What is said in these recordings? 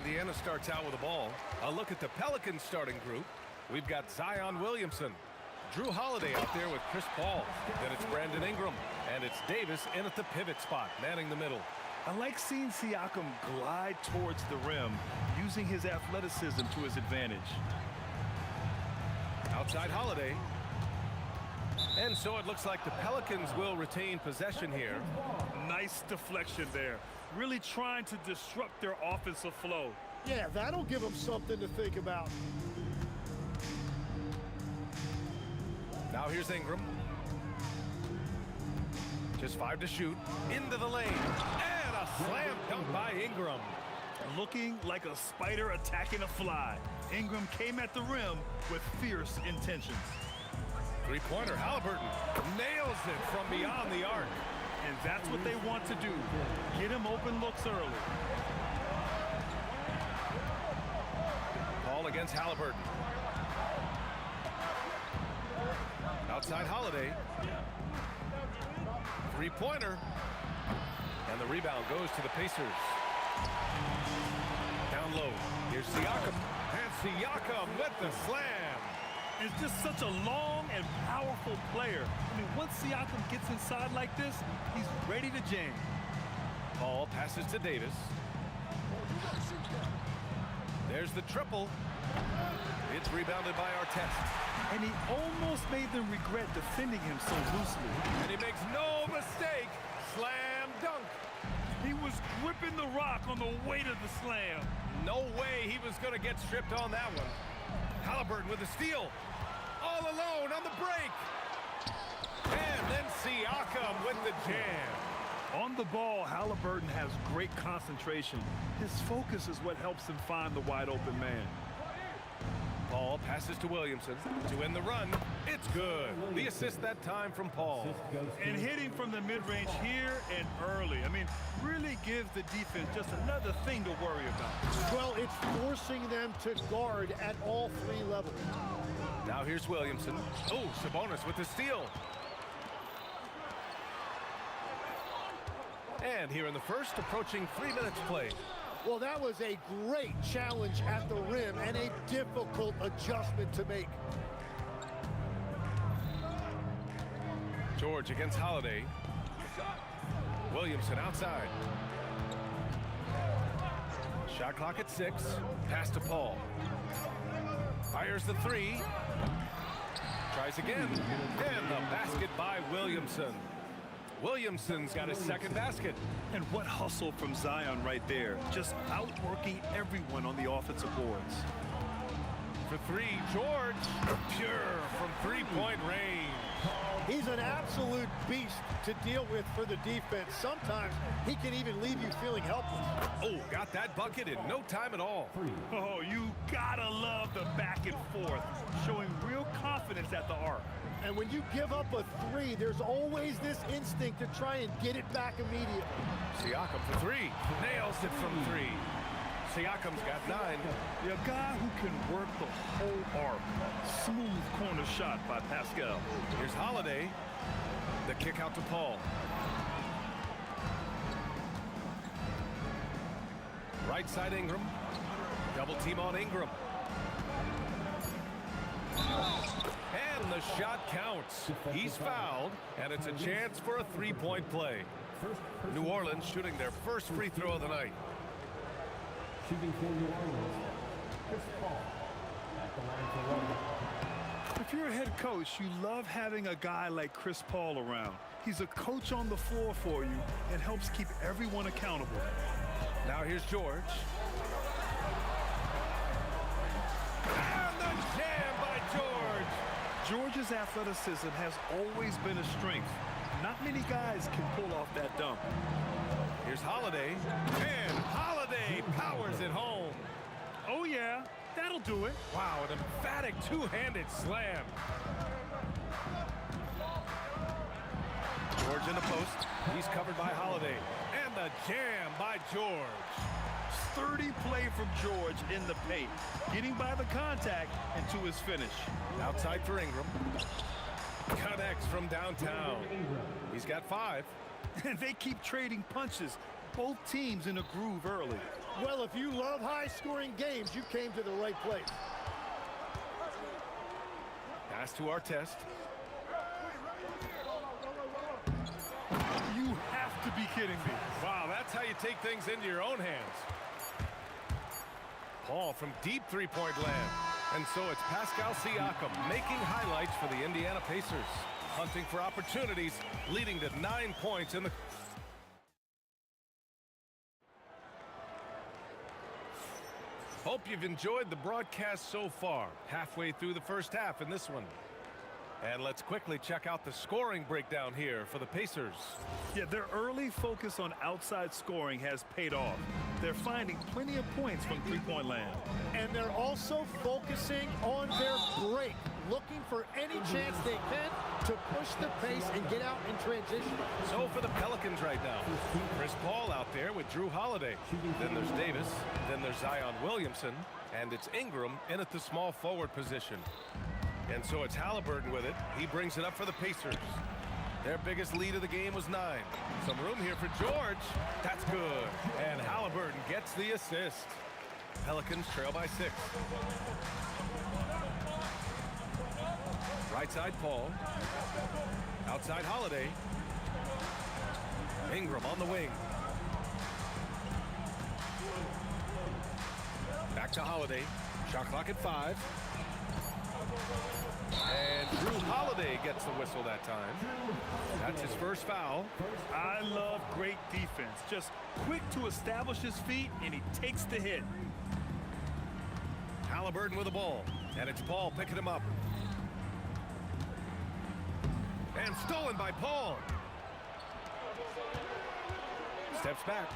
Indiana starts out with the ball. A look at the Pelicans starting group. We've got Zion Williamson, Drew Holiday out there with Chris Paul. Then it's Brandon Ingram, and it's Davis in at the pivot spot, manning the middle. I like seeing Siakam glide towards the rim, using his athleticism to his advantage. Outside Holiday. And so it looks like the Pelicans will retain possession here. Nice deflection there. Really trying to disrupt their offensive flow. Yeah, that'll give them something to think about. Now here's Ingram. Just 5 to shoot. Into the lane. And a slam dunk by Ingram. Looking like a spider attacking a fly. Ingram came at the rim with fierce intentions. Three-pointer, Halliburton nails it from beyond the arc. And that's what they want to do. Get him open looks early. Ball against Halliburton. Outside Holiday. Three-pointer. And the rebound goes to the Pacers. Down low. Here's Siakam. And Siakam with the slam. It's just such a long and powerful player. I mean, once Siakam gets inside like this, he's ready to jam. Ball passes to Davis. There's the triple. It's rebounded by Artest. And he almost made them regret defending him so loosely. And he makes no mistake. Slam dunk. He was gripping the rock on the weight of the slam. No way he was going to get stripped on that one. Halliburton with the steal. All alone on the break. And then Siakam with the jam. On the ball, Halliburton has great concentration. His focus is what helps him find the wide open man. Paul passes to Williamson to end the run. It's good. The assist that time from Paul. And hitting from the mid-range here and early. I mean, really gives the defense just another thing to worry about. Well, it's forcing them to guard at all 3 levels. Now here's Williamson. Oh, Sabonis with the steal. And here in the first, approaching 3 minutes played. Well, that was a great challenge at the rim and a difficult adjustment to make. George against Holiday. Williamson outside. Shot clock at 6. Pass to Paul. Fires the 3. Tries again. And the basket by Williamson. Williamson's got his second basket. And what hustle from Zion right there. Just outworking everyone on the offensive boards. For 3, George. Pure from 3-point range. He's an absolute beast to deal with for the defense. Sometimes he can even leave you feeling helpless. Oh, got that bucket in no time at all. Oh, you gotta love the back and forth, showing real confidence at the arc. And when you give up a 3, there's always this instinct to try and get it back immediately. Siakam for 3. Nails it from 3. Siakam's got 9. A guy who can work the whole arc. Smooth corner shot by Pascal. Here's Holiday. The kick out to Paul. Right side Ingram. Double team on Ingram. And the shot counts. He's fouled, and it's a chance for a 3-point play. New Orleans shooting their first free throw of the night. Shooting for New Orleans, Chris Paul at the line for 1. If you're a head coach, you love having a guy like Chris Paul around. He's a coach on the floor for you and helps keep everyone accountable. Now here's George. And the jam by George. George's athleticism has always been a strength. Not many guys can pull off that dunk. Here's Holiday. And Holiday powers it home. Oh, yeah. That'll do it. Wow, an emphatic two-handed slam. George in the post. He's covered by Holiday. And the jam by George. Sturdy play from George in the paint. Getting by the contact and to his finish. Outside for Ingram. Connects from downtown. He's got 5. And they keep trading punches. Both teams in a groove early. Well, if you love high-scoring games, you came to the right place. Pass to Artest. You have to be kidding me. Wow, that's how you take things into your own hands. Paul from deep three-point land. And so it's Pascal Siakam making highlights for the Indiana Pacers. Hunting for opportunities, leading to 9 points in the... Hope you've enjoyed the broadcast so far. Halfway through the first half in this one. And let's quickly check out the scoring breakdown here for the Pacers. Yeah, their early focus on outside scoring has paid off. They're finding plenty of points from three-point land. And they're also focusing on their break, looking for any chance they can to push the pace and get out in transition. So for the Pelicans right now, Chris Paul out there with Drew Holiday. Then there's Davis, then there's Zion Williamson, and it's Ingram in at the small forward position. And so it's Halliburton with it. He brings it up for the Pacers. Their biggest lead of the game was 9. Some room here for George. That's good. And Halliburton gets the assist. Pelicans trail by 6. Right side Paul. Outside Holiday. Ingram on the wing. Back to Holiday. Shot clock at 5. And Drew Holiday gets the whistle that time. That's his first foul. I love great defense. Just quick to establish his feet, and he takes the hit. Halliburton with the ball. And it's Paul picking him up. And stolen by Paul. Steps back.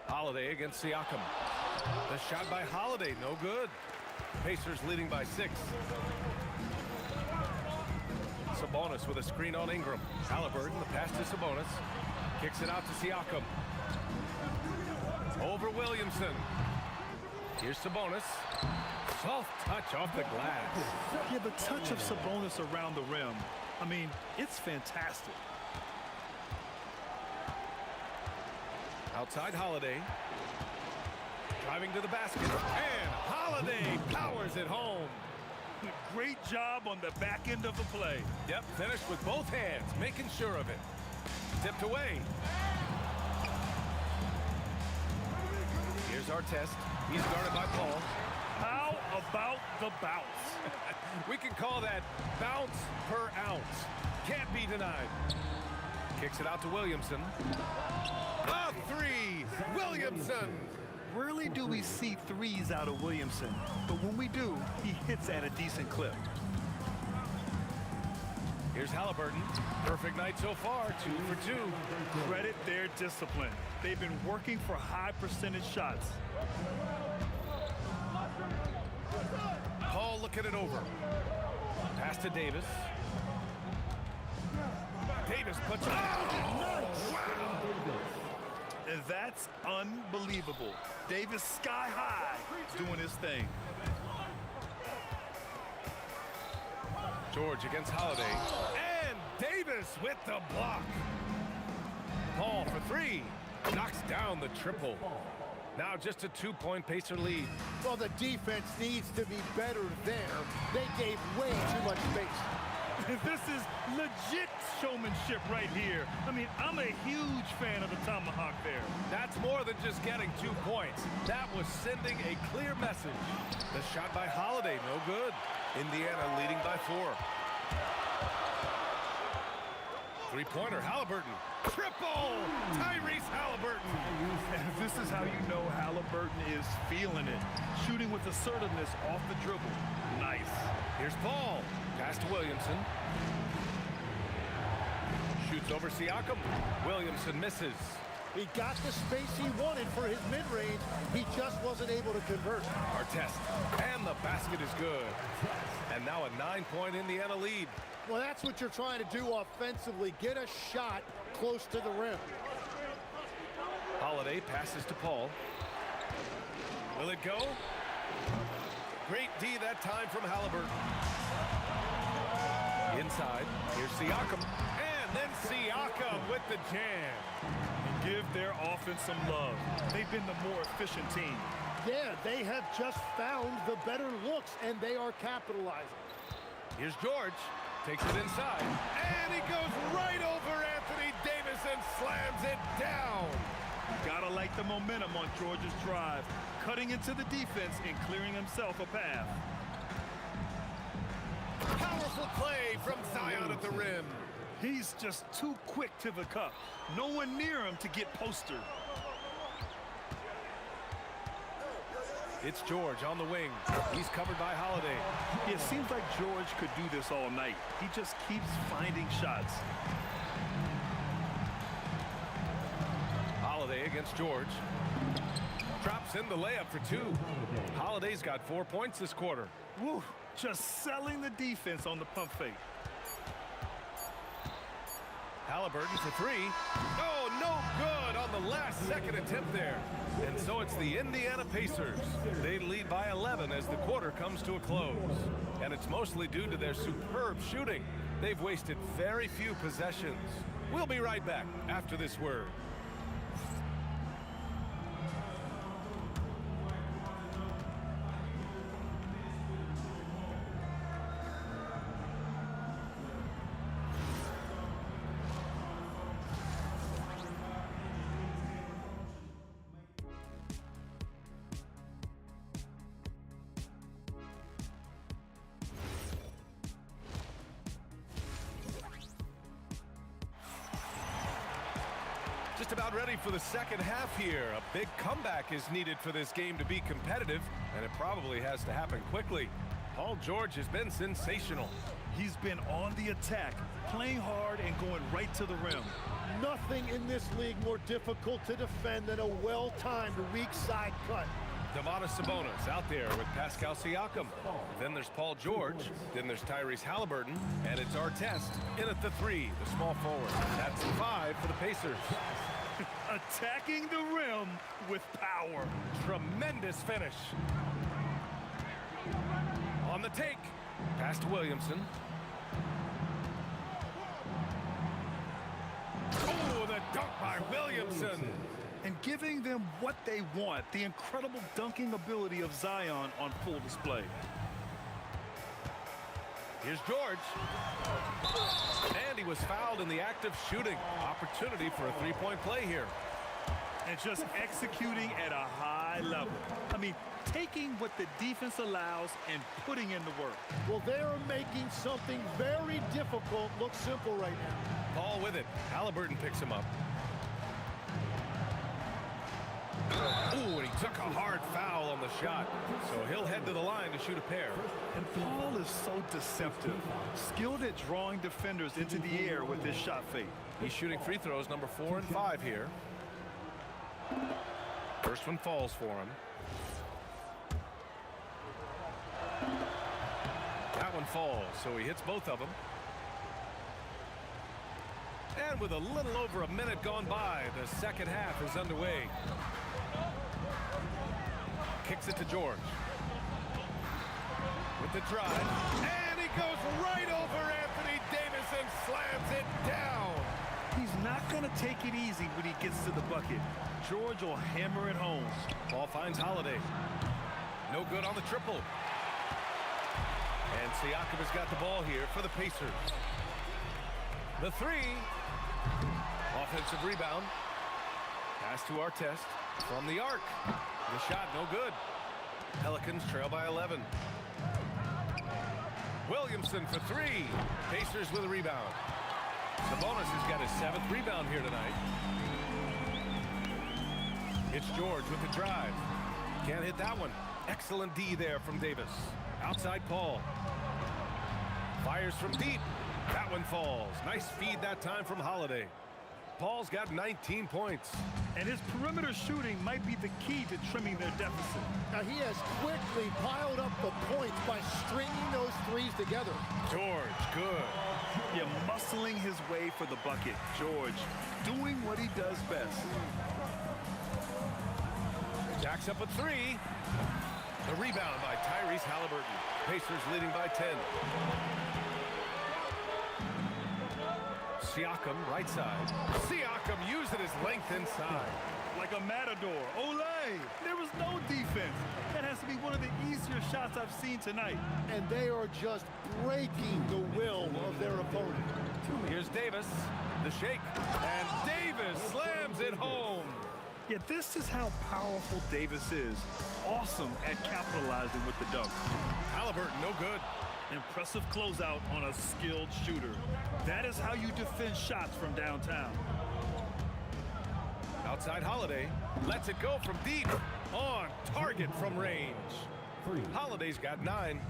Holiday against Siakam. The shot by Holiday, no good. Pacers leading by 6. Sabonis with a screen on Ingram. Halliburton, the pass to Sabonis. Kicks it out to Siakam. Over Williamson. Here's Sabonis. Soft touch off the glass. Yeah, the touch of Sabonis around the rim. I mean, it's fantastic. Outside Holiday. Driving to the basket. And Holiday powers it home. Great job on the back end of the play. Yep, finished with both hands, making sure of it. Tipped away. Here's Artest. He's guarded by Paul. How about the bounce? We can call that bounce per ounce. Can't be denied. Kicks it out to Williamson. A 3, Williamson. Rarely do we see threes out of Williamson, but when we do, he hits at a decent clip. Here's Halliburton. Perfect night so far, 2 for 2. Credit their discipline. They've been working for high percentage shots. Paul looking it over. Pass to Davis. Davis puts it out. Wow! And that's unbelievable. Davis sky high doing his thing. George against Holiday. And Davis with the block. Paul for 3. Knocks down the triple. Now just a 2-point Pacer lead. Well, the defense needs to be better there. They gave way too much space. This is legit showmanship right here. I mean, I'm a huge fan of the tomahawk there. That's more than just getting 2 points. That was sending a clear message. The shot by Holiday, no good. Indiana leading by 4. Three-pointer, Halliburton. Triple! Tyrese Halliburton. And this is how you know Halliburton is feeling it. Shooting with assertiveness off the dribble. Nice. Here's Paul. Pass to Williamson. Shoots over Siakam. Williamson misses. He got the space he wanted for his mid-range. He just wasn't able to convert. Artest. And the basket is good. And now a 9-point Indiana lead. Well, that's what you're trying to do offensively. Get a shot close to the rim. Holiday passes to Paul. Will it go? Great D that time from Halliburton. Inside, here's Siakam. And then Siakam with the jam. Give their offense some love. They've been the more efficient team. Yeah, they have just found the better looks, and they are capitalizing. Here's George. Takes it inside. And he goes right over Anthony Davis and slams it down. Gotta like the momentum on George's drive, cutting into the defense and clearing himself a path. Powerful play from Zion at the rim. He's just too quick to the cup. No one near him to get postered. It's George on the wing. He's covered by Holiday. It seems like George could do this all night. He just keeps finding shots. Holiday against George. Drops in the layup for two. Holiday's got 4 points this quarter. Woo, just selling the defense on the pump fake. Halliburton for three. Oh, no good on the last second attempt there. And so it's the Indiana Pacers. They lead by 11 as the quarter comes to a close. And it's mostly due to their superb shooting. They've wasted very few possessions. We'll be right back after this word. Just about ready for the second half here. A big comeback is needed for this game to be competitive, and it probably has to happen quickly. Paul George has been sensational. He's been on the attack, playing hard and going right to the rim. Nothing in this league more difficult to defend than a well-timed weak side cut. Domantas Sabonis out there with Pascal Siakam. Then there's Paul George. Then there's Tyrese Halliburton. And it's Artest in at the three, the small forward. That's 5 for the Pacers. Attacking the rim with power. Tremendous finish. On the take. Pass to Williamson. Oh, the dunk by Williamson. And giving them what they want, the incredible dunking ability of Zion on full display. Here's George. And he was fouled in the act of shooting. Opportunity for a three-point play here. And just executing at a high level. I mean, taking what the defense allows and putting in the work. Well, they are making something very difficult look simple right now. Paul with it. Halliburton picks him up. Ooh, and he took a hard foul on the shot. So he'll head to the line to shoot a pair. And Paul is so deceptive. Skilled at drawing defenders into the air with his shot fake. He's shooting free throws number 4 and 5 here. First one falls for him. That one falls, so he hits both of them. And with a little over a minute gone by, the second half is underway. Kicks it to George. With the drive. And he goes right over Anthony Davis and slams it down. He's not going to take it easy when he gets to the bucket. George will hammer it home. Ball finds Holiday. No good on the triple. And Siakam has got the ball here for the Pacers. The three. Offensive rebound. Pass to Artest from the arc. The shot no good. Pelicans trail by 11. Williamson for three. Pacers with a rebound. Sabonis has got his 7th rebound here tonight. It's George with the drive. Can't hit that one. Excellent D there from Davis. Outside Paul. Fires from deep. That one falls. Nice feed that time from Holiday. Paul's got 19 points. And his perimeter shooting might be the key to trimming their deficit. Now he has quickly piled up the points by stringing those threes together. George, good. Yeah, muscling his way for the bucket. George doing what he does best. Jacks up a three. The rebound by Tyrese Halliburton. Pacers leading by 10. Siakam, right side. Siakam using his length inside. Like a matador. Olay! There was no defense. That has to be one of the easier shots I've seen tonight. And they are just breaking the will of their opponent. Here's Davis, the shake, and Davis slams it home. Yeah, this is how powerful Davis is. Awesome at capitalizing with the dunk. Halliburton, no good. Impressive closeout on a skilled shooter. That is how you defend shots from downtown. Outside Holiday, lets it go from deep. On target from range. Holiday's got 9.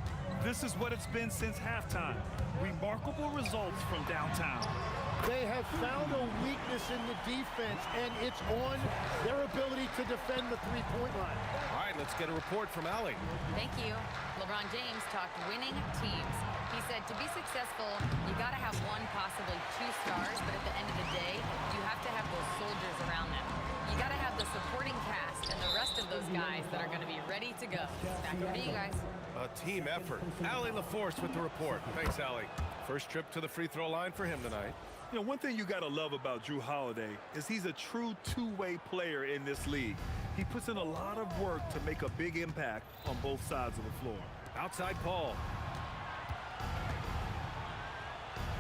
This is what it's been since halftime. Remarkable results from downtown. They have found a weakness in the defense, and it's on their ability to defend the three-point line. All right, let's get a report from Allie. Thank you. LeBron James talked winning teams. He said to be successful, you got to have 1, possibly 2 stars, but at the end of the day, you have to have those soldiers around them. You got to have the supporting cast and the rest of those guys that are going to be ready to go. Back over to you guys. A team effort. Allie LaForce with the report. Thanks, Allie. First trip to the free throw line for him tonight. You know, one thing you got to love about Jrue Holiday is he's a true two-way player in this league. He puts in a lot of work to make a big impact on both sides of the floor. Outside Paul.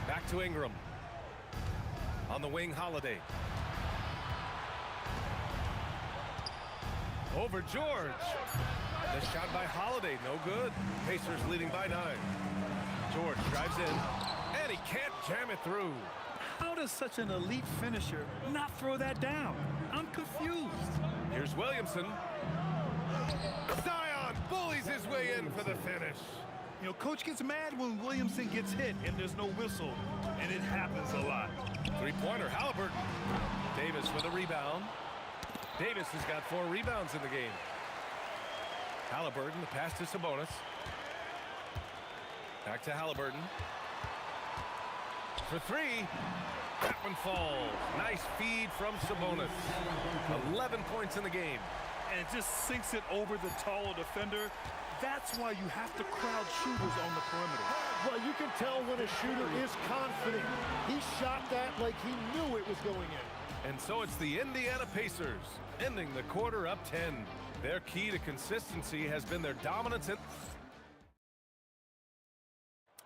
Back to Ingram. On the wing, Holiday. Over George. The shot by Holiday, no good. Pacers leading by 9. George drives in, and he can't jam it through. How does such an elite finisher not throw that down? I'm confused. Here's Williamson. Zion bullies his way in for the finish. You know, coach gets mad when Williamson gets hit and there's no whistle, and it happens a lot. Three-pointer, Halliburton. Davis with a rebound. Davis has got 4 rebounds in the game. Halliburton, the pass to Sabonis. Back to Halliburton. For 3. That one falls. Nice feed from Sabonis. 11 points in the game. And it just sinks it over the taller defender. That's why you have to crowd shooters on the perimeter. Well, you can tell when a shooter is confident. He shot that like he knew it was going in. And so it's the Indiana Pacers, ending the quarter up 10. Their key to consistency has been their dominance in...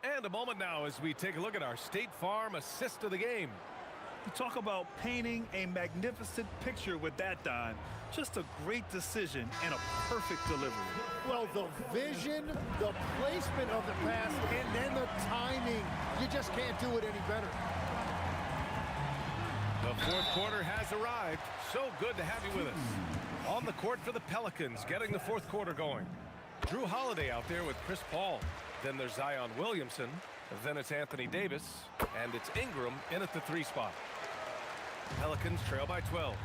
And a moment now as we take a look at our State Farm assist of the game. You talk about painting a magnificent picture with that dime. Just a great decision and a perfect delivery. Well, the vision, the placement of the pass, and then the timing. You just can't do it any better. The fourth quarter has arrived. So good to have you with us. On the court for the Pelicans, getting the fourth quarter going. Jrue Holiday out there with Chris Paul. Then there's Zion Williamson. Then it's Anthony Davis. And it's Ingram in at the 3 spot. Pelicans trail by 12.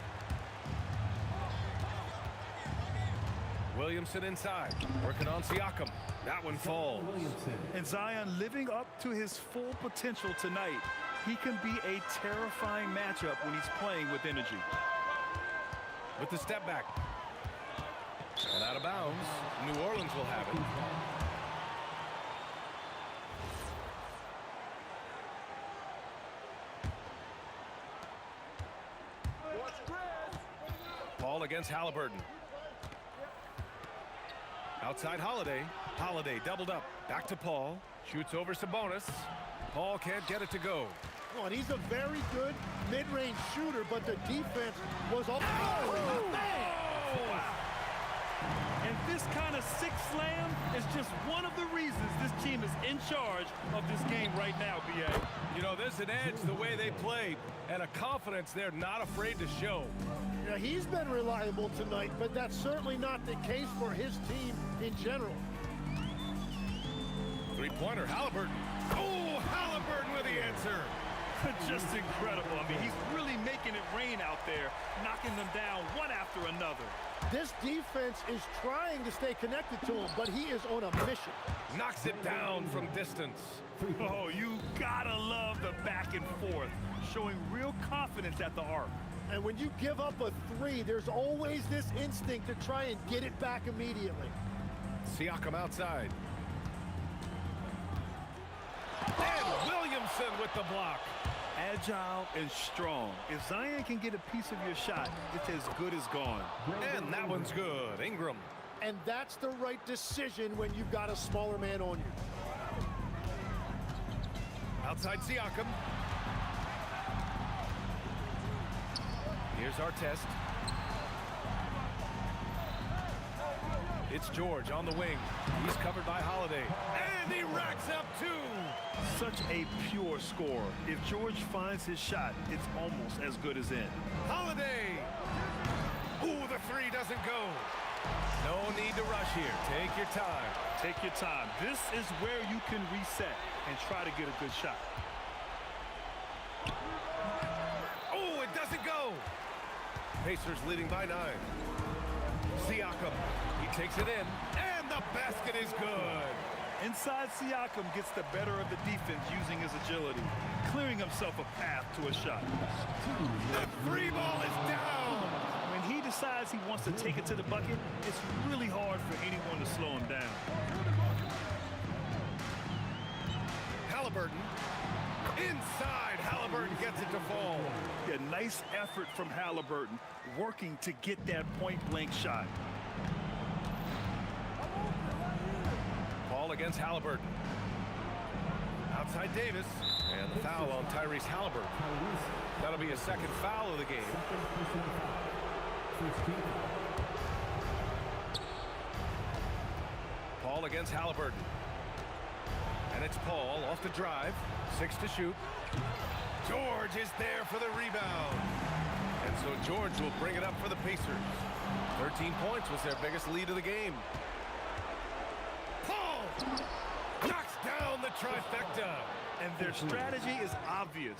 Williamson inside, working on Siakam. That one falls. And Zion living up to his full potential tonight. He can be a terrifying matchup when he's playing with energy. With the step back. And out of bounds, New Orleans will have it. Paul against Halliburton. Outside Holiday. Holiday doubled up. Back to Paul. Shoots over Sabonis. Paul can't get it to go. Oh, and he's a very good mid-range shooter, but the defense was all... Oh, man! And this kind of sick slam is just one of the reasons this team is in charge of this game right now, B.A. You know, there's an edge the way they play and a confidence they're not afraid to show. Now, he's been reliable tonight, but that's certainly not the case for his team in general. Three-pointer, Halliburton. Oh, Halliburton with the answer. Just incredible. I mean, he's really making it rain out there, knocking them down one after another. This defense is trying to stay connected to him, but he is on a mission. Knocks it down from distance. Oh, you gotta love the back and forth, showing real confidence at the arc. And when you give up a 3, there's always this instinct to try and get it back immediately. Siakam outside. And Williamson with the block. agile and strong. If Zion can get a piece of your shot, it's as good as gone. And that one's good. Ingram. And that's the right decision when you've got a smaller man on you. Outside Siakam. Here's our test. It's George on the wing. He's covered by Holiday. And he racks up two. Such a pure score. If George finds his shot, it's almost as good as in. Holiday. Ooh, the three doesn't go. No need to rush here. Take your time. Take your time. This is where you can reset and try to get a good shot. Oh, it doesn't go. Pacers leading by 9. Siakam. He takes it in. And the basket is good. Inside, Siakam gets the better of the defense using his agility, clearing himself a path to a shot. The three ball is down. When he decides he wants to take it to the bucket, it's really hard for anyone to slow him down. Halliburton. Inside, Halliburton gets it to fall. Yeah, nice effort from Halliburton, working to get that point-blank shot. Ball against Halliburton. Outside Davis. And the foul on Tyrese Halliburton. That'll be a second foul of the game. Paul against Halliburton. And it's Paul off the drive. 6 to shoot. George is there for the rebound. And so George will bring it up for the Pacers. 13 points was their biggest lead of the game. Paul knocks down the trifecta. And their strategy is obvious.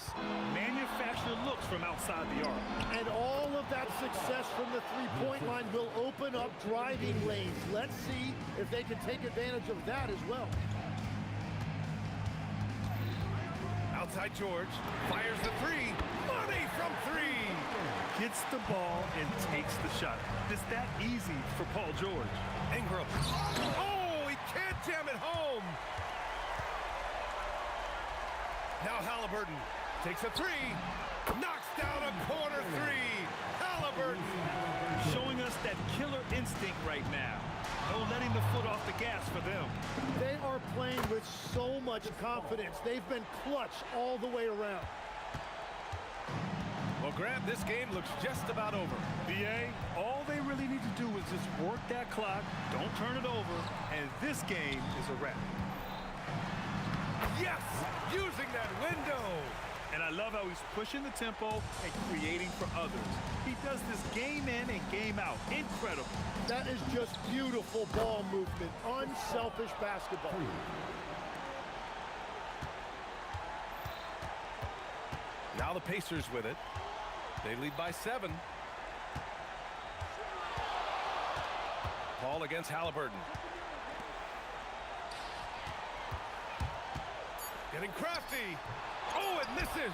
Manufacture looks from outside the arc. And all of that success from the three-point line will open up driving lanes. Let's see if they can take advantage of that as well. Outside George, fires the three. Money from three. Gets the ball and takes the shot. It's that easy for Paul George. Ingram. Oh, he can't jam it home. Now Halliburton takes a three. Knocks down a corner three. Halliburton. Showing us that killer instinct right now. No letting the foot off the gas for them. They are playing with so much confidence. They've been clutch all the way around. Well, Grant, this game looks just about over. BA, all they really need to do is just work that clock, don't turn it over, and this game is a wrap. Yes, using that window. And I love how he's pushing the tempo and creating for others. He does this game in and game out. Incredible. That is just beautiful ball movement. Unselfish basketball. Now the Pacers with it. They lead by 7. Paul against Halliburton. Getting crafty. Oh, it misses.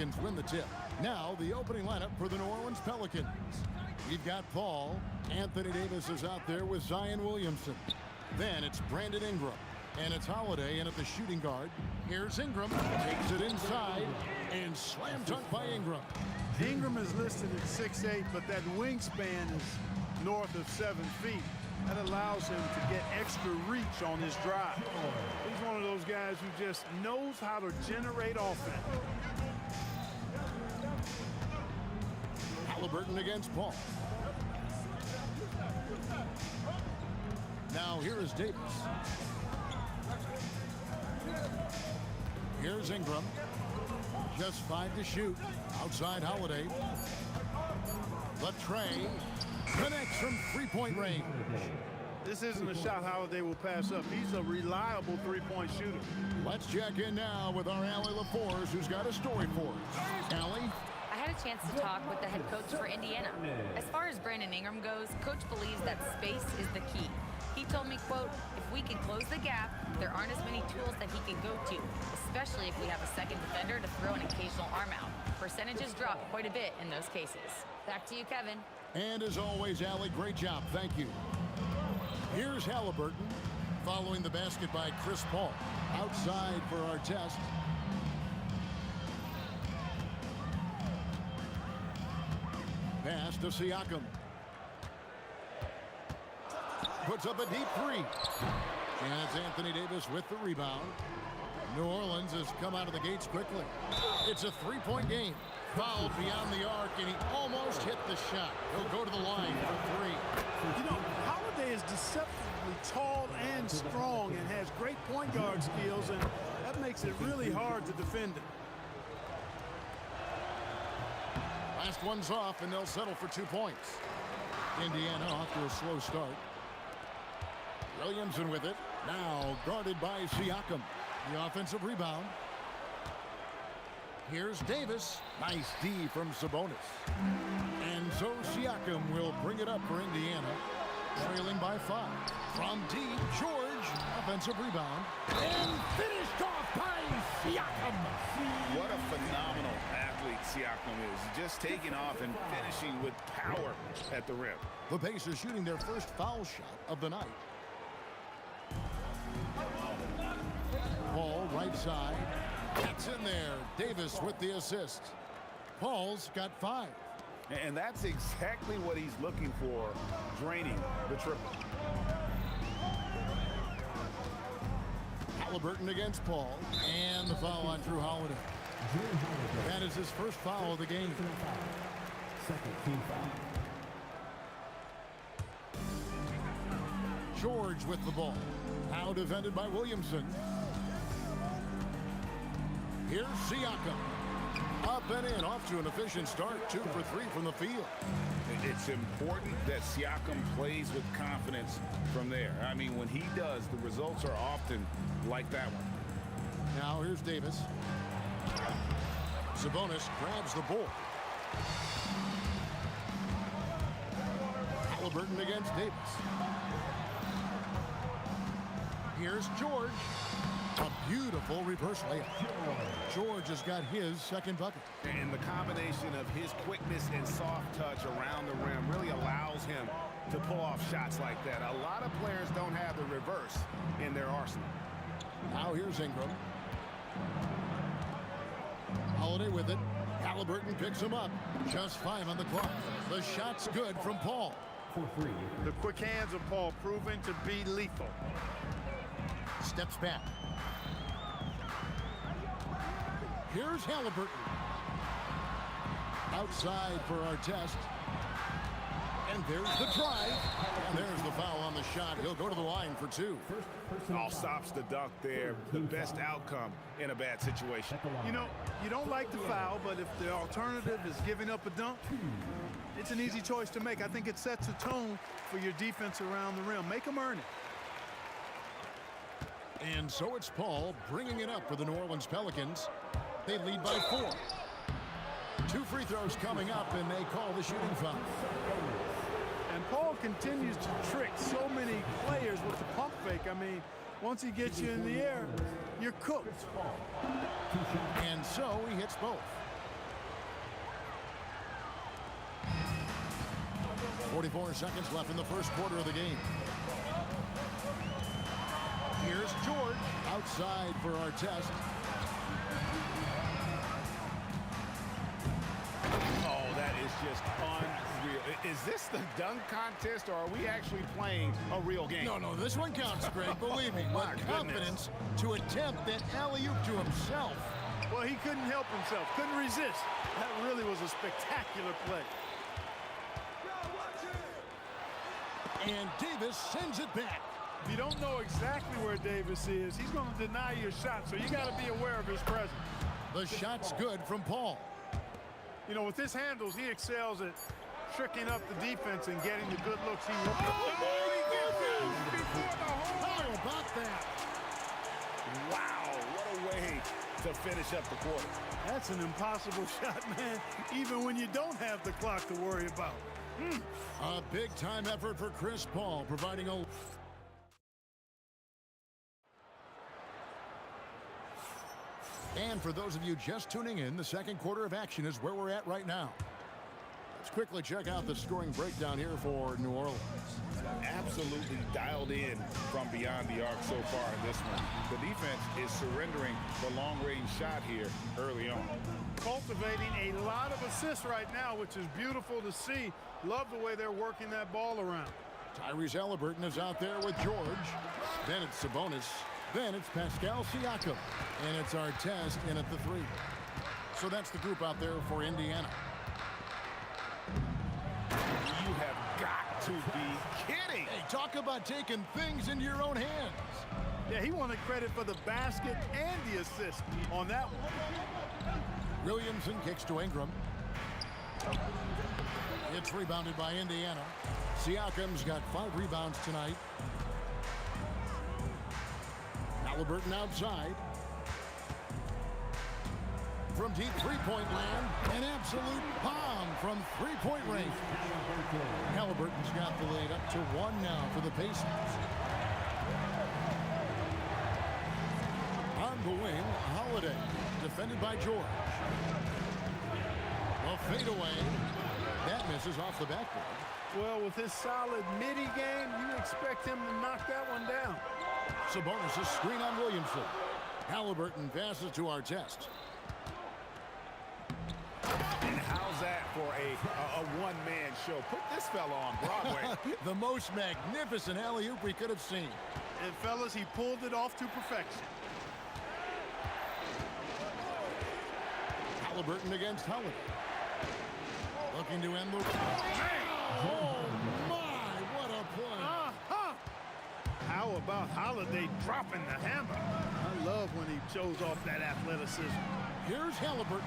Pelicans win the tip. Now the opening lineup for the New Orleans Pelicans. We've got Paul. Anthony Davis is out there with Zion Williamson. Then it's Brandon Ingram. And it's Holiday in at the shooting guard. Here's Ingram. Takes it inside. And slam dunk by Ingram. Ingram is listed at 6'8", but that wingspan is north of 7 feet. That allows him to get extra reach on his drive. He's one of those guys who just knows how to generate offense. Halliburton against Paul. Now here is Davis. Here's Ingram. Just 5 to shoot. Outside Holiday. Latrey connects from three-point range. This isn't a shot Holiday will pass up. He's a reliable three-point shooter. Let's check in now with our Allie LaForce, who's got a story for us. Allie? I had a chance to talk with the head coach for Indiana. As far as Brandon Ingram goes, coach believes that space is the key. He told me, quote, if we can close the gap, there aren't as many tools that he can go to, especially if we have a second defender to throw an occasional arm out. Percentages drop quite a bit in those cases. Back to you, Kevin. And as always, Allie, great job. Thank you. Here's Halliburton, following the basket by Chris Paul. Outside for our test. Pass to Siakam. Puts up a deep three. And it's Anthony Davis with the rebound. New Orleans has come out of the gates quickly. It's a three-point game. Fouled beyond the arc, and he almost hit the shot. He'll go to the line for 3. You know, Holiday is deceptively tall and strong and has great point guard skills, and that makes it really hard to defend him. Last one's off, and they'll settle for 2 points. Indiana off to a slow start. Williamson with it. Now guarded by Siakam. The offensive rebound. Here's Davis. Nice D from Sabonis. And so Siakam will bring it up for Indiana. Trailing by 5. From deep, George. Offensive rebound. And finished off by Siakam. What a phenomenal athlete Siakam is. Just taking off and finishing with power at the rim. The Pacers shooting their first foul shot of the night. Paul, right side. Gets in there. Davis with the assist. Paul's got 5. And that's exactly what he's looking for, draining the triple. Halliburton against Paul. And the foul on Drew Holiday. That is his first foul of the game. Second team foul. George with the ball. Now defended by Williamson. Here's Siakam. Up and in, off to an efficient start. 2 for 3 from the field. It's important that Siakam plays with confidence from there. I mean, when he does, the results are often like that one. Now here's Davis. Sabonis grabs the ball. Halliburton against Davis. Here's George. A beautiful reverse layup. George has got his second bucket. And the combination of his quickness and soft touch around the rim really allows him to pull off shots like that. A lot of players don't have the reverse in their arsenal. Now here's Ingram. Holiday with it. Halliburton picks him up. Just 5 on the clock. The shot's good from Paul. 4-3. The quick hands of Paul proven to be lethal. Steps back. Here's Halliburton. Outside for our test. And there's the drive. And there's the foul on the shot. He'll go to the line for 2. All stops the dunk there. The best outcome in a bad situation. You know, you don't like the foul, but if the alternative is giving up a dunk, it's an easy choice to make. I think it sets a tone for your defense around the rim. Make them earn it. And so it's Paul bringing it up for the New Orleans Pelicans. They lead by 4. 2 free throws coming up, and they call the shooting foul. And Paul continues to trick so many players with the pump fake. I mean, once he gets you in the air, you're cooked. And so he hits both. 44 seconds left in the first quarter of the game. Here's George outside for our test. Oh, that is just unreal. Is this the dunk contest, or are we actually playing a real game? No, this one counts, Greg. Believe me, My with goodness. confidence to attempt that alley-oop to himself. Well, he couldn't help himself, couldn't resist. That really was a spectacular play. And Davis sends it back. If you don't know exactly where Davis is, he's going to deny you a shot, so you got to be aware of his presence. The shot's good from Paul. You know, with his handles, he excels at tricking up the defense and getting the good looks he wants. How about that? Wow, what a way to finish up the quarter. That's an impossible shot, man, even when you don't have the clock to worry about. A big-time effort for Chris Paul, providing a... And for those of you just tuning in, the second quarter of action is where we're at right now. Let's quickly check out the scoring breakdown here for New Orleans. Absolutely dialed in from beyond the arc so far in this one. The defense is surrendering the long-range shot here early on. Cultivating a lot of assists right now, which is beautiful to see. Love the way they're working that ball around. Tyrese Halliburton is out there with George. Then it's Sabonis. Then it's Pascal Siakam. And it's Artest in at the three. So that's the group out there for Indiana. You have got to be kidding. Hey, talk about taking things into your own hands. Yeah, he wanted credit for the basket and the assist on that one. Williamson kicks to Ingram. It's rebounded by Indiana. Siakam's got 5 rebounds tonight. Halliburton outside. From deep three-point land, an absolute bomb from three-point range. Halliburton's got the lead up to 1 now for the Pacers. On the wing, Holiday, defended by George. A fadeaway. That misses off the backboard. Well, with his solid midi game, you expect him to knock that one down. Sabonis' screen on Williamson. Halliburton passes to Artest. And how's that for a one-man show? Put this fella on Broadway. The most magnificent alley-oop we could have seen. And fellas, he pulled it off to perfection. Halliburton against Holiday. Looking to end the... Oh, my, what a play. How about Holiday dropping the hammer? I love when he shows off that athleticism. Here's Halliburton.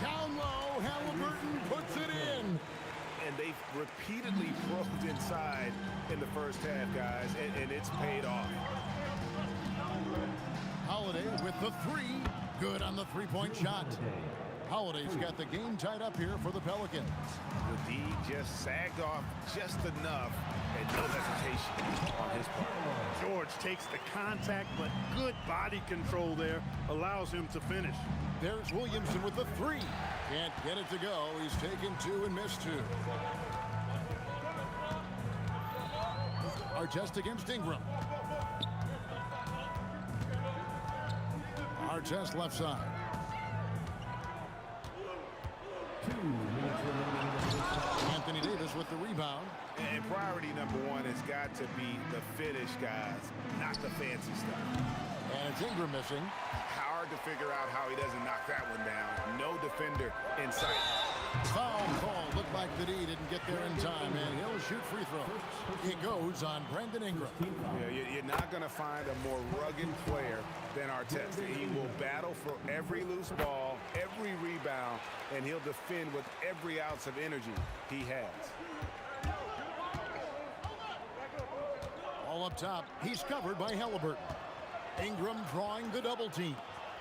Down low, Halliburton puts it in. And they've repeatedly probed inside in the first half, guys, and it's paid off. Holiday with the three. Good on the three-point shot. Holiday's got the game tied up here for the Pelicans. The D just sagged off just enough, and no hesitation on his part. George takes the contact, but good body control there allows him to finish. There's Williamson with the three. Can't get it to go. He's taken 2 and missed 2. Artest against Ingram. Artest left side. 2 minutes remaining. Anthony Davis with the rebound. And priority number 1 has got to be the finish, guys, not the fancy stuff. And it's Ingram missing. Hard to figure out how he doesn't knock that one down. No defender in sight. Foul call. Looked like the D didn't get there in time, and he'll shoot free throws. It goes on Brandon Ingram. Yeah, you're not going to find a more rugged player than Artest. He will battle for every loose ball, every rebound, and he'll defend with every ounce of energy he has. All up top. He's covered by Halliburton. Ingram drawing the double team.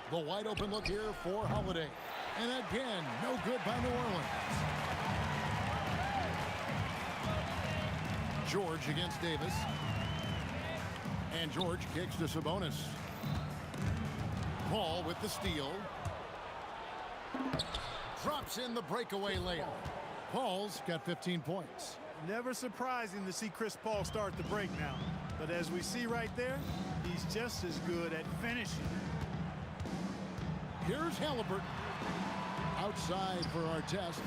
The wide open look here for Holiday. And again, no good by New Orleans. George against Davis. And George kicks to Sabonis. Paul with the steal. Drops in the breakaway layup. Paul's got 15 points. Never surprising to see Chris Paul start the break now. But as we see right there, he's just as good at finishing. Here's Halliburton. Outside for Artest.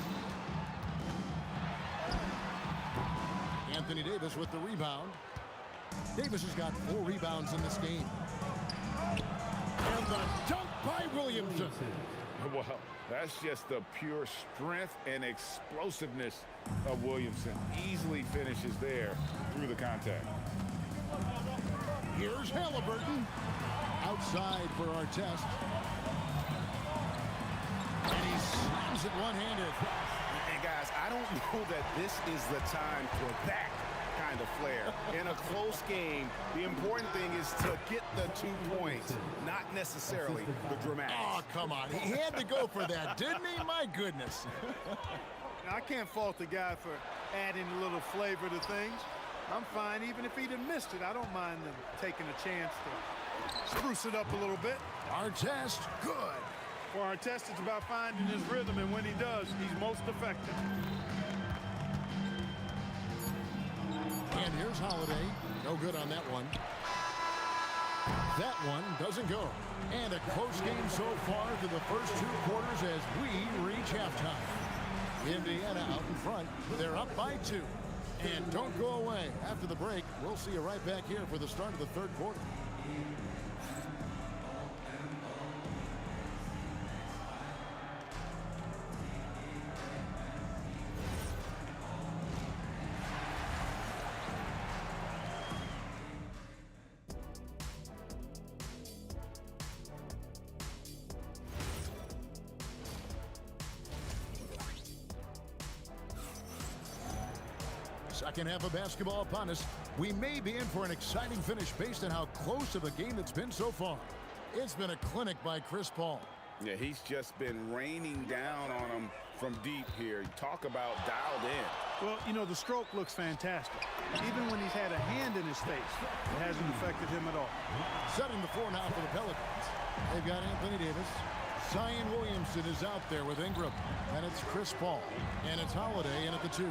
Anthony Davis with the rebound. Davis has got 4 rebounds in this game. And the dunk by Williamson. Well, that's just the pure strength and explosiveness of Williamson. Easily finishes there through the contact. Here's Halliburton. Outside for Artest. And he slams it one-handed. And guys, I don't know that this is the time for that kind of flair. In a close game, the important thing is to get the 2 points, not necessarily the dramatics. Oh, come on. He had to go for that, didn't he? My goodness. Now, I can't fault the guy for adding a little flavor to things. I'm fine even if he'd have missed it. I don't mind them taking a chance to spruce it up a little bit. Artest, good. For Artest, it's about finding his rhythm, and when he does, he's most effective. And here's Holiday. No good on that one. That one doesn't go. And a close game so far through the first 2 quarters as we reach halftime. Indiana out in front. They're up by 2. And don't go away. After the break, we'll see you right back here for the start of the 3rd quarter. Second half of basketball upon us. We may be in for an exciting finish based on how close of a game it's been so far. It's been a clinic by Chris Paul. Yeah, he's just been raining down on him from deep here. Talk about dialed in. Well, you know, the stroke looks fantastic. Even when he's had a hand in his face, it hasn't affected him at all. Setting the floor now for the Pelicans. They've got Anthony Davis. Zion Williamson is out there with Ingram. And it's Chris Paul. And it's Holiday in at the 2.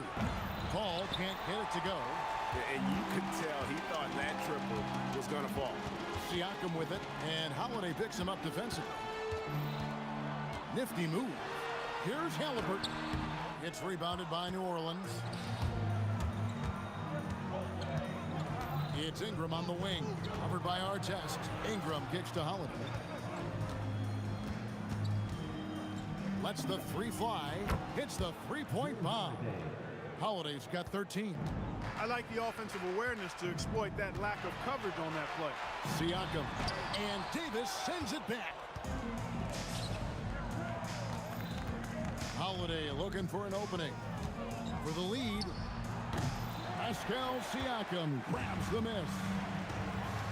Paul can't get it to go. And you could tell he thought that triple was going to fall. Siakam with it, and Holiday picks him up defensively. Nifty move. Here's Halliburton. It's rebounded by New Orleans. It's Ingram on the wing, covered by Artest. Ingram kicks to Holiday. Lets the 3 fly, hits the 3-point bomb. Holiday's got 13. I like the offensive awareness to exploit that lack of coverage on that play. Siakam, and Davis sends it back. Holiday looking for an opening. For the lead, Pascal Siakam grabs the miss.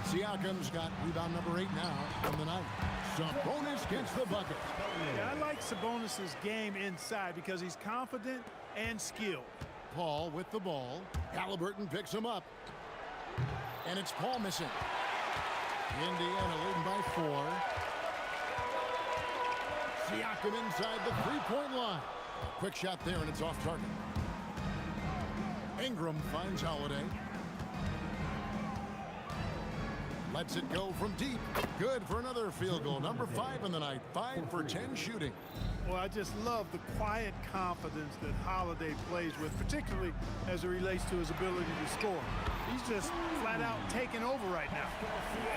Siakam's got rebound number 8 now from the night. Sabonis gets the bucket. Yeah, I like Sabonis' game inside because he's confident and skilled. Paul with the ball. Halliburton picks him up. And it's Paul missing. Indiana leading by 4. Siakam inside the 3-point line. A quick shot there, and it's off target. Ingram finds Holiday. Lets it go from deep. Good for another field goal. Number 5 in the night. 5 for 10 shooting. Well, I just love the quiet confidence that Holiday plays with, particularly as it relates to his ability to score. He's just flat out taking over right now.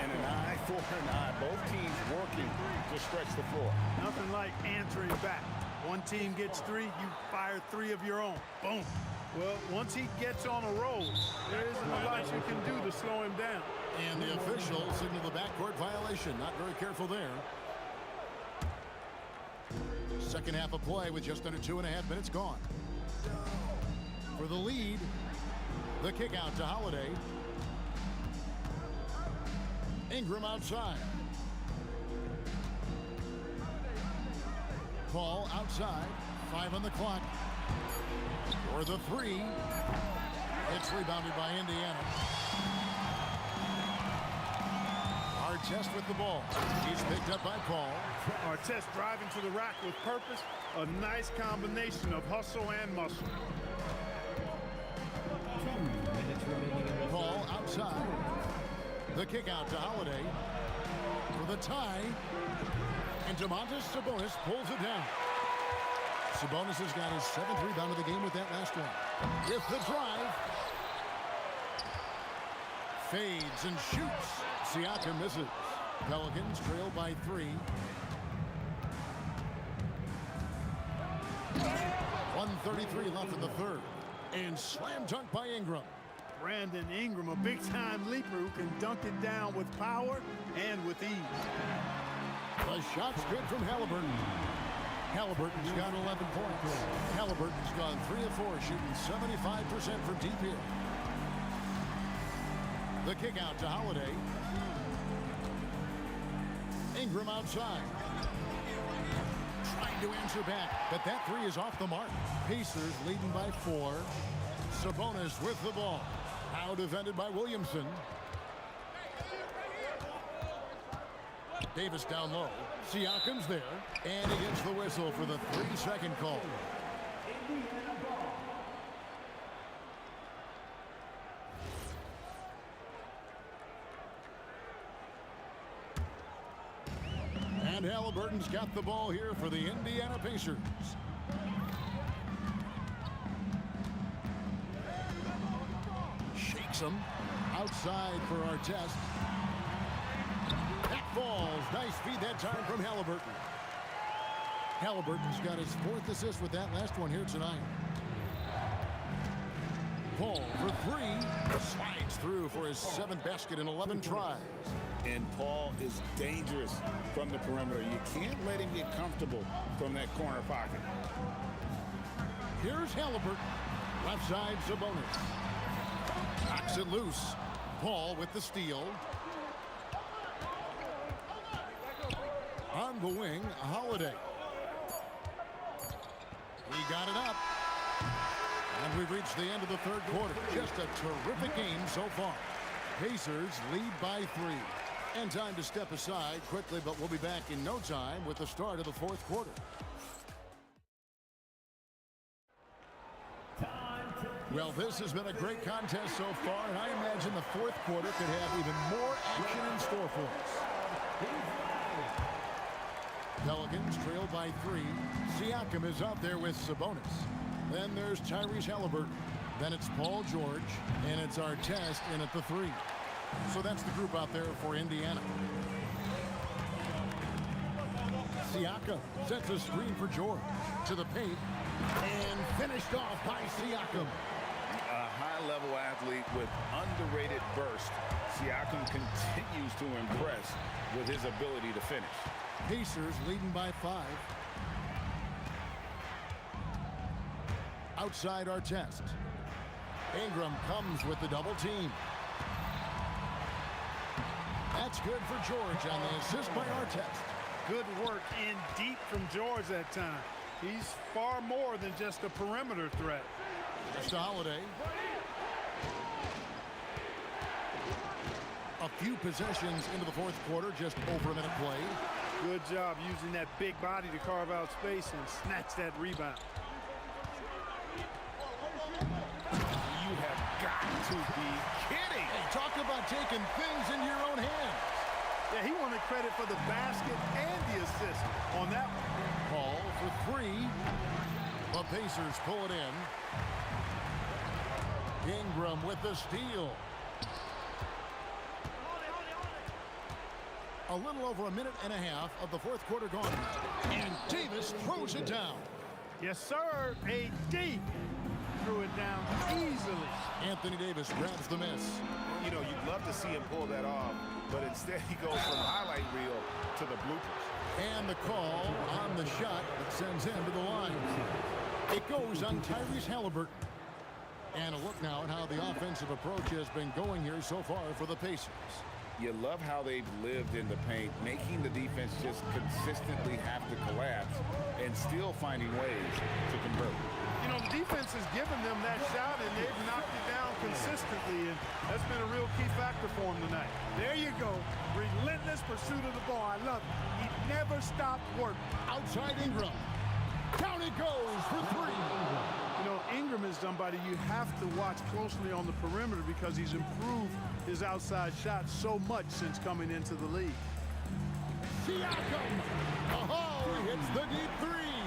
And an eye for an eye. Both teams working to stretch the floor. Nothing like answering back. One team gets 3, you fire 3 of your own. Boom. Well, once he gets on a roll, there isn't a lot you can do to slow him down. And the official signaled the backcourt violation. Not very careful there. Second half of play with just under 2.5 minutes gone. For the lead, the kick out to Holiday. Ingram outside. Paul outside. 5 on the clock. For the 3. It's rebounded by Indiana. Artest with the ball. He's picked up by Paul. Artest driving to the rack with purpose. A nice combination of hustle and muscle. minutes remaining in the Ball outside. The kick out to Holiday for the tie. And Domantas Sabonis pulls it down. Sabonis has got his 7th rebound of the game with that last one. With the drive. Fades and shoots. Siakam misses. Pelicans trail by 3. 1:33 left in the third. And slam dunk by Ingram. Brandon Ingram, a big-time leaper who can dunk it down with power and with ease. The shot's good from Halliburton. Halliburton's got 11 points. Halliburton's gone 3 of 4, shooting 75% from deep here. The kick out to Holiday. Ingram outside. Trying to answer back, but that 3 is off the mark. Pacers leading by 4. Sabonis with the ball. Now defended by Williamson. Davis down low. Siakam's there. And he gets the whistle for the 3-second call. And Halliburton's got the ball here for the Indiana Pacers. Shakes him. Outside for Artest. That falls. Nice feed that time from Halliburton. Halliburton's got his 4th assist with that last one here tonight. Paul for 3. Slides through for his 7th basket in 11 tries. And Paul is dangerous from the perimeter. You can't let him get comfortable from that corner pocket. Here's Halliburton. Left side, Sabonis. Knocks it loose. Paul with the steal. On the wing, Holiday. He got it up. And we've reached the end of the third quarter. Just a terrific game so far. Pacers lead by 3. And time to step aside quickly, but we'll be back in no time with the start of the 4th quarter. Well, this has been a great contest so far, and I imagine the 4th quarter could have even more action in store for us. Pelicans trail by 3. Siakam is out there with Sabonis. Then there's Tyrese Halliburton. Then it's Paul George, and it's Artest in at the 3. So that's the group out there for Indiana. Siakam sets a screen for George. To the paint. And finished off by Siakam. A high-level athlete with underrated burst. Siakam continues to impress with his ability to finish. Pacers leading by 5. Outside Artest. Ingram comes with the double team. That's good for George on the assist by Artest. Good work in deep from George that time. He's far more than just a perimeter threat. Just a Holiday. A few possessions into the 4th quarter, just over a minute played. Good job using that big body to carve out space and snatch that rebound. You have got to be kidding. Hey, talk about taking things into your own hands. Yeah, he wanted credit for the basket and the assist on that one. Paul for 3. The Pacers pull it in. Ingram with the steal. A little over a minute and a half of the 4th quarter gone. And Davis throws it down. Yes, sir. AD threw it down easily. Anthony Davis grabs the miss. You know, you'd love to see him pull that off, but instead he goes from highlight reel to the bloopers. And the call on the shot that sends him to the line. It goes on Tyrese Halliburton. And a look now at how the offensive approach has been going here so far for the Pacers. You love how they've lived in the paint, making the defense just consistently have to collapse and still finding ways to convert. You know, the defense has given them that shot, and they've knocked it down consistently, and that's been a real key factor for them tonight. There you go. Relentless pursuit of the ball. I love it. He never stopped working. Outside Ingram. Down it goes for 3. You know, Ingram has somebody you have to watch closely on the perimeter because he's improved his outside shot so much since coming into the league. Siakam. Oh, he hits the deep three.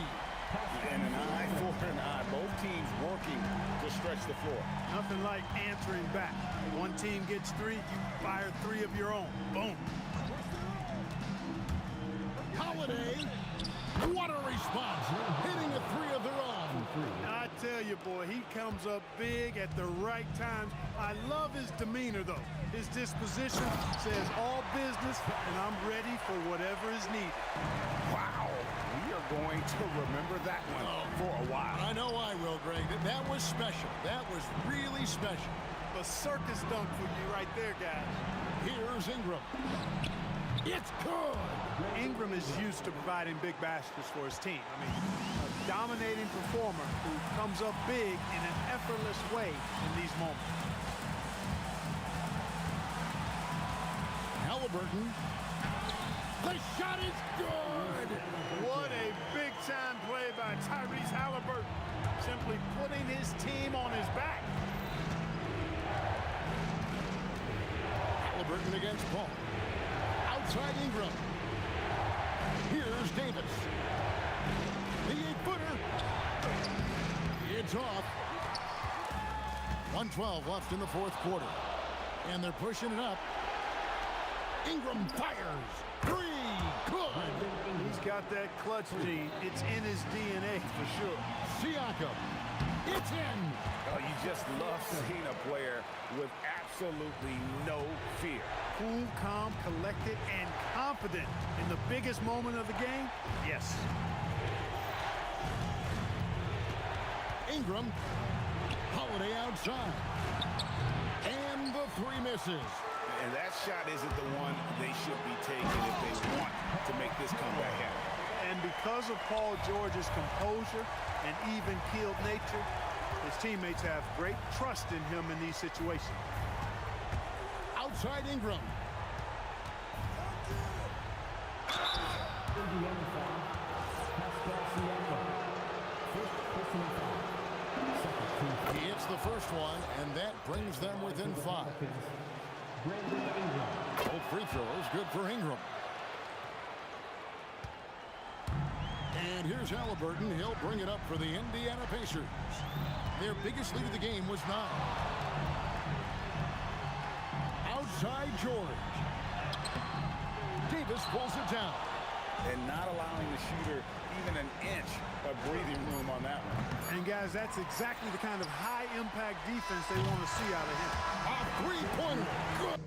And an eye for an eye. Both teams working to stretch the floor. Nothing like answering back. One team gets three, you fire three of your own. Boom. Holiday. What a response. Hitting a three of their own. I tell you, boy, he comes up big at the right times. I love his demeanor, though. His disposition says all business, and I'm ready for whatever is needed. Wow. We are going to remember that one for a while. I know I will, Greg. That was special. That was really special. A circus dunk for you right there, guys. Here's Ingram. It's good. Ingram is used to providing big baskets for his team. I mean, a dominating performer who comes up big in an effortless way in these moments. Halliburton. The shot is good. What a big-time play by Tyrese Halliburton. Simply putting his team on his back. Halliburton against Paul. Outside Ingram. Here's Davis. The 8-footer. It's off. 1:12 left in the fourth quarter. And they're pushing it up. Ingram fires. Three. Good. He's got that clutch gene. It's in his DNA for sure. Siakam. It's in. Oh, you just love seeing a player with absolutely no fear. Cool, calm, collected, and confident in the biggest moment of the game? Yes. Ingram. Holiday outside. And the three misses. And that shot isn't the one they should be taking if they want to make this comeback happen. And because of Paul George's composure and even-keeled nature, his teammates have great trust in him in these situations. Outside Ingram. He hits the first one, and that brings them within 5. Both free throws good for Ingram. And here's Halliburton. He'll bring it up for the Indiana Pacers. Their biggest lead of the game was 9. Outside George. Davis pulls it down. And not allowing the shooter even an inch of breathing room on that one. And guys, that's exactly the kind of high-impact defense they want to see out of him. A three-pointer. Good.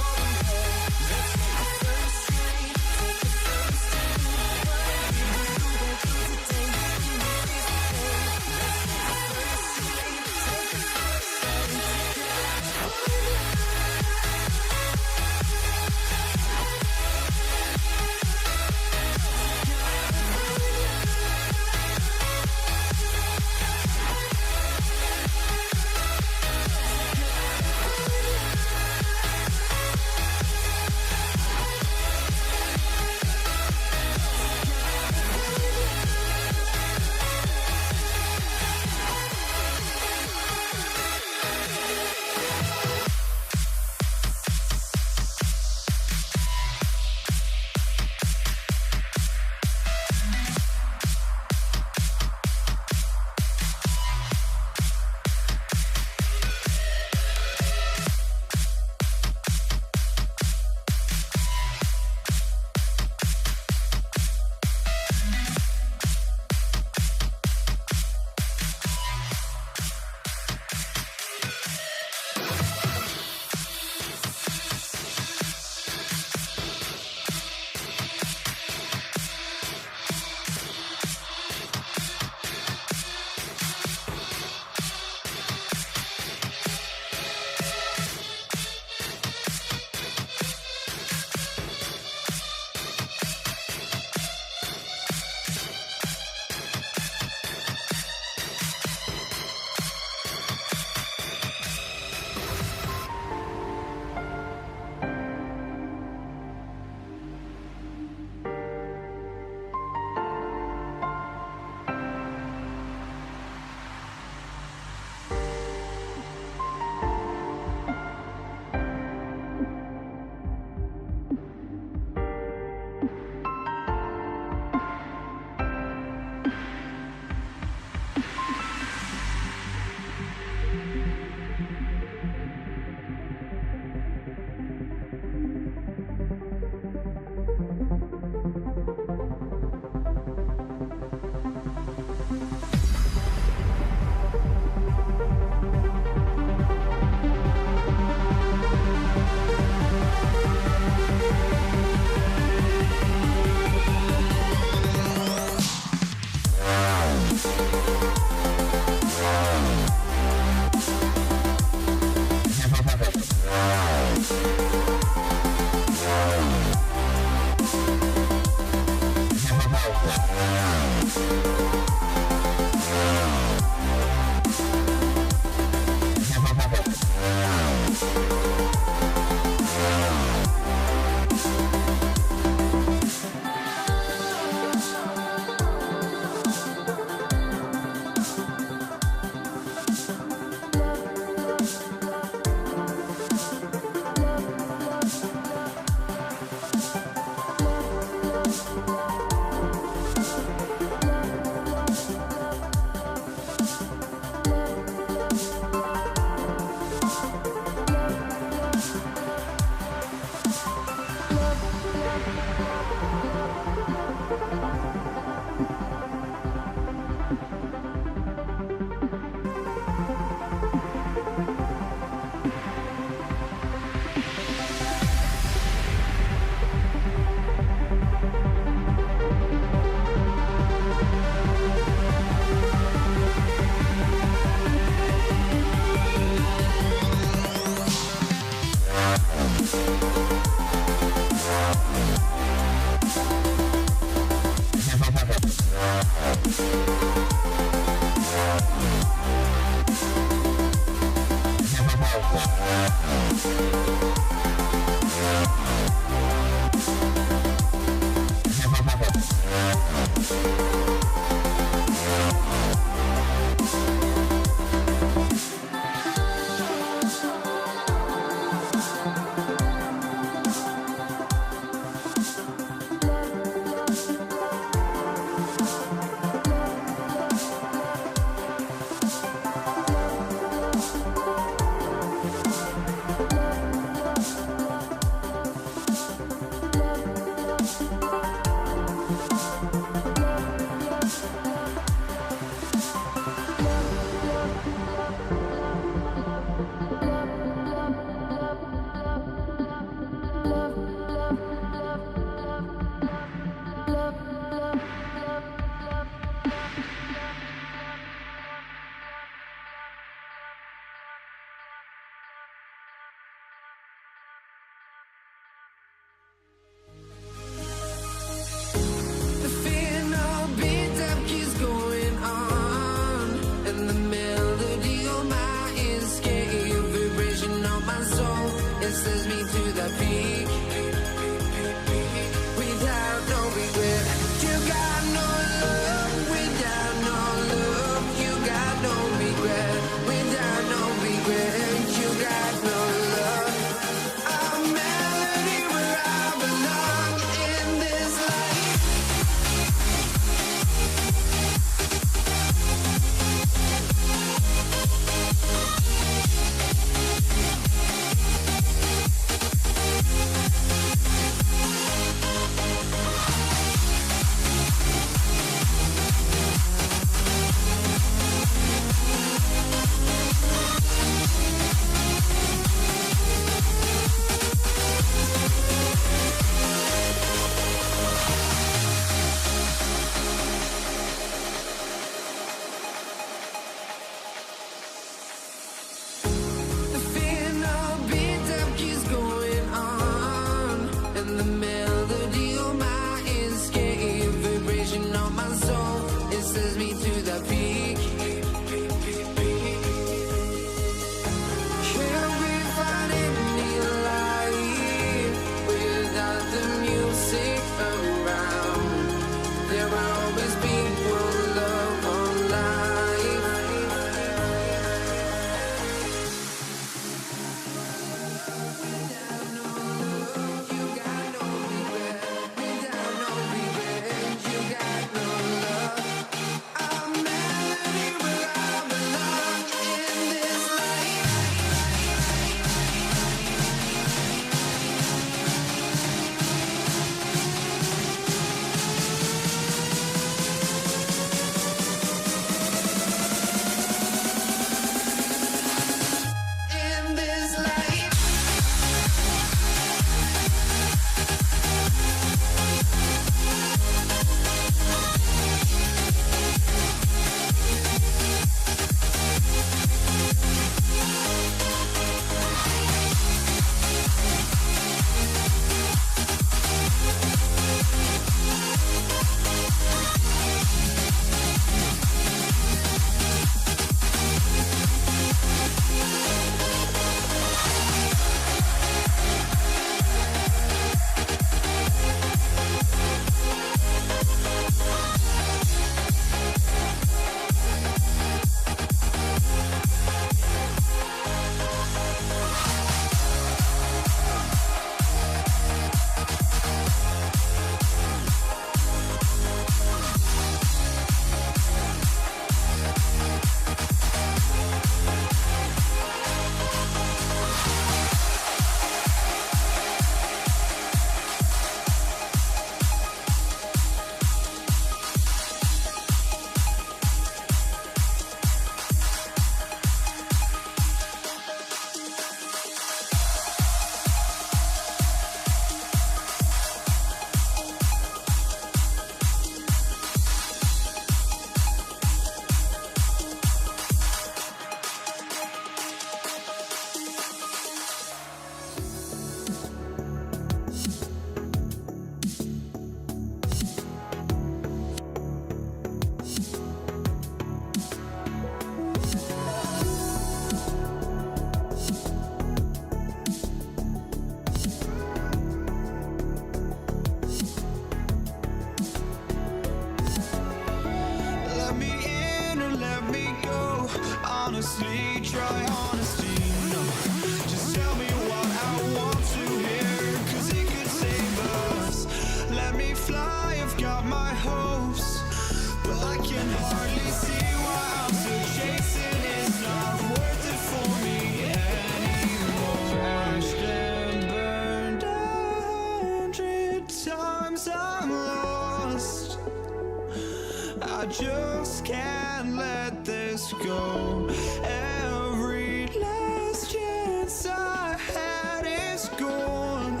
I just can't let this go. Every last chance I had is gone,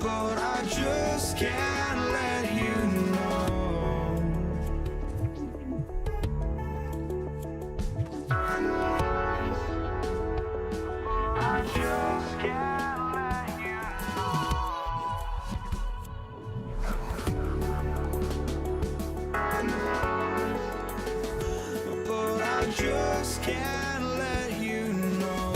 but I just can't let you know. I just can't let you know. But I just can't let you know.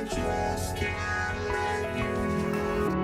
Just can't let you know.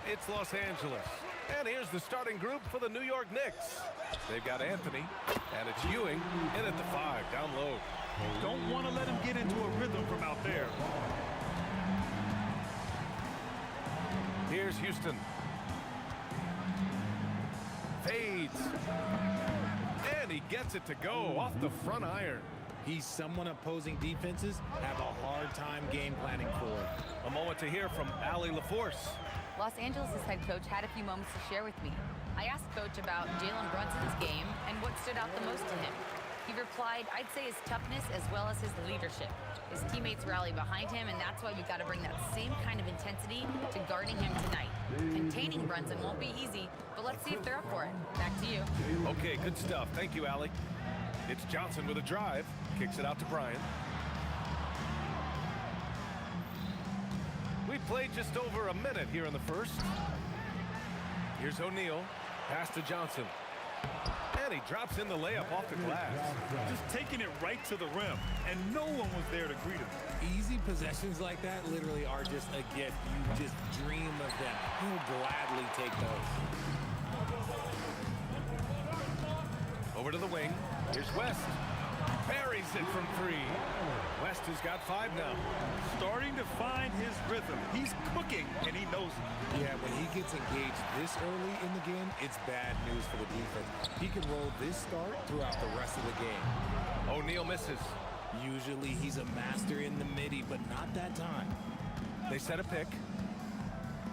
It's Los Angeles. And here's the starting group for the New York Knicks. They've got Anthony, and it's Ewing in at the 5, down low. Don't want to let him get into a rhythm from out there. Here's Houston. Fades. And he gets it to go off the front iron. He's someone opposing defenses have a hard time game planning for. A moment to hear from Allie LaForce. Los Angeles' head coach had a few moments to share with me. I asked Coach about Jalen Brunson's game and what stood out the most to him. He replied, I'd say his toughness as well as his leadership. His teammates rally behind him, and that's why we've got to bring that same kind of intensity to guarding him tonight. Containing Brunson won't be easy, but let's see if they're up for it. Back to you. Okay, good stuff. Thank you, Allie. It's Johnson with a drive. Kicks it out to Bryant. We played just over a minute here in the first. Here's O'Neal. Pass to Johnson. And he drops in the layup off the glass. Just taking it right to the rim, and no one was there to greet him. Easy possessions like that literally are just a gift. You just dream of them. He'll gladly take those. Over to the wing. Here's West. Buries it from 3. West has got 5 now. Starting to find his rhythm. He's cooking, and he knows it. Yeah, when he gets engaged this early in the game, it's bad news for the defense. He can roll this start throughout the rest of the game. O'Neal misses. Usually he's a master in the midi, but not that time. They set a pick.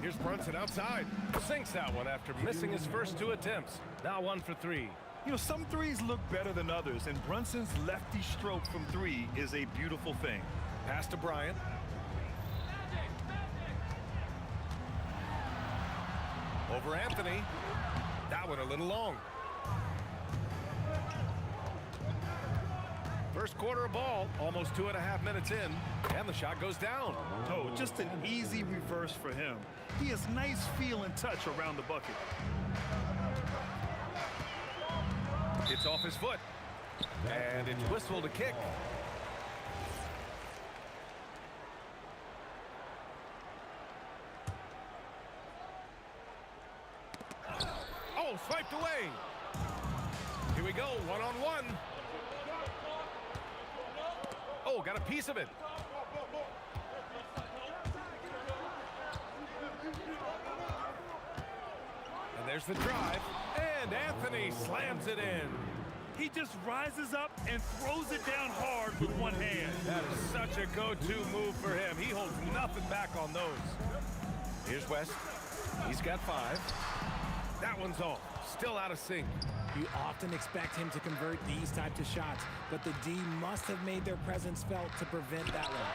Here's Brunson outside. Sinks that one after missing his first 2 attempts. Now 1 for 3. You know, some threes look better than others, and Brunson's lefty stroke from 3 is a beautiful thing. Pass to Bryant. Over Anthony. That one a little long. First quarter of ball, almost 2.5 minutes in, and the shot goes down. Oh, just an easy reverse for him. He has nice feel and touch around the bucket. It's off his foot, and it's whistled a kick. Oh, swiped away. Here we go, one-on-one. Oh, got a piece of it. And there's the drive, and Anthony slams it in. He just rises up and throws it down hard with one hand. That is such a go-to move for him. He holds nothing back on those. Here's West. He's got 5. That one's off. Still out of sync. You often expect him to convert these types of shots, but the D must have made their presence felt to prevent that one.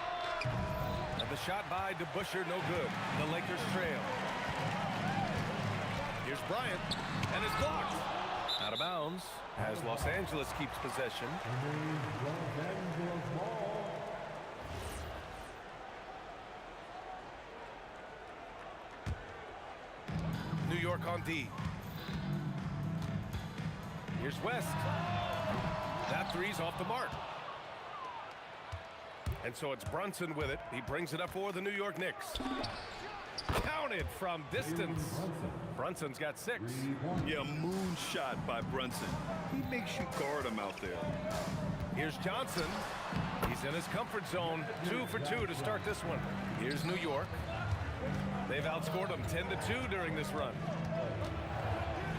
And the shot by DeBusschere, no good. The Lakers trail. Here's Bryant, and it's blocked. Out of bounds as Los Angeles keeps possession. New York on D. Here's West. That 3's off the mark. And so it's Brunson with it. He brings it up for the New York Knicks. Counted from distance. Brunson's got 6. Yeah, moonshot by Brunson. He makes you guard him out there. Here's Johnson. He's in his comfort zone. 2 for 2 to start this one. Here's New York. They've outscored them 10-2 during this run.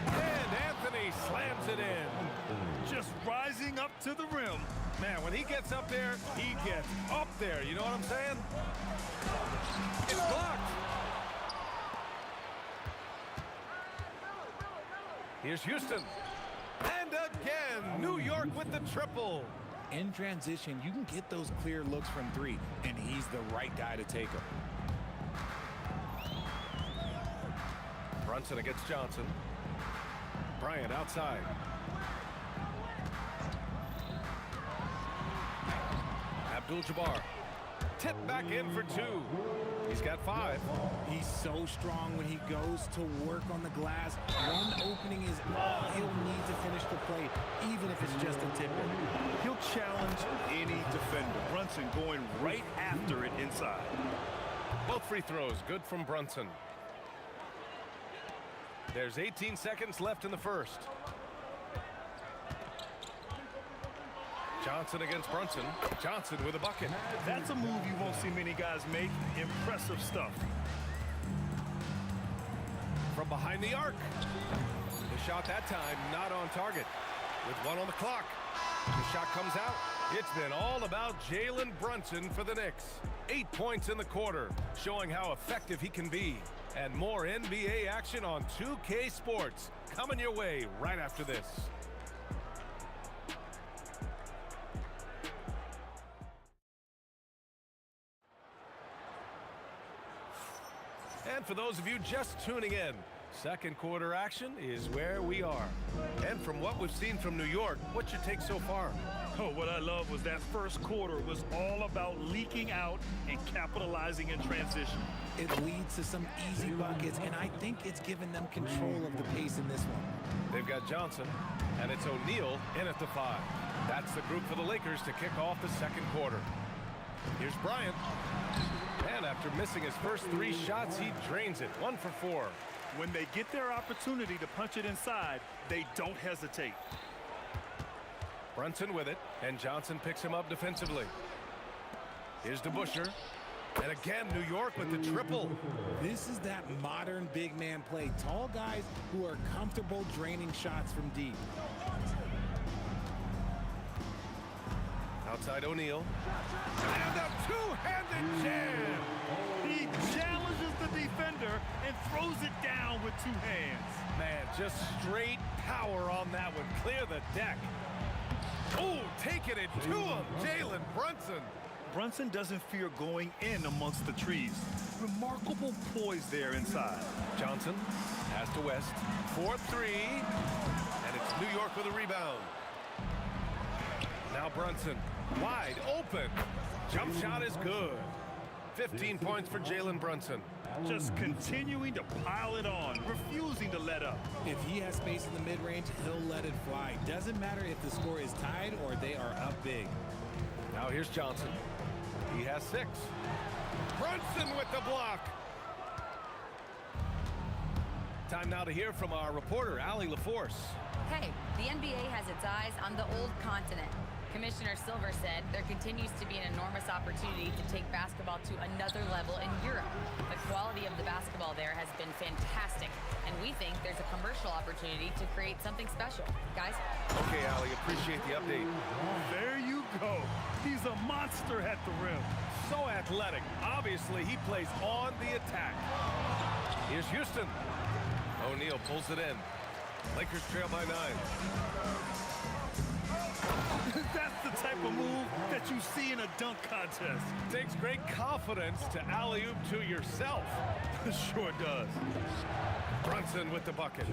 And Anthony slams it in. Just rising up to the rim. Man, when he gets up there, he gets up there. You know what I'm saying? It's blocked. Here's Houston. And again, New York with the triple. In transition, you can get those clear looks from 3, and he's the right guy to take them. Brunson against Johnson. Bryant outside. Abdul-Jabbar. Tip back in for 2. He's got 5. He's so strong when he goes to work on the glass. One opening is all he'll need to finish the play, even if it's just a tip-in. He'll challenge any defender. Brunson going right after it inside. Both free throws good from Brunson. There's 18 seconds left in the first. Johnson against Brunson. Johnson with a bucket. That's a move you won't see many guys make. Impressive stuff. From behind the arc. The shot that time not on target. With 1 on the clock. The shot comes out. It's been all about Jalen Brunson for the Knicks. 8 points in the quarter, showing how effective he can be. And more NBA action on 2K Sports coming your way right after this. And for those of you just tuning in, second quarter action is where we are. And from what we've seen from New York, what's your take so far? Oh, what I love was that first quarter was all about leaking out and capitalizing in transition. It leads to some easy buckets, and I think it's given them control of the pace in this one. They've got Johnson, and it's O'Neal in at the 5. That's the group for the Lakers to kick off the second quarter. Here's Bryant. And after missing his first 3 shots, he drains it. 1 for 4. When they get their opportunity to punch it inside, they don't hesitate. Brunson with it, and Johnson picks him up defensively. Here's DeBusschere. And again, New York with the triple. This is that modern big man play. Tall guys who are comfortable draining shots from deep. Outside O'Neal. And a two-handed jam. He challenges the defender and throws it down with 2 hands. Man, just straight power on that one. Clear the deck. Oh, taking it to him, Jalen Brunson. Brunson doesn't fear going in amongst the trees. Remarkable poise there inside. Johnson pass to West. 4-3. And it's New York with a rebound. Now Brunson wide open. Jump shot is good. 15 points for Jalen Brunson. Just continuing to pile it on, refusing to let up. If he has space in the mid-range, he'll let it fly. Doesn't matter if the score is tied or they are up big. Now here's Johnson. He has 6. Brunson with the block. Time now to hear from our reporter, Allie LaForce. Hey, the NBA has its eyes on the old continent. Commissioner Silver said there continues to be an enormous opportunity to take basketball to another level in Europe. The quality of the basketball there has been fantastic, and we think there's a commercial opportunity to create something special. Guys? Okay, Allie, appreciate the update. There you go. He's a monster at the rim. So athletic. Obviously, he plays on the attack. Here's Houston. O'Neal pulls it in. Lakers trail by 9. That's the type of move that you see in a dunk contest. Takes great confidence to alley-oop to yourself. Sure does. Brunson with the bucket.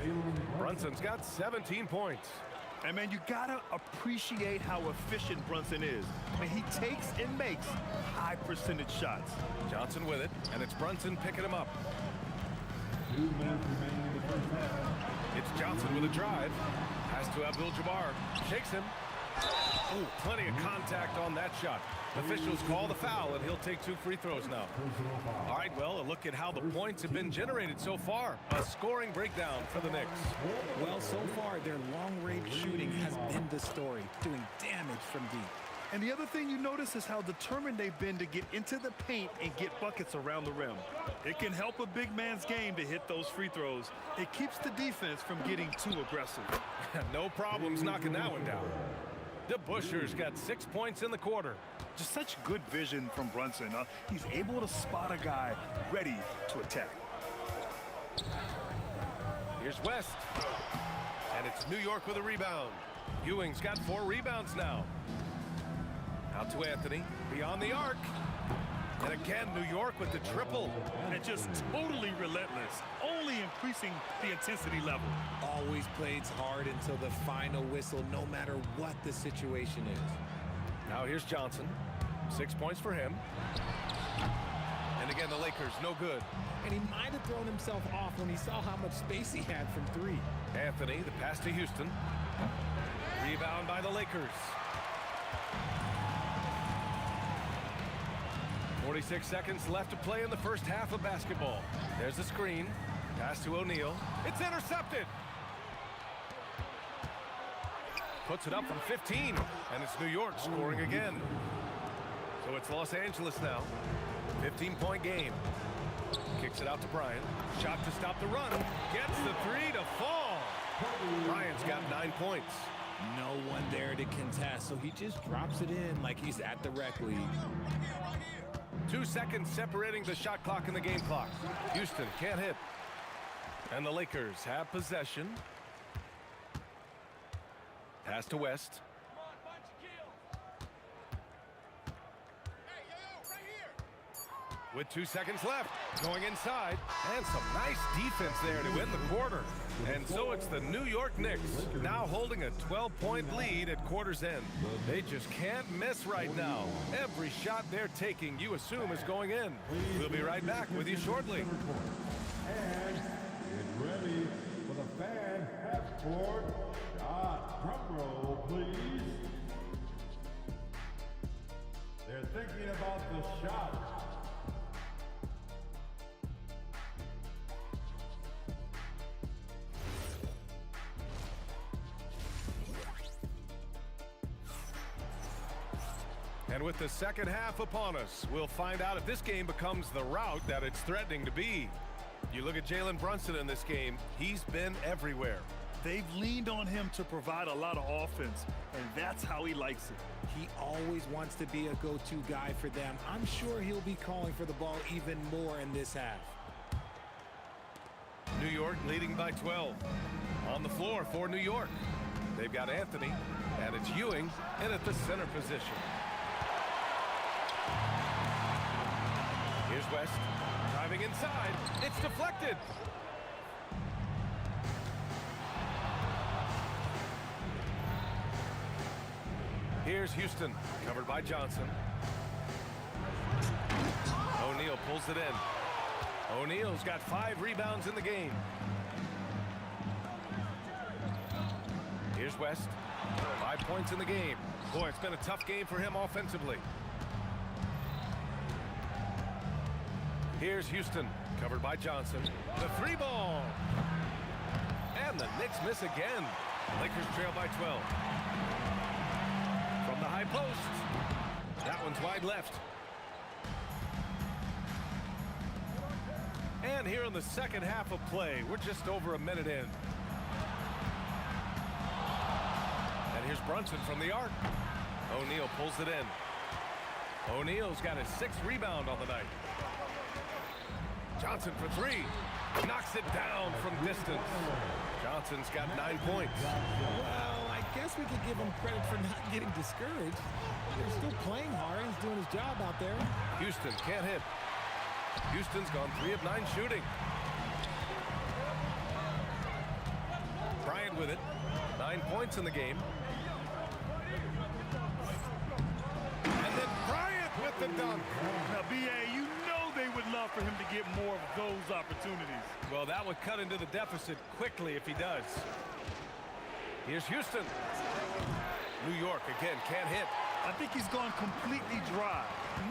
Brunson's got 17 points. And man, you gotta appreciate how efficient Brunson is. I mean, he takes and makes high percentage shots. Johnson with it, and it's Brunson picking him up. 2 minutes remaining in the first half. It's Johnson with a drive. Pass to Abdul-Jabbar. Shakes him. Oh, plenty of contact on that shot. Officials call the foul, and he'll take 2 free throws now. All right, well, a look at how the points have been generated so far. A scoring breakdown for the Knicks. Well, so far, their long-range shooting has been the story, doing damage from deep. And the other thing you notice is how determined they've been to get into the paint and get buckets around the rim. It can help a big man's game to hit those free throws. It keeps the defense from getting too aggressive. No problems knocking that one down. DeBusschere's got 6 points in the quarter. Just such good vision from Brunson. He's able to spot a guy ready to attack. Here's West. And it's New York with a rebound. Ewing's got 4 rebounds now. Out to Anthony. Beyond the arc. And again, New York with the triple. And just totally relentless, only increasing the intensity level. Always plays hard until the final whistle, no matter what the situation is. Now here's Johnson. 6 points for him. And again, the Lakers, no good. And he might have thrown himself off when he saw how much space he had from 3. Anthony, the pass to Houston. Rebound by the Lakers. 46 seconds left to play in the first half of basketball. There's the screen. Pass to O'Neal. It's intercepted. Puts it up from 15, and it's New York scoring again. So it's Los Angeles now. 15-point game. Kicks it out to Bryant. Shot to stop the run. Gets the three to fall. Bryant's got 9 points. No one there to contest, so he just drops it in like he's at the rec league. 2 seconds separating the shot clock and the game clock. Houston can't hit. And the Lakers have possession. Pass to West. With 2 seconds left, going inside, and some nice defense there to win the quarter. And so it's the New York Knicks now holding a 12-point lead at quarter's end. They just can't miss right now. Every shot they're taking, you assume, is going in. We'll be right back with you shortly. And get ready for the fan half-court shot. Drum roll, please. They're thinking about the shot. And with the second half upon us, we'll find out if this game becomes the rout that it's threatening to be. You look at Jalen Brunson in this game, he's been everywhere. They've leaned on him to provide a lot of offense, and that's how he likes it. He always wants to be a go-to guy for them. I'm sure he'll be calling for the ball even more in this half. New York leading by 12. On the floor for New York. They've got Anthony, and it's Ewing in at the center position. Here's West, driving inside. It's deflected. Here's Houston, covered by Johnson. O'Neal pulls it in. O'Neal's got 5 rebounds in the game. Here's West, 5 points in the game. Boy, it's been a tough game for him offensively. Here's Houston, covered by Johnson. The 3-ball. And the Knicks miss again. Lakers trail by 12. From the high post. That one's wide left. And here in the second half of play, we're just over a minute in. And here's Brunson from the arc. O'Neal pulls it in. O'Neal's got his 6th rebound on the night. Johnson for 3. Knocks it down from distance. Johnson's got 9 points. Well, I guess we could give him credit for not getting discouraged. They're still playing hard. He's doing his job out there. Houston can't hit. Houston's gone 3 of 9 shooting. Bryant with it. 9 points in the game. And then Bryant with the dunk. Now, B.A., you know they would love for him to get more of those opportunities. Well, that would cut into the deficit quickly if he does. Here's Houston. New York again can't hit. I think he's gone completely dry.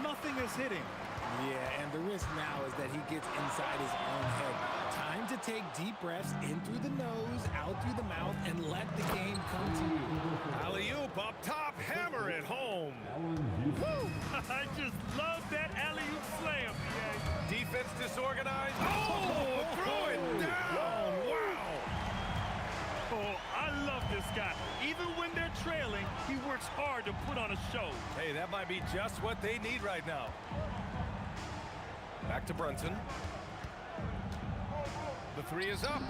Nothing is hitting. Yeah, and the risk now is that he gets inside his own head. Time to take deep breaths in through the nose, out through the mouth, and let the game come to you. Alley-oop up top, hammer it home. Woo! I just love that alley-oop slam. Defense disorganized. Oh, throw it down. Wow. Oh, I love this guy. Even when they're trailing, he works hard to put on a show. Hey, that might be just what they need right now. Back to Brunson. The 3 is up.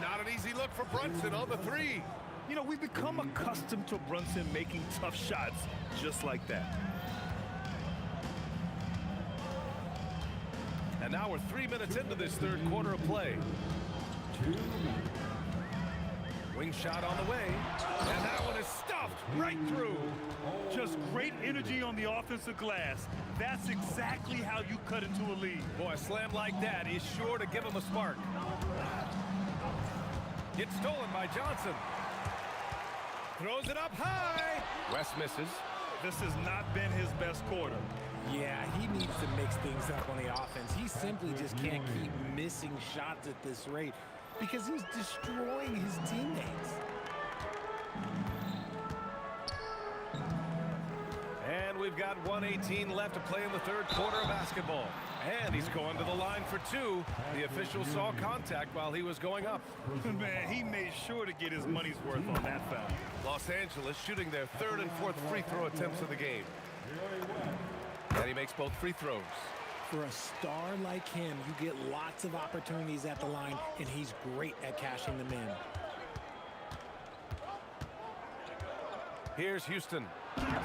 Not an easy look for Brunson on the 3. You know, we've become accustomed to Brunson making tough shots just like that. And now we're 3 minutes into this third quarter of play. Wing shot on the way. And that one is stuffed right through. Just great energy on the offensive glass. That's exactly how you cut into a lead. Boy, a slam like that is sure to give him a spark. Gets stolen by Johnson. Throws it up high. West misses. This has not been his best quarter. Yeah, he needs to mix things up on the offense. He simply just can't keep missing shots at this rate because he's destroying his teammates. And we've got 1:18 left to play in the third quarter of basketball. And he's going to the line for two. The official saw contact while he was going up. Man, he made sure to get his money's worth on that foul. Los Angeles shooting their third and fourth free throw attempts of the game. And he makes both free throws. For a star like him, you get lots of opportunities at the line, and he's great at cashing them in. Here's Houston.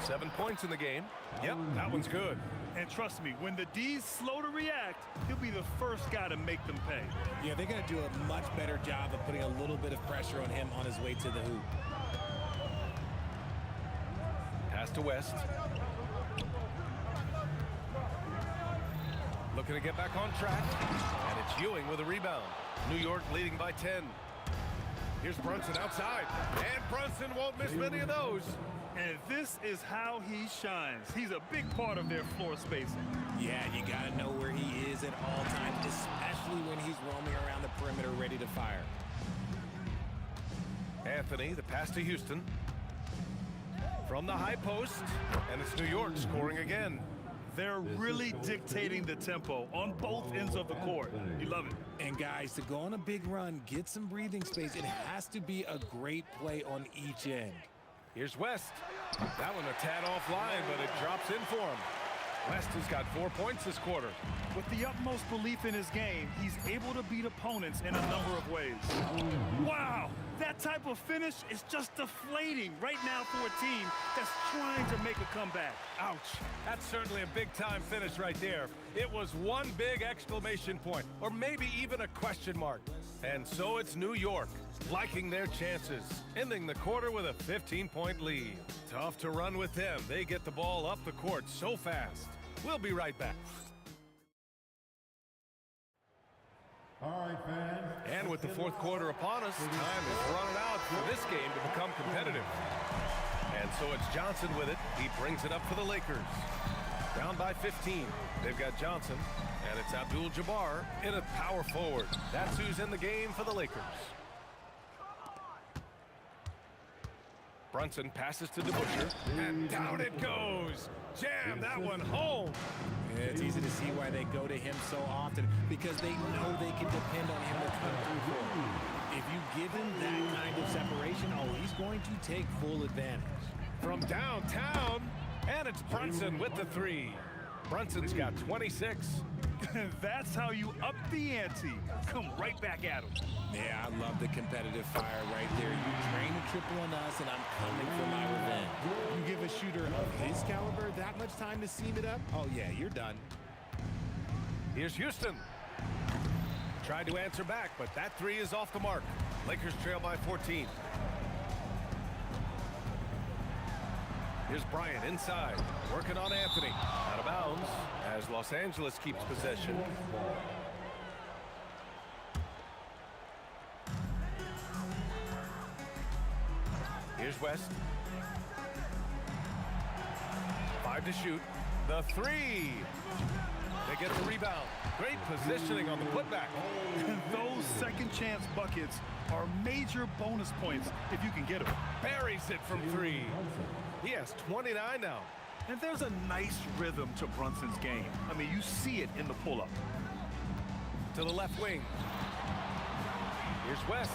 7 points in the game. Yep, that one's good. And trust me, when the D's slow to react, he'll be the first guy to make them pay. Yeah, they're going to do a much better job of putting a little bit of pressure on him on his way to the hoop. Pass to West. Looking to get back on track. And it's Ewing with a rebound. New York leading by 10. Here's Brunson outside. And Brunson won't miss many of those. And this is how he shines. He's a big part of their floor spacing. Yeah, you got to know where he is at all times, especially when he's roaming around the perimeter ready to fire. Anthony, the pass to Houston. From the high post. And it's New York scoring again. They're really dictating the tempo on both ends of the court. You love it. And guys, to go on a big run, get some breathing space, it has to be a great play on each end. Here's West. That one a tad offline, but it drops in for him. West has got 4 points this quarter. With the utmost belief in his game, he's able to beat opponents in a number of ways. Wow, that type of finish is just deflating right now for a team that's trying to make a comeback. Ouch. That's certainly a big-time finish right there. It was one big exclamation point, or maybe even a question mark. And so it's New York, liking their chances, ending the quarter with a 15-point lead. Tough to run with them. They get the ball up the court so fast. We'll be right back. All right, fans. And with the fourth quarter upon us, time is running out for this game to become competitive. And so it's Johnson with it. He brings it up for the Lakers. Down by 15. They've got Johnson, and it's Abdul-Jabbar in a power forward. That's who's in the game for the Lakers. Brunson passes to DeBusschere, and down it goes. Jam that one home. Yeah, it's easy to see why they go to him so often, because they know they can depend on him to come through for them. If you give him that kind of separation, oh, he's going to take full advantage. From downtown, and it's Brunson with the three. Brunson's got 26. That's how you up the ante. Come right back at him. Yeah, I love the competitive fire right there. You drain a triple on us, and I'm coming for my revenge. You give a shooter of his caliber that much time to seam it up, oh yeah, you're done. Here's Houston. Tried to answer back, but that three is off the mark. Lakers trail by 14. Here's Bryant inside, working on Anthony. Out of bounds as Los Angeles keeps possession. Here's West. 5 to shoot. The three. They get the rebound. Great positioning on the putback. Those second chance buckets are major bonus points if you can get them. Buries it from three. He has 29 now. And there's a nice rhythm to Brunson's game. I mean, you see it in the pull-up. To the left wing. Here's West.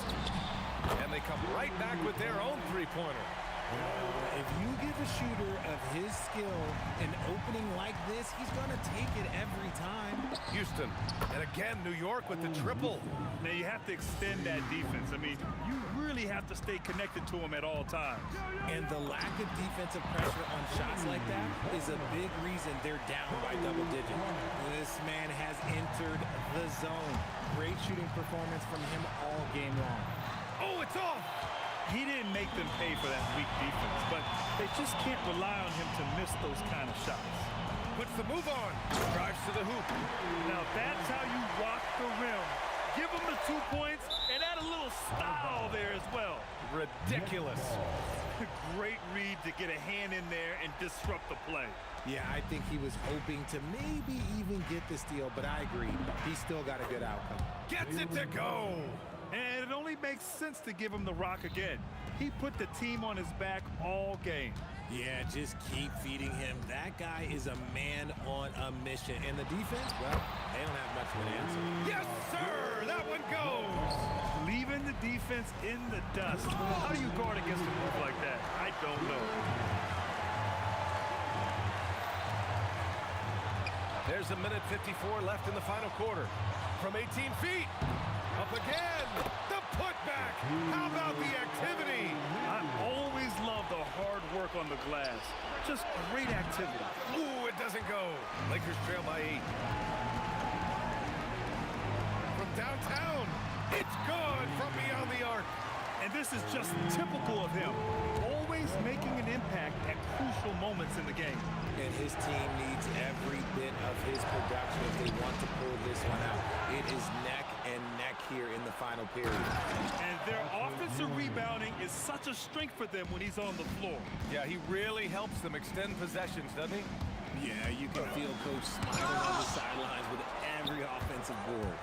And they come right back with their own three-pointer. If you give a shooter of his skill an opening like this, he's going to take it every time. Houston. And again, New York with the triple. Now, you have to extend that defense. I mean, you really have to stay connected to him at all times. And the lack of defensive pressure on shots like that is a big reason they're down by double digits. This man has entered the zone. Great shooting performance from him all game long. Oh, it's off! He didn't make them pay for that weak defense, but they just can't rely on him to miss those kind of shots. Puts the move on. Drives to the hoop. Now that's how you rock the rim. Give him the 2 points and add a little style there as well. Ridiculous. Great read to get a hand in there and disrupt the play. Yeah, I think he was hoping to maybe even get the steal, but I agree. He still got a good outcome. Gets it to go. And it only makes sense to give him the rock again. He put the team on his back all game. Yeah, just keep feeding him. That guy is a man on a mission. And the defense, well, they don't have much of an answer. Yes, sir. That one goes. Leaving the defense in the dust. How do you guard against a move like that? I don't know. There's a minute 54 left in the final quarter. From 18 feet. Up again. The putback. How about the activity? I always love the hard work on the glass. Just great activity. Ooh, it doesn't go. Lakers trail by 8. From downtown. It's good from beyond the arc. And this is just typical of him. Always making an impact at crucial moments in the game. And his team needs every bit of his production if they want to pull this one out. It is neck and neck here in the final period. And their offensive rebounding is such a strength for them when he's on the floor. Yeah, he really helps them extend possessions, doesn't he? Yeah, you can feel Coach smiling on the sidelines with every offensive board.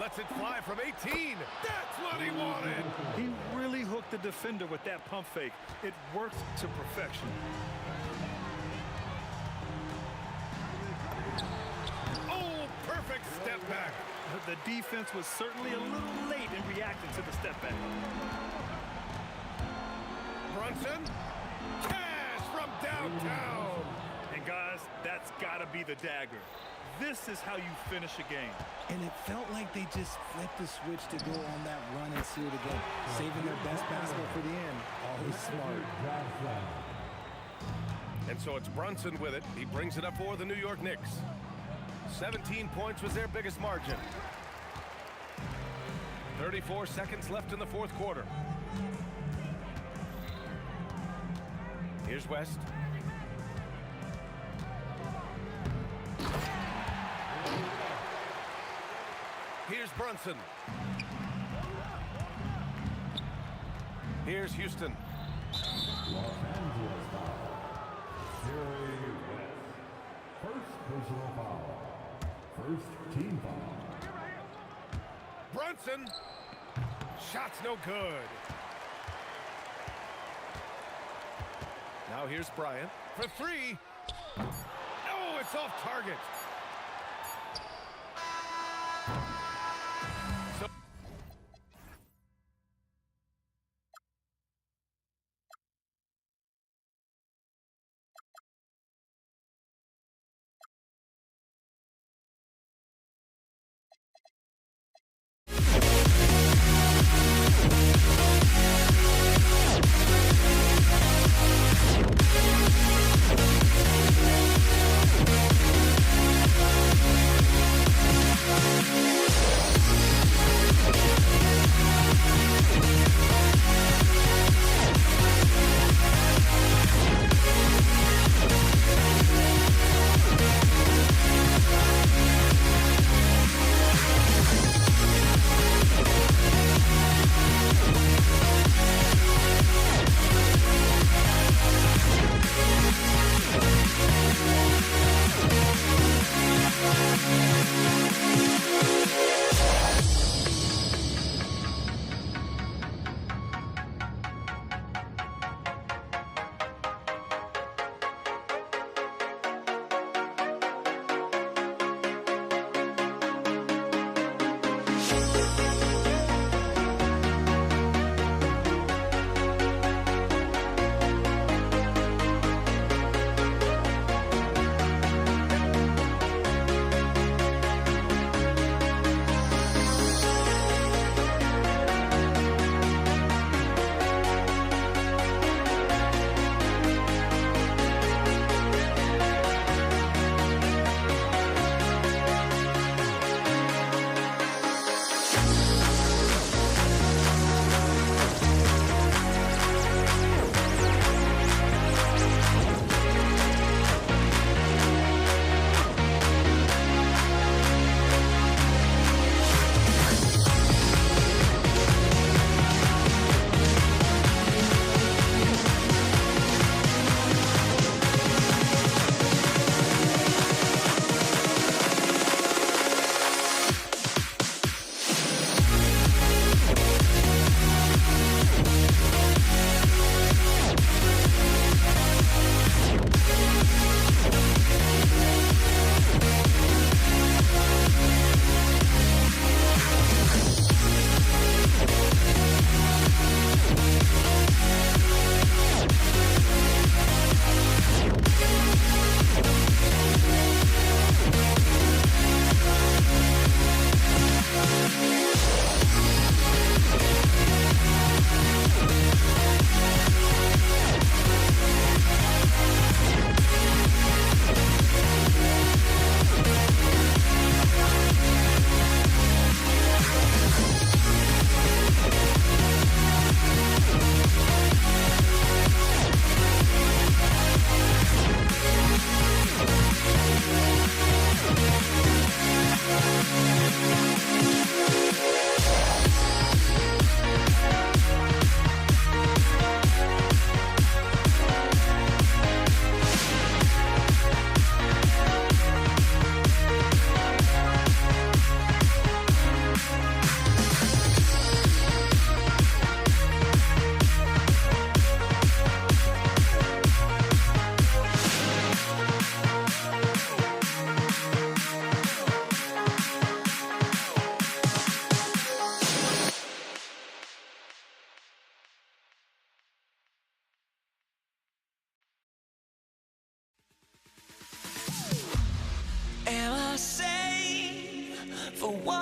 Lets it fly from 18. That's what he wanted. He really hooked the defender with that pump fake. It worked to perfection. Oh, perfect step back. The defense was certainly a little late in reacting to the step back. Brunson. Cash from downtown. And guys, that's got to be the dagger. This is how you finish a game. And it felt like they just flipped the switch to go on that run and seal it again. Saving their best basket for the end. Always smart. And so it's Brunson with it. He brings it up for the New York Knicks. 17 points was their biggest margin. 34 seconds left in the fourth quarter. Here's West. Here's Brunson. Here's Houston. Los Angeles foul. Jerry West. First personal foul. First team foul. Brunson. Shot's no good. Now here's Bryant for 3. Oh, it's off target.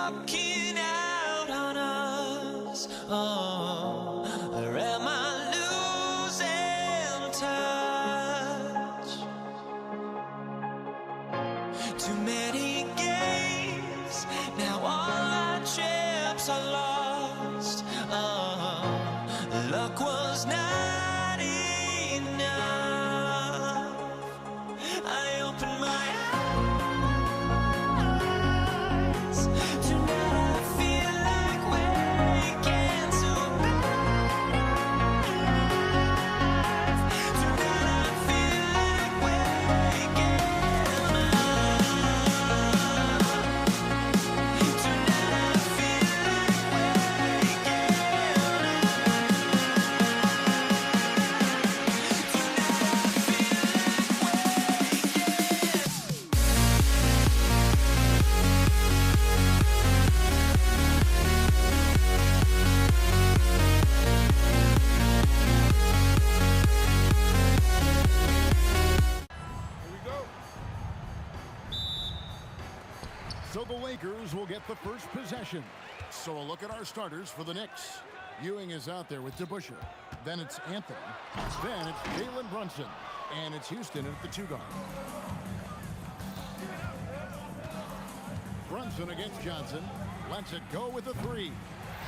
walking out on us? Oh, or am I losing touch? Too many games, now all our chips are lost. Oh, luck was not enough. I opened my eyes. Tonight I feel like waking to life. Tonight I feel like waking up. Tonight I feel like So the Lakers will get the first possession. So a look at our starters for the Knicks. Ewing is out there with DeBusschere. Then it's Anthony. Then it's Jalen Brunson. And it's Houston at the 2 guard. Brunson against Johnson. Lets it go with a 3.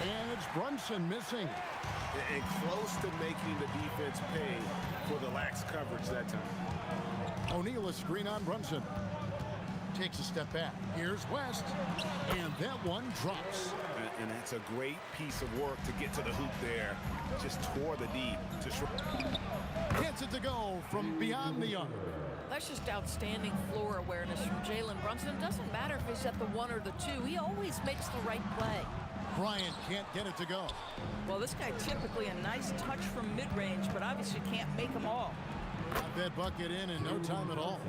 And it's Brunson missing. And close to making the defense pay for the lax coverage that time. O'Neal a screen on Brunson. Takes a step back. Here's West. And that one drops. And that's a great piece of work to get to the hoop there. Just tore the D. Gets it to go from beyond the arc. That's just outstanding floor awareness from Jalen Brunson. It doesn't matter if he's at the 1 or the 2. He always makes the right play. Bryant can't get it to go. Well, this guy typically a nice touch from mid-range, but obviously can't make them all. Got that bucket in no time at all.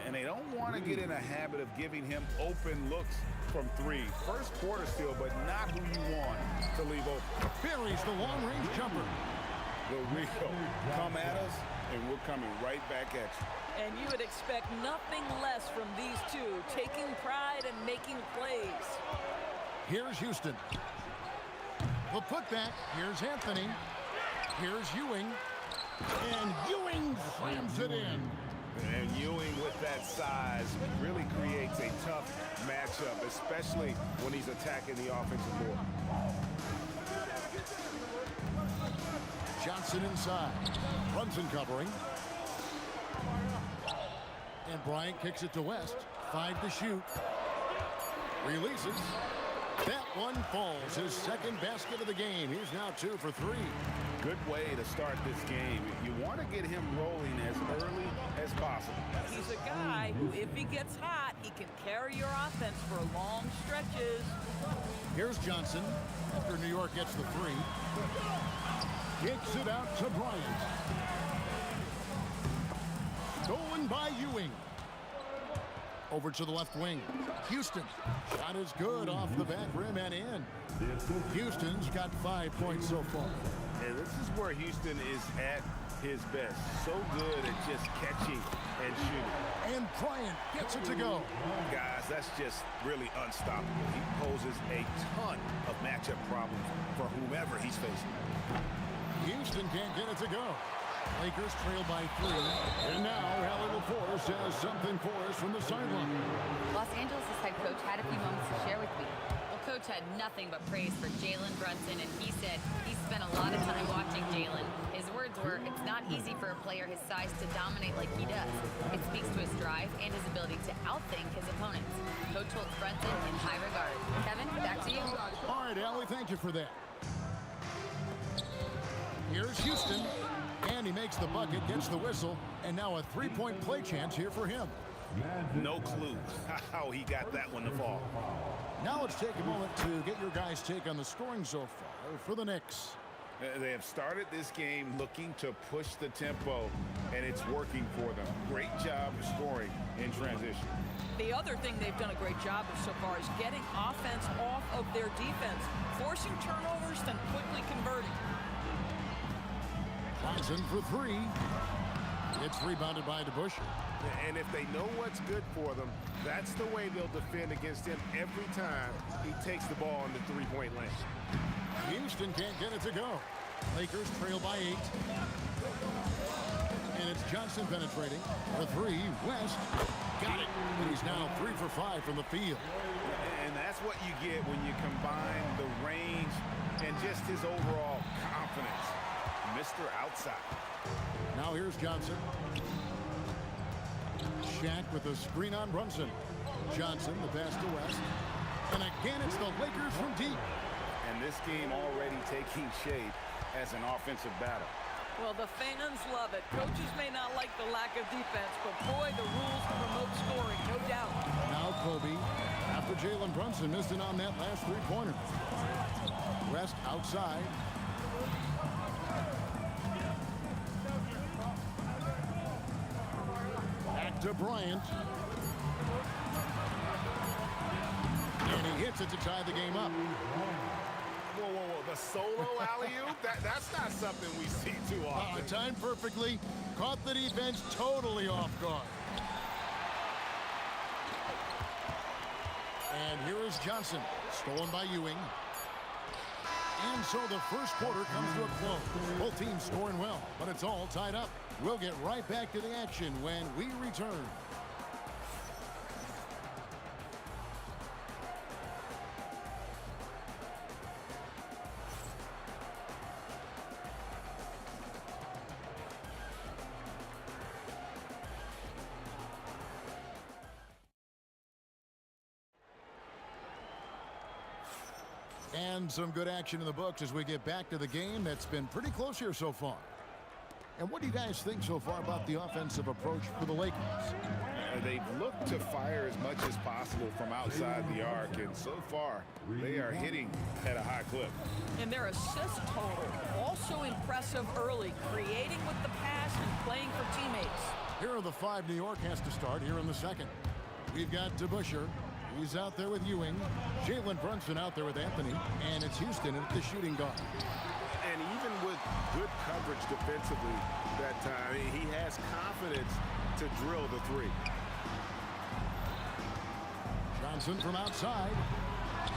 And they don't want to get in a habit of giving him open looks from 3. First quarter still, but not who you want to leave open. Buries the long-range jumper. The real come at us, and we're coming right back at you. And you would expect nothing less from these two, taking pride and making plays. Here's Houston. The putback. Here's Anthony. Here's Ewing. And Ewing slams it in. And Ewing with that size really creates a tough matchup, especially when he's attacking the offensive board. Johnson inside. Brunson covering. And Bryant kicks it to West. 5 to shoot. Releases. That one falls. His second basket of the game. He's now 2 for 3. Good way to start this game. You want to get him rolling as early as possible. He's a guy who, if he gets hot, he can carry your offense for long stretches. Here's Johnson after New York gets the 3. Kicks it out to Bryant. Stolen by Ewing. Over to the left wing. Houston. Shot is good off the back rim and in. Houston's got 5 points so far. And this is where Houston is at his best. So good at just catching and shooting. And Bryant gets it to go. Guys, that's just really unstoppable. He poses a ton of matchup problems for whomever he's facing. Houston can't get it to go. Lakers trail by 3. And now Hallie LaForce has something for us from the sideline. Los Angeles' head coach had a few moments to share with me. Well, coach had nothing but praise for Jalen Brunson, and he said he spent a lot of time watching Jalen. His words were, it's not easy for a player his size to dominate like he does. It speaks to his drive and his ability to outthink his opponents. Coach holds Brunson in high regard. Kevin, back to you. All right, Allie, thank you for that. Here's Houston. And he makes the bucket, gets the whistle, and now a 3-point play chance here for him. No clue how he got that one to fall. Now let's take a moment to get your guys' take on the scoring so far for the Knicks. They have started this game looking to push the tempo, and it's working for them. Great job of scoring in transition. The other thing they've done a great job of so far is getting offense off of their defense, forcing turnovers, then quickly converting. Johnson for 3. It's rebounded by DeBusschere. And if they know what's good for them, that's the way they'll defend against him every time he takes the ball in the three-point lane. Houston can't get it to go. Lakers trail by 8. And it's Johnson penetrating. The three, West. Got it. And he's now 3 for 5 from the field. And that's what you get when you combine the range and just his overall confidence. Mr. Outside. Now here's Johnson. Shaq with a screen on Brunson. Johnson, the pass to West. And again, it's the Lakers from deep. And this game already taking shape as an offensive battle. Well, the fans love it. Coaches may not like the lack of defense, but boy, the rules promote scoring, no doubt. Now Kobe, after Jalen Brunson missed it on that last three-pointer. West outside. Back to Bryant. And he hits it to tie the game up. Whoa, whoa, whoa. The solo alley-oop? That's not something we see too often. Timed perfectly. Caught the defense totally off guard. And here is Johnson. Stolen by Ewing. And so the first quarter comes to a close. Both teams scoring well, but it's all tied up. We'll get right back to the action when we return. And some good action in the books as we get back to the game that's been pretty close here so far. And what do you guys think so far about the offensive approach for the Lakers? They've looked to fire as much as possible from outside the arc, and so far, they are hitting at a high clip. And their assist total, also impressive early, creating with the pass and playing for teammates. Here are the 5 New York has to start here in the second. We've got DeBusschere. He's out there with Ewing. Jalen Brunson out there with Anthony. And it's Houston at the shooting guard. And even with good coverage defensively that time, he has confidence to drill the three. Johnson from outside.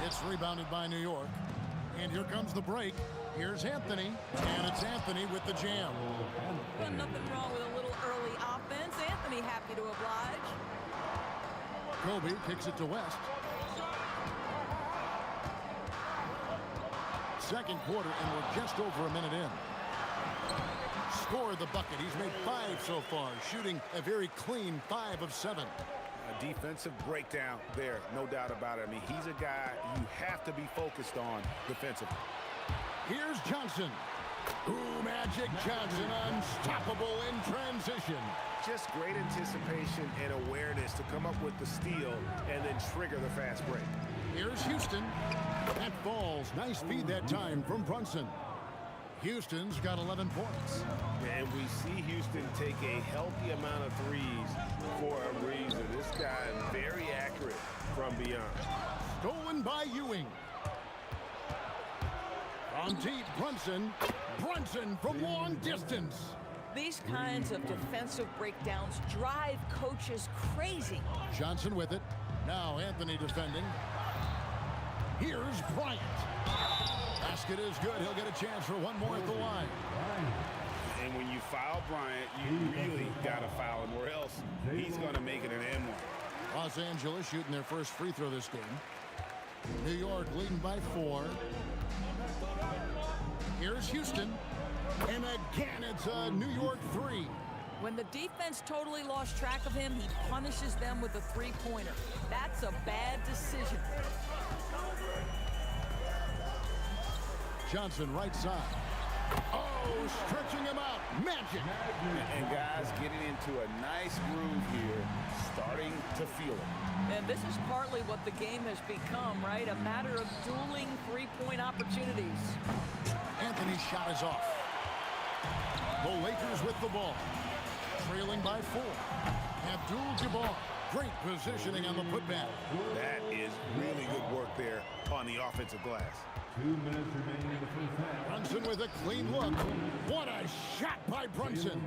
It's rebounded by New York. And here comes the break. Here's Anthony. And it's Anthony with the jam. Well, nothing wrong with a little early offense. Anthony happy to oblige. Kobe kicks it to West. Second quarter, and we're just over a minute in. Scored the bucket. He's made 5 so far, shooting a very clean 5 of 7. A defensive breakdown there, no doubt about it. I mean, he's a guy you have to be focused on defensively. Here's Johnson. Ooh, Magic Johnson, unstoppable in transition. Just great anticipation and awareness to come up with the steal and then trigger the fast break. Here's Houston. That falls. Nice feed that time from Brunson. Houston's got 11 points. And we see Houston take a healthy amount of threes for a reason. This guy is very accurate from beyond. Stolen by Ewing. From deep, Brunson. Brunson from long distance. These kinds of defensive breakdowns drive coaches crazy. Johnson with it. Now Anthony defending. Here's Bryant. Basket is good. He'll get a chance for one more at the line. And when you foul Bryant, you really got to foul him, or else he's going to make it an M1. Los Angeles shooting their first free throw this game. New York leading by 4. Here's Houston. And again, it's a New York 3. When the defense totally lost track of him, he punishes them with a three-pointer. That's a bad decision. Johnson right side. Oh, stretching him out. Magic. And guys getting into a nice groove here, starting to feel it. And this is partly what the game has become, right? A matter of dueling three-point opportunities. Anthony's shot is off. The Lakers with the ball. Trailing by 4. Abdul-Jabbar Great positioning on the putback. That is really good work there on the offensive glass. 2 minutes remaining in the first half. Brunson with a clean look. What a shot by Brunson.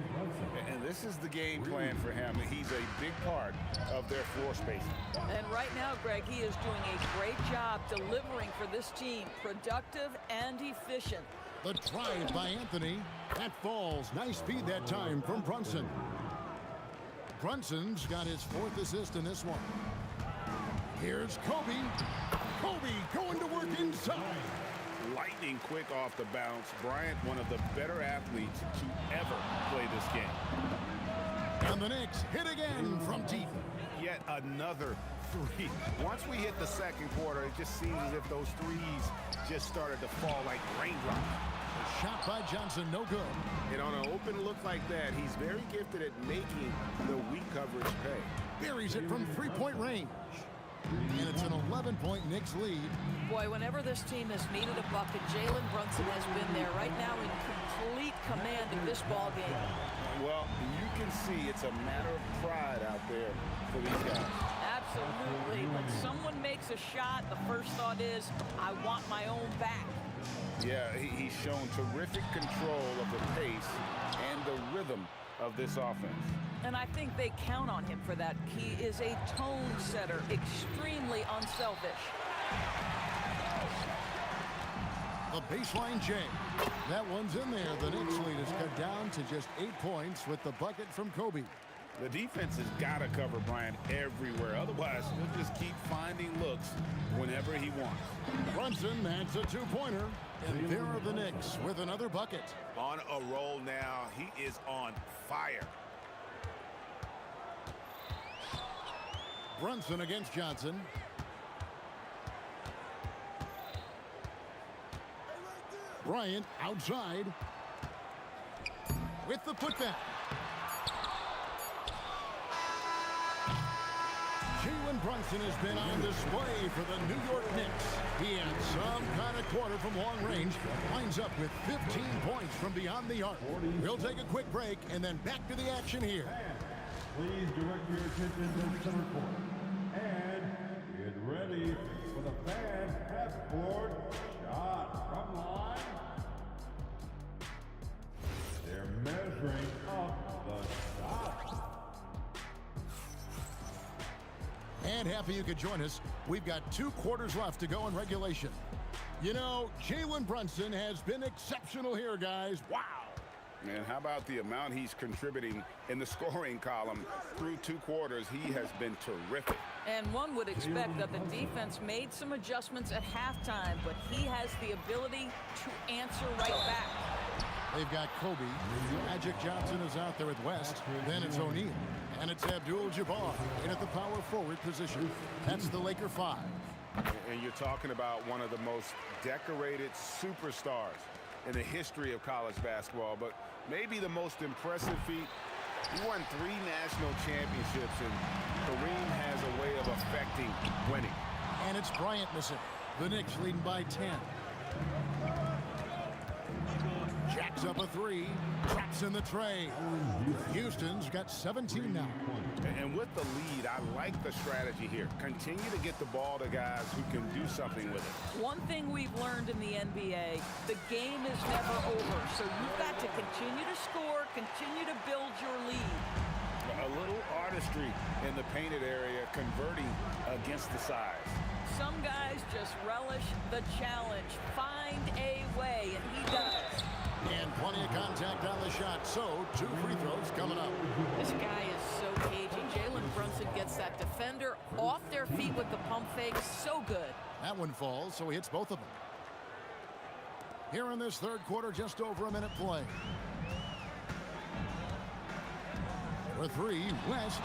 And this is the game plan for him. He's a big part of their floor spacing. And right now, Greg, he is doing a great job delivering for this team. Productive and efficient. The drive by Anthony. That falls. Nice speed that time from Brunson. Brunson's got his 4th assist in this one. Here's Kobe. Kobe going to work inside. Lightning quick off the bounce. Bryant, one of the better athletes to ever play this game. And the Knicks hit again from deep. Yet another 3. Once we hit the second quarter, it just seems as if those threes just started to fall like raindrops. A shot by Johnson, no good. And on an open look like that, he's very gifted at making the weak coverage pay. Buries it from 3-point range. And it's an 11-point Knicks lead. Boy, whenever this team has needed a bucket, Jalen Brunson has been there right now in complete command of this ball game. Well, you can see it's a matter of pride out there for these guys. Absolutely. When someone makes a shot, the first thought is, I want my own back. Yeah, he's shown terrific control of the pace and the rhythm of this offense. And I think they count on him for that. He is a tone setter, extremely unselfish. The baseline J. That one's in there. The Knicks lead is cut down to just 8 points with the bucket from Kobe. The defense has got to cover Bryant everywhere. Otherwise, he'll just keep finding looks whenever he wants. Brunson adds a 2-pointer. And there are the Knicks with another bucket. On a roll now. He is on fire. Brunson against Johnson. Bryant outside with the putback. Jalen Brunson has been on display for the New York Knicks. He had some kind of quarter from long range. Lines up with 15 points from beyond the arc. We'll take a quick break and then back to the action here. Please direct your attention to center court. And get ready for the fan half-court shot from line. They're measuring up the shot. And happy you could join us. We've got 2 quarters left to go in regulation. You know, Jalen Brunson has been exceptional here, guys. Wow. And how about the amount he's contributing in the scoring column through 2 quarters? He has been terrific. And one would expect that the defense made some adjustments at halftime, but he has the ability to answer right back. They've got Kobe. Magic Johnson is out there with West. Then it's O'Neal. And it's Abdul-Jabbar in at the power forward position. That's the Laker 5. And you're talking about one of the most decorated superstars in the history of college basketball, but maybe the most impressive feat. He won 3 national championships, and Kareem has a way of affecting winning. And it's Bryant missing. The Knicks leading by 10. Jacks up a 3. Traps in the tray. Houston's got 17 now. And with the lead, I like the strategy here. Continue to get the ball to guys who can do something with it. One thing we've learned in the NBA, the game is never over. So you've got to continue to score, continue to build your lead. A little artistry in the painted area, converting against the size. Some guys just relish the challenge. Find a way, and he does. And plenty of contact on the shot, so 2 free throws coming up. This guy is so cagey. Jalen Brunson gets that defender off their feet with the pump fake. So good. That one falls, so he hits both of them. Here in this 3rd quarter, just over a minute play. For 3, West.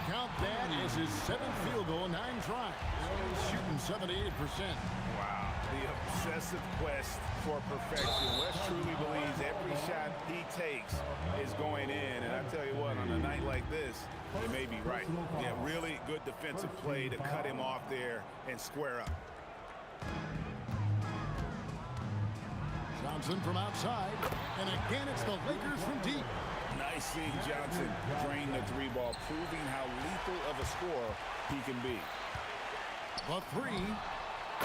Count that as his 7th field goal, 9 tries. Shooting 78%. Wow, the obsessive quest for perfection. West truly believes every shot he takes is going in. And I tell you what, on a night like this, he may be right. Yeah, really good defensive play to cut him off there and square up. Johnson from outside. And again, it's the Lakers from deep. Nice Nice seeing Johnson drain the three ball, proving how lethal of a scorer he can be. The three.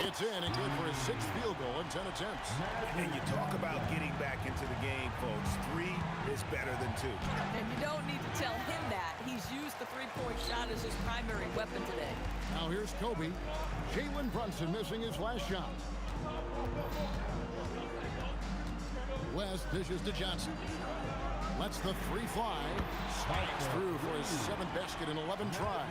It's in and good for his 6th field goal in 10 attempts. And you talk about getting back into the game, folks. 3 is better than 2. And you don't need to tell him that. He's used the three-point shot as his primary weapon today. Now here's Kobe. Jalen Brunson missing his last shot. West dishes to Johnson. Lets the three fly. Spikes through for his 7th basket in 11 tries.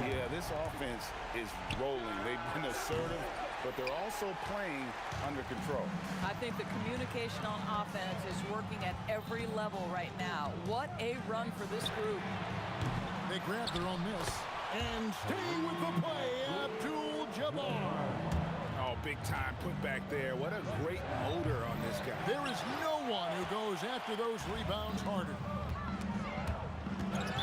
Yeah, this offense is rolling. They've been assertive, but they're also playing under control. I think the communication on offense is working at every level right now. What a run for this group. They grab their own miss. And staying with the play, Abdul-Jabbar. Oh, big time put back there. What a great motor on this guy. There is no one who goes after those rebounds harder.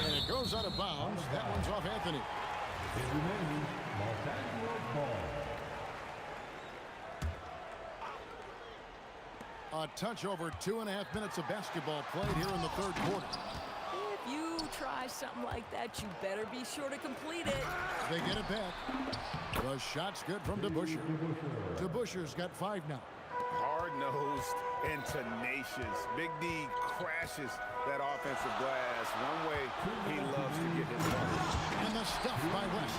And it goes out of bounds. That one's off Anthony. It remains Los Angeles ball. A touch over 2.5 minutes of basketball played here in the 3rd quarter. If you try something like that, you better be sure to complete it. They get it back. The shot's good from DeBusschere. DeBusschere's got 5 now. Hard-nosed and tenacious. Big D crashes that offensive glass. One way he loves to get his money. And the stuff by West.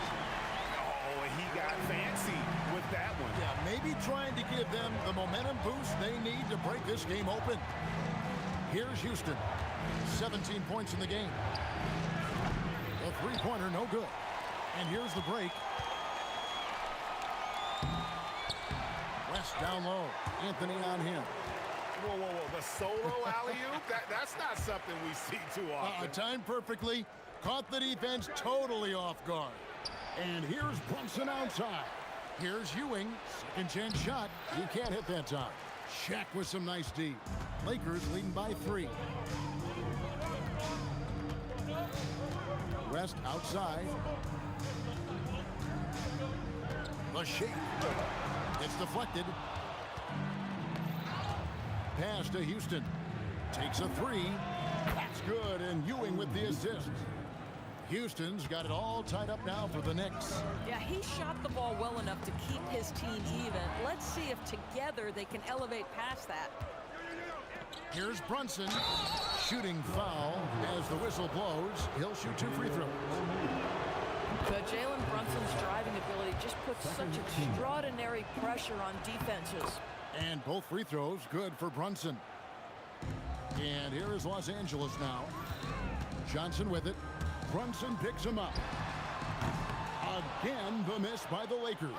Oh, and he got fancy with that one. Yeah, maybe trying to give them the momentum boost they need to break this game open. Here's Houston. 17 points in the game. The three-pointer, no good. And here's the break. West down low. Anthony on him. Whoa, whoa, whoa. The solo alley-oop? That's not something we see too often. Timed perfectly. Caught the defense totally off guard. And here's Brunson outside. Here's Ewing. Second chance shot. He can't hit that time. Shaq with some nice D. Lakers leading by 3. West outside. The shake. It's deflected. Pass to Houston. Takes a 3. That's good, and Ewing with the assist. Houston's got it all tied up now for the Knicks. Yeah, he shot the ball well enough to keep his team even. Let's see if together they can elevate past that. Here's Brunson. Shooting foul as the whistle blows. He'll shoot 2 free throws. But Jalen Brunson's driving ability just puts such extraordinary pressure on defenses. And both free throws good for Brunson. And here is Los Angeles now. Johnson with it. Brunson picks him up. Again, the miss by the Lakers.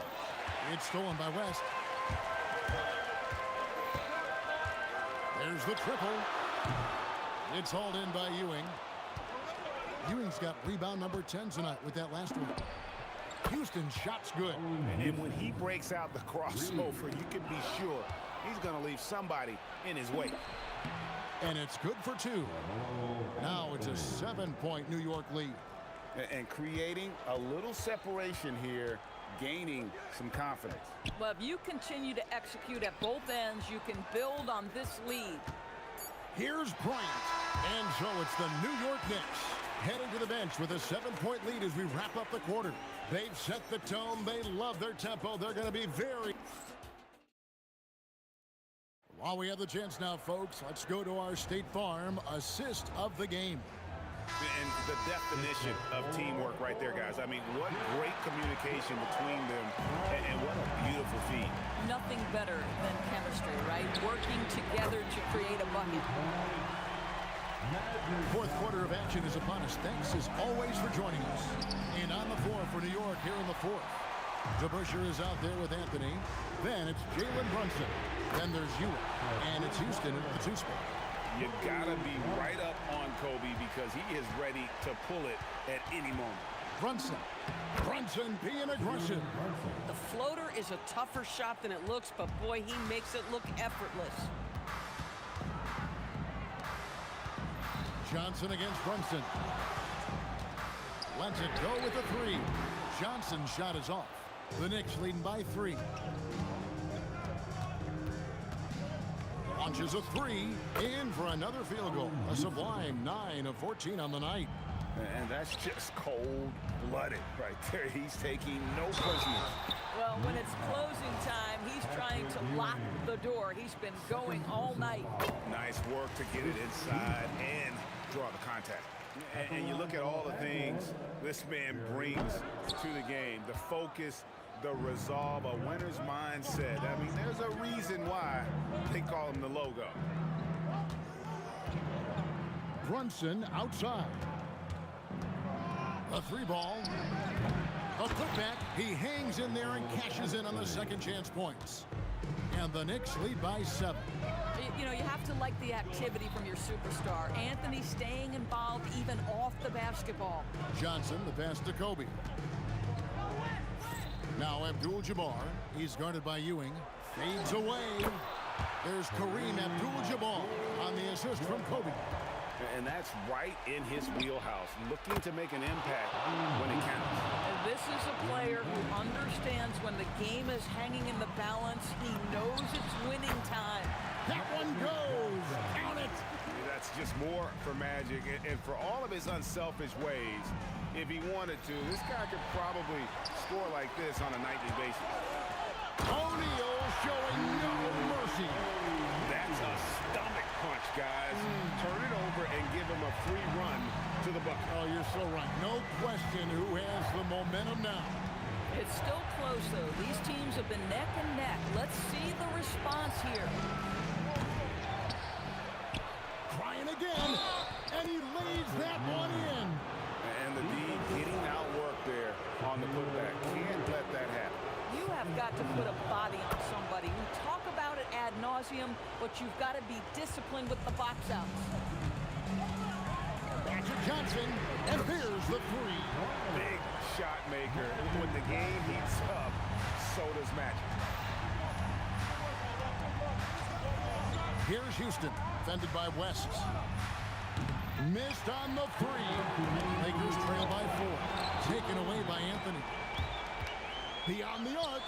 It's stolen by West. There's the triple. It's hauled in by Ewing. Ewing's got rebound number 10 tonight with that last one. Houston's shot's good. And when he breaks out the crossover, you can be sure he's going to leave somebody in his way. And it's good for 2. Now it's a 7-point New York lead. And creating a little separation here, gaining some confidence. Well, if you continue to execute at both ends, you can build on this lead. Here's Bryant. And so it's the New York Knicks heading to the bench with a 7-point lead as we wrap up the quarter. They've set the tone. They love their tempo. They're going to be very... While we have the chance now, folks, let's go to our State Farm assist of the game. And the definition of teamwork right there, guys. I mean, what great communication between them, and what a beautiful feat. Nothing better than chemistry, right? Working together to create a bucket. Fourth quarter of action is upon us. Thanks as always for joining us. And on the floor for New York here in the 4th. DeBusschere is out there with Anthony. Then it's Jalen Brunson. Then there's Ewing. And it's Houston at the 2 spot. You gotta be right up on Kobe because he is ready to pull it at any moment. Brunson being aggressive. The floater is a tougher shot than it looks, but boy, he makes it look effortless. Johnson against Brunson. Lets it go with a 3. Johnson's shot is off. The Knicks leading by 3. Launches a three. In for another field goal. A sublime 9 of 14 on the night. And that's just cold-blooded right there. He's taking no prisoners. Well, when it's closing time, he's trying to lock the door. He's been going all night. Nice work to get it inside and draw the contact. And you look at all the things this man brings to the game. The focus, the resolve, a winner's mindset. I mean, there's a reason why they call him the logo. Brunson outside. A three ball. A putback. He hangs in there and cashes in on the second chance points. And the Knicks lead by 7. You know, you have to like the activity from your superstar. Anthony staying involved even off the basketball. Johnson, the pass to Kobe. Now Abdul-Jabbar. He's guarded by Ewing. Fades away. There's Kareem Abdul-Jabbar on the assist from Kobe. And that's right in his wheelhouse, looking to make an impact when it counts. And this is a player who understands when the game is hanging in the balance. He knows it's winning time. That one goes. Count it. That's just more for Magic. And for all of his unselfish ways, if he wanted to, this guy could probably score like this on a nightly basis. O'Neal showing no mercy. That's a stomach punch, guys. Turn it over and give him a free run to the bucket. Oh, you're so right. No question who has the momentum now. It's still close, though. These teams have been neck and neck. Let's see the response here. Trying again, and he lays that one in. And the D getting outworked there on the putback. Can't let that happen. You have got to put a body on somebody. We talk about it ad nauseum, but you've got to be disciplined with the box outs. Magic Johnson, and here's the three. Big shot maker. When the game heats up, so does Magic. Here's Houston, defended by West. Missed on the three. Lakers trail by 4. Taken away by Anthony. Beyond the arc.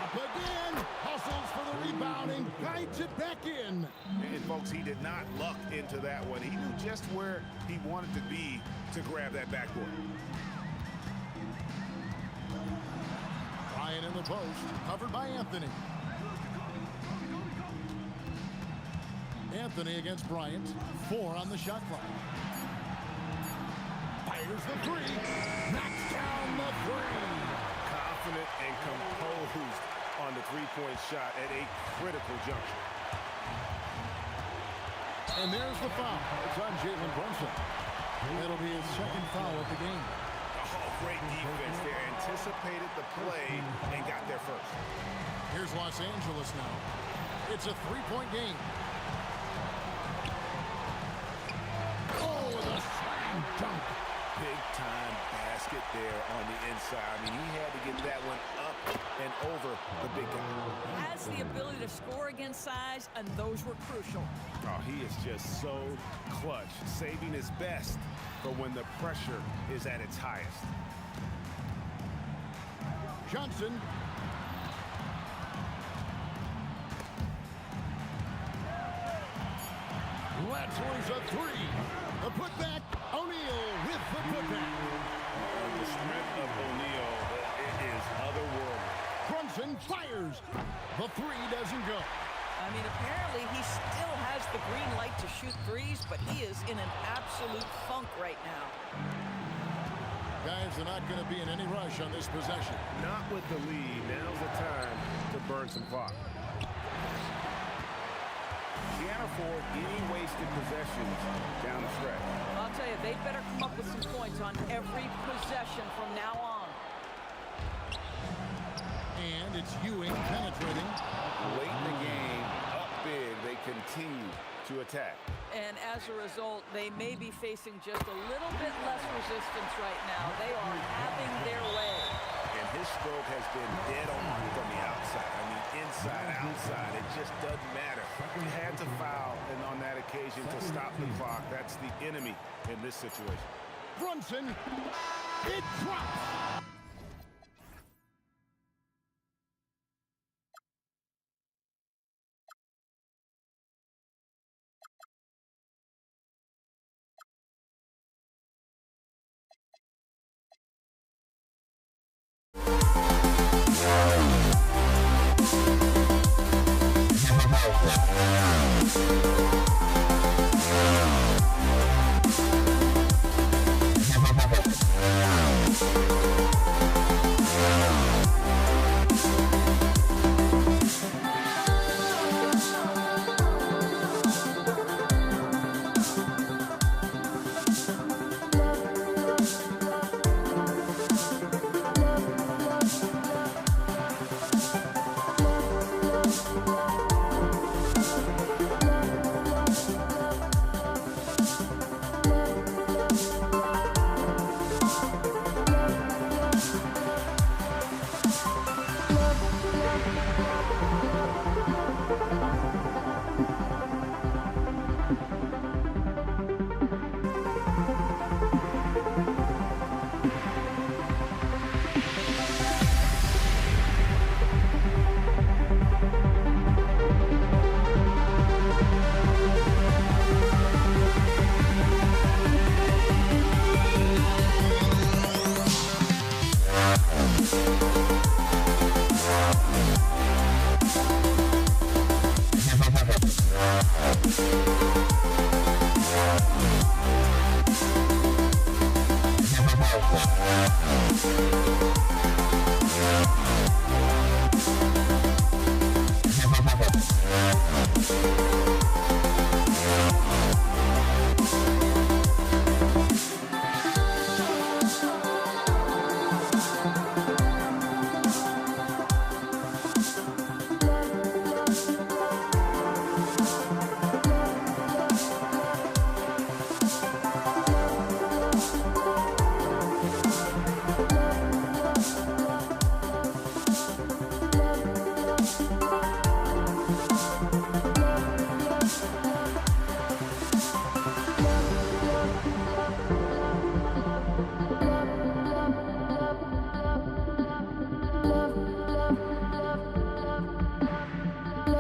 Up again. Hustles for the rebound and guides it back in. And folks, he did not luck into that one. He knew just where he wanted to be to grab that backboard. Ryan in the post, covered by Anthony. Anthony against Bryant. 4 on the shot clock. Fires the three. Knocks down the three. Confident and composed on the three-point shot at a critical juncture. And there's the foul. It's on Jalen Brunson. It'll be his second foul of the game. Oh, great defense there. Anticipated the play and got there first. Here's Los Angeles now. It's a three-point game. Oh, with a slam dunk. Big-time basket there on the inside. I mean, he had to get that one up and over the big guy. Has the ability to score against size, and those were crucial. Oh, he is just so clutch, saving his best for when the pressure is at its highest. Johnson. Let's lose a three. The putback. O'Neal with the putback. The strength of O'Neal, it is otherworldly. Brunson fires. The three doesn't go. I mean, apparently he still has the green light to shoot threes, but he is in an absolute funk right now. Guys are not going to be in any rush on this possession. Not with the lead. Now's the time to burn some clock. Can't afford any wasted possessions down the stretch. I'll tell you, they better come up with some points on every possession from now on. And it's Ewing penetrating. Late in the game, up big, they continue to attack. And as a result, they may be facing just a little bit less resistance right now. They are having their way. And his stroke has been dead on from the outside. I mean, inside, outside, it just doesn't matter. He had to foul and on that occasion to stop the clock. That's the enemy in this situation. Brunson, it drops.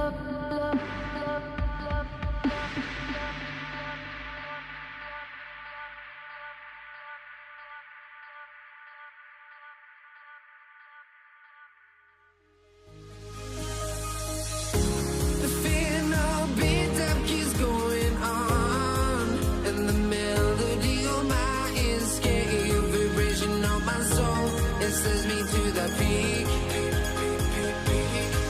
The fear no beat-up keeps going on, and the melody on my escape, vibration on my soul, it sends me to the peak.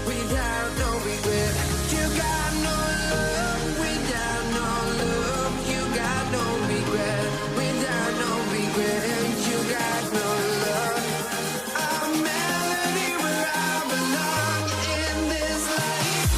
Without no regret, you got no love. Without no love, you got no regret. Without no regret, you got no love. A melody where I belong in this life.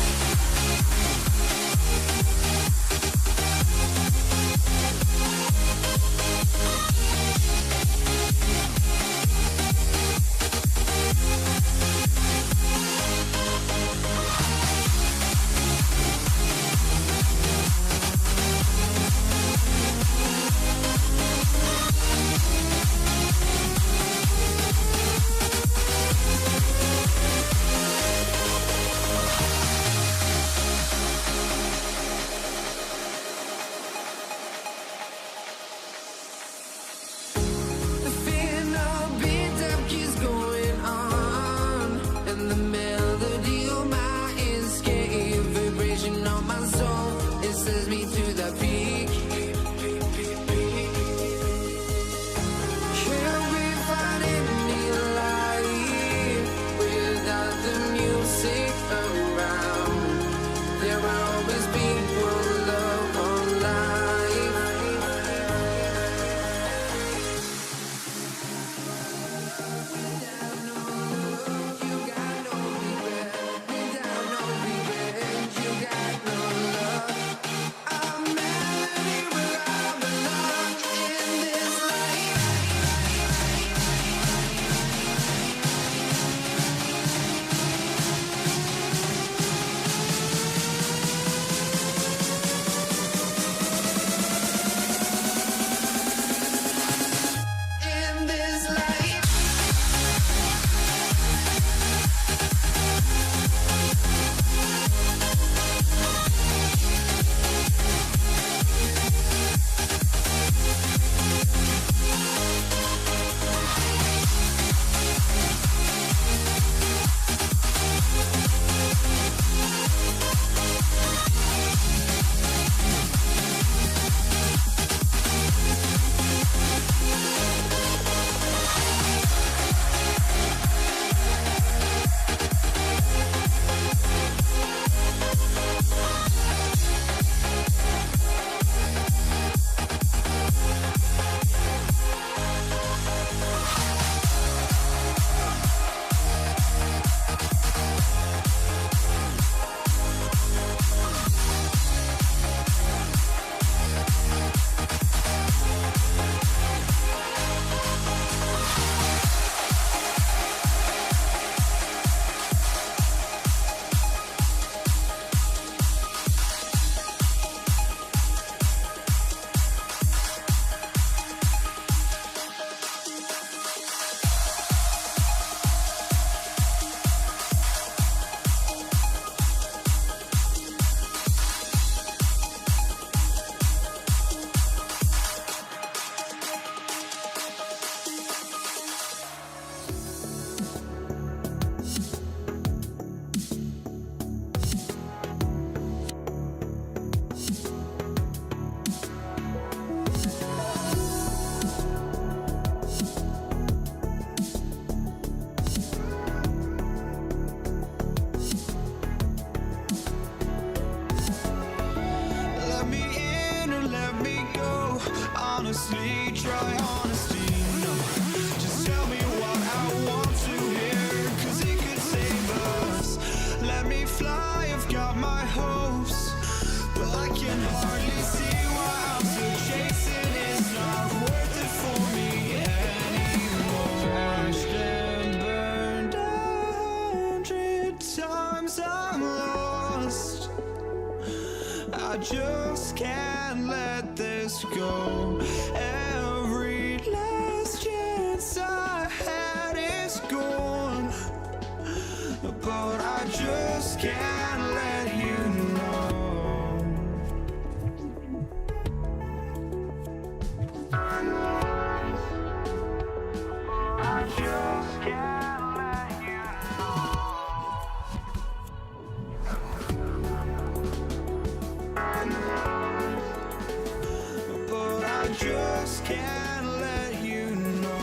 The fear no beat-up keeps going on, and the melody on my escape, vibration on my soul, it sends me to the peak. Can't we find any light without the music around? There will always be one love on life. Without no love, you got no regret. Without no regret, you got no love. A melody where I belong in this life. In this life. Let me in or let me go. Honestly, try honesty. No, just tell me what I want to hear, 'cause it could save us. Let me fly, I've got my hopes, but I can hardly see why I'm still chasing. It's not worth it for me anymore. Crashed and burned 100 times, I'm lost. I just can't let this go. Every last chance I had is gone, but I just can't let can't let you know.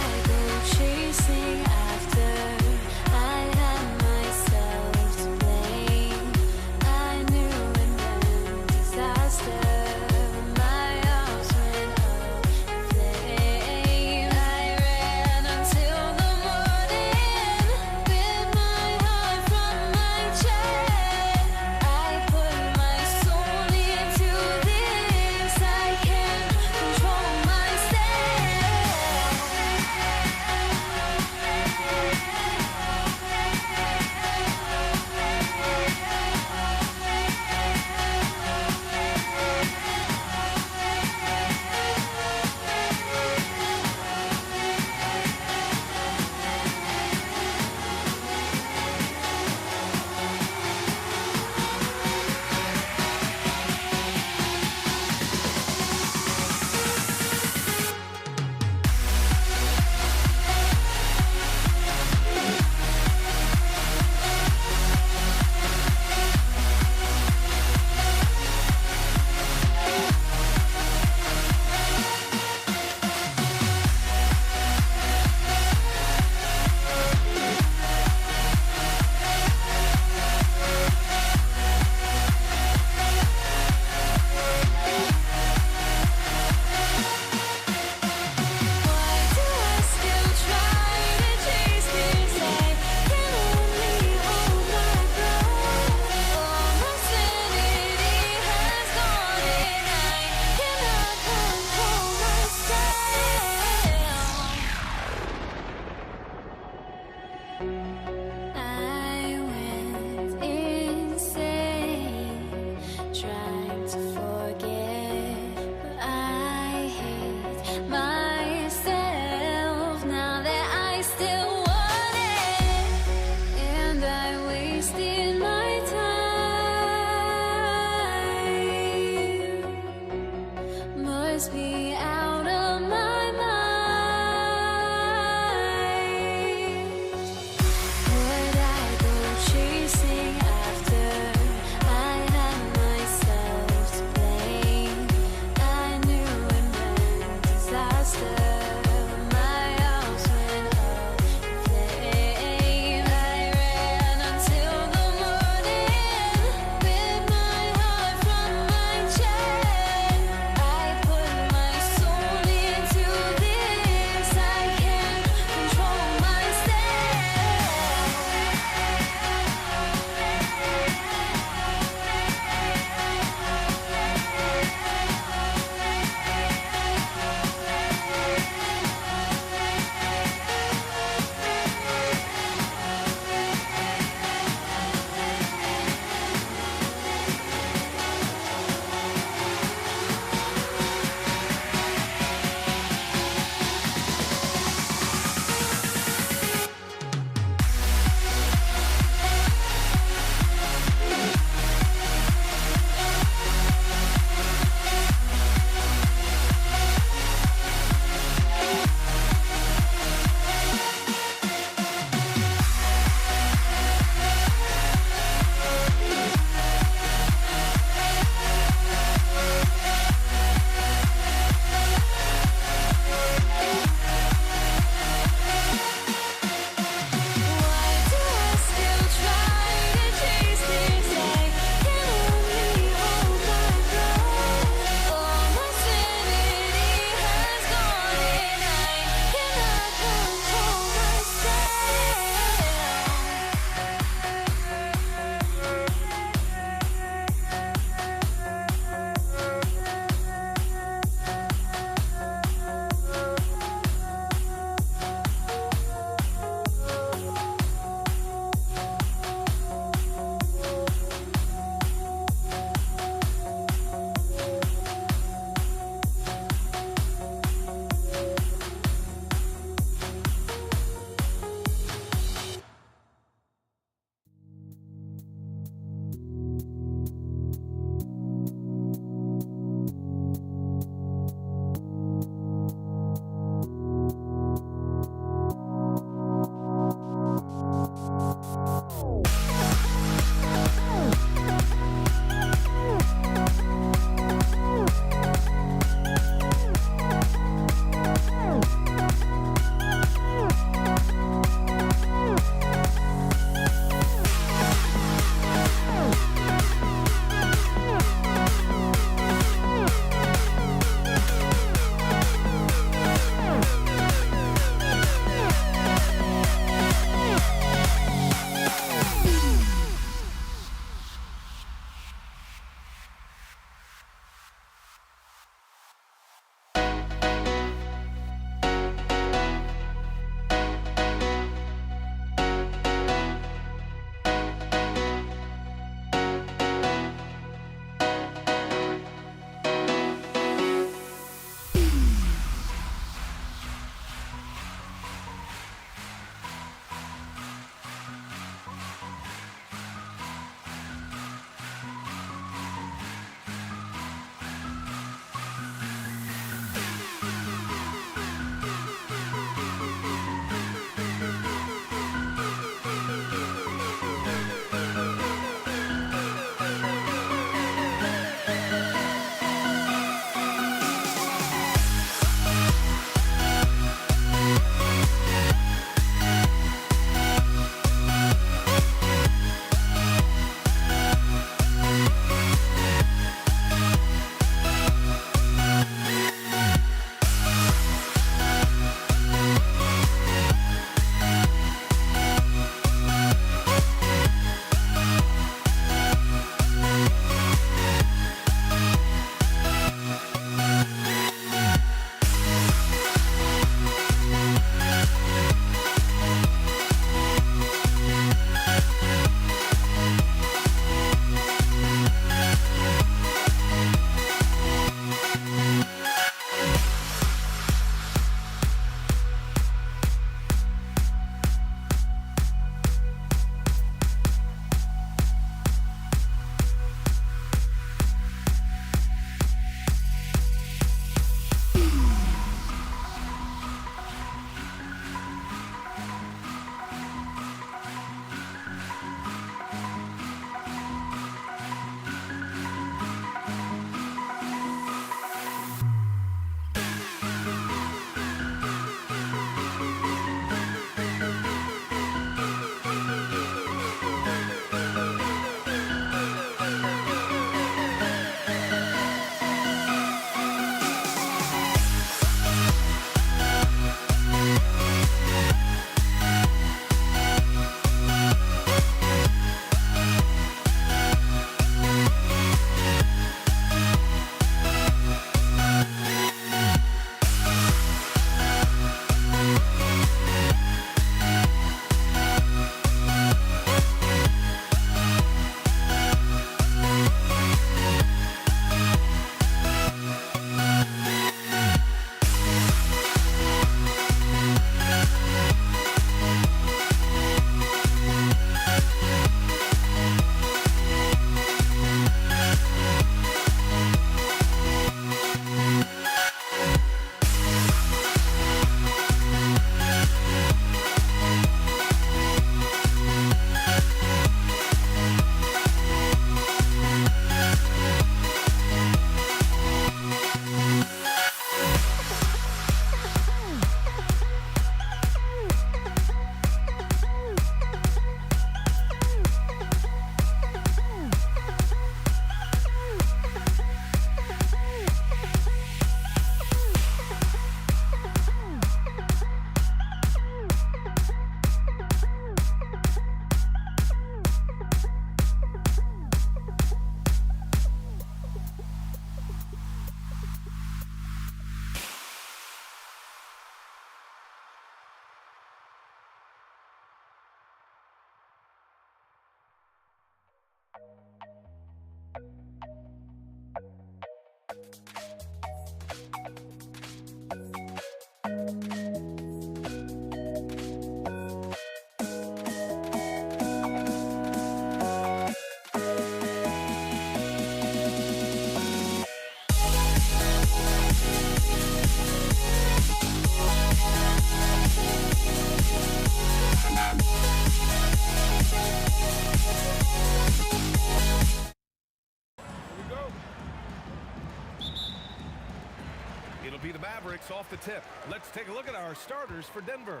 It'll be the Mavericks off the tip. Let's take a look at our starters for Denver.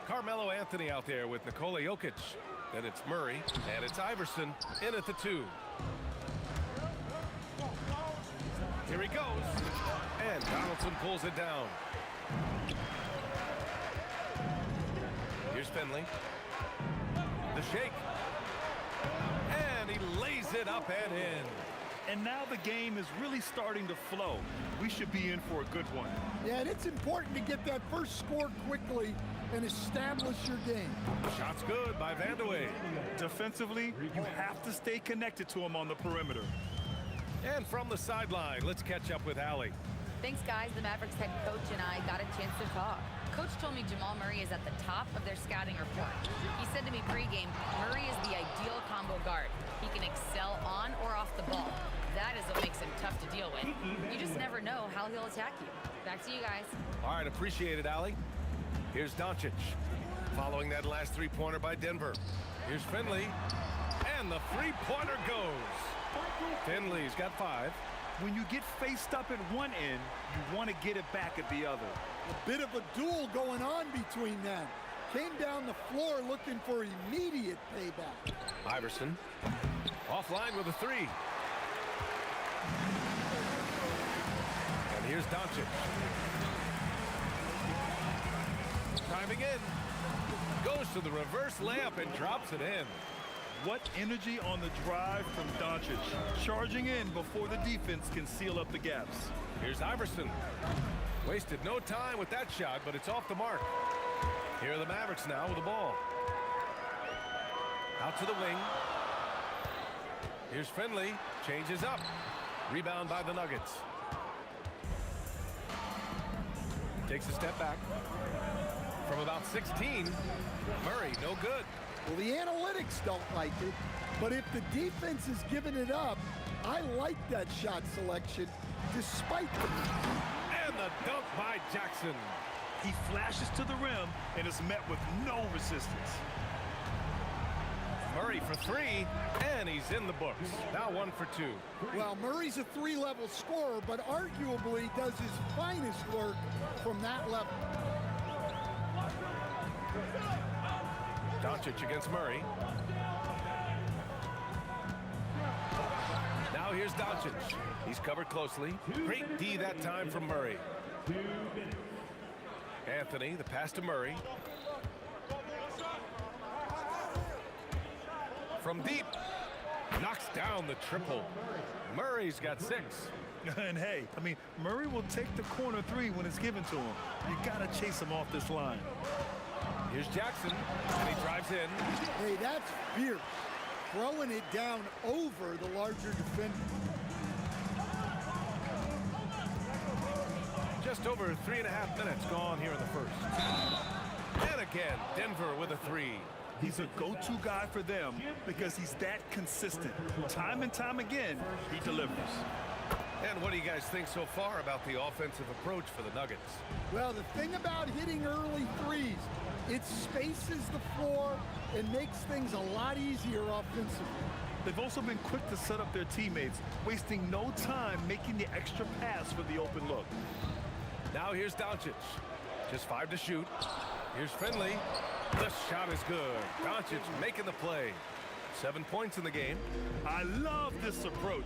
Carmelo Anthony out there with Nikola Jokic. Then it's Murray, and it's Iverson in at the 2. Here he goes, and Donaldson pulls it down. Here's Finley. The shake. And he lays it up and in. And now the game is really starting to flow. We should be in for a good one. Yeah, and it's important to get that first score quickly and establish your game. Shot's good by Vandeweghe. Defensively, you have to stay connected to him on the perimeter. And from the sideline, let's catch up with Allie. Thanks, guys. The Mavericks head coach and I got a chance to talk. Coach told me Jamal Murray is at the top of their scouting report. He said to me pregame, Murray is the ideal combo guard. He can excel on or off the ball. That is what makes him tough to deal with. You just never know how he'll attack you. Back to you guys. All right, appreciate it, Allie. Here's Doncic. Following that last three-pointer by Denver. Here's Finley. And the three-pointer goes. Finley's got 5. When you get faced up at one end, you want to get it back at the other. A bit of a duel going on between them. Came down the floor looking for immediate payback. Iverson. Offline with a 3. And here's Doncic. Driving in. Goes to the reverse layup and drops it in. What energy on the drive from Doncic. Charging in before the defense can seal up the gaps. Here's Iverson. Wasted no time with that shot, but it's off the mark. Here are the Mavericks now with the ball. Out to the wing. Here's Finley. Changes up. Rebound by the Nuggets. Takes a step back. From about 16, Murray, no good. Well, the analytics don't like it, but if the defense is giving it up, I like that shot selection, despite the... And the dunk by Jackson. He flashes to the rim and is met with no resistance. Murray for 3, and he's in the books. Now 1 for 2. Well, Murray's a 3-level scorer, but arguably does his finest work from that level. Doncic against Murray. Now here's Doncic. He's covered closely. Great D that time from Murray. Anthony, the pass to Murray. From deep. Knocks down the triple. Murray's got 6. And hey, I mean, Murray will take the corner 3 when it's given to him. You gotta chase him off this line. Here's Jackson, and he drives in. Hey, that's fierce. Throwing it down over the larger defender. Just over 3.5 minutes gone here in the first. And again, Denver with a 3. He's a go-to guy for them because he's that consistent. Time and time again, he delivers. And what do you guys think so far about the offensive approach for the Nuggets? Well, the thing about hitting early threes, it spaces the floor and makes things a lot easier offensively. They've also been quick to set up their teammates, wasting no time making the extra pass for the open look. Now here's Doncic. Just 5 to shoot. Here's Finley. The shot is good. Doncic making the play. 7 points in the game. I love this approach.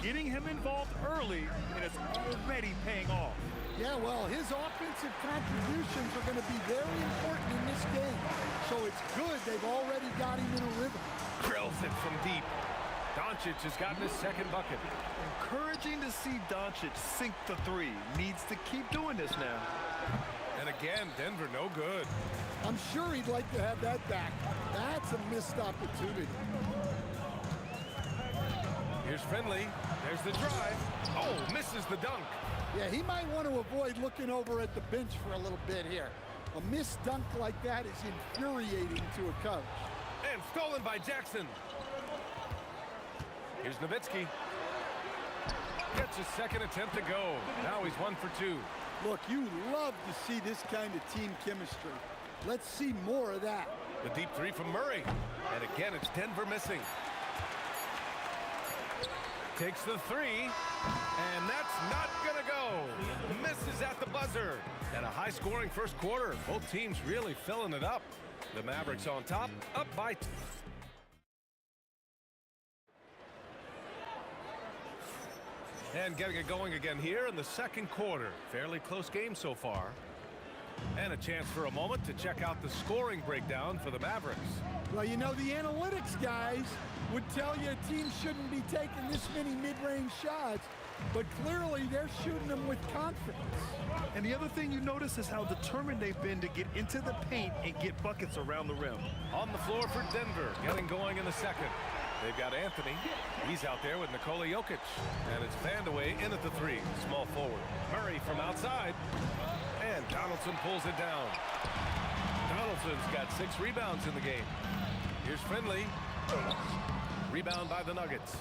Getting him involved early, and it's already paying off. Yeah, well, his offensive contributions are going to be very important in this game. So it's good they've already got him in a rhythm. Drills it from deep. Doncic has gotten his second bucket. Encouraging to see Doncic sink the 3. Needs to keep doing this now. And again, Denver no good. I'm sure he'd like to have that back. That's a missed opportunity. Here's Finley. There's the drive. Oh, misses the dunk. Yeah, he might want to avoid looking over at the bench for a little bit here. A missed dunk like that is infuriating to a coach. And stolen by Jackson. Here's Nowitzki. Gets his second attempt to go. Now he's 1 for 2. Look, you love to see this kind of team chemistry. Let's see more of that. The deep 3 from Murray. And again, it's Denver missing. Takes the three, and that's not gonna go. Misses at the buzzer. And a high-scoring first quarter. Both teams really filling it up. The Mavericks on top, up by 2. And getting it going again here in the second quarter. Fairly close game so far. And a chance for a moment to check out the scoring breakdown for the Mavericks. Well, you know, the analytics guys would tell you a team shouldn't be taking this many mid-range shots, but clearly they're shooting them with confidence. And the other thing you notice is how determined they've been to get into the paint and get buckets around the rim. On the floor for Denver, getting going in the second. They've got Anthony. He's out there with Nikola Jokic. And it's Vandeweghe in at the three. Small forward. Murray from outside. And Donaldson pulls it down. Donaldson's got 6 rebounds in the game. Here's Finley. Rebound by the Nuggets.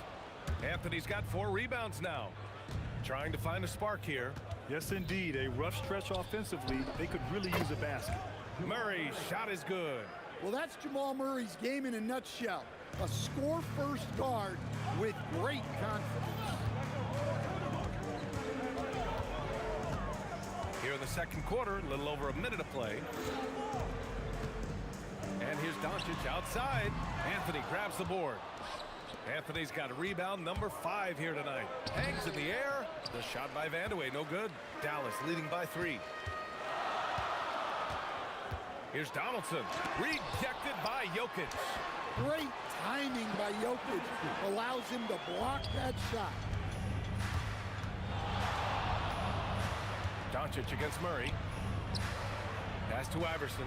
Anthony's got 4 rebounds now. Trying to find a spark here. Yes, indeed. A rough stretch offensively. They could really use a basket. Murray's shot is good. Well, that's Jamal Murray's game in a nutshell. A score-first guard with great confidence. Here in the second quarter, a little over a minute to play. And here's Doncic outside. Anthony grabs the board. Anthony's got a rebound number 5 here tonight. Hangs in the air. The shot by Vandeweghe, no good. Dallas leading by 3. Here's Donaldson. Rejected by Jokic. Great timing by Jokic. Allows him to block that shot. Doncic against Murray. Pass to Iverson.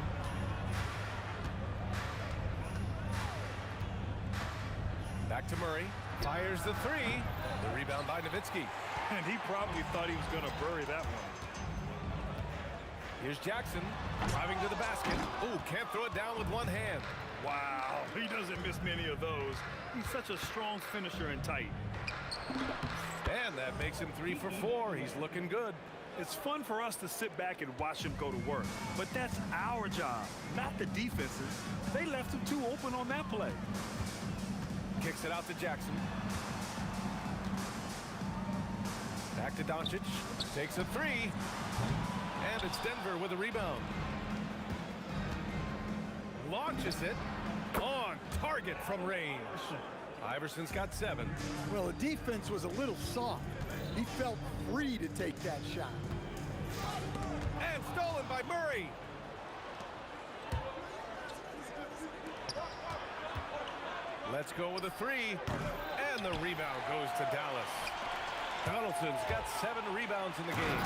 Back to Murray. Fires the 3. The rebound by Nowitzki. And he probably thought he was going to bury that one. Here's Jackson driving to the basket. Ooh, can't throw it down with one hand. Wow, he doesn't miss many of those. He's such a strong finisher and tight. And that makes him 3 for 4. He's looking good. It's fun for us to sit back and watch him go to work. But that's our job, not the defense's. They left him too open on that play. Kicks it out to Jackson. Back to Doncic. Takes a 3. And it's Denver with a rebound. Launches it on target from range. Iverson's got 7. Well, the defense was a little soft. He felt free to take that shot. And stolen by Murray. Let's go with a 3. And the rebound goes to Dallas. Donaldson's got 7 rebounds in the game.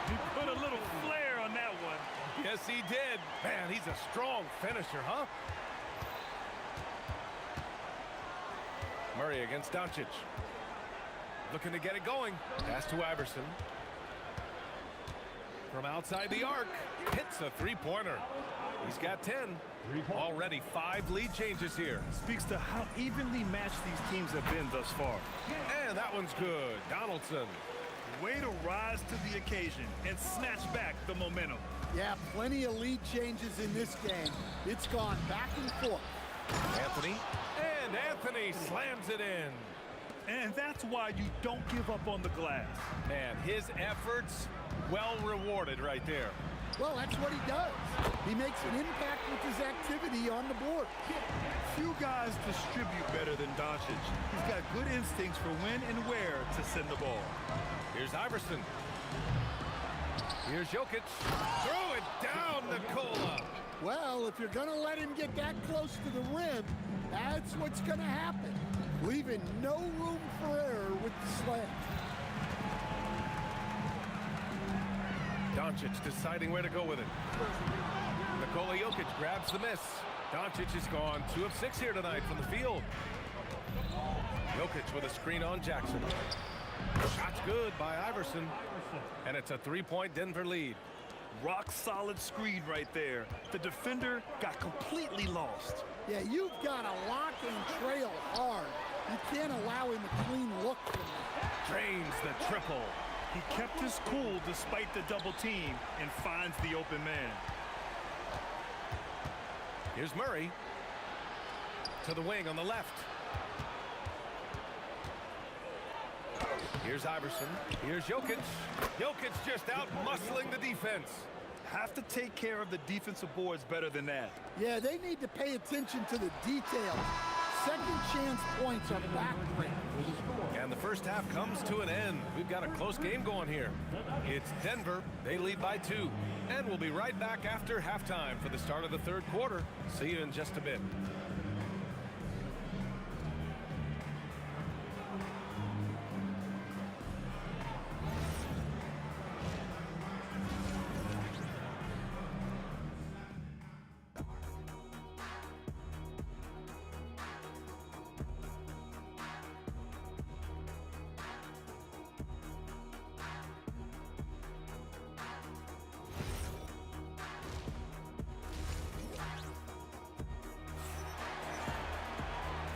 He put a little flair on that one. Yes, he did. Man, he's a strong finisher, huh? Murray against Doncic. Looking to get it going. Pass to Iverson. From outside the arc. Hits a 3-pointer. He's got 10. Already 5 lead changes here. Speaks to how evenly matched these teams have been thus far. And that one's good. Donaldson. Way to rise to the occasion and snatch back the momentum. Yeah, plenty of lead changes in this game. It's gone back and forth. Anthony. And Anthony slams it in. And that's why you don't give up on the glass. Man, his efforts well rewarded right there. Well, that's what he does. He makes an impact with his activity on the board. Few guys distribute better than Doncic. He's got good instincts for when and where to send the ball. Here's Iverson. Here's Jokic. Throw it down, Nikola. Well, if you're going to let him get that close to the rim, that's what's going to happen. Leaving no room for error with the slam. Doncic deciding where to go with it. Nikola Jokic grabs the miss. Doncic has gone 2 of 6 here tonight from the field. Jokic with a screen on Jackson. Shot's good by Iverson. And it's a 3-point Denver lead. Rock solid screen right there. The defender got completely lost. Yeah, you've got to lock and trail hard. You can't allow him a clean look from that. Drains the triple. He kept his cool despite the double team and finds the open man. Here's Murray. To the wing on the left. Here's Iverson. Here's Jokic. Jokic just out muscling the defense. Have to take care of the defensive boards better than that. Yeah, they need to pay attention to the details. Second chance points are backbreakers. And the first half comes to an end. We've got a close game going here. It's Denver. They lead by 2. And we'll be right back after halftime for the start of the third quarter. See you in just a bit.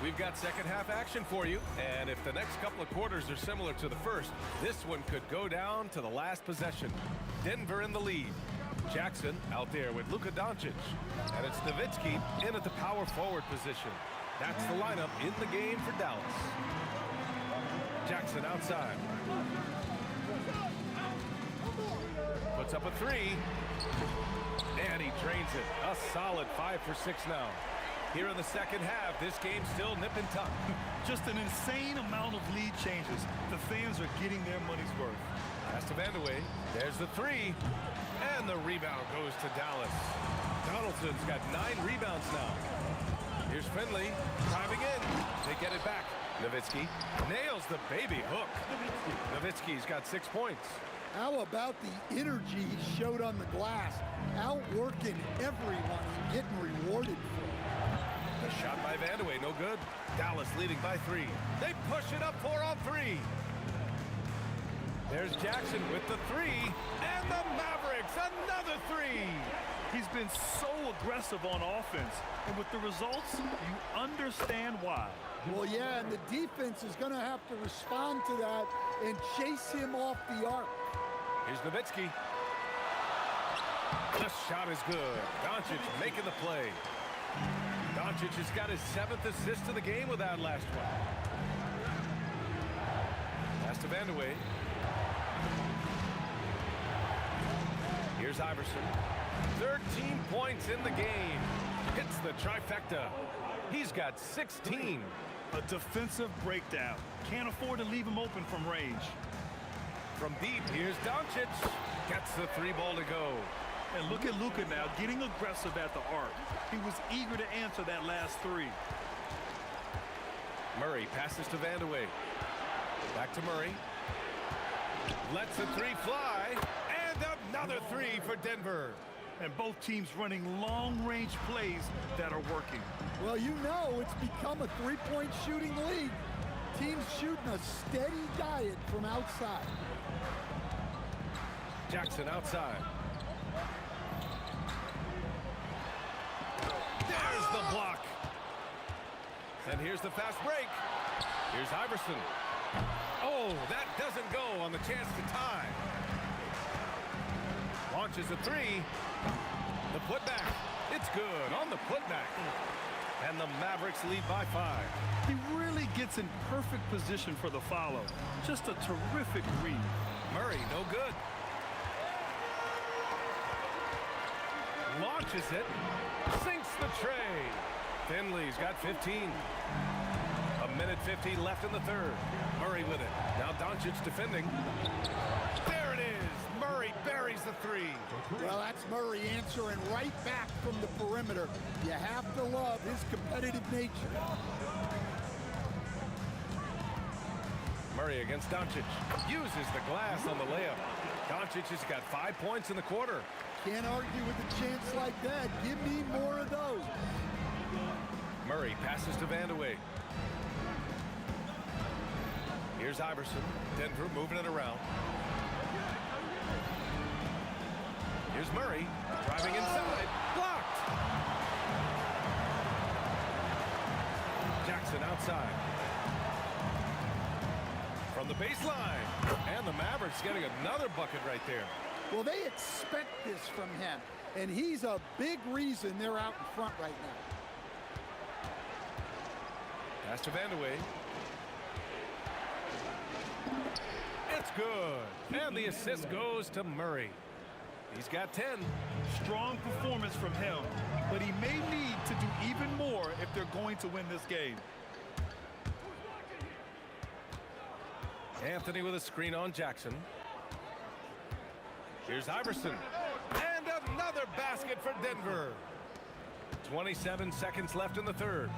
We've got second half action for you, and if the next couple of quarters are similar to the first, this one could go down to the last possession. Denver in the lead. Jackson out there with Luka Doncic, and it's Nowitzki in at the power forward position. That's the lineup in the game for Dallas. Jackson outside. Puts up a 3, and he drains it. A solid 5 for 6 now. Here in the second half, this game's still nip and tuck. Just an insane amount of lead changes. The fans are getting their money's worth. Pass to Vandeweghe. There's the 3. And the rebound goes to Dallas. Donaldson's got 9 rebounds now. Here's Finley driving in. They get it back. Nowitzki nails the baby hook. Nowitzki's got 6 points. How about the energy he showed on the glass? Outworking everyone and getting rewarded for it. A shot by Vandeweghe, no good. Dallas leading by 3. They push it up 4 on 3. There's Jackson with the 3. And the Mavericks, another 3. He's been so aggressive on offense. And with the results, you understand why. Well, yeah, and the defense is going to have to respond to that and chase him off the arc. Here's Nowitzki. The shot is good. Doncic making the play. Doncic has got his 7th assist of the game with that last one. Pass to Vandeweghe. Here's Iverson. 13 points in the game. Hits the trifecta. He's got 16. A defensive breakdown. Can't afford to leave him open from range. From deep, here's Doncic. Gets the 3 ball to go. And look at Luka now, getting aggressive at the arc. He was eager to answer that last 3. Murray passes to Vandeweghe. Back to Murray. Lets the 3 fly. And another 3 for Denver. And both teams running long-range plays that are working. Well, you know it's become a 3-point shooting league. Teams shooting a steady diet from outside. Jackson outside. There's the block. And here's the fast break. Here's Iverson. Oh, that doesn't go on the chance to tie. Launches a 3. The putback. It's good on the putback. And the Mavericks lead by 5. He really gets in perfect position for the follow. Just a terrific read. Murray, no good. Launches it. Sinks the tray. Finley's got 15. A minute 50 left in the third. Murray with it. Now Doncic defending. There it is. Murray buries the 3. Well, that's Murray answering right back from the perimeter. You have to love his competitive nature. Murray against Doncic. Uses the glass on the layup. Doncic has got 5 points in the quarter. Can't argue with a chance like that. Give me more of those. Murray passes to Vandeweghe. Here's Iverson. Denver moving it around. Here's Murray driving inside. Blocked. Jackson outside. From the baseline. And the Mavericks getting another bucket right there. Well, they expect this from him, and he's a big reason they're out in front right now. Pass to Vandeweghe. good. And the assist goes to Murray. He's got 10. Strong performance from him, but he may need to do even more if they're going to win this game. Anthony with a screen on Jackson. Here's Iverson. And another basket for Denver. 27 seconds left in the third.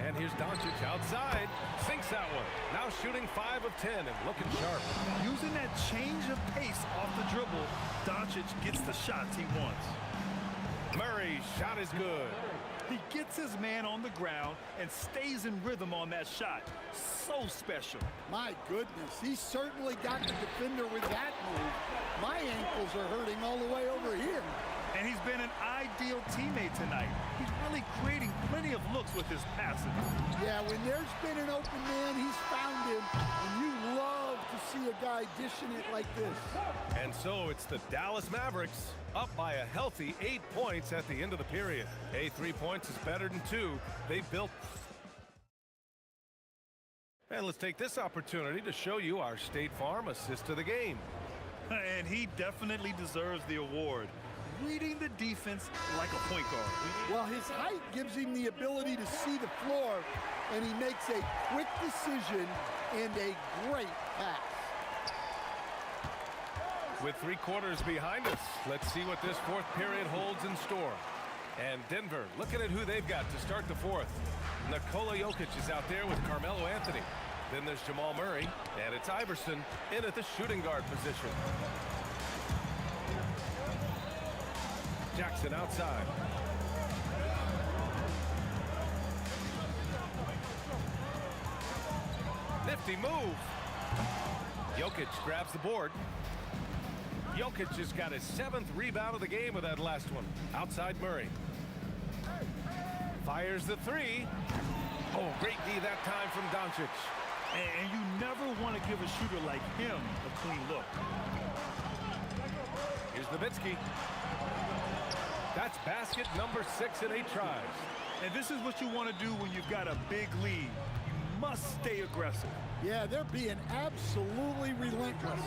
And here's Doncic outside. Sinks that one. Now shooting 5 of 10 and looking sharp. Using that change of pace off the dribble, Doncic gets the shots he wants. Murray's shot is good. He gets his man on the ground and stays in rhythm on that shot. So special. My goodness, he certainly got the defender with that move. My ankles are hurting all the way over here. And he's been an ideal teammate tonight. He's really creating plenty of looks with his passing. Yeah, when there's been an open man, he's found him. And you love to see a guy dishing it like this. And so it's the Dallas Mavericks up by a healthy 8 points at the end of the period. Hey, 3 points is better than 2. They built. And let's take this opportunity to show you our State Farm assist of the game. And he definitely deserves the award. Reading the defense like a point guard. Well, his height gives him the ability to see the floor, and he makes a quick decision and a great pass. With 3 quarters behind us, let's see what this fourth period holds in store. And Denver looking at who they've got to start the fourth. Nikola Jokic is out there with Carmelo Anthony. Then there's Jamal Murray, and it's Iverson in at the shooting guard position. Jackson outside. Nifty move. Jokic grabs the board. Jokic just got his 7th rebound of the game with that last one. Outside Murray. Fires the 3. Oh, great D that time from Doncic. And you never want to give a shooter like him a clean look. Here's Nowitzki. That's basket number 6 in 8 tries. And this is what you want to do when you've got a big lead. You must stay aggressive. Yeah, they're being absolutely relentless,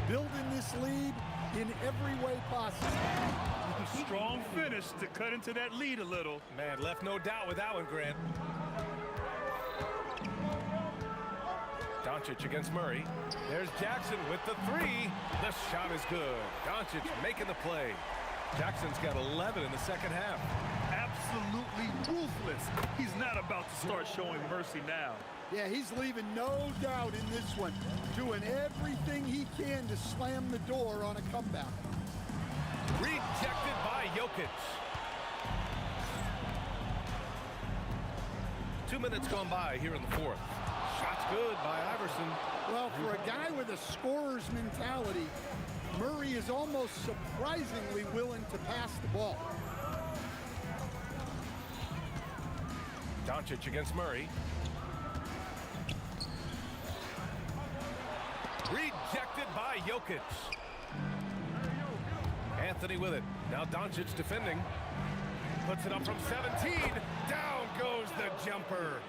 building this lead in every way possible. Strong finish to cut into that lead a little. Man, left no doubt with that one, Grant. Doncic against Murray. There's Jackson with the 3. The shot is good. Doncic making the play. Jackson's got 11 in the second half. Absolutely ruthless. He's not about to start showing mercy now. Yeah, he's leaving no doubt in this one, doing everything he can to slam the door on a comeback. Rejected by Jokic. 2 minutes gone by here in the fourth. Shot's good by Iverson. Well, for a guy with a scorer's mentality, Murray is almost surprisingly willing to pass the ball. Doncic against Murray. Rejected by Jokic. Anthony with it. Now Doncic defending. Puts it up from 17. Down goes the jumper.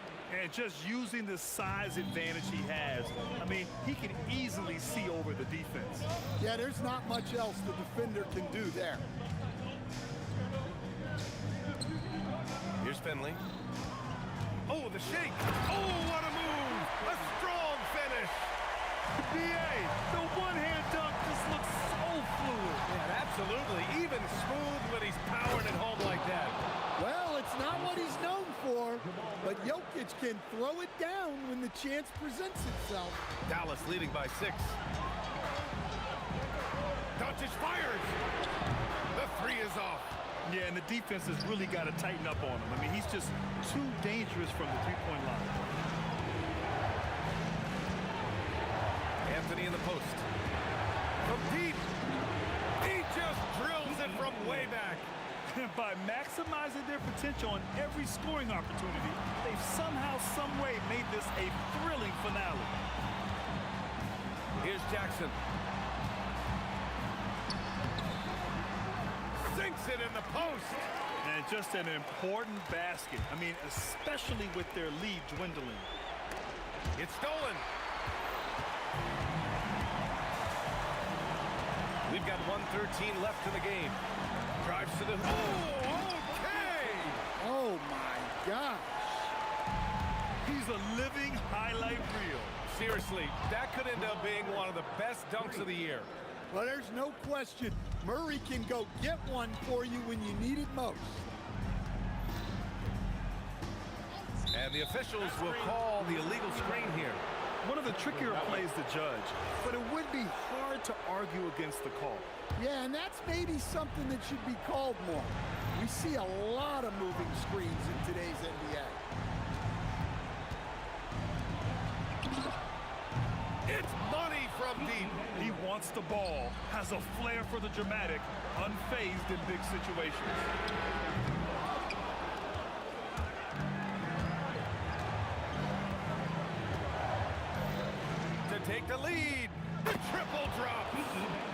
And just using the size advantage he has, I mean, he can easily see over the defense. Yeah, there's not much else the defender can do there. Here's Finley. Oh, the shake. Oh, what a move. A strong finish. BA, the one-hand dunk just looks so fluid. Yeah, absolutely. Even smooth when he's powering it home like that. Well, it's not what he's known for, but Jokic can throw it down when the chance presents itself. Dallas leading by 6. Doncic fires. The 3 is off. Yeah, and the defense has really got to tighten up on him. I mean, he's just too dangerous from the three-point line. Anthony in the post. From deep. He just drills it from way back. By maximizing their potential on every scoring opportunity, they've somehow, some way made this a thrilling finale. Here's Jackson. Sinks it in the post. And just an important basket. I mean, especially with their lead dwindling. It's stolen. got 1:13 left in the game. Drives to the... Oh, okay! Oh, my gosh. He's a living highlight reel. Seriously, that could end up being one of the best dunks of the year. Well, there's no question. Murray can go get one for you when you need it most. And the officials will call the illegal screen here. One of the trickier plays to judge, but it would be hard to argue against the call. Yeah, and that's maybe something that should be called more. We see a lot of moving screens in today's NBA. It's money from deep. He wants the ball, has a flair for the dramatic, unfazed in big situations. To take the lead, the triple drop.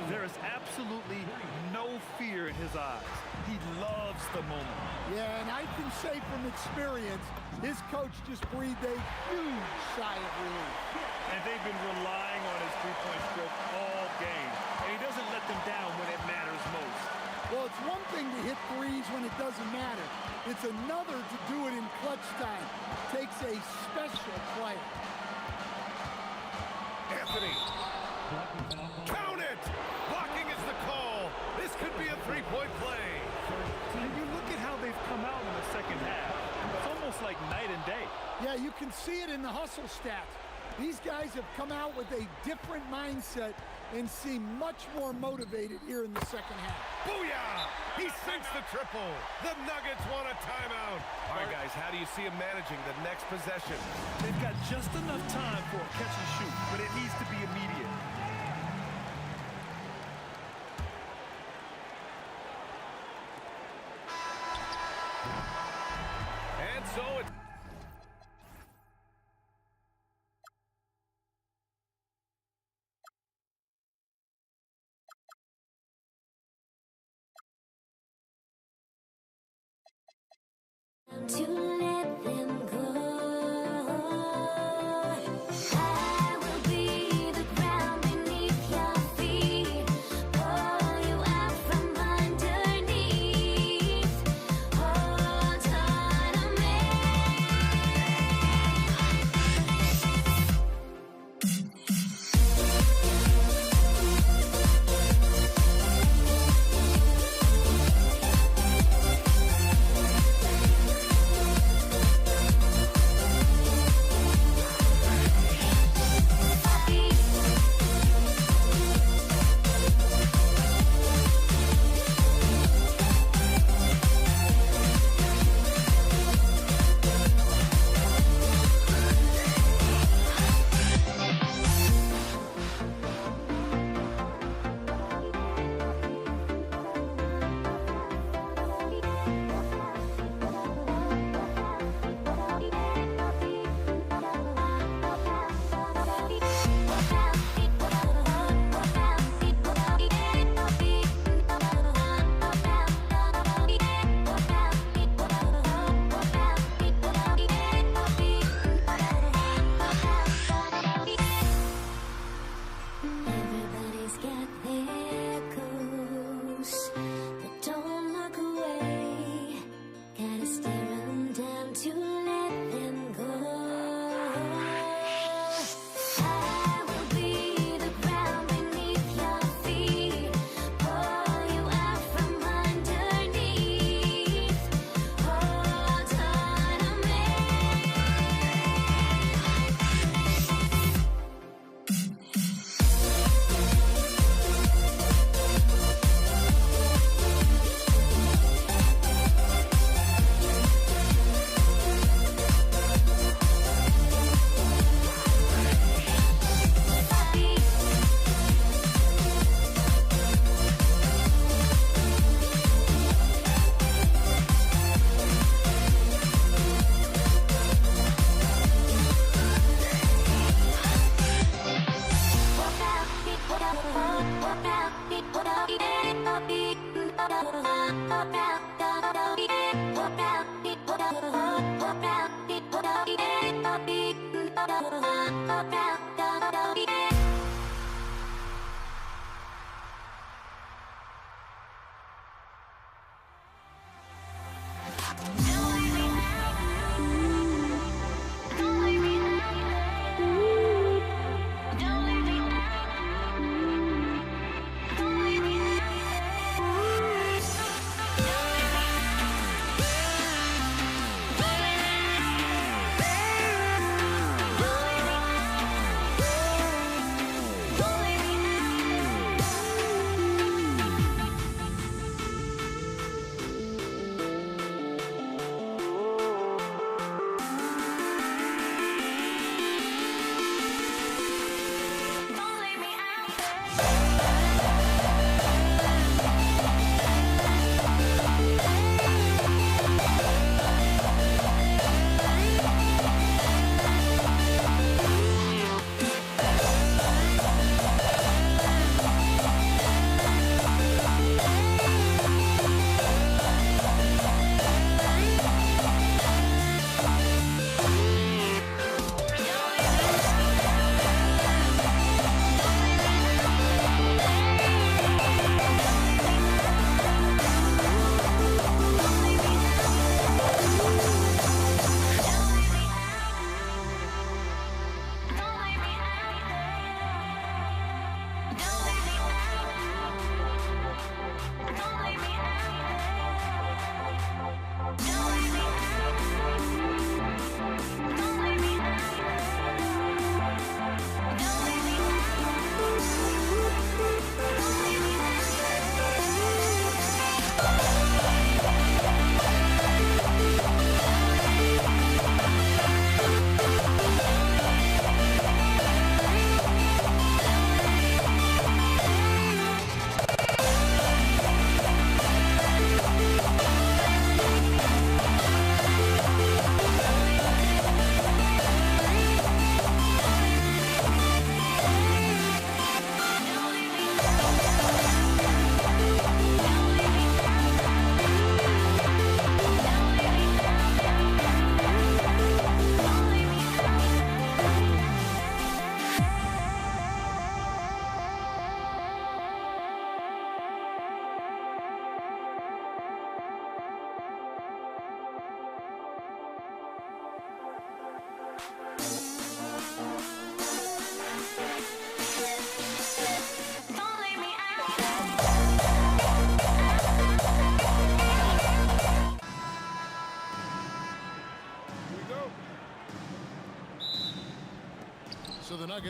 There is absolutely no fear in his eyes. He loves the moment. Yeah, and I can say from experience, his coach just breathed a huge sigh of relief. And they've been relying on his three-point stroke all game. And he doesn't let them down when it matters most. Well, it's one thing to hit threes when it doesn't matter. It's another to do it in clutch time. Takes a special player. Anthony. Count it! Blocking is the call. This could be a three-point play. And you look at how they've come out in the second half. It's almost like night and day. Yeah, you can see it in the hustle stats. These guys have come out with a different mindset and seem much more motivated here in the second half. Booyah! He sinks the triple. The Nuggets want a timeout. All right, guys, how do you see him managing the next possession? They've got just enough time for a catch and shoot, but it needs to be immediate. And so it's... To let them go. I will be the ground beneath your feet. Pull you out from underneath. Hold on to me. Everybody's got their goals, but don't look away. Gotta stare 'em down to let them go. I will be the ground beneath your feet. Pull you out from underneath. Hold on to me.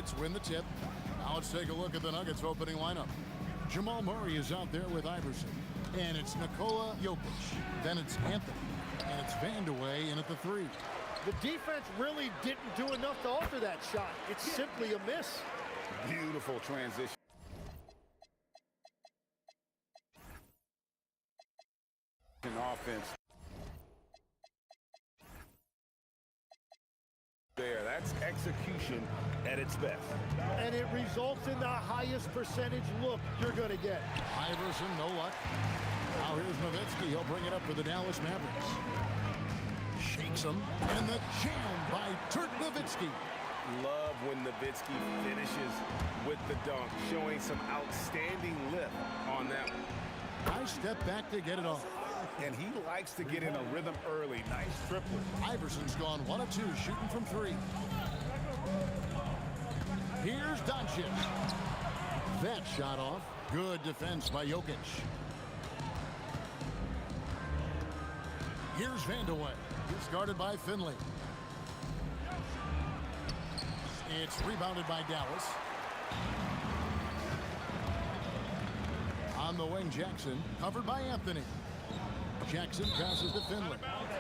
Nuggets win the tip. Now let's take a look at the Nuggets opening lineup. Jamal Murray is out there with Iverson. And it's Nikola Jokic. Then it's Anthony. And it's Vandeweghe in at the 3. The defense really didn't do enough to alter that shot. It's simply a miss. Beautiful transition. Offense. There, that's execution at its best. And it results in the highest percentage look you're going to get. Iverson, no luck. Now here's Nowitzki. He'll bring it up for the Dallas Mavericks. Shakes him. And the jam by Dirk Nowitzki. Love when Nowitzki finishes with the dunk, showing some outstanding lift on that one. Nice step back to get it off. And he likes to get in a rhythm early. Nice triplet. Iverson's gone 1 of 2, shooting from 3. Here's Doncic. That shot off. Good defense by Jokic. Here's Vandeweghe. He's guarded by Finley. It's rebounded by Dallas. On the wing, Jackson, covered by Anthony. Jackson passes to Finley,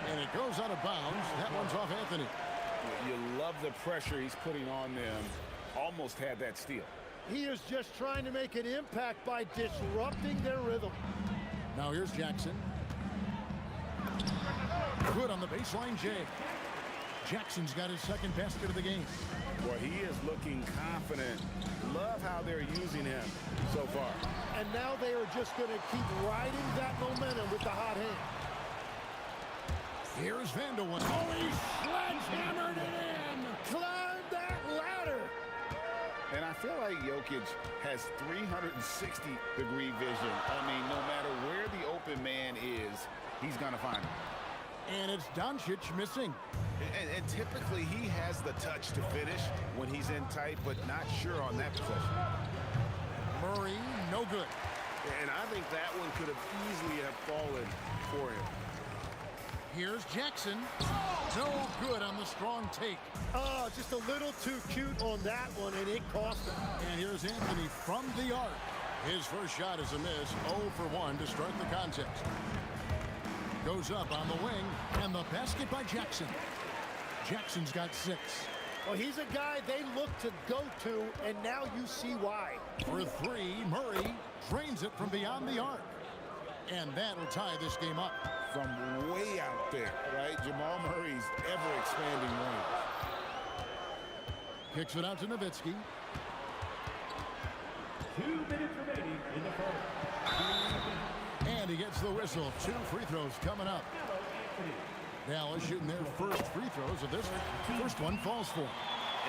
and it goes out of bounds. That one's off Anthony. You love the pressure he's putting on them. Almost had that steal. He is just trying to make an impact by disrupting their rhythm. Now here's Jackson. Good on the baseline, Jay. Jackson's got his second basket of the game. Boy, he is looking confident. Love how they're using him so far. And now they are just going to keep riding that momentum with the hot hand. Here's Vandeweghe. Oh, he sledgehammered it in. Climb that ladder. And I feel like Jokic has 360-degree vision. I mean, no matter where the open man is, he's going to find him. And it's Doncic missing. And typically he has the touch to finish when he's in tight, but not sure on that possession. Murray, no good. And I think that one could have easily have fallen for him. Here's Jackson. No good on the strong take. Oh, just a little too cute on that one, and it cost him. And here's Anthony from the arc. His first shot is a miss, 0 for 1 to start the contest. Goes up on the wing, and the basket by Jackson. Jackson's got 6. Well, he's a guy they look to go to, and now you see why. For 3, Murray drains it from beyond the arc. And that'll tie this game up. From way out there, right? Jamal Murray's ever-expanding range. Kicks it out to Nowitzki. 2 minutes remaining in the first. And he gets the whistle. 2 free throws coming up. Dallas shooting their first free throws of this. First one falls for him.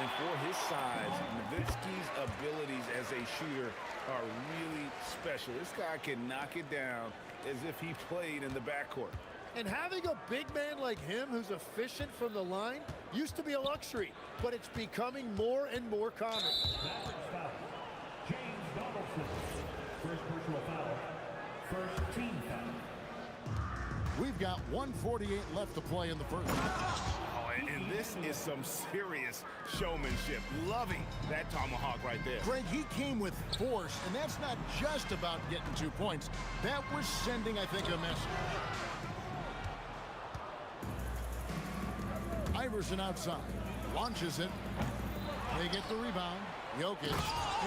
And for his size, Nowitzki's abilities as a shooter are really special. This guy can knock it down as if he played in the backcourt. And having a big man like him who's efficient from the line used to be a luxury, but it's becoming more and more common. Foul. James Donaldson. First personal foul. First team foul. We've got 1:48 left to play in the first. Oh, and this is some serious showmanship. Loving that tomahawk right there. Greg, he came with force, and that's not just about getting 2 points. That was sending, I think, a message. Iverson outside. Launches it. They get the rebound. Jokic.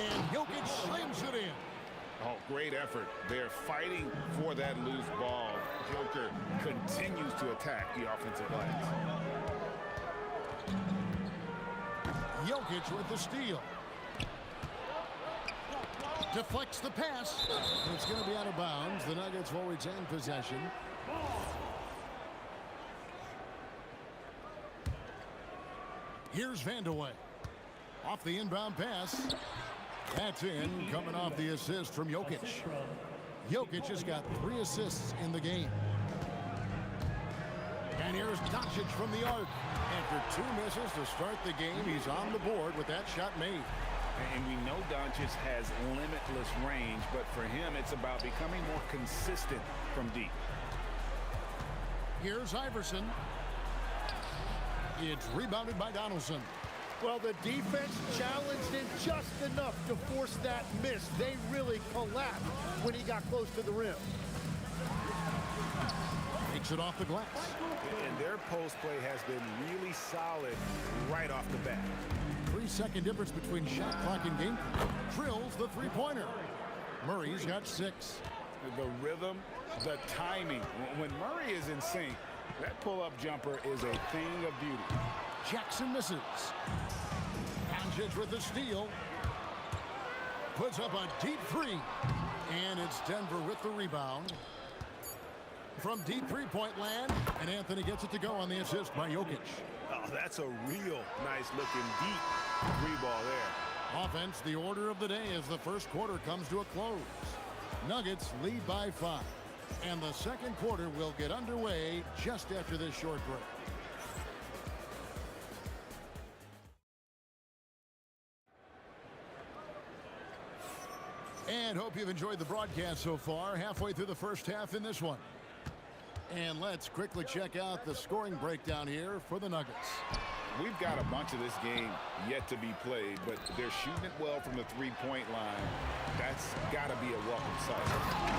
And Jokic slams it in. Oh, great effort. They're fighting for that loose ball. Joker continues to attack the offensive glass. Jokic with the steal. Deflects the pass. It's going to be out of bounds. The Nuggets will retain possession. Here's Vandeweghe. Off the inbound pass. That's in, coming off the assist from Jokic. Jokic has got 3 assists in the game. And here's Doncic from the arc. After 2 misses to start the game, he's on the board with that shot made. And we know Doncic has limitless range, but for him, it's about becoming more consistent from deep. Here's Iverson. It's rebounded by Donaldson. Well, the defense challenged him just enough to force that miss. They really collapsed when he got close to the rim. Takes it off the glass. And their post play has been really solid right off the bat. 3-second difference between shot clock and game. Drills the three-pointer. Murray's got 6. The rhythm, the timing. When Murray is in sync, that pull-up jumper is a thing of beauty. Jackson misses. Doncic with the steal. Puts up a deep 3. And it's Denver with the rebound. From deep three-point land, and Anthony gets it to go on the assist by Jokic. Oh, that's a real nice-looking deep three ball there. Offense, the order of the day as the first quarter comes to a close. Nuggets lead by 5. And the second quarter will get underway just after this short break. And hope you've enjoyed the broadcast so far. Halfway through the first half in this one. And let's quickly check out the scoring breakdown here for the Nuggets. We've got a bunch of this game yet to be played, but they're shooting it well from the three-point line. That's got to be a welcome sight.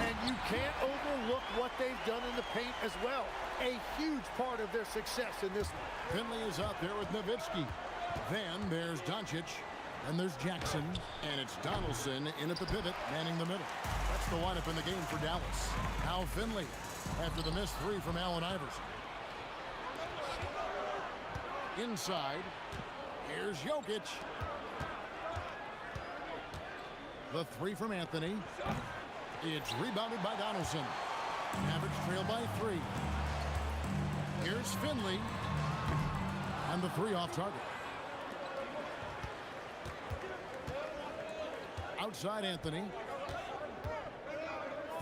And you can't overlook what they've done in the paint as well. A huge part of their success in this one. Finley is out there with Nowitzki. Then there's Doncic. And there's Jackson. And it's Donaldson in at the pivot, manning the middle. That's the lineup in the game for Dallas. Now Finley after the missed 3 from Allen Iverson. Inside, here's Jokic. The 3 from Anthony. It's rebounded by Donaldson. Mavericks trail by 3. Here's Finley. And the 3 off target. Outside Anthony.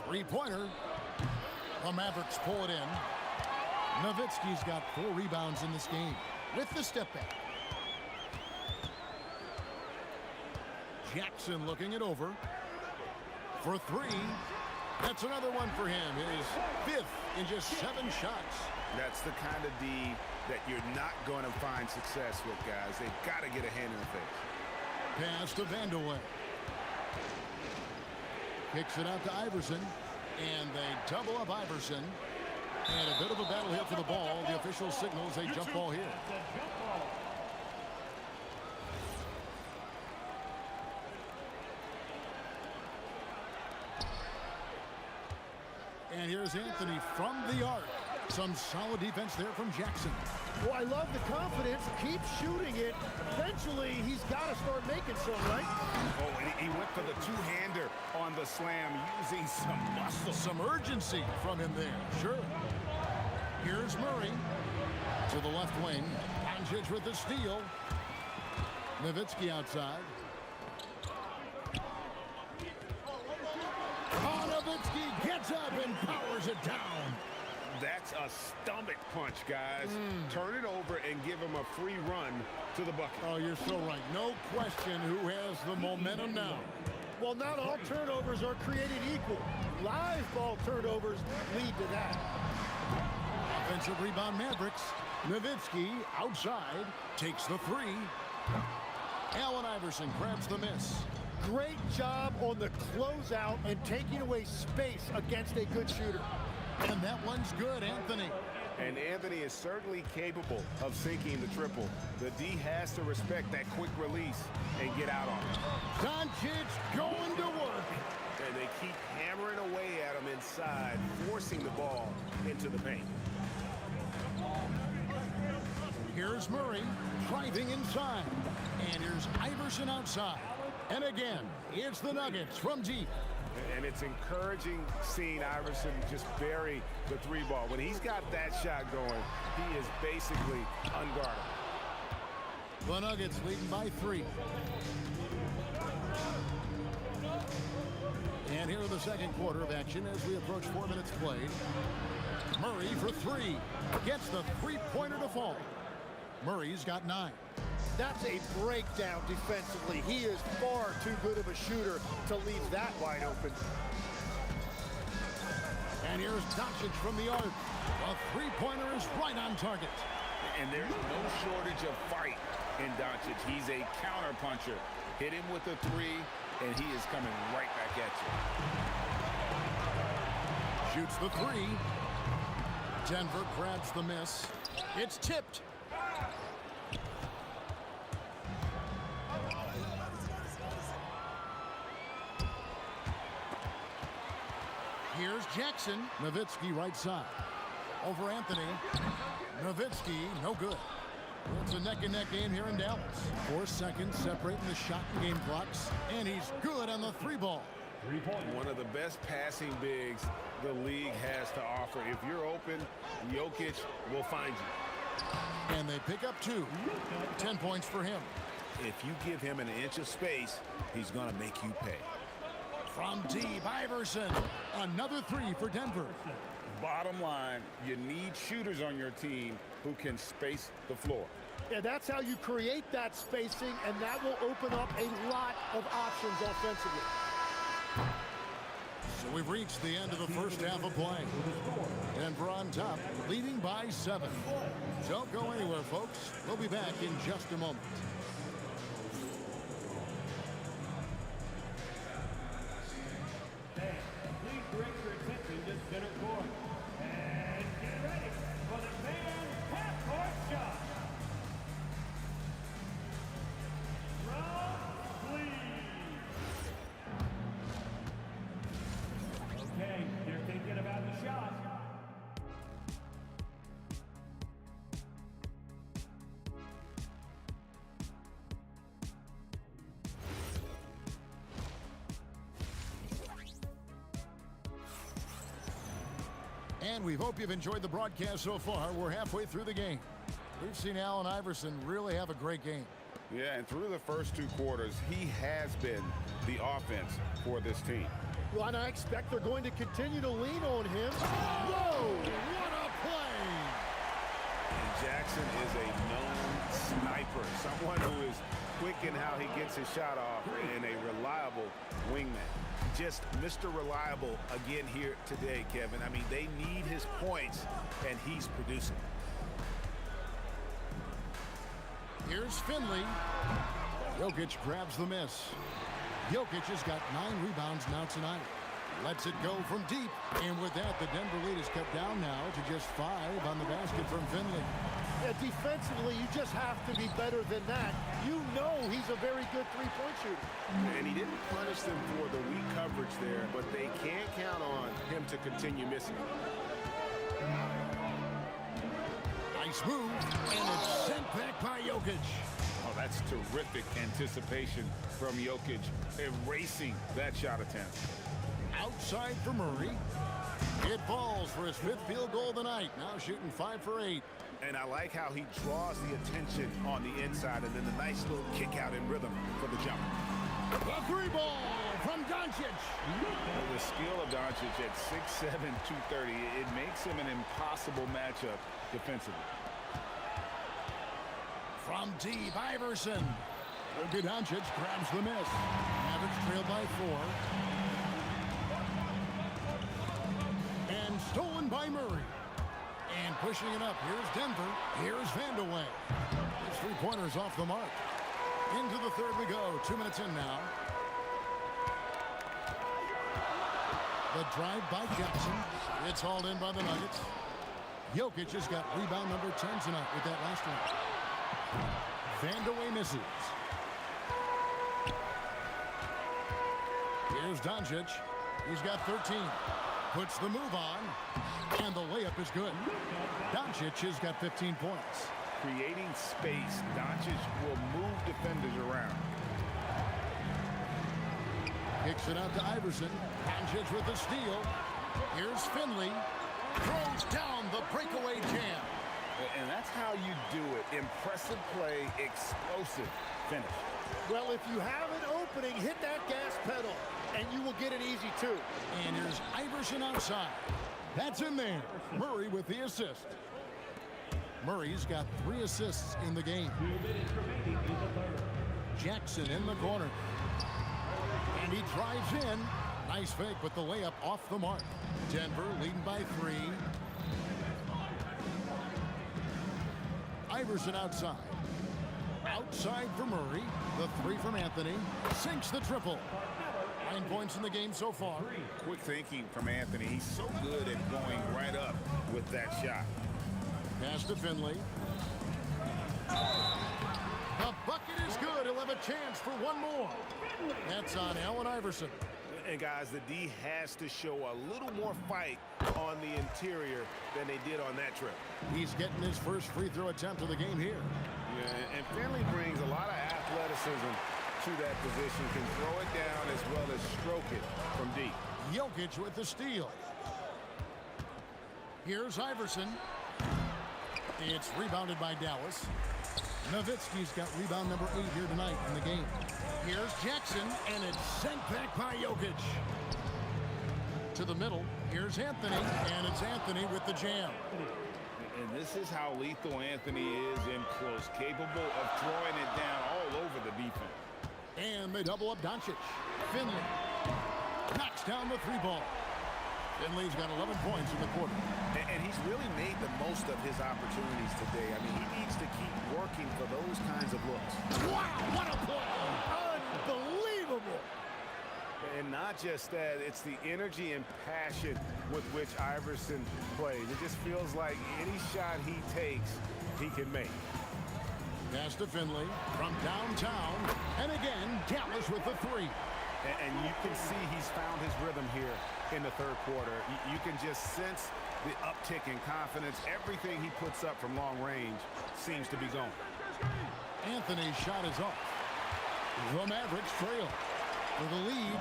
Three-pointer. The Mavericks pull it in. Nowitzki's got 4 rebounds in this game with the step back. Jackson looking it over for 3. That's another one for him. His 5th in just 7 shots. That's the kind of D that you're not going to find success with, guys. They've got to get a hand in the face. Pass to Vandeweghe. Kicks it out to Iverson. And they double up Iverson. And a bit of a battle here for the ball. The official signals a jump ball here. And here's Anthony from the arc. Some solid defense there from Jackson. Well, I love the confidence. Keep shooting it. Eventually, he's got to start making some, right? Oh, and he went for the two-hander on the slam, using some muscle. Some urgency from him there. Sure. Here's Murray to the left wing. Doncic with the steal. Nowitzki outside. Nowitzki gets up and powers it down. That's a stomach punch, guys. Turn it over and give him a free run to the bucket. Oh, you're so right. No question who has the momentum now. Well, not all turnovers are created equal. Live ball turnovers lead to that. Offensive rebound Mavericks. Nowitzki outside takes the 3. Allen Iverson grabs the miss. Great job on the closeout and taking away space against a good shooter. And that one's good, Anthony. And Anthony is certainly capable of sinking the triple. The D has to respect that quick release and get out on it. Doncic going to work. And they keep hammering away at him inside, forcing the ball into the paint. Here's Murray driving inside. And here's Iverson outside. And again, it's the Nuggets from deep. And it's encouraging seeing Iverson just bury the 3 ball. When he's got that shot going, he is basically unguardable. The Nuggets leading by 3. And here in the second quarter of action as we approach 4 minutes played. Murray for 3. Gets the 3-pointer to fall. Murray's got 9. That's a breakdown defensively. He is far too good of a shooter to leave that wide open. And here's Doncic from the arc. A 3-pointer is right on target. And there's no shortage of fight in Doncic. He's a counter puncher. Hit him with a three, and he is coming right back at you. Shoots the three. Denver grabs the miss. It's tipped. Here's Jackson. Nowitzki right side. Over Anthony. Nowitzki, no good. It's a neck-and-neck game here in Dallas. 4 seconds separating the shot and game clocks. And he's good on the three ball. One of the best passing bigs the league has to offer. If you're open, Jokic will find you. And they pick up 2. 10 points for him. If you give him an inch of space, he's going to make you pay. From deep, Iverson. Another 3 for Denver. Bottom line, you need shooters on your team who can space the floor. Yeah, that's how you create that spacing, and that will open up a lot of options offensively. So we've reached the end of the first half of play. Denver on top, leading by 7. Don't go anywhere, folks. We'll be back in just a moment. Please direct your attention to center court. And get ready for the fan half-court shot. Round, please. Okay, they're thinking about the shot. And we hope you've enjoyed the broadcast so far. We're halfway through the game. We've seen Allen Iverson really have a great game. Yeah, and through the first 2 quarters, he has been the offense for this team. Well, and I expect they're going to continue to lean on him. Whoa! What a play! And Jackson is a known sniper, someone who is quick in how he gets his shot off, and a reliable wingman. Just Mr. Reliable again here today, Kevin. I mean, they need his points, and he's producing. Here's Finley. Jokic grabs the miss. Jokic has got 9 rebounds now tonight. Lets it go from deep. And with that, the Denver lead is cut down now to just 5 on the basket from Finley. Yeah, defensively, you just have to be better than that. You know he's a very good three-point shooter. And he didn't punish them for the weak coverage there, but they can't count on him to continue missing. Nice move, and it's sent back by Jokic. Oh, that's terrific anticipation from Jokic, erasing that shot attempt. Outside for Murray. It falls for his 5th field goal of the night. Now shooting 5 for 8. And I like how he draws the attention on the inside, and then the nice little kick out in rhythm for the jump. A 3 ball from Doncic. The skill of Doncic at 6'7", 230, it makes him an impossible matchup defensively. From deep, Iverson. Luka Doncic grabs the miss. Mavericks trailed by 4. And stolen by Murray. And pushing it up. Here's Denver. Here's Vandeweghe. His 3-pointers off the mark. Into the third we go. 2 minutes in now. The drive by Jackson. It's hauled in by the Nuggets. Jokic has got rebound number 10 tonight with that last one. Vandeweghe misses. Here's Doncic. He's got 13. Puts the move on. And the layup is good. Doncic has got 15 points. Creating space, Doncic will move defenders around. Kicks it out to Iverson. Doncic with the steal. Here's Finley. Throws down the breakaway jam. And that's how you do it. Impressive play, explosive finish. Well, if you have an opening, hit that gas pedal, and you will get an easy 2. And here's Iverson outside. That's in there. Murray with the assist. Murray's got 3 assists in the game. Jackson in the corner. And he drives in. Nice fake, but the layup off the mark. Denver leading by 3. Iverson outside. Outside for Murray. The three from Anthony. Sinks the triple. 9 points in the game so far. Quick thinking from Anthony. He's so good at going right up with that shot. Pass to Finley. The bucket is good. He'll have a chance for one more. That's on Allen Iverson. And guys, the D has to show a little more fight on the interior than they did on that trip. He's getting his first free throw attempt of the game here. Yeah, and Finley brings a lot of athleticism to that position, can throw it down as well as stroke it from deep. Jokic with the steal. Here's Iverson. It's rebounded by Dallas. Nowitzki's got rebound number 8 here tonight in the game. Here's Jackson, and it's sent back by Jokic. To the middle, here's Anthony, and it's Anthony with the jam. And this is how lethal Anthony is in close, capable of throwing it down all over the defense. And they double up Doncic. Finley knocks down the 3-ball. Finley's got 11 points in the quarter. And he's really made the most of his opportunities today. I mean, he needs to keep working for those kinds of looks. Wow, what a play! Unbelievable! And not just that, it's the energy and passion with which Iverson plays. It just feels like any shot he takes, he can make. Pass to Finley from downtown. And again, Dallas with the 3. And you can see he's found his rhythm here in the third quarter. You can just sense the uptick in confidence. Everything he puts up from long range seems to be going. Anthony's shot is off. The Mavericks trail for the lead.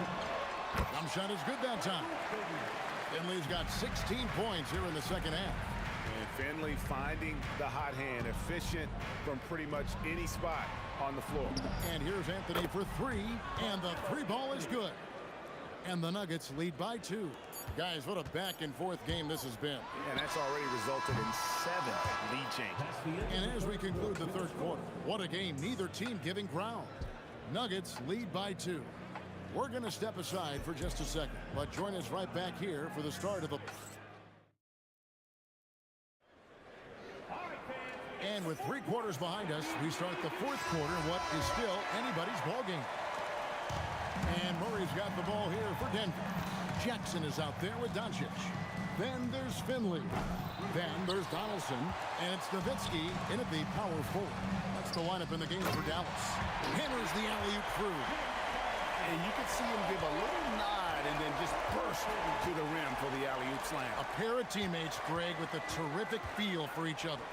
Jump shot is good that time. Finley's got 16 points here in the second half. And Finley finding the hot hand, efficient from pretty much any spot on the floor. And here's Anthony for 3, and the 3-ball is good. And the Nuggets lead by 2. Guys, what a back-and-forth game this has been. And that's already resulted in 7 lead changes. And as we conclude the third quarter, what a game, neither team giving ground. Nuggets lead by 2. We're going to step aside for just a second, but join us right back here for the start of the... And with 3 quarters behind us, we start the fourth quarter in what is still anybody's ball game. And Murray's got the ball here for Denver. Jackson is out there with Doncic. Then there's Finley. Then there's Donaldson. And it's Nowitzki in at the power forward. That's the lineup in the game for Dallas. Hammers the alley-oop through. And you can see him give a little nod and then just burst to the rim for the alley-oop slam. A pair of teammates, Greg, with a terrific feel for each other.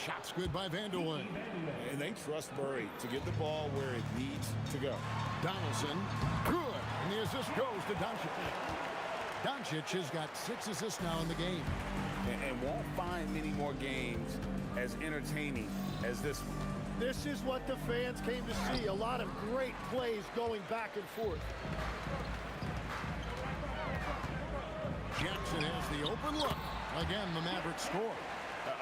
Shots good by Vanderlyn. And they trust Murray to get the ball where it needs to go. Donaldson, good. And the assist goes to Doncic. Doncic has got 6 assists now in the game. And won't find many more games as entertaining as this one. This is what the fans came to see. A lot of great plays going back and forth. Jackson has the open look. Again, the Mavericks score.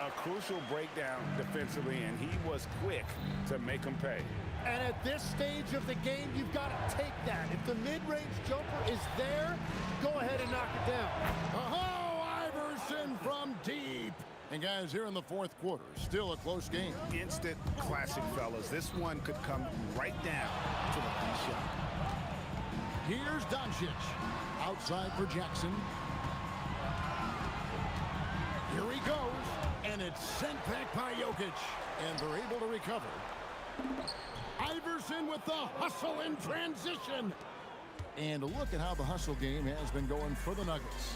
A crucial breakdown defensively, and he was quick to make him pay. And at this stage of the game, you've got to take that. If the mid-range jumper is there, go ahead and knock it down. Oh, Iverson from deep. And guys, here in the fourth quarter, still a close game. Instant classic, fellas. This one could come right down to the key shot. Here's Doncic. Outside for Jackson. Here he goes. And it's sent back by Jokic. And they're able to recover. Iverson with the hustle in transition. And look at how the hustle game has been going for the Nuggets.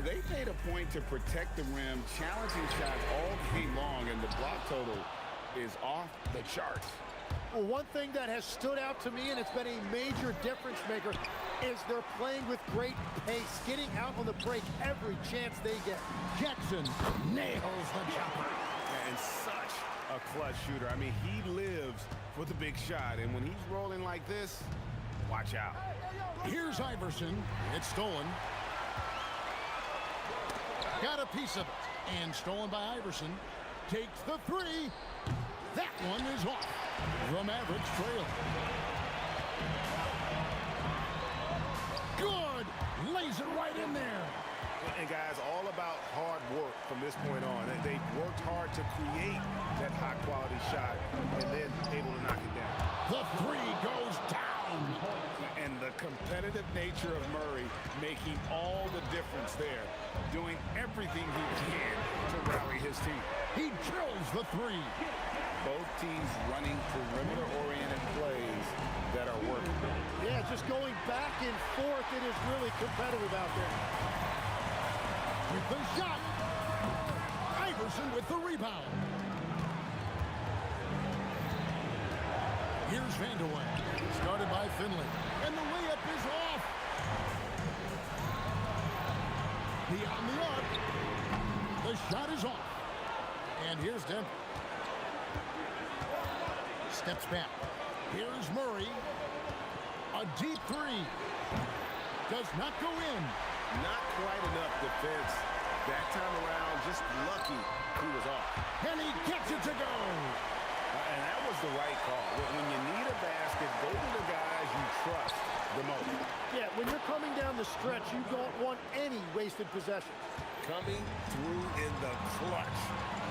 They made a point to protect the rim, challenging shots all game long, and the block total is off the charts. Well, one thing that has stood out to me, and it's been a major difference maker, is they're playing with great pace, getting out on the break every chance they get. Jackson nails the jumper. And such a clutch shooter. I mean, he lives for the big shot, and when he's rolling like this, watch out. Here's Iverson. It's stolen. Got a piece of it. And stolen by Iverson. Takes the 3. That one is off. The Mavericks trail. Good. Lays it right in there. And guys, all about hard work from this point on. They've worked hard to create that high-quality shot and then able to knock it down. The three goes down. And the competitive nature of Murray making all the difference there, doing everything he can to rally his team. He drills the three. Both teams running perimeter-oriented plays that are working. Yeah, just going back and forth. It is really competitive out there. With the shot. Iverson with the rebound. Here's Vandeweghe. Started by Finley. And the layup is off. Beyond the arc. The shot is off. And here's Denver. Steps back. Here's Murray. A deep three. Does not go in. Not quite enough defense. That time around, just lucky he was off. And he gets it to go. And that was the right call. When you need a basket, go to the guys you trust the most. Yeah, when you're coming down the stretch, you don't want any wasted possessions. Coming through in the clutch.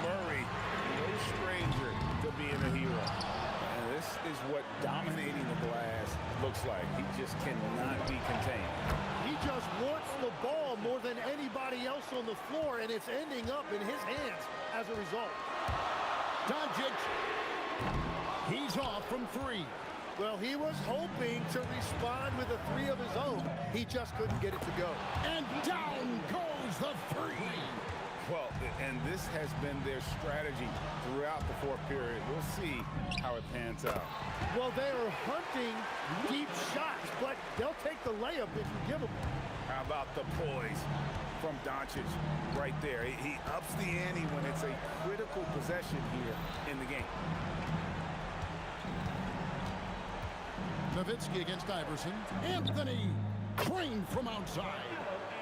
Murray, no stranger to being a hero. And this is what dominating the glass looks like. He just cannot be contained. He just wants the ball more than anybody else on the floor, and it's ending up in his hands as a result. Doncic. He's off from three. Well, he was hoping to respond with a three of his own. He just couldn't get it to go. And down goes the three. Well, and this has been their strategy throughout the fourth period. We'll see how it pans out. Well, they are hunting deep shots, but they'll take the layup if you give them. How about the poise from Doncic right there? He ups the ante when it's a critical possession here in the game. Nowitzki against Iverson. Anthony trained from outside.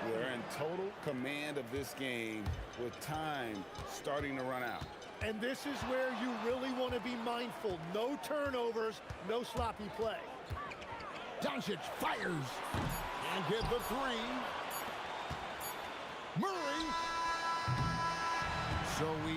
They're in total command of this game with time starting to run out. And this is where you really want to be mindful. No turnovers, no sloppy play. Doncic fires. And get the three. Murray. So we...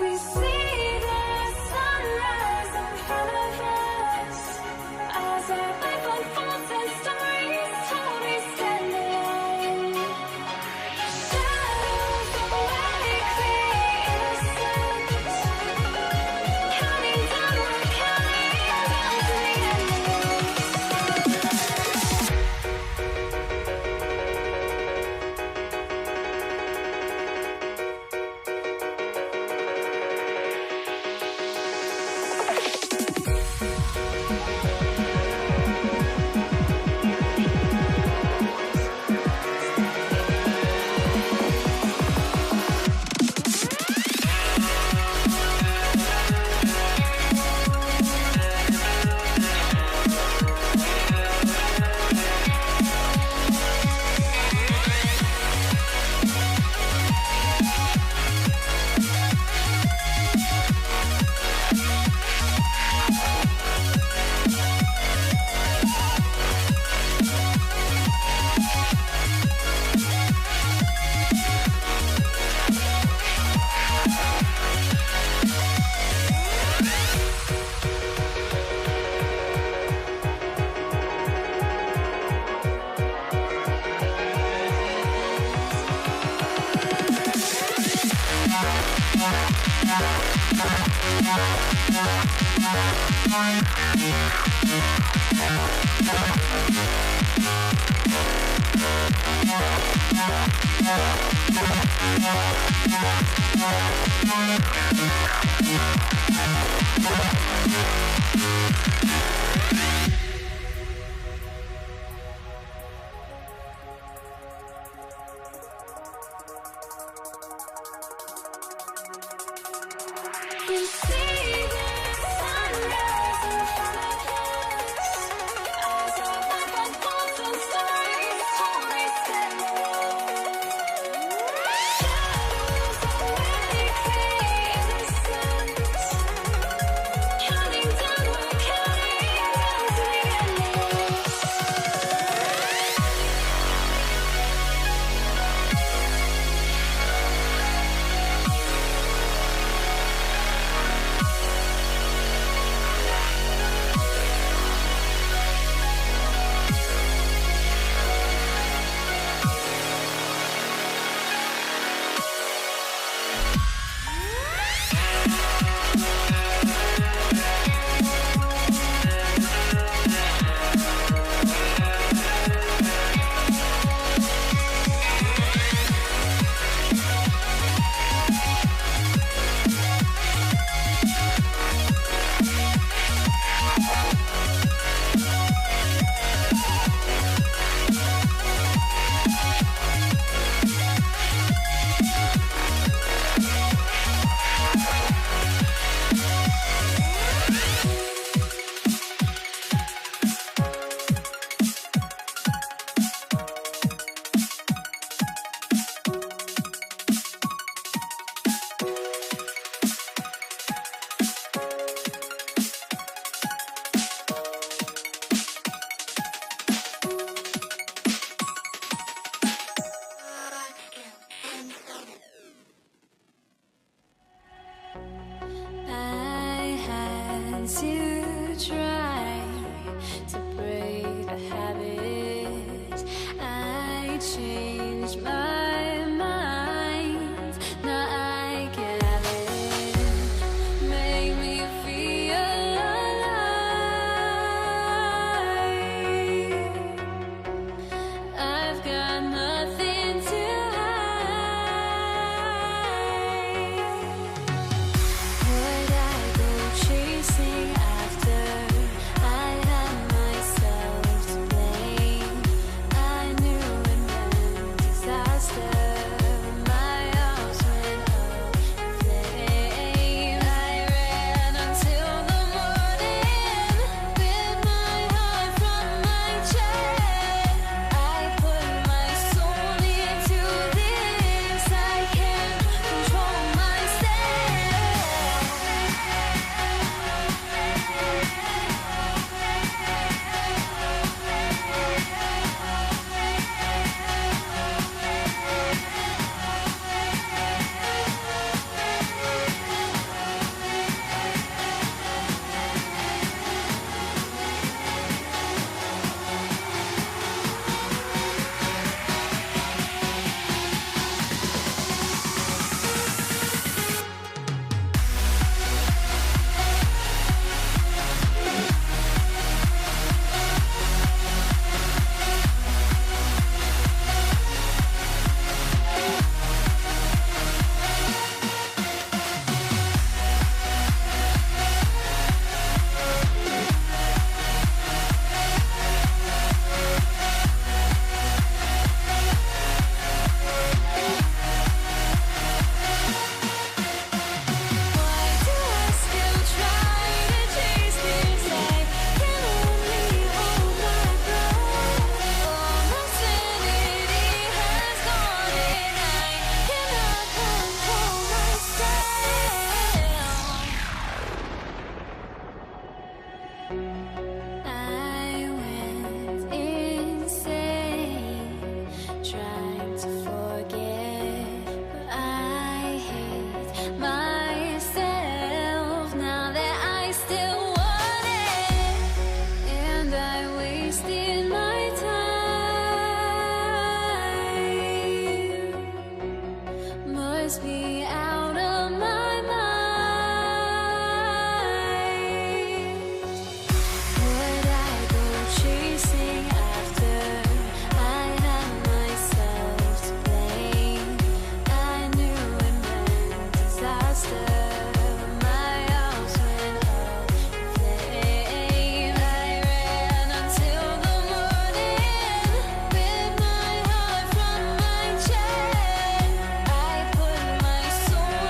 We see the sunrise in front of us as our life unfolds and stories told we stand alone. Shadows awake the innocence, counting down, we're counting down to the We see the sunrise in front of us as our life unfolds and stories told we stand alone. Shadows awake the innocence, counting down, we're counting down to the endless. knocks me out of my mind. Would I go chasing after? I had myself to blame. I knew it meant disaster. My house went up in flames. I ran until the morning with my heart from my chest. I put my soul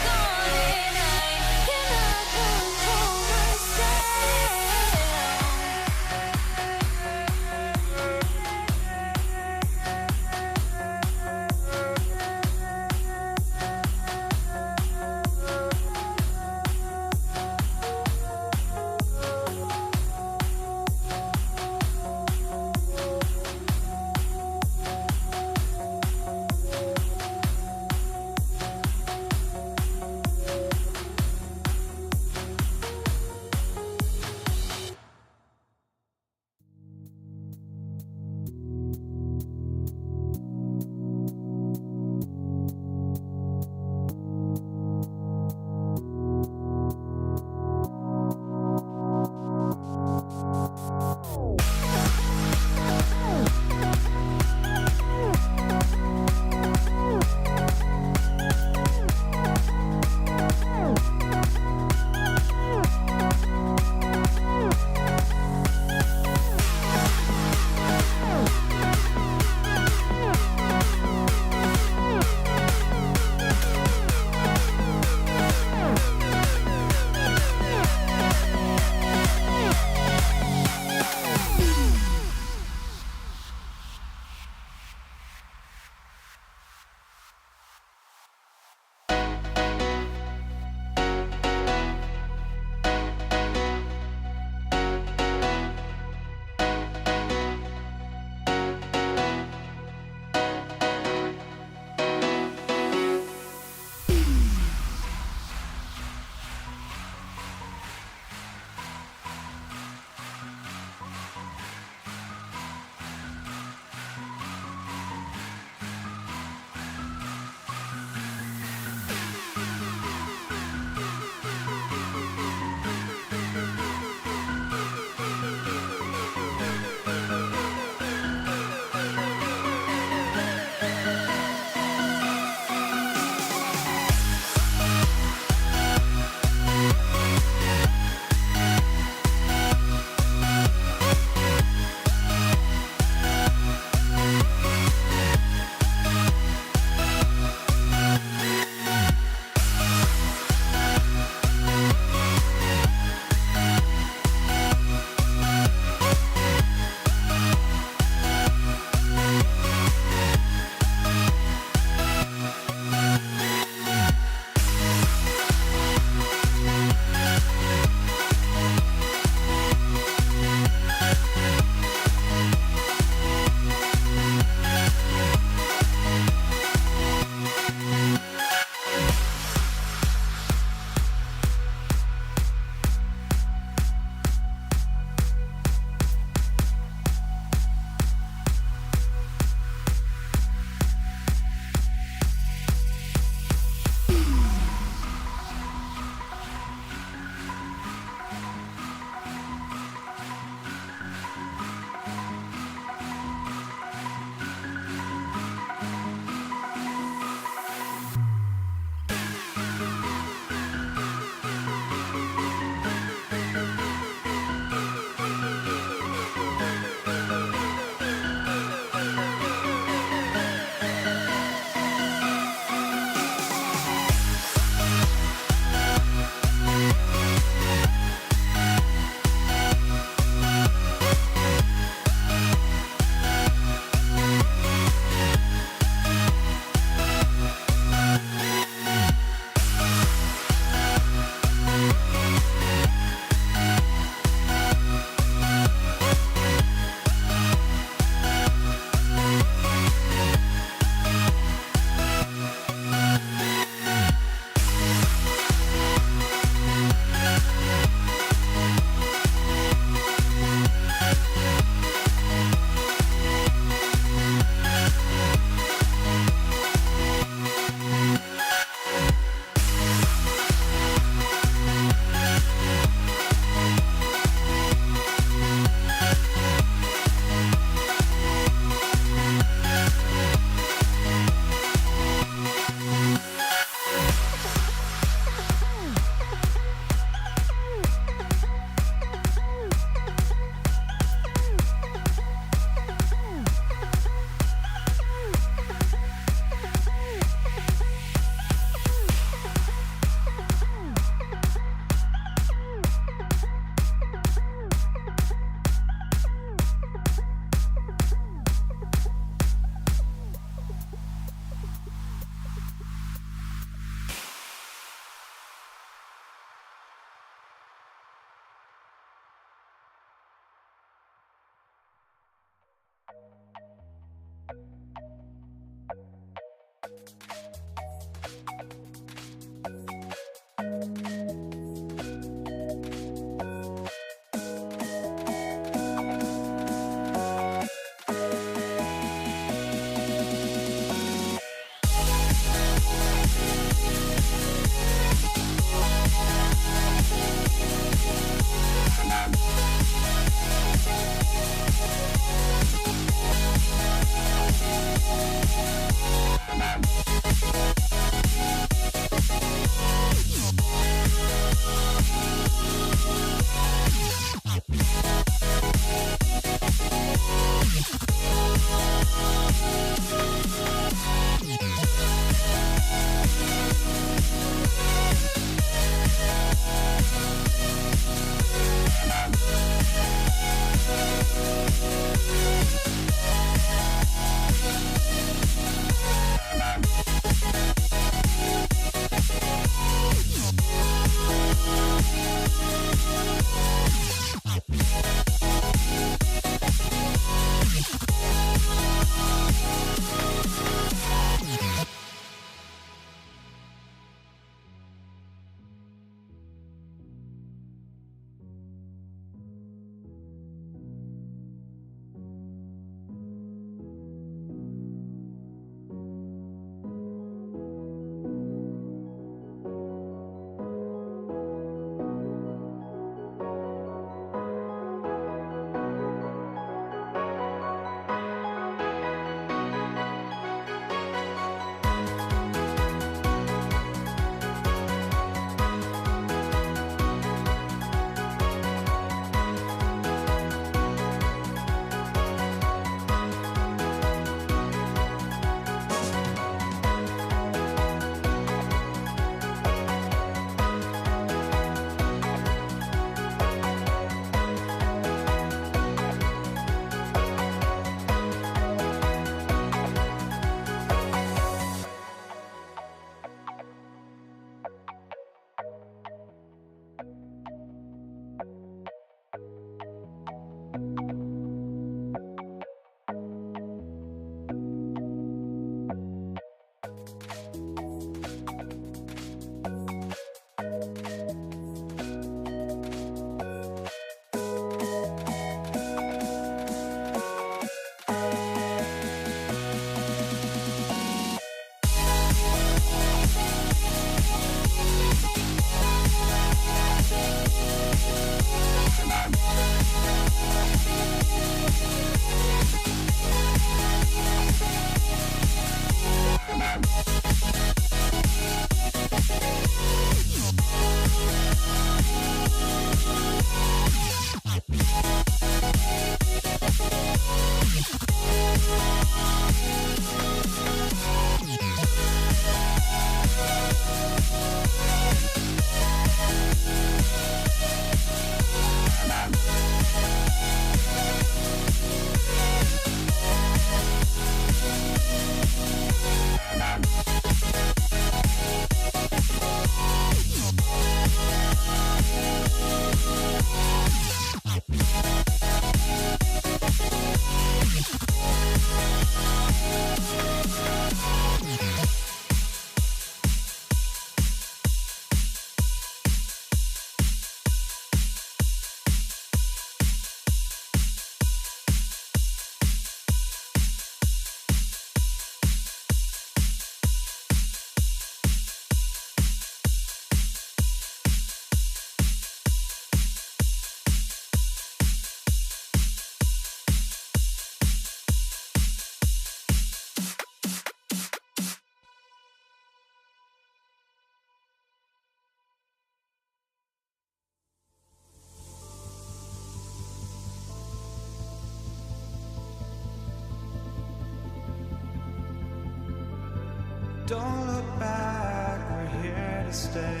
Don't look back, we're here to stay.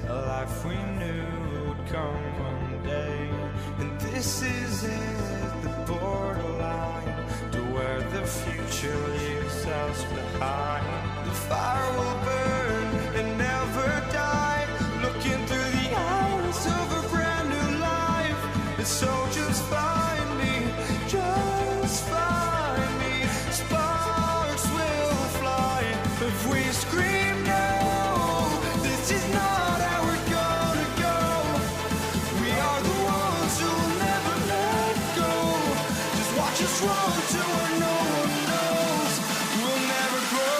A life we knew would come one day. And this is it, the borderline to where the future leaves us behind. The fire will burn and never die. Looking through the eyes of a brand new life. And so just find me, just find me. Sparks will fly if we scream no. This is not how we're gonna go. We are the ones who will never let go. Just watch us run to where no one knows. We'll never grow.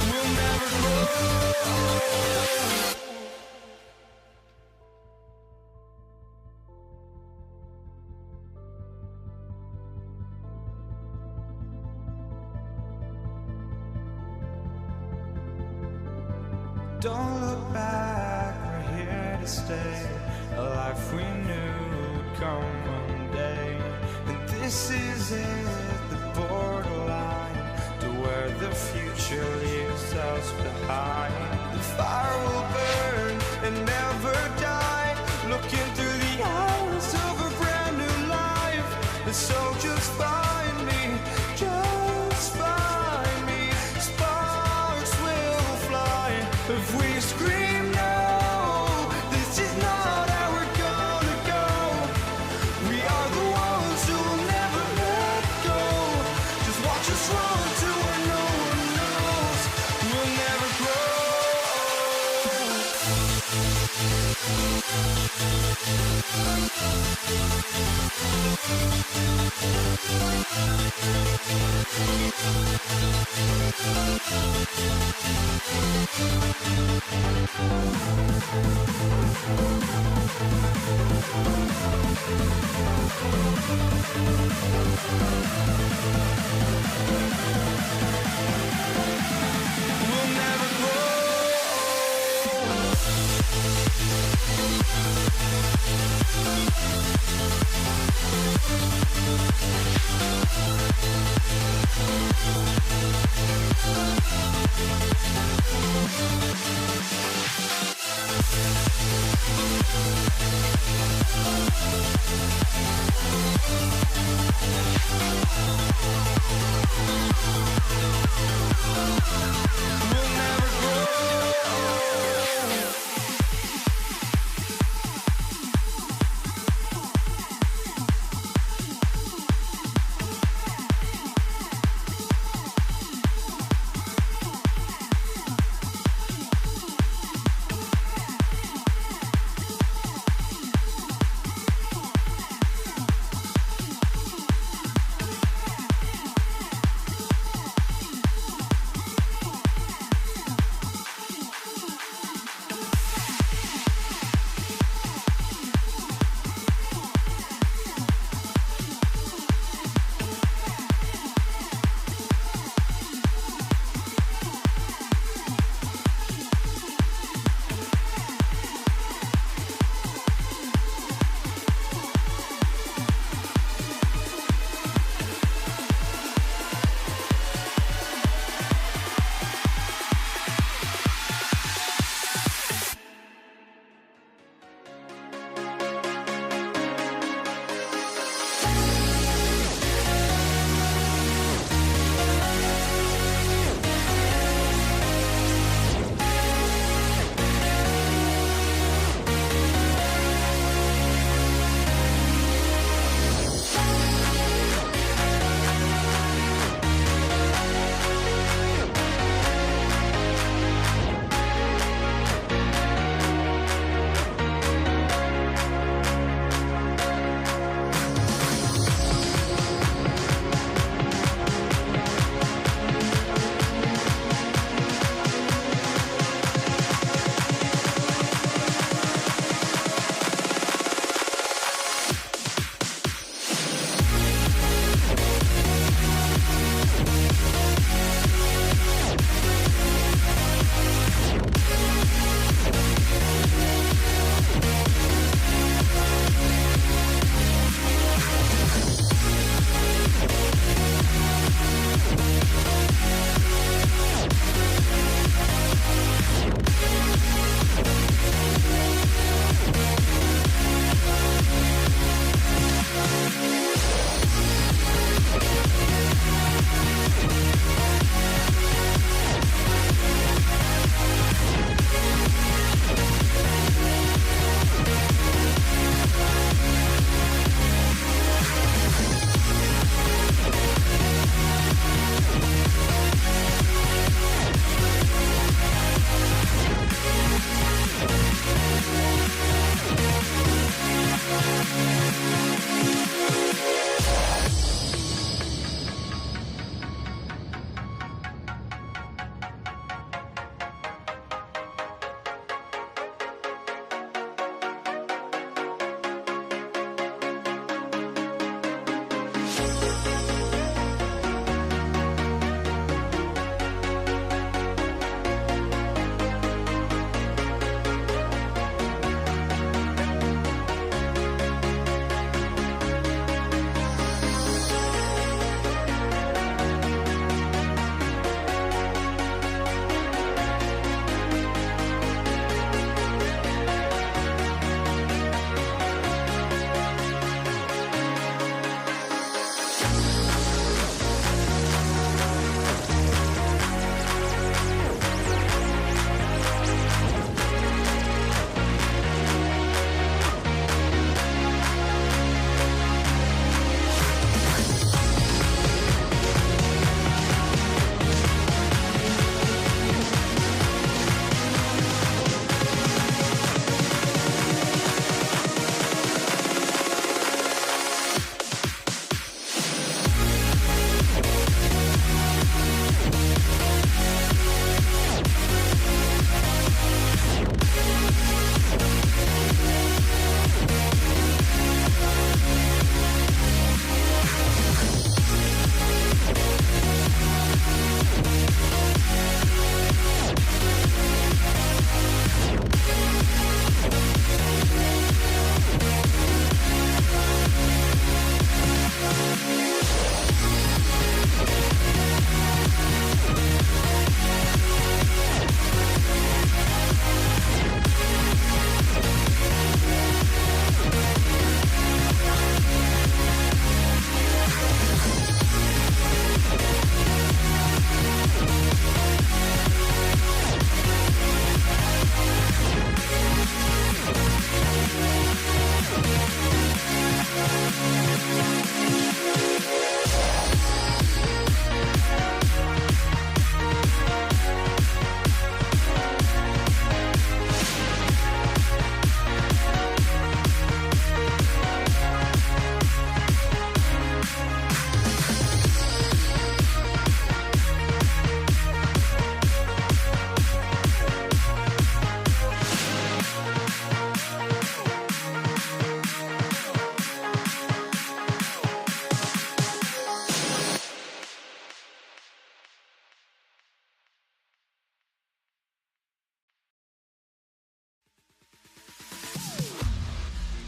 We'll never grow. Don't look back, we're here to stay. A life we knew would come one day. And this is it, the borderline to where the future leaves us behind. The fire will burn and never die. Looking through the eyes of a brand new life. And so just find me, just find me. Sparks will fly if we scream no. This is not how we're gonna go. We are the ones who will never let go. Just watch us run to where no one knows. We'll never grow. We'll never grow. We'll never grow.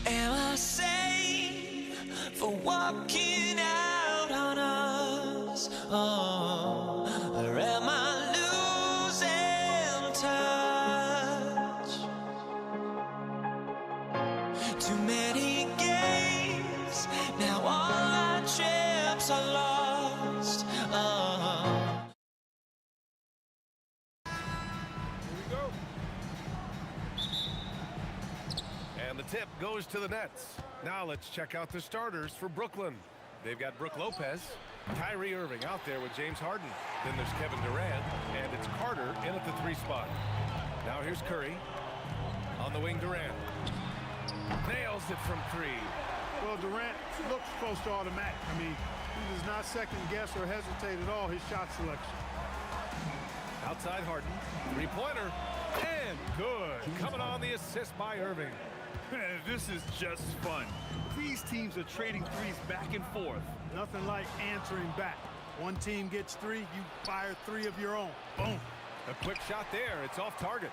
Am I sane for walking out on us? Oh, or am I losing touch? Too many games, now all our chips are lost. Oh. And the tip goes to the Nets. Now let's check out the starters for Brooklyn. They've got Brook Lopez, Kyrie Irving out there with James Harden. Then there's Kevin Durant, and it's Carter in at the 3 spot. Now here's Curry. On the wing, Durant. Nails it from 3. Well, Durant looks close to automatic. I mean, he does not second guess or hesitate at all his shot selection. Outside Harden, 3-pointer, and good. Coming on the assist by Irving. This is just fun. These teams are trading threes back and forth. Nothing like answering back. One team gets 3, you fire 3 of your own. Boom. A quick shot there. It's off target.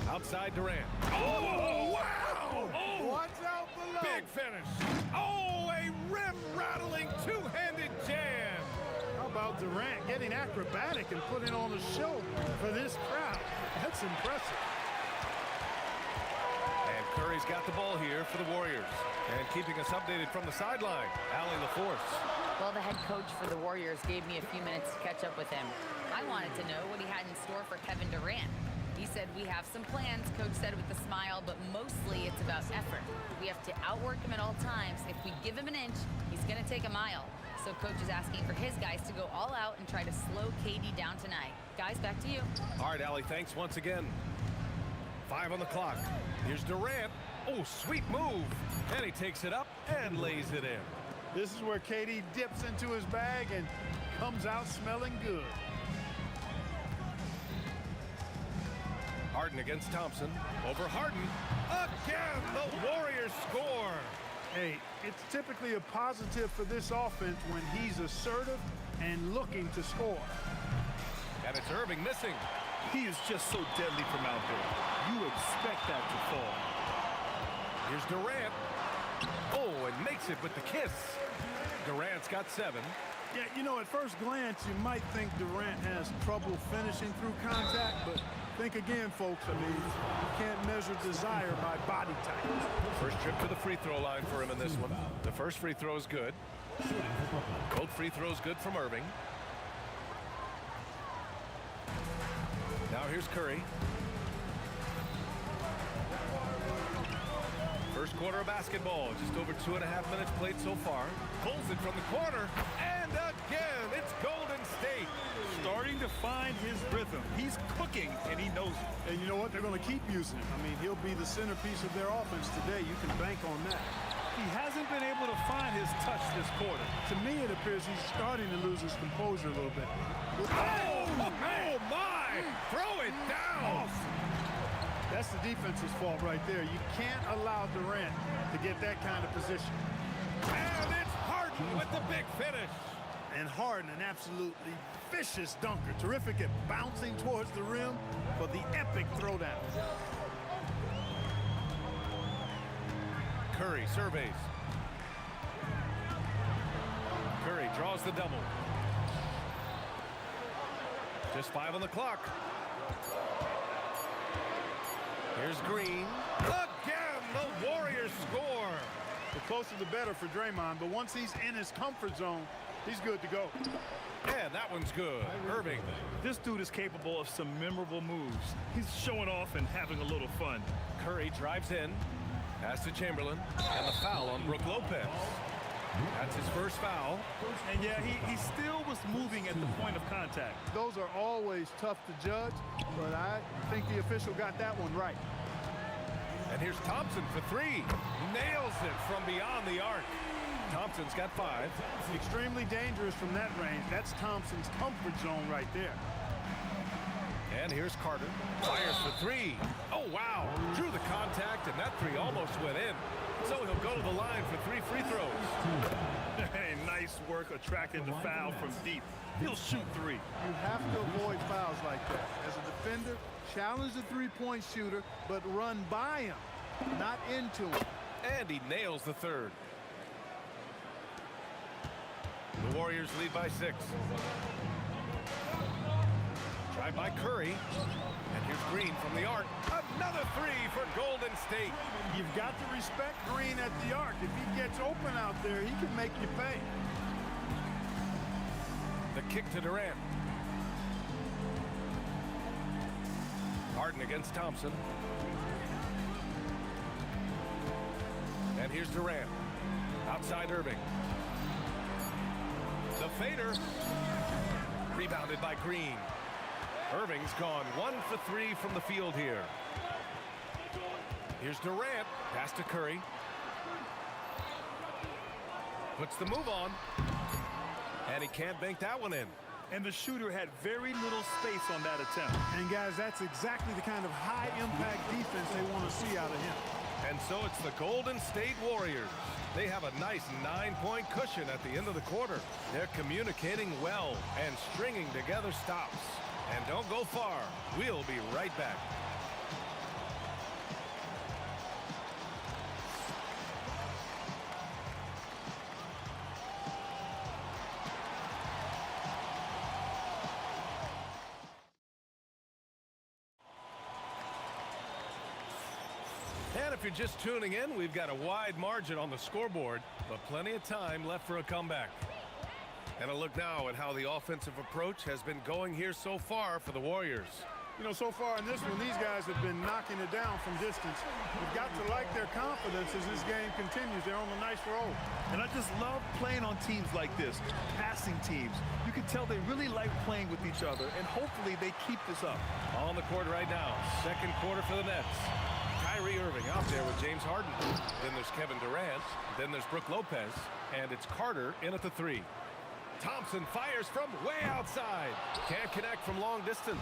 Outside Durant. Oh, wow! Oh, watch out below. Big finish. Oh, a rim-rattling two-handed jam. How about Durant getting acrobatic and putting on a show for this crowd? That's impressive. And Curry's got the ball here for the Warriors. And keeping us updated from the sideline, Allie LaForce. Well, the head coach for the Warriors gave me a few minutes to catch up with him. I wanted to know what he had in store for Kevin Durant. He said, we have some plans, Coach said with a smile, but mostly it's about effort. We have to outwork him at all times. If we give him an inch, he's going to take a mile. So Coach is asking for his guys to go all out and try to slow KD down tonight. Guys, back to you. All right, Allie, thanks once again. 5 on the clock. Here's Durant. Oh, sweet move. And he takes it up and lays it in. This is where KD dips into his bag and comes out smelling good. Harden against Thompson. Over Harden. Again, the Warriors score. Hey, it's typically a positive for this offense when he's assertive and looking to score. And it's Irving missing. He is just so deadly from out there. You expect that to fall. Here's Durant. Oh, and makes it with the kiss. Durant's got 7. Yeah, you know, at first glance, you might think Durant has trouble finishing through contact, but think again, folks. I mean, you can't measure desire by body type. First trip to the free throw line for him in this one. The first free throw is good. Both free throws good from Irving. Now here's Curry. First quarter of basketball, just over 2.5 minutes played so far. Pulls it from the corner, and again, it's Golden State. Starting to find his rhythm. He's cooking, and he knows it. And you know what? They're going to keep using him. I mean, he'll be the centerpiece of their offense today. You can bank on that. He hasn't been able to find his touch this quarter. To me, it appears he's starting to lose his composure a little bit. Oh, my! Throw it down! That's the defense's fault right there. You can't allow Durant to get that kind of position. And it's Harden with the big finish. And Harden, an absolutely vicious dunker. Terrific at bouncing towards the rim for the epic throwdown. Curry surveys. Curry draws the double. Just 5 on the clock. Here's Green. Again, the Warriors score. The closer the better for Draymond, but once he's in his comfort zone, he's good to go. And that one's good. Irving. This dude is capable of some memorable moves. He's showing off and having a little fun. Curry drives in. Pass to Chamberlain. And the foul on Brook Lopez. That's his first foul. And yeah, he still was moving at the point of contact. Those are always tough to judge, but I think the official got that one right. And here's Thompson for 3. Nails it from beyond the arc. Thompson's got 5. Extremely dangerous from that range. That's Thompson's comfort zone right there. And here's Carter. Fires for 3. Oh, wow. Drew the contact, and that 3 almost went in. So he'll go to the line for 3 free throws. Hey, nice work attracting the foul from deep. He'll shoot 3. You have to avoid fouls like that. As a defender, challenge the three-point shooter, but run by him, not into him. And he nails the 3rd. The Warriors lead by 6. Drive by Curry. And here's Green from the arc. Another 3 for Golden State. You've got to respect Green at the arc. If he gets open out there, he can make you pay. The kick to Durant. Harden against Thompson. And here's Durant. Outside Irving. The fader. Rebounded by Green. Irving's gone 1 for 3 from the field here. Here's Durant. Pass to Curry. Puts the move on. And he can't bank that one in. And the shooter had very little space on that attempt. And guys, that's exactly the kind of high-impact defense they want to see out of him. And so it's the Golden State Warriors. They have a nice 9-point cushion at the end of the quarter. They're communicating well and stringing together stops. And don't go far. We'll be right back. And if you're just tuning in, we've got a wide margin on the scoreboard, but plenty of time left for a comeback. And a look now at how the offensive approach has been going here so far for the Warriors. You know, so far in this one, these guys have been knocking it down from distance. You've got to like their confidence as this game continues. They're on a nice roll. And I just love playing on teams like this, passing teams. You can tell they really like playing with each other, and hopefully they keep this up. On the court right now, second quarter for the Nets. Kyrie Irving out there with James Harden. Then there's Kevin Durant. Then there's Brook Lopez. And it's Carter in at the 3. Thompson fires from way outside. Can't connect from long distance.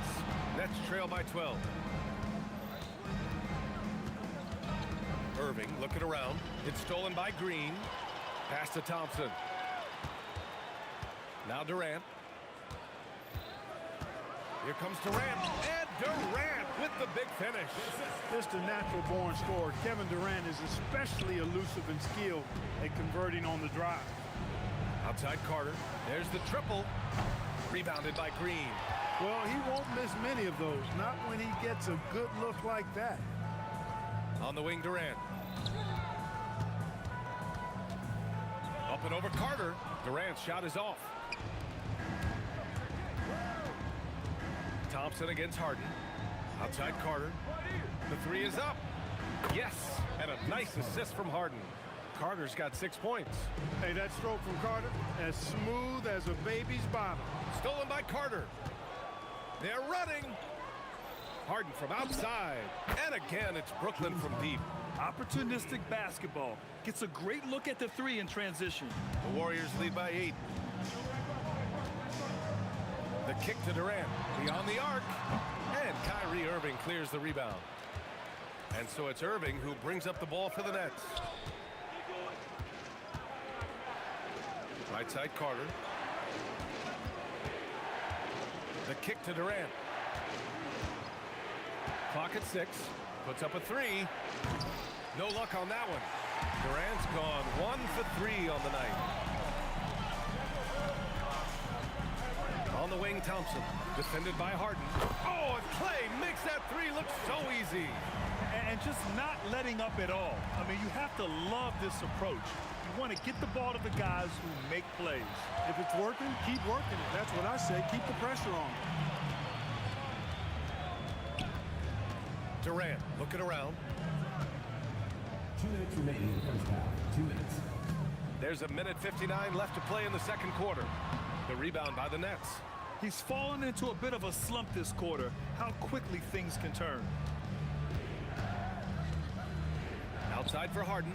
Nets trail by 12. Irving looking around. It's stolen by Green. Pass to Thompson. Now Durant. Here comes Durant. And Durant with the big finish. Just a natural-born scorer. Kevin Durant is especially elusive and skilled at converting on the drive. Outside Carter. There's the triple. Rebounded by Green. Well, he won't miss many of those. Not when he gets a good look like that. On the wing, Durant. Up and over Carter. Durant's shot is off. Thompson against Harden. Outside Carter. The three is up. Yes, and a nice assist from Harden. Carter's got 6 points. Hey, that stroke from Carter, as smooth as a baby's bottom. Stolen by Carter. They're running. Harden from outside. And again, it's Brooklyn from deep. Opportunistic basketball. Gets a great look at the three in transition. The Warriors lead by 8. The kick to Durant. Beyond the arc. And Kyrie Irving clears the rebound. And so it's Irving who brings up the ball for the Nets. Right side Carter. The kick to Durant. Clock at 6. Puts up a 3. No luck on that one. Durant's gone 1 for 3 on the night. On the wing, Thompson. Defended by Harden. Oh, and Clay makes that 3 look so easy. And just not letting up at all. I mean, you have to love this approach. You want to get the ball to the guys who make plays. If it's working, keep working it. That's what I say. Keep the pressure on. Durant looking around. 2 minutes remaining in the first half. 2 minutes. There's a minute 59 left to play in the second quarter. The rebound by the Nets. He's fallen into a bit of a slump this quarter. How quickly things can turn. Outside for Harden.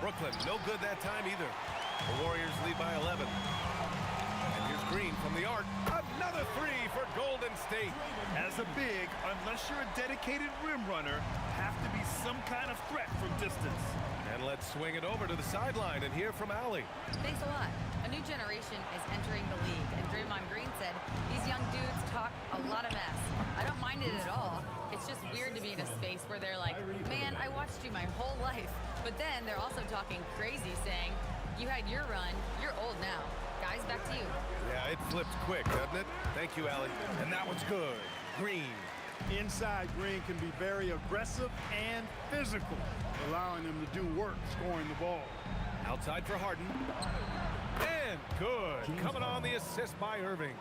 Brooklyn, no good that time either. The Warriors lead by 11. And here's Green from the arc. Another 3 for Golden State. As a big, unless you're a dedicated rim runner, have to be some kind of threat from distance. And let's swing it over to the sideline and hear from Allie. Thanks a lot. A new generation is entering the league, and Draymond Green said these young dudes talk a lot of mess. I don't mind it at all. It's just weird to be in a space where they're like, man, I watched you my whole life. But then they're also talking crazy, saying, you had your run, you're old now. Guys, back to you. Yeah, it flipped quick, doesn't it? Thank you, Allie. And that one's good. Green. Inside, Green can be very aggressive and physical, allowing him to do work scoring the ball. Outside for Harden. And good. Coming on the assist by Irving.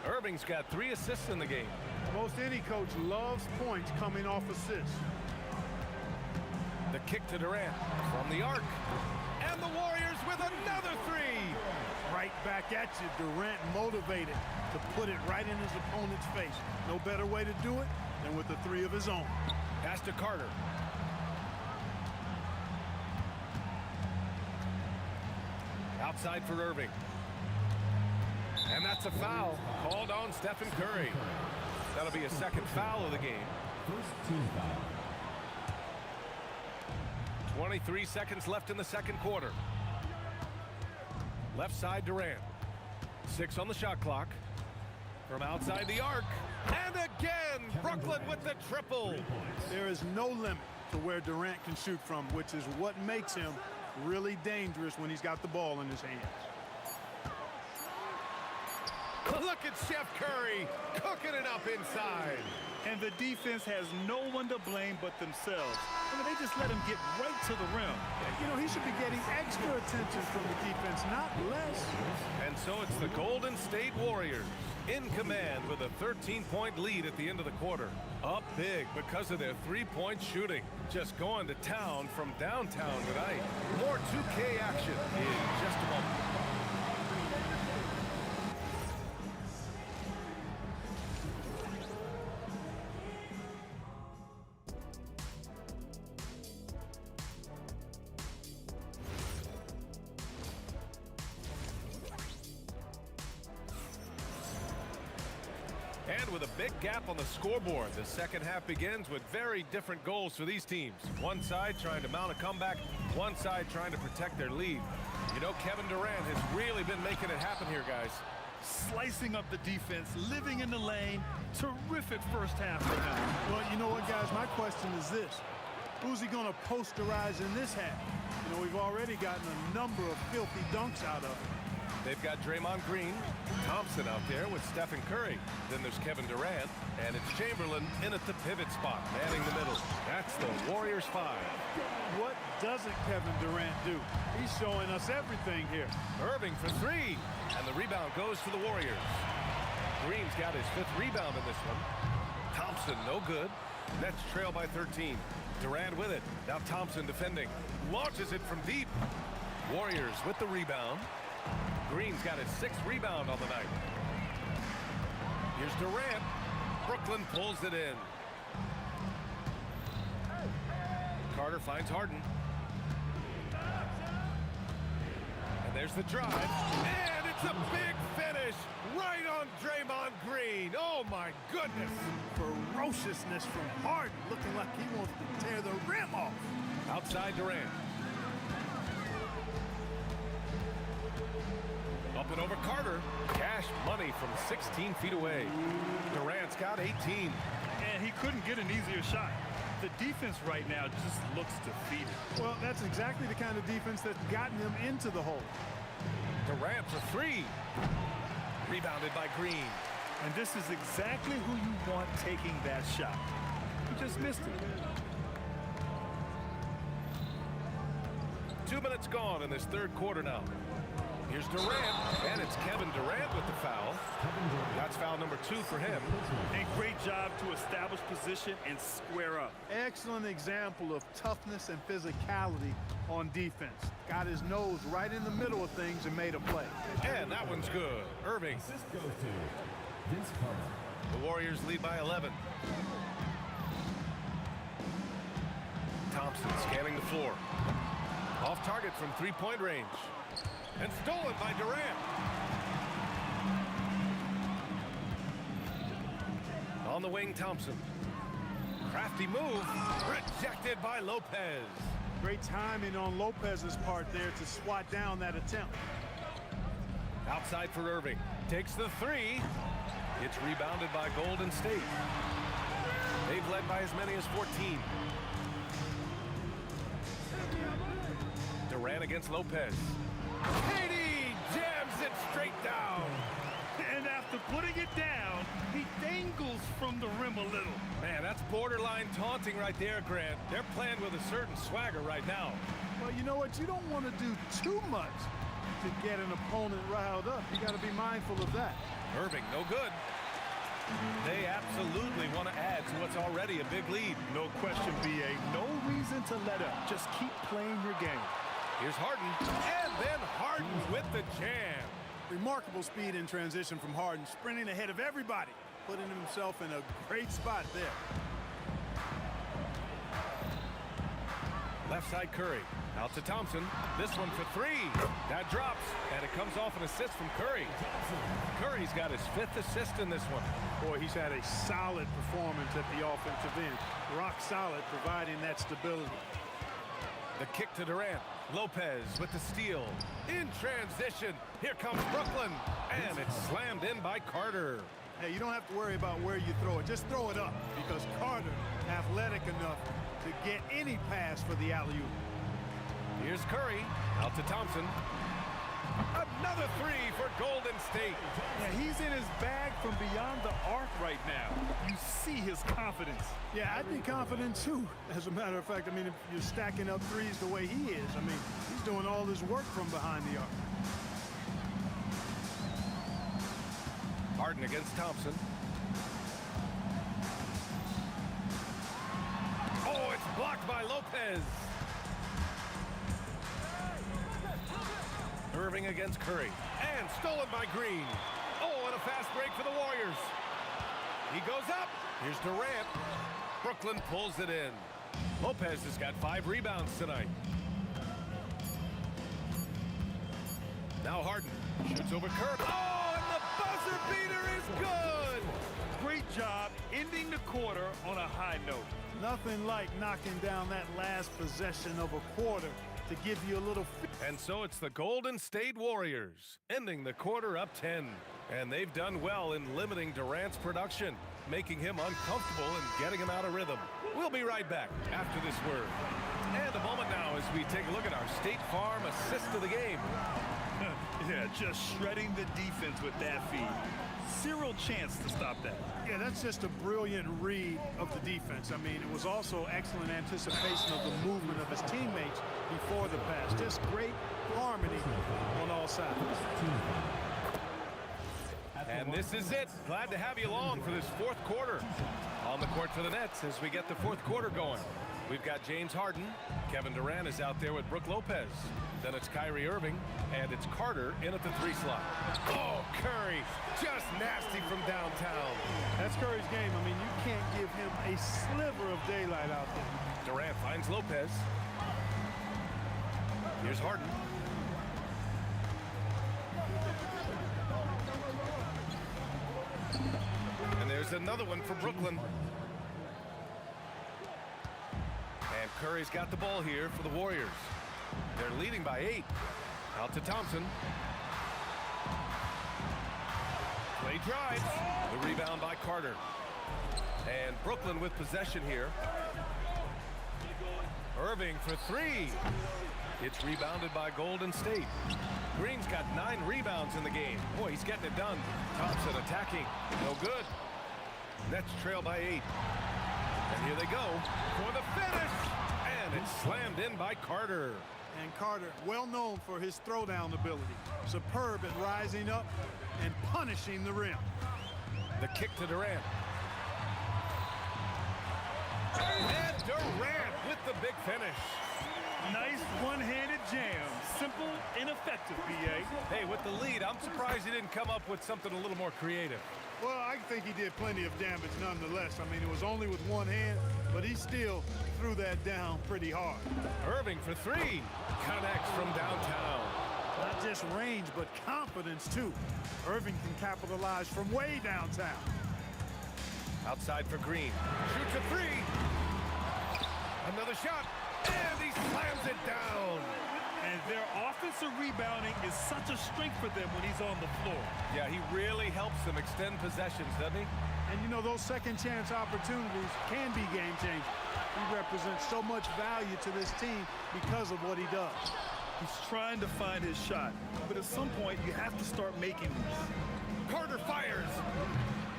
Irving's got 3 assists in the game. Most any coach loves points coming off assists. The kick to Durant from the arc. And the Warriors with another 3. Right back at you. Durant motivated to put it right in his opponent's face. No better way to do it than with the 3 of his own. Pass to Carter. Outside for Irving. And that's a foul called on Stephen Curry. That'll be a second foul of the game. First team foul. 23 seconds left in the second quarter. Left side Durant. 6 on the shot clock. From outside the arc. And again, Brooklyn with the triple. There is no limit to where Durant can shoot from, which is what makes him really dangerous when he's got the ball in his hands. Look at Chef Curry cooking it up inside. And the defense has no one to blame but themselves. I mean, they just let him get right to the rim. You know, he should be getting extra attention from the defense, not less. And so it's the Golden State Warriors in command with a 13-point lead at the end of the quarter. Up big because of their 3-point shooting. Just going to town from downtown tonight. More 2K action in just a moment. And with a big gap on the scoreboard, the second half begins with very different goals for these teams. One side trying to mount a comeback, one side trying to protect their lead. You know, Kevin Durant has really been making it happen here, guys. Slicing up the defense, living in the lane. Terrific first half tonight. Well, you know what, guys? My question is this. Who's he going to posterize in this half? You know, we've already gotten a number of filthy dunks out of him. They've got Draymond Green, Thompson out there with Stephen Curry. Then there's Kevin Durant, and it's Chamberlain in at the pivot spot, manning the middle. That's the Warriors 5. What doesn't Kevin Durant do? He's showing us everything here. Irving for three, and the rebound goes to the Warriors. Green's got his 5th rebound in this one. Thompson, no good. Nets trail by 13. Durant with it. Now Thompson defending. Launches it from deep. Warriors with the rebound. Green's got his 6th rebound on the night. Here's Durant. Brooklyn pulls it in. Carter finds Harden. And there's the drive. And it's a big finish right on Draymond Green. Oh, my goodness. Ferociousness from Harden, looking like he wants to tear the rim off. Outside Durant. Up and over Carter. Cash money from 16 feet away. Durant's got 18. And he couldn't get an easier shot. The defense right now just looks defeated. Well, that's exactly the kind of defense that's gotten him into the hole. Durant for 3. Rebounded by Green. And this is exactly who you want taking that shot. He just missed it. 2 minutes gone in this 3rd quarter now. Here's Durant, and it's Kevin Durant with the foul. That's foul number 2 for him. And great job to establish position and square up. Excellent example of toughness and physicality on defense. Got his nose right in the middle of things and made a play. And that one's good. Irving. The Warriors lead by 11. Thompson scanning the floor. Off target from 3-point range. And stolen by Durant. On the wing, Thompson. Crafty move. Rejected by Lopez. Great timing on Lopez's part there to swat down that attempt. Outside for Irving. Takes the 3. It's rebounded by Golden State. They've led by as many as 14. Durant against Lopez. Katie jams it straight down. And after putting it down, he dangles from the rim a little. Man, that's borderline taunting right there, Grant. They're playing with a certain swagger right now. Well, you know what? You don't want to do too much to get an opponent riled up. You got to be mindful of that. Irving, no good. They absolutely want to add to what's already a big lead. No question, B.A. No reason to let up. Just keep playing your game. Here's Harden, and then Harden with the jam. Remarkable speed in transition from Harden, sprinting ahead of everybody, putting himself in a great spot there. Left side Curry, out to Thompson. This one for 3. That drops, and it comes off an assist from Curry. Curry's got his 5th assist in this one. Boy, he's had a solid performance at the offensive end. Rock solid, providing that stability. The kick to Durant. Lopez with the steal. In transition, here comes Brooklyn. And it's slammed in by Carter. Hey, you don't have to worry about where you throw it. Just throw it up, because Carter, athletic enough to get any pass for the alley-oop. Here's Curry, out to Thompson. Another 3 for Golden State. Yeah, he's in his bag from beyond the arc right now. You see his confidence. Yeah, I'd be confident too. As a matter of fact, I mean, if you're stacking up threes the way he is, I mean, he's doing all his work from behind the arc. Harden against Thompson. Oh, it's blocked by Lopez. Irving against Curry. And stolen by Green. Oh, and a fast break for the Warriors. He goes up. Here's Durant. Brooklyn pulls it in. Lopez has got 5 rebounds tonight. Now Harden shoots over Curry. Oh, and the buzzer! buzzer beater is good. Great job ending the quarter on a high note. Nothing like knocking down that last possession of a quarter to give you a little. And so it's the Golden State Warriors ending the quarter up 10. And they've done well in limiting Durant's production, making him uncomfortable and getting him out of rhythm. We'll be right back after this word. And a moment now as we take a look at our State Farm assist of the game. Yeah, just shredding the defense with that feed. Zero chance to stop that. Yeah, that's just a brilliant read of the defense. I mean, it was also excellent anticipation of the movement of his teammates before the pass. Just great harmony on all sides. And this is it. Glad to have you along for this fourth quarter. On the court for the Nets as we get the fourth quarter going. We've got James Harden. Kevin Durant is out there with Brook Lopez. Then it's Kyrie Irving, and it's Carter in at the 3 slot. Oh, Curry, just nasty from downtown. That's Curry's game. I mean, you can't give him a sliver of daylight out there. Durant finds Lopez. Here's Harden. And there's another one for Brooklyn. And Curry's got the ball here for the Warriors. They're leading by 8. Out to Thompson. Play drives. The rebound by Carter. And Brooklyn with possession here. Irving for 3. It's rebounded by Golden State. Green's got 9 rebounds in the game. Boy, he's getting it done. Thompson attacking. No good. Nets trail by 8. And here they go for the finish. And it's slammed in by Carter. And Carter, well known for his throwdown ability. Superb at rising up and punishing the rim. The kick to Durant. And Durant with the big finish. Nice one-handed jam. Simple and effective, B.A. Hey, with the lead, I'm surprised he didn't come up with something a little more creative. Well, I think he did plenty of damage nonetheless. I mean, it was only with one hand, but he still threw that down pretty hard. Irving for 3. Connects from downtown. Not just range, but confidence, too. Irving can capitalize from way downtown. Outside for Green. Shoots a 3. Another shot. And he slams it down. And their offensive rebounding is such a strength for them when he's on the floor. Yeah, he really helps them extend possessions, doesn't he? And, you know, those second chance opportunities can be game-changing. He represents so much value to this team because of what he does. He's trying to find his shot, but at some point you have to start making these. Carter fires,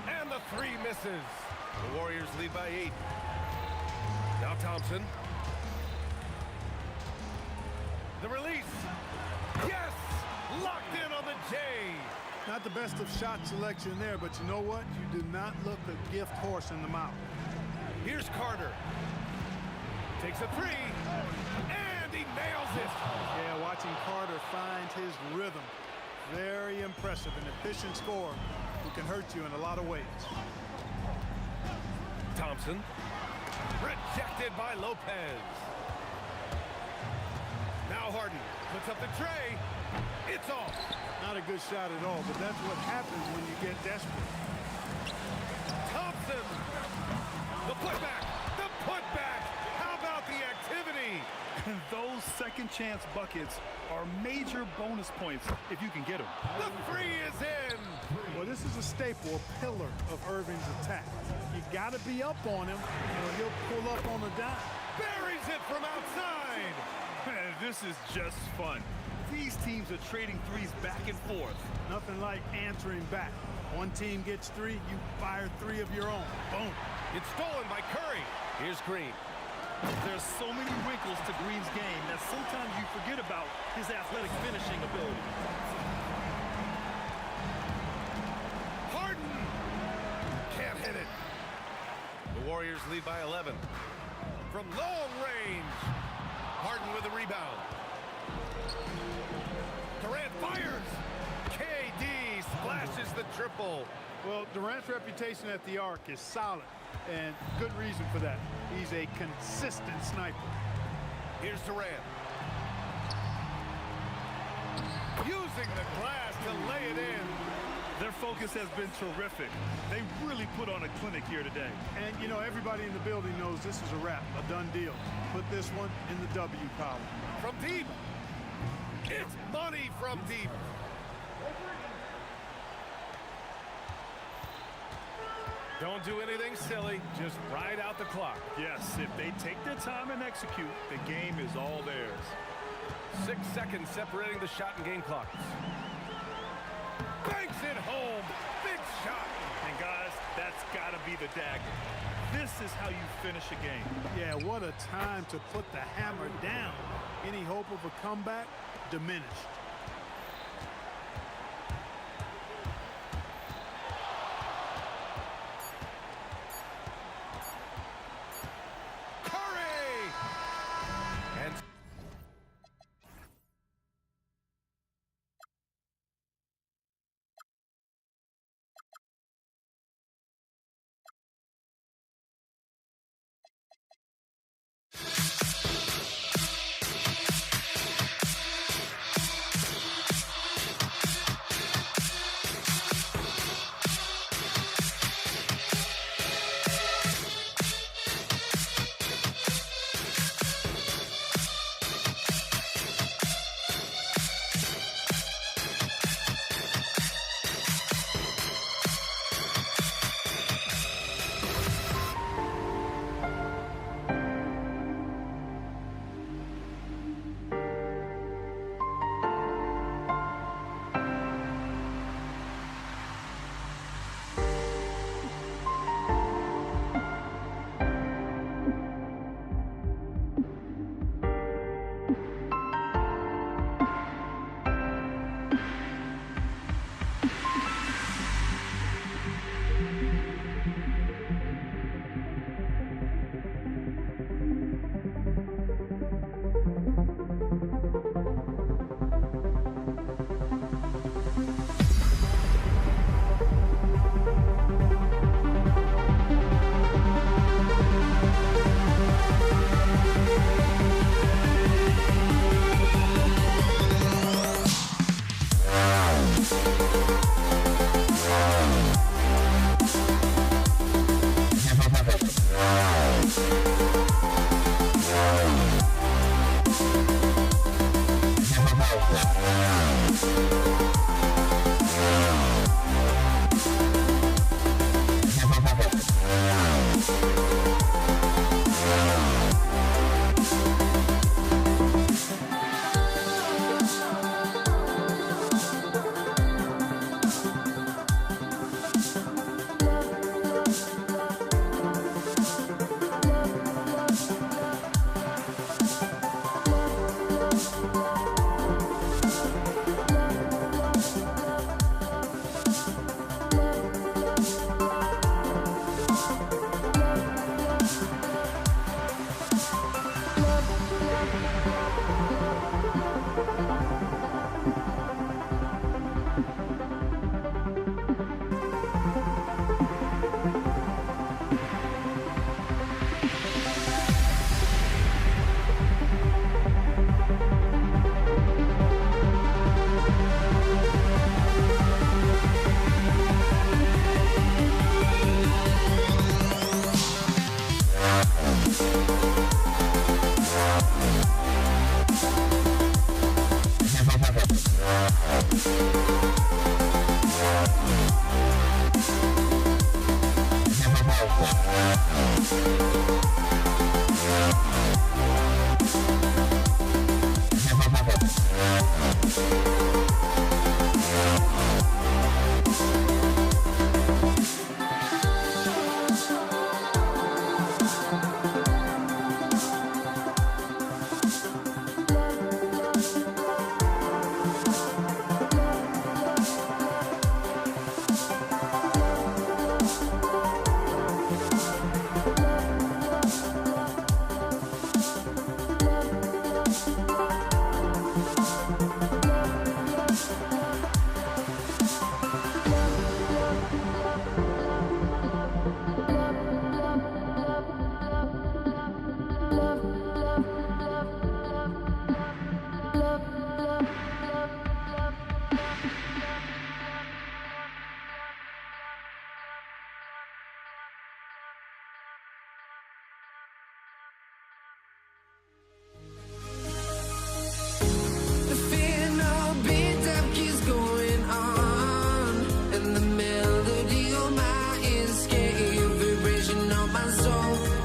and the 3 misses. The Warriors lead by 8. Now Thompson. The release. Yes! Locked in on the J. Not the best of shot selection there, but you know what? You do not look a gift horse in the mouth. Here's Carter. Takes a 3, and he nails it. Yeah, watching Carter find his rhythm. Very impressive. An efficient scorer who can hurt you in a lot of ways. Thompson. Rejected by Lopez. Now Harden puts up the tray. It's off. Not a good shot at all, but that's what happens when you get desperate. Thompson. The putback. The putback. How about the activity? And those second chance buckets are major bonus points if you can get them. The 3 is in. Well, this is a staple, a pillar of Irving's attack. You got to be up on him, or he'll pull up on a dime. Buries it from outside. This is just fun. These teams are trading threes back and forth. Nothing like answering back. One team gets 3, you fire 3 of your own. Boom. It's stolen by Curry. Here's Green. There's so many wrinkles to Green's game that sometimes you forget about his athletic finishing ability. Harden can't hit it. The Warriors lead by 11. From long range, Harden with a rebound. Durant fires. KD splashes the triple. Well, Durant's reputation at the arc is solid, and good reason for that. He's a consistent sniper. Here's Durant. Using the glass to lay it in. Their focus has been terrific. They really put on a clinic here today. And, you know, everybody in the building knows this is a wrap, a done deal. Put this one in the W column. From deep. It's money from deep. Don't do anything silly. Just ride out the clock. Yes, if they take their time and execute, the game is all theirs. 6 seconds separating the shot and game clocks. Banks it home. Big shot. And guys, that's got to be the dagger. This is how you finish a game. Yeah, what a time to put the hammer down. Any hope of a comeback diminished.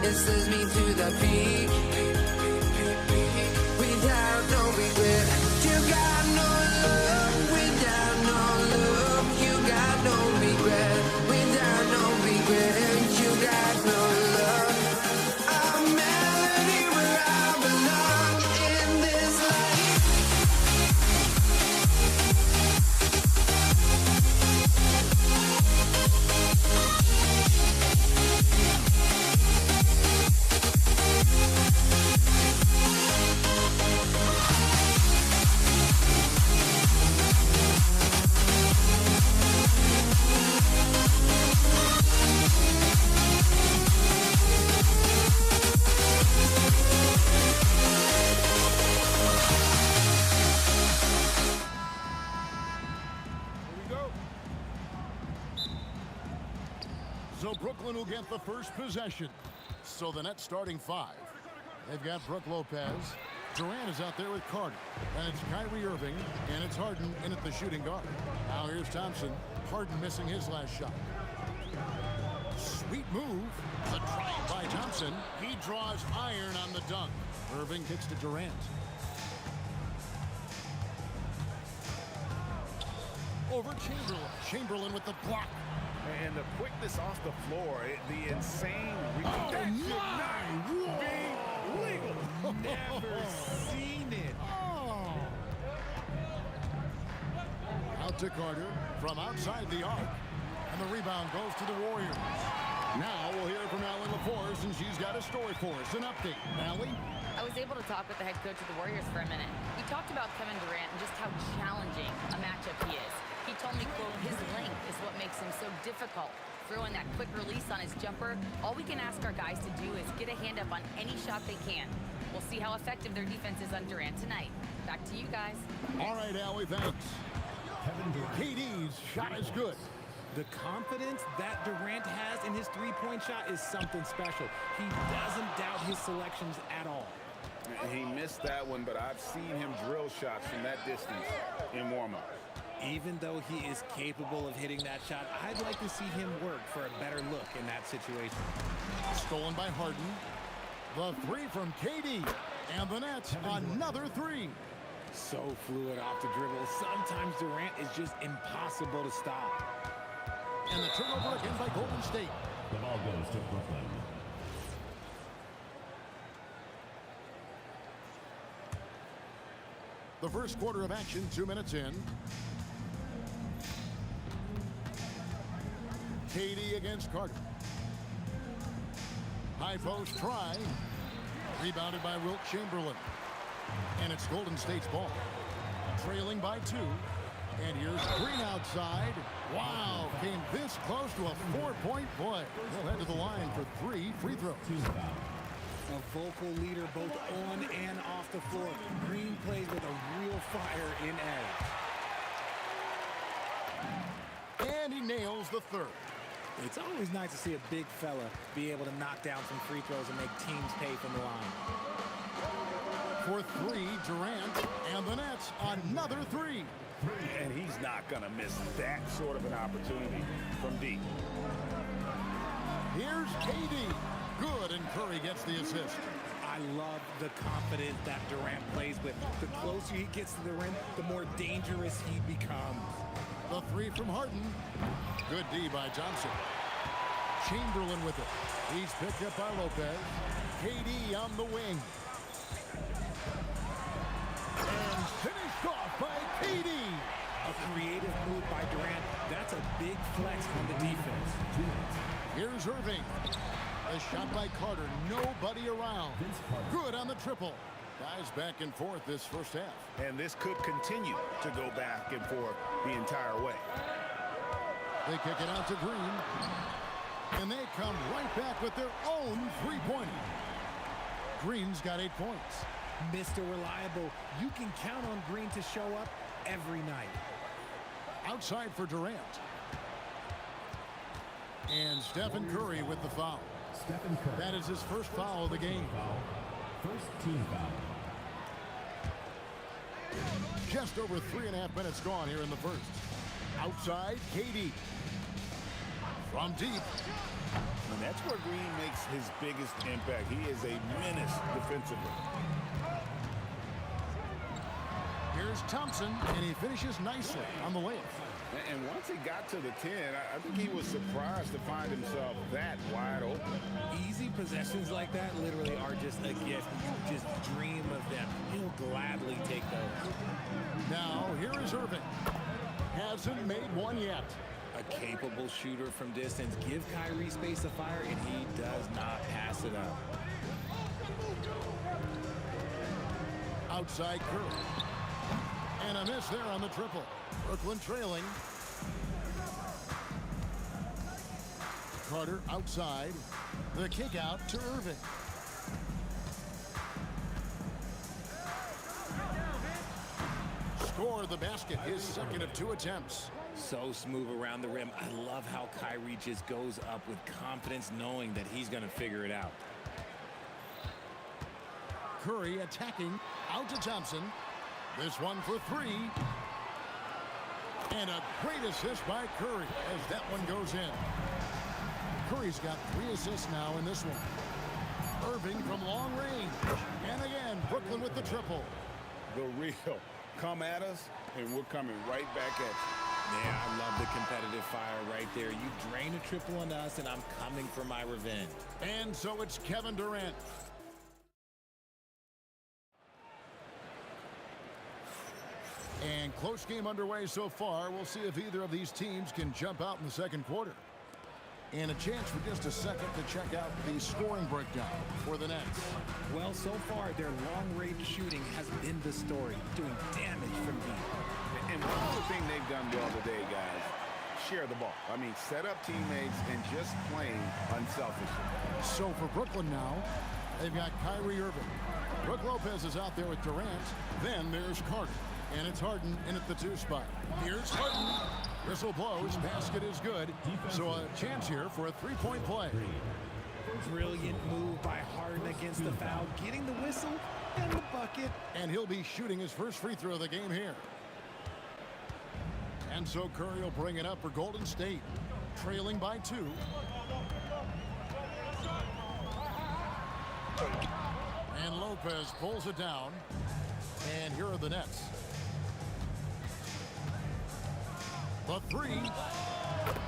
It sends me to the peak. Without no regret, you got no love. Without no love, you got no regret. Without no regret, you got no love. A melody where I belong in this life. So Brooklyn will get the first possession. So the Nets starting 5. They've got Brook Lopez. Durant is out there with Carter. And it's Kyrie Irving. And it's Harden in at the shooting guard. Now here's Thompson. Harden missing his last shot. Sweet move. The drive by Thompson. He draws iron on the dunk. Irving kicks to Durant. Over Chamberlain. Chamberlain with the block. And the quickness off the floor, the insane reach. Oh, That should my! not be legal. Never seen it. Oh. Out to Carter from outside the arc. And the rebound goes to the Warriors. Now we'll hear from Allie LaForce, and she's got a story for us. An update. Allie? I was able to talk with the head coach of the Warriors for a minute. We talked about Kevin Durant and just how challenging a matchup he is. He told me, quote, his length is what makes him so difficult. Throwing that quick release on his jumper, all we can ask our guys to do is get a hand up on any shot they can. We'll see how effective their defense is on Durant tonight. Back to you guys. All right, Allie, thanks. KD's shot is good. The confidence that Durant has in his three-point shot is something special. He doesn't doubt his selections at all. He missed that one, but I've seen him drill shots from that distance in warm-up. Even though he is capable of hitting that shot, I'd like to see him work for a better look in that situation. Stolen by Harden. The three from KD. And the Nets, another three. So fluid off the dribble. Sometimes Durant is just impossible to stop. And the turnover again by Golden State. The ball goes to Brooklyn. The first quarter of action, 2 minutes in. KD against Carter. High post try. Rebounded by Wilt Chamberlain. And it's Golden State's ball. Trailing by 2. And here's Green outside. Wow, came this close to a 4-point play. He'll head to the line for 3 free throws. A vocal leader both on and off the floor. Green plays with a real fire in edge. And he nails the third. It's always nice to see a big fella be able to knock down some free throws and make teams pay from the line. For 3, Durant, and the Nets, another 3. And he's not going to miss that sort of an opportunity from deep. Here's KD. Good, and Curry gets the assist. I love the confidence that Durant plays with. The closer he gets to the rim, the more dangerous he becomes. The 3 from Harden. Good D by Thompson. Chamberlain with it. He's picked up by Lopez. KD on the wing. And finished off by KD. A creative move by Durant. That's a big flex on the defense. Here's Irving. A shot by Carter. Nobody around. Good on the triple. Guys back and forth this first half. And this could continue to go back and forth the entire way. They kick it out to Green. And they come right back with their own three-pointer. Green's got 8 points. Mr. Reliable, you can count on Green to show up every night. Outside for Durant. And Stephen Curry with the foul. Stephen Curry. That is his first foul of the game. First team foul. Just over 3.5 minutes gone here in the first. Outside, KD. From deep. And that's where Green makes his biggest impact. He is a menace defensively. Here's Thompson, and he finishes nicely on the layup. And once he got to the 10, I think he was surprised to find himself that wide open. Easy possessions like that literally are just a gift. You just dream of them. He'll gladly take those. Now, here is Irving. Hasn't made one yet. A capable shooter from distance. Give Kyrie space to fire, and he does not pass it up. Outside Curry. And a miss there on the triple. Brooklyn trailing. Carter outside. The kick out to Irving. Score the basket, his second of 2 attempts. So smooth around the rim. I love how Kyrie just goes up with confidence, knowing that he's going to figure it out. Curry attacking. Out to Thompson. This one for 3. And a great assist by Curry as that one goes in. Curry's got 3 assists now in this one. Irving from long range. And again, Brooklyn with the triple. The real come at us, and we're coming right back at you. Yeah, I love the competitive fire right there. You drain a triple on us, and I'm coming for my revenge. And so it's Kevin Durant. And close game underway so far. We'll see if either of these teams can jump out in the second quarter. And a chance for just a second to check out the scoring breakdown for the Nets. Well, so far, their long-range shooting has been the story, doing damage from deep. And one other thing they've done well today, guys, share the ball. I mean, set up teammates and just playing unselfishly. So for Brooklyn now, they've got Kyrie Irving. Brook Lopez is out there with Durant. Then there's Carter. And it's Harden in at the 2 spot. Here's Harden. Whistle blows. Basket is good. So a chance here for a 3-point play. Brilliant move by Harden against the foul. Getting the whistle and the bucket. And he'll be shooting his first free throw of the game here. And so Curry will bring it up for Golden State. Trailing by 2. And Lopez pulls it down. And here are the Nets. The 3.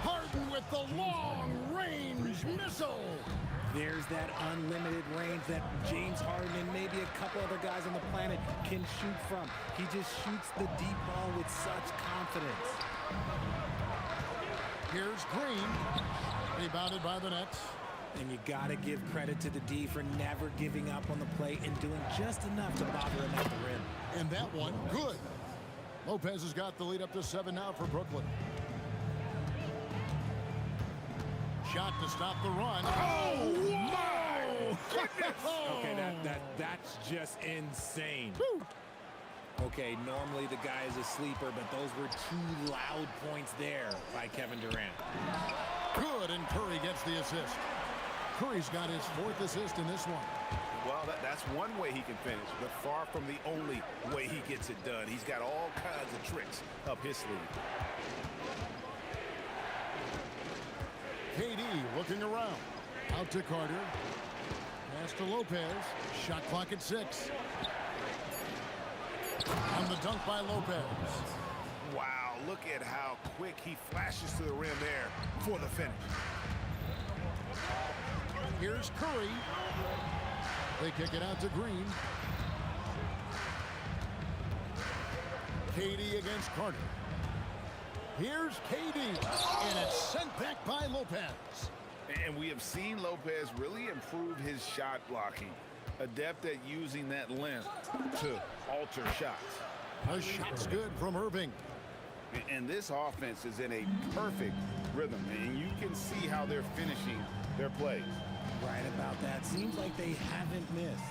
Harden with the long-range missile. There's that unlimited range that James Harden and maybe a couple other guys on the planet can shoot from. He just shoots the deep ball with such confidence. Here's Green. Rebounded by the Nets. And you got to give credit to the D for never giving up on the play and doing just enough to bother him at the rim. And that one, good. Lopez has got the lead up to 7 now for Brooklyn. Shot to stop the run. Oh, my goodness! Okay, that's just insane. Woo. Okay, normally the guy is a sleeper, but those were 2 loud points there by Kevin Durant. Good, and Curry gets the assist. Curry's got his 4th assist in this one. Well, that's one way he can finish, but far from the only way he gets it done. He's got all kinds of tricks up his sleeve. KD looking around. Out to Carter. Pass to Lopez. Shot clock at 6. On the dunk by Lopez. Wow, look at how quick he flashes to the rim there for the finish. Here's Curry. They kick it out to Green. KD against Carter. Here's KD. And it's sent back by Lopez. And we have seen Lopez really improve his shot blocking. Adept at using that length to alter shots. A shot's good from Irving. And this offense is in a perfect rhythm. And you can see how they're finishing their plays. Right about that. Seems like they haven't missed.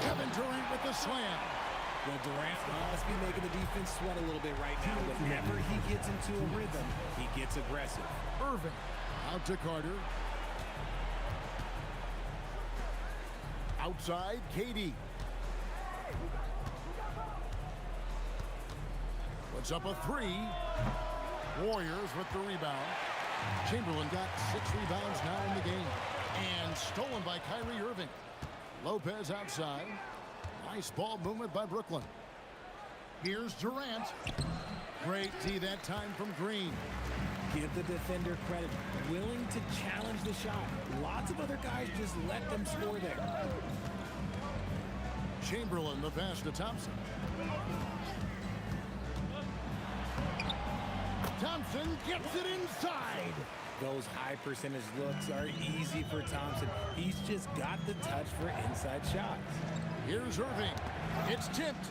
Kevin Durant with the slam. Well, Durant must be making the defense sweat a little bit right now. Whenever he gets into a rhythm, he gets aggressive. Irving out to Carter. Outside, KD. Puts up a 3. Warriors with the rebound. Chamberlain got 6 rebounds now in the game. And stolen by Kyrie Irving. Lopez outside. Nice ball movement by Brooklyn. Here's Durant. Great D that time from Green. Give the defender credit. Willing to challenge the shot. Lots of other guys just let them score there. Chamberlain, the pass to Thompson. Thompson gets it inside. Those high percentage looks are easy for Thompson. He's just got the touch for inside shots. Here's Irving. It's tipped.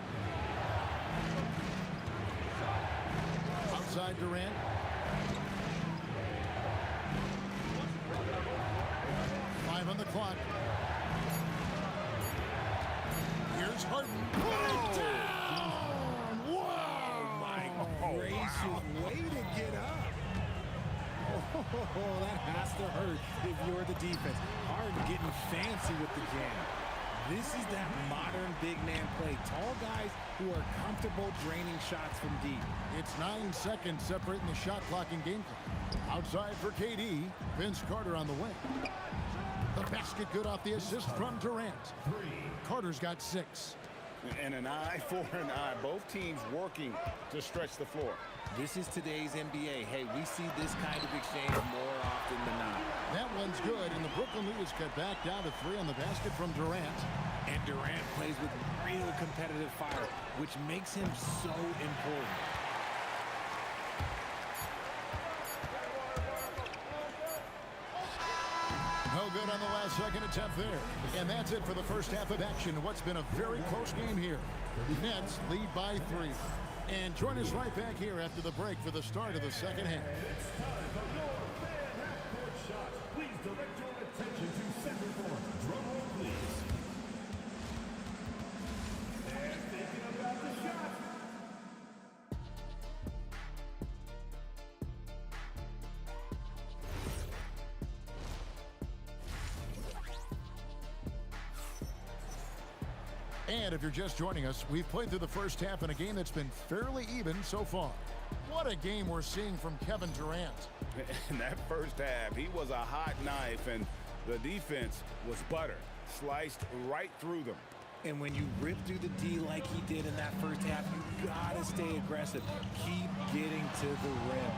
Outside Durant. Five on the clock. Here's Harden. Put it down! Wow! Oh, my gracious. Way to get up. Oh, that has to hurt if you're the defense. Harden getting fancy with the jam. This is that modern big man play. Tall guys who are comfortable draining shots from deep. It's 9 seconds separating the shot clock and game clock. Outside for KD. Vince Carter on the wing. The basket good off the assist from Durant. Carter's got 6. And an eye for an eye. Both teams working to stretch the floor. This is today's NBA. Hey, we see this kind of exchange more often than not. That one's good, and the Brooklyn lead is cut back down to 3 on the basket from Durant. And Durant plays with real competitive fire, which makes him so important. No good on the last second attempt there. And that's it for the first half of action. What's been a very close game here. The Nets lead by 3. And join us right back here after the break for the start of the second half. It's time for your fan half-court shot. Please direct your attention to center court. Drum roll, please. They're thinking about the shot. And if you're just joining us, we've played through the first half in a game that's been fairly even so far. What a game we're seeing from Kevin Durant. In that first half, he was a hot knife, and the defense was butter. Sliced right through them. And when you rip through the D like he did in that first half, you gotta stay aggressive. Keep getting to the rim.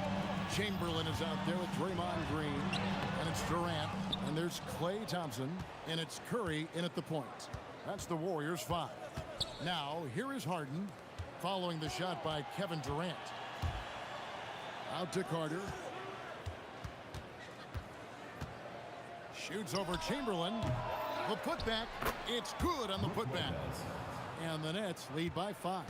Chamberlain is out there with Draymond Green, and it's Durant, and there's Klay Thompson, and it's Curry in at the point. That's the Warriors' 5. Now, here is Harden, following the shot by Kevin Durant. Out to Carter. Shoots over Chamberlain. The putback, it's good on the putback. And the Nets lead by 5.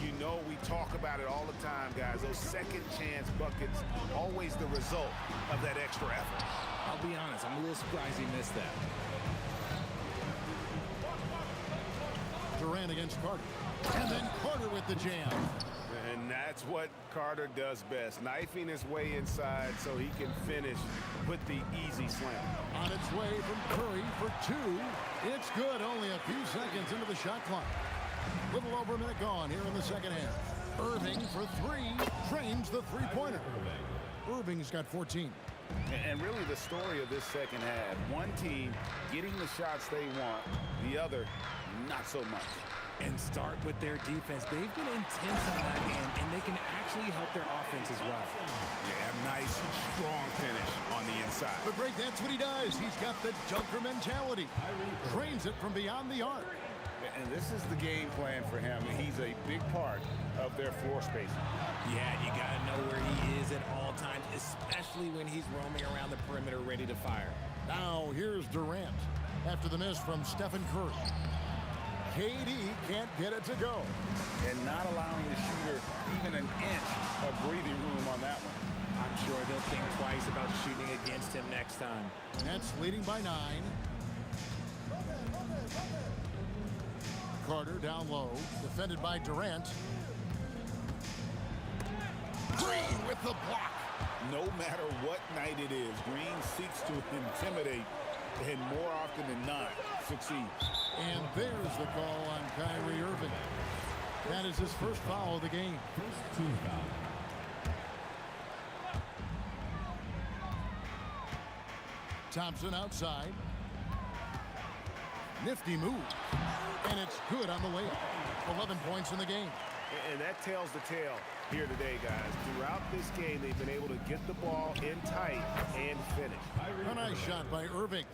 You know we talk about it all the time, guys. Those second chance buckets, always the result of that extra effort. I'll be honest, I'm a little surprised he missed that. Durant against Carter. And then Carter with the jam. And that's what Carter does best, knifing his way inside so he can finish with the easy slam. On its way from Curry for 2. It's good, only a few seconds into the shot clock. Little over a minute gone here in the second half. Irving for 3, drains the three-pointer. Irving's got 14. And really the story of this second half, one team getting the shots they want, the other not so much. And start with their defense. They've been intense on that end, and they can actually help their offense as well. Yeah, nice, strong finish on the inside. But Greg, that's what he does. He's got the dunker mentality. Drains it from beyond the arc. And this is the game plan for him. He's a big part of their floor spacing. Yeah, you got to know where he is at all times, especially when he's roaming around the perimeter ready to fire. Now here's Durant after the miss from Stephen Curry. KD can't get it to go. And not allowing the shooter even an inch of breathing room on that one. I'm sure they'll think twice about shooting against him next time. Nets leading by 9. Carter down low, defended by Durant. Green with the block. No matter what night it is, Green seeks to intimidate and more often than not succeeds. And there's the call on Kyrie Irving. That is his first foul of the game. First team foul. Thompson outside. Nifty move. And it's good on the layup. 11 points in the game. And that tells the tale here today, guys. Throughout this game, they've been able to get the ball in tight and finish. A nice shot by Irving.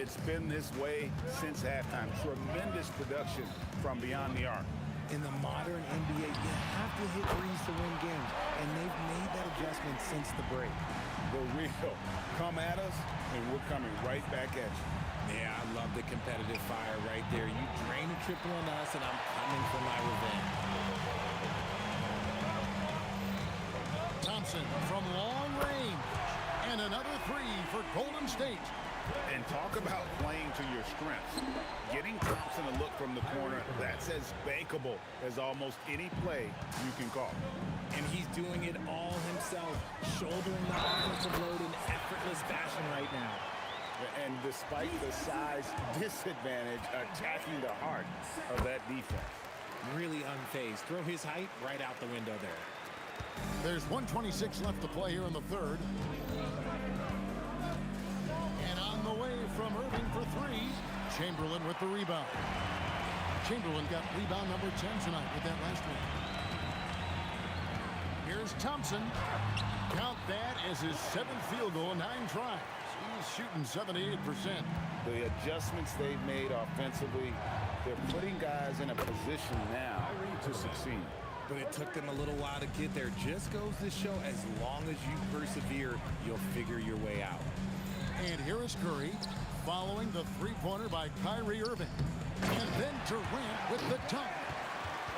It's been this way since halftime. Tremendous production from beyond the arc. In the modern NBA, you have to hit threes to win games, and they've made that adjustment since the break. The real come at us, and we're coming right back at you. Yeah, I love the competitive fire right there. You drain a triple on us, and I'm coming for my revenge. Thompson from long range. And another three for Golden State. And talk about playing to your strengths. Getting Thompson a look from the corner, that's as bankable as almost any play you can call. And he's doing it all himself, shouldering the offensive load in effortless fashion right now. And despite the size disadvantage, attacking the heart of that defense. Really unfazed. Throw his height right out the window there. There's 1:26 left to play here in the third. And on the way from Irving for three, Chamberlain with the rebound. Chamberlain got rebound number 10 tonight with that last one. Here's Thompson. Count that as his 7th field goal, 9 tries. He's shooting 78%. The adjustments they've made offensively, they're putting guys in a position now to succeed. But it took them a little while to get there. Just goes to show as long as you persevere, you'll figure your way out. And here is Curry following the three-pointer by Kyrie Irving. And then Durant with the dunk.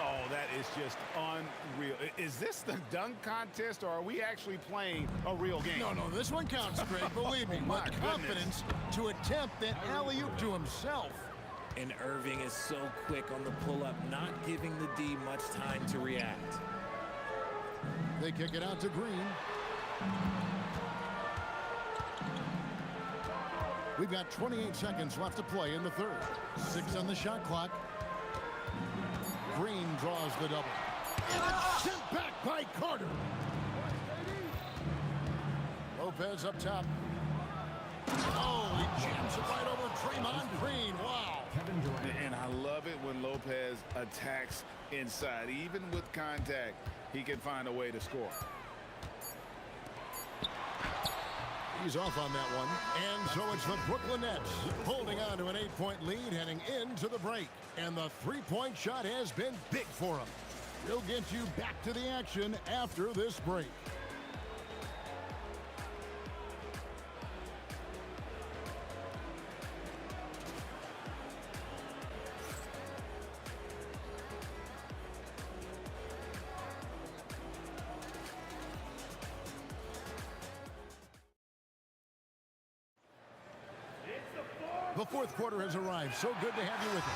Oh, that is just unreal. Is this the dunk contest, or are we actually playing a real game? No, this one counts, Greg, believe me. My With confidence to attempt that alley-oop to himself. And Irving is so quick on the pull-up, not giving the D much time to react. They kick it out to Green. We've got 28 seconds left to play in the third. 6 on the shot clock. Green draws the double. And it's sent back by Carter. Lopez up top. Oh, he jams it right over Draymond Green. Wow. And I love it when Lopez attacks inside. Even with contact, he can find a way to score. He's off on that one. And so it's the Brooklyn Nets holding on to an 8-point lead heading into the break. And the three-point shot has been big for him. We'll get you back to the action after this break. The fourth quarter has arrived. So good to have you with us.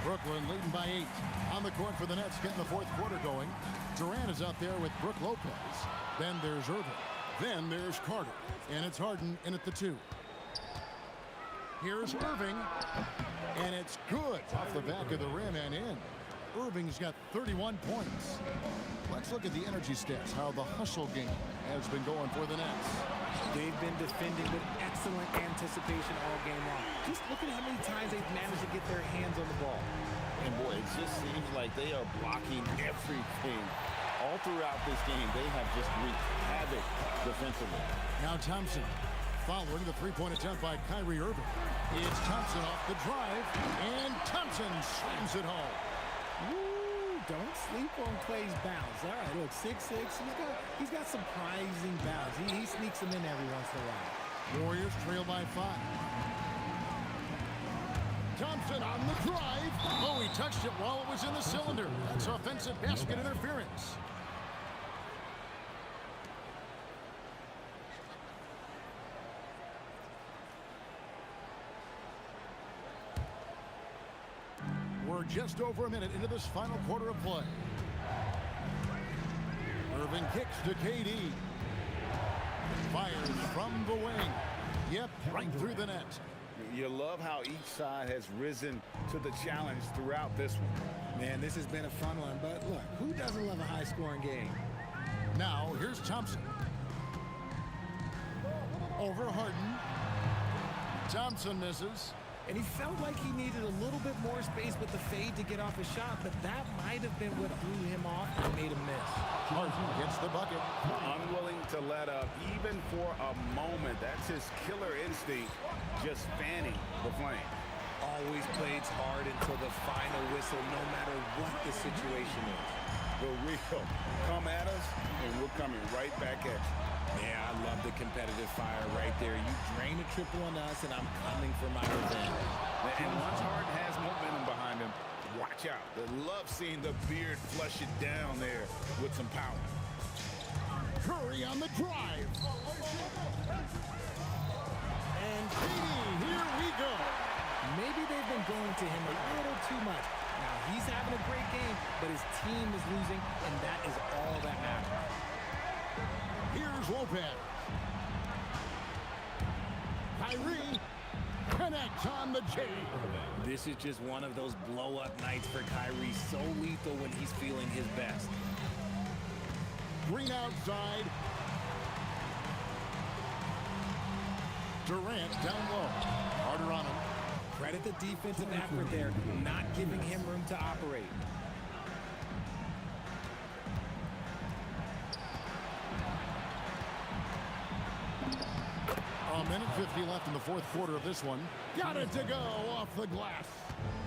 Brooklyn leading by 8. On the court for the Nets, getting the fourth quarter going. Durant is out there with Brook Lopez. Then there's Irving. Then there's Carter. And it's Harden in at the 2. Here's Irving. And it's good off the back of the rim and in. Irving's got 31 points. Let's look at the energy stats, how the hustle game has been going for the Nets. They've been defending with excellent anticipation all game long. Just look at how many times they've managed to get their hands on the ball. And boy, it just seems like they are blocking everything. All throughout this game, they have just wreaked havoc defensively. Now Thompson following the three-point attempt by Kyrie Irving. It's Thompson off the drive, and Thompson slams it home. Woo, don't sleep on Clay's bounce. All right, look, 6'6". He's got surprising bounce. He sneaks them in every once in a while. Warriors trail by 5. Thompson on the drive. Oh, he touched it while it was in the cylinder. That's offensive basket interference. We're just over a minute into this final quarter of play. Irving kicks to KD. Fires from the wing. Yep, right through the net. You love how each side has risen to the challenge throughout this one. Man, this has been a fun one, but look, who doesn't love a high-scoring game? Now, here's Thompson. Over Harden. Thompson misses. And he felt like he needed a little bit more space with the fade to get off a shot, but that might have been what threw him off and made him miss. Harden gets the bucket. Unwilling to let up, even for a moment. That's his killer instinct, just fanning the flame. Always plays hard until the final whistle, no matter what the situation is. The real come at us, and we're coming right back at you. Yeah, I love the competitive fire right there. You drain a triple on us, and I'm coming for my revenge. And once Harden has momentum behind him, watch out. I love seeing the beard flush it down there with some power. Curry on the drive. And KD, here we go. Maybe they've been going to him a little too much. Now, he's having a great game, but his team is losing, and that is all that matters. Here's Lopez. Kyrie connects on the J. This is just one of those blow-up nights for Kyrie, so lethal when he's feeling his best. Green outside. Durant down low. Harder on him. Credit the defensive effort there, not giving him room to operate. A minute 50 left in the fourth quarter of this one. Got it to go off the glass.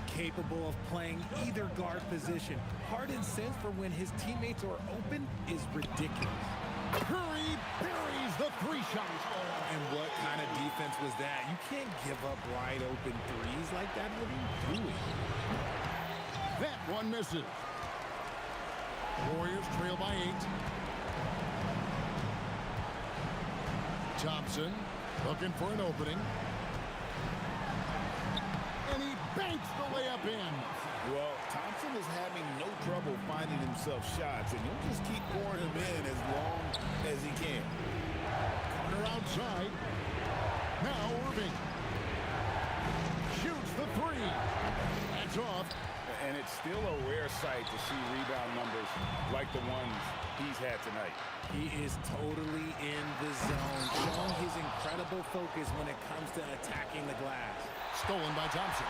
Capable of playing either guard position. Harden's sense for when his teammates are open is ridiculous. Curry buries the three shots. And what kind of defense was that? You can't give up wide open threes like that. What are you doing? That one misses. Warriors trail by 8. Thompson looking for an opening. And he banks the layup in. Well, Thompson is having no trouble finding himself shots, and you'll just keep pouring him in as long as he can. Carter outside. Now Irving shoots the three. That's off. And it's still a rare sight to see rebound numbers like the ones he's had tonight. He is totally in the zone, showing his incredible focus when it comes to attacking the glass. Stolen by Thompson.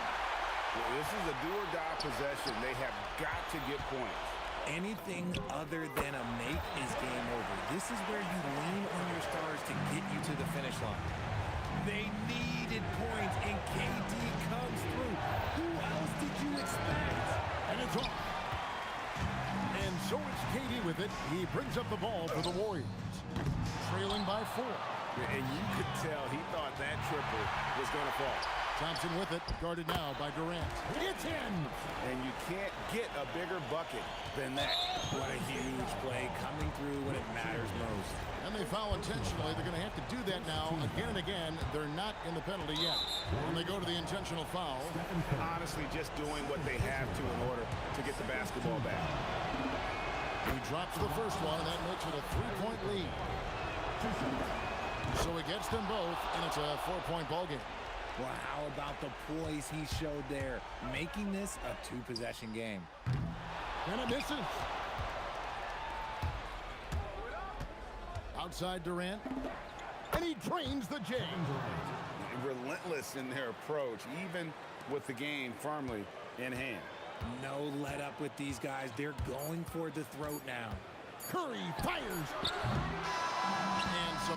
Well, this is a do-or-die possession. They have got to get points. Anything other than a make is game over. This is where you lean on your stars to get you to the finish line. They needed points, and KD comes through. Who else did you expect? And it's off. And so it's KD with it. He brings up the ball for the Warriors. Trailing by 4. And you could tell he thought that triple was going to fall. Thompson with it, guarded now by Durant. It's in! And you can't get a bigger bucket than that. What a huge play coming through when it matters most. And they foul intentionally. They're going to have to do that now again and again. They're not in the penalty yet. When they go to the intentional foul. Honestly, just doing what they have to in order to get the basketball back. He drops the first one, and that makes it a 3-point lead. So he gets them both, and it's a 4-point ball game. Well, how about the poise he showed there, making this a 2-possession game. And it misses. Outside Durant, and he drains the J. Relentless in their approach, even with the game firmly in hand. No let up with these guys. They're going for the throat now. Curry fires. And so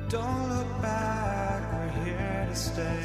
Don't look back, we're here to stay.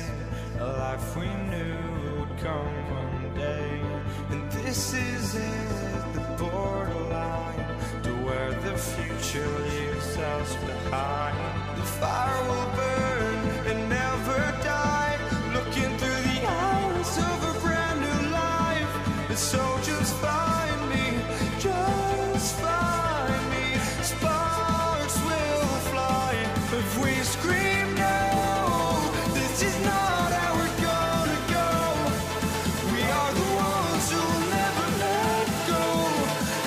A life we knew would come one day. And this is it, the borderline to where the future leaves us behind. The fire will burn and never die, looking through the eyes of a brand new life. And so just find me, just find me. Sparks will fly if we scream no. This is not how we're gonna go. We are the ones who will never let go.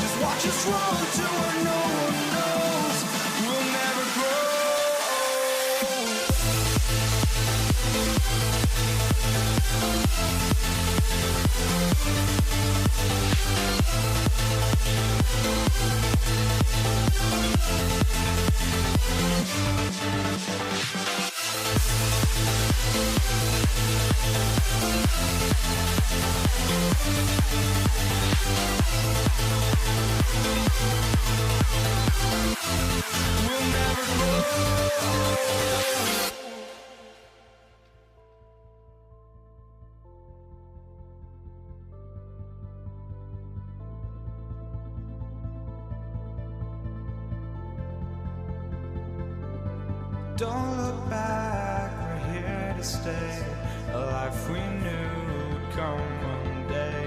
Just watch us run to where no one knows. We'll never grow. We'll never grow. Don't look back, we're here to stay. A life we knew would come one day.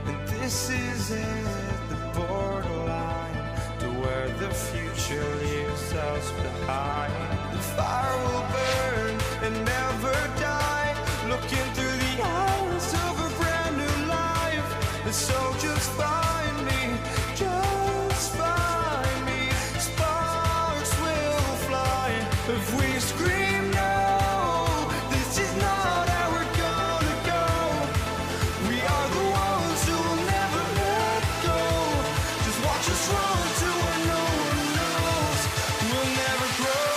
And this is it, the borderline to where the future leaves us behind. The fire will burn and never die, looking through the eyes of a brand new life. And so just find me, just find me. Sparks will fly if we scream no. This is not how we're gonna go. We are the ones who will never let go. Just watch us run to where no one knows. We'll never grow.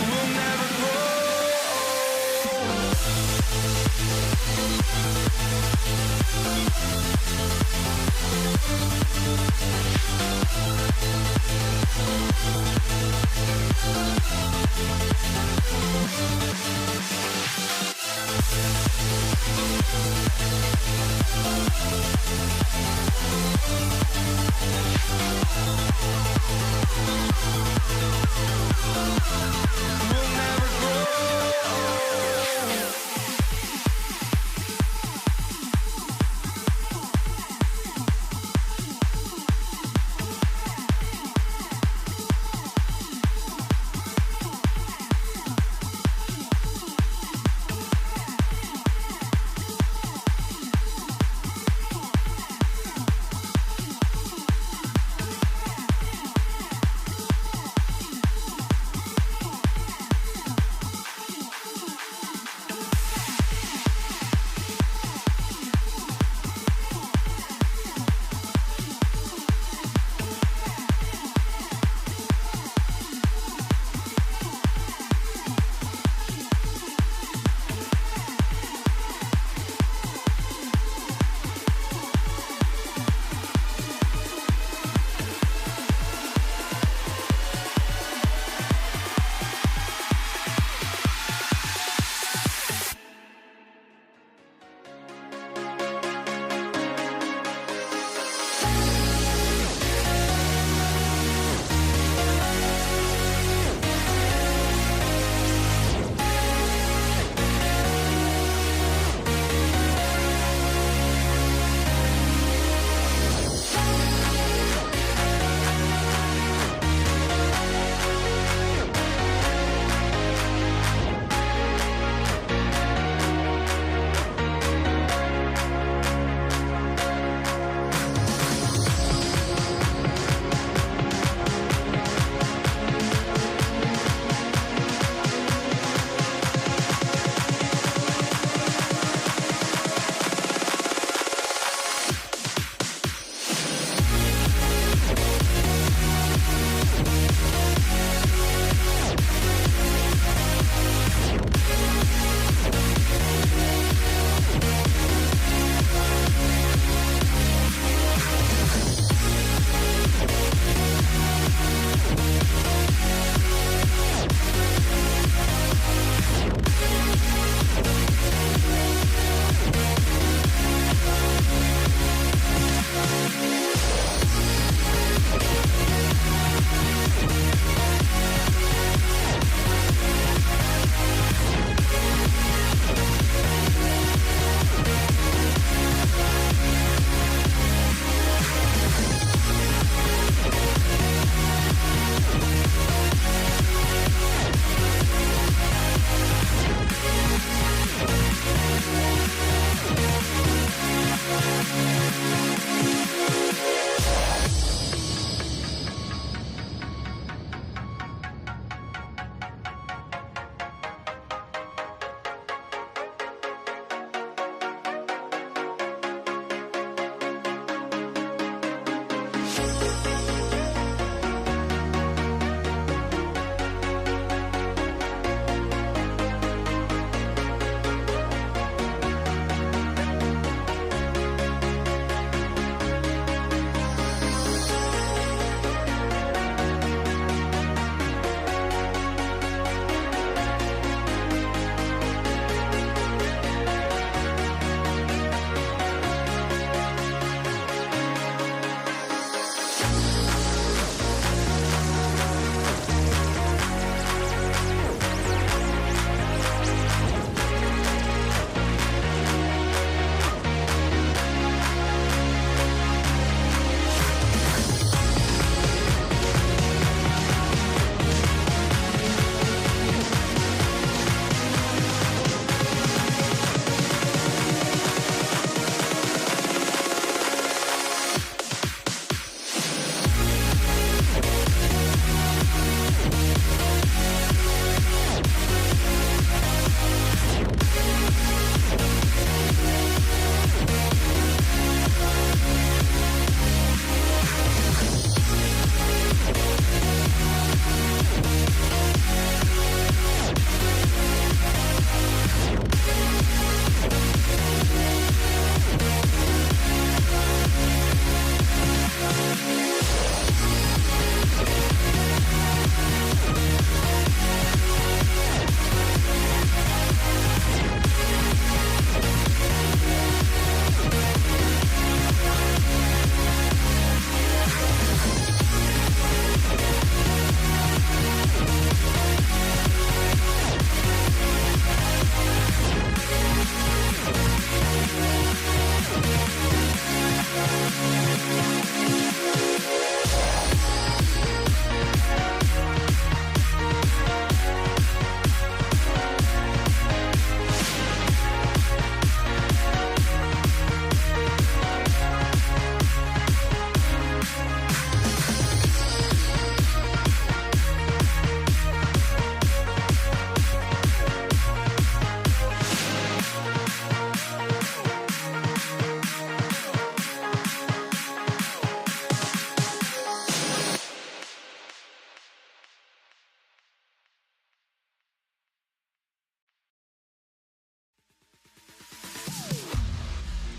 We'll never grow. We'll never grow.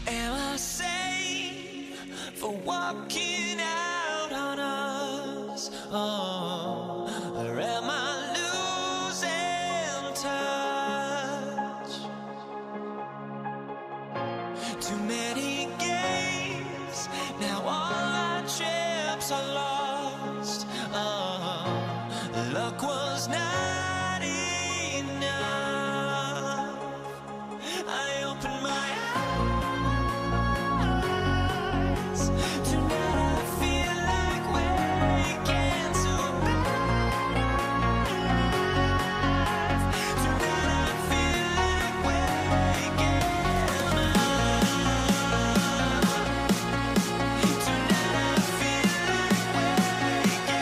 Am I sane for walking out on us? Oh, or am I losing touch? Too many games, now all our chips are lost. Oh, luck was not enough. I opened my eyes. Tonight I feel like waking to life. Tonight I feel like waking up. Tonight I feel like waking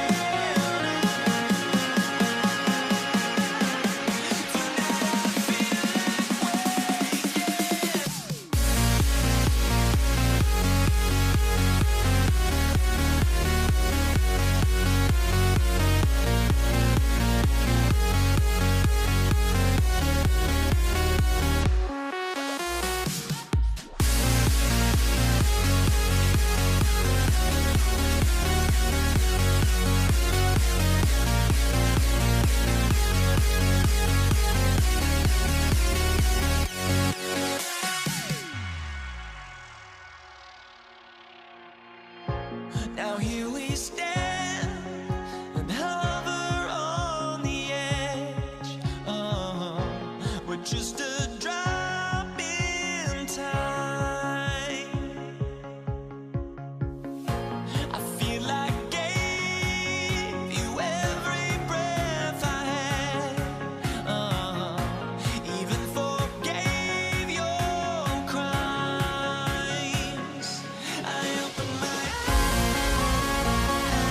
Now here we stand and hover on the edge. We're just a drop in time. I feel like I gave you every breath I had. Even forgave your crimes. I opened my eyes.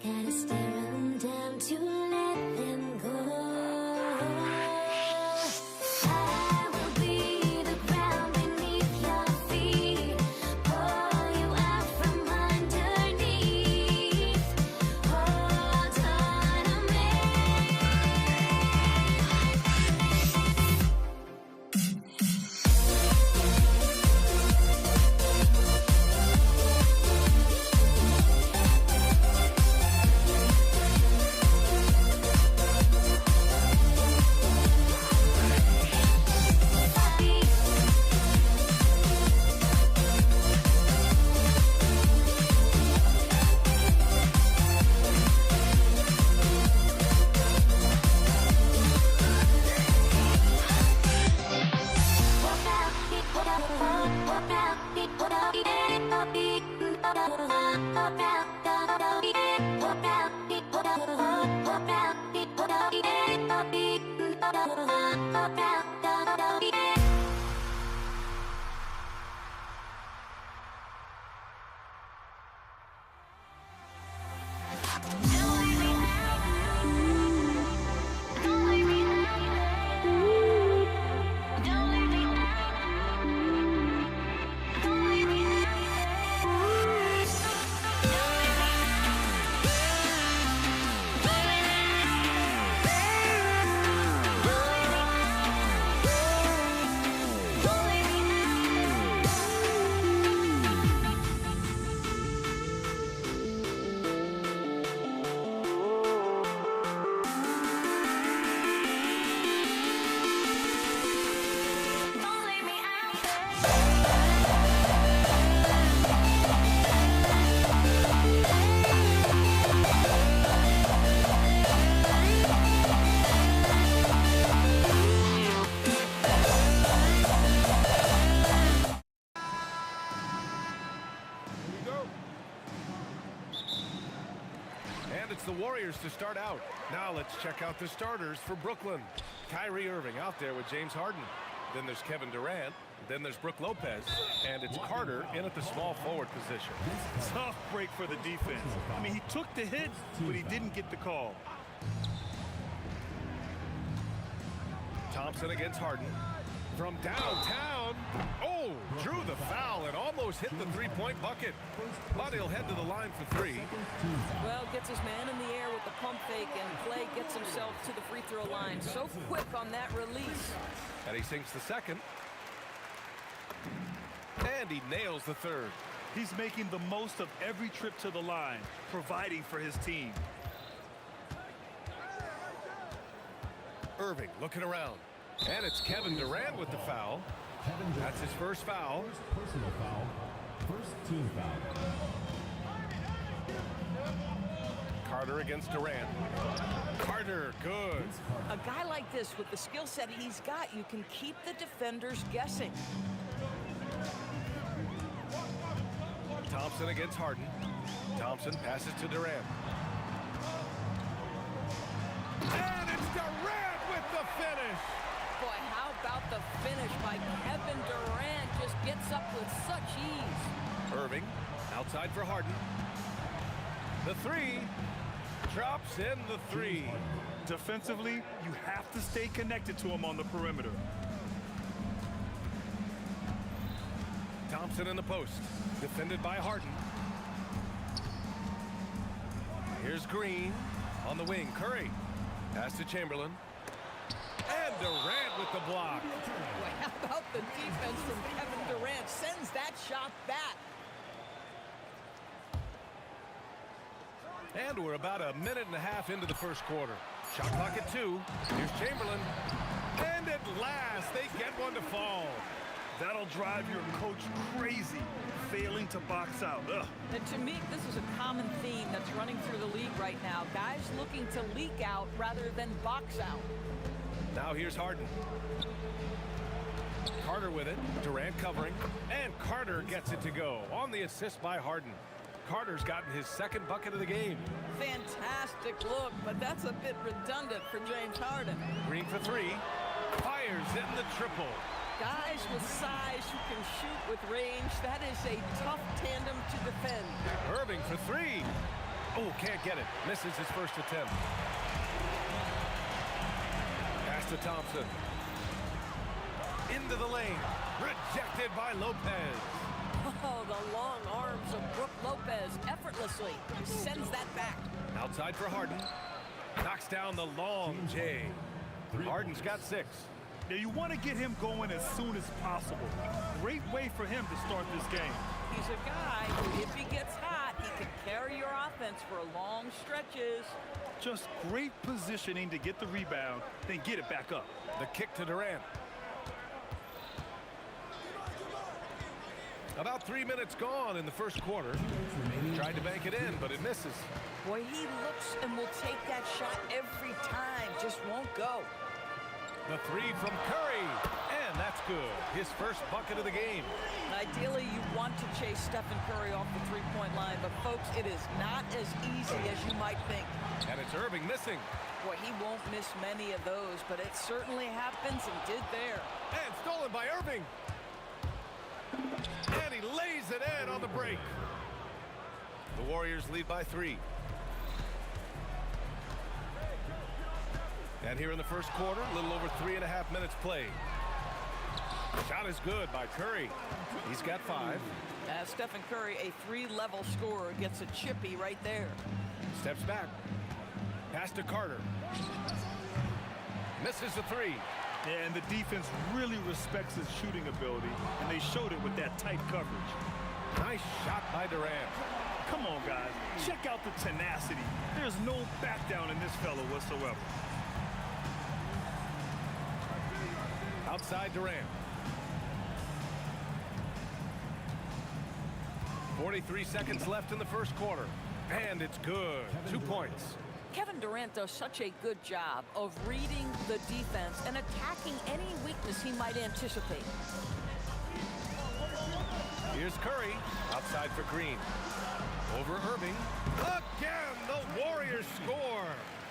Gotta stare 'em down to let them go. I will be the ground beneath your feet, pull you out from underneath. Hold on to me. And it's the Warriors to start out. Now let's check out the starters for Brooklyn. Kyrie Irving out there with James Harden. Then there's Kevin Durant. Then there's Brook Lopez. And it's Carter in at the small forward position. Tough break for the defense. I mean, he took the hit, but he didn't get the call. Thompson against Harden. From downtown. Oh, drew the foul and almost hit the three-point bucket. But he'll head to the line for three. Well, gets his man in the air with the pump fake, and Clay gets himself to the free throw line. So quick on that release. And he sinks the second. And he nails the third. He's making the most of every trip to the line, providing for his team. Irving looking around. And it's Kevin Durant with the foul. That's his first foul. Personal foul. First team foul. Carter against Durant. Carter, good. A guy like this, with the skill set he's got, you can keep the defenders guessing. Thompson against Harden. Thompson passes to Durant. And it's Durant with the finish. Boy, how about the finish by Kevin Durant? Just gets up with such ease. Irving outside for Harden. The three. Drops in the three. Defensively, you have to stay connected to him on the perimeter. Thompson in the post. Defended by Harden. Here's Green on the wing. Curry. Pass to Chamberlain. And Durant with the block. Boy, how about the defense from Kevin Durant? Sends that shot back. And we're about a minute and a half into the first quarter. Shot clock at 2. Here's Chamberlain. And at last, they get one to fall. That'll drive your coach crazy, failing to box out. Ugh. And to me, this is a common theme that's running through the league right now. Guys looking to leak out rather than box out. Now here's Harden. Carter with it. Durant covering. And Carter gets it to go on the assist by Harden. Carter's gotten his second bucket of the game. Fantastic look, but that's a bit redundant for James Harden. Green for 3. Fires in the triple. Guys with size who can shoot with range, that is a tough tandem to defend. Irving for 3. Oh, can't get it. Misses his first attempt. Pass to Thompson. Into the lane. Rejected by Lopez. Oh, the long arms of Brook Lopez effortlessly sends that back. Outside for Harden. Knocks down the long J. Harden's got 6. Now you want to get him going as soon as possible. Great way for him to start this game. He's a guy who, if he gets hot, he can carry your offense for long stretches. Just great positioning to get the rebound, then get it back up. The kick to Durant. About 3 minutes gone in the first quarter. Tried to bank it in, but it misses. Boy, he looks and will take that shot every time, just won't go. The 3 from Curry, and that's good. His first bucket of the game. Ideally, you want to chase Stephen Curry off the three-point line, but folks, it is not as easy as you might think. And it's Irving missing. Boy, he won't miss many of those, but it certainly happens and did there. And stolen by Irving. And he lays it in on the break. The Warriors lead by 3. And here in the first quarter, a little over 3.5 minutes played. Shot is good by Curry. He's got 5. Stephen Curry, a 3-level scorer, gets a chippy right there. Steps back. Pass to Carter. Misses the 3. And the defense really respects his shooting ability, and they showed it with that tight coverage. Nice shot by Durant. Come on, guys. Check out the tenacity. There's no back down in this fellow whatsoever. Outside Durant. 43 seconds left in the first quarter. And it's good. 2 points. Kevin Durant does such a good job of reading the defense and attacking any weakness he might anticipate. Here's Curry. Outside for Green. Over Irving. Again, the Warriors score.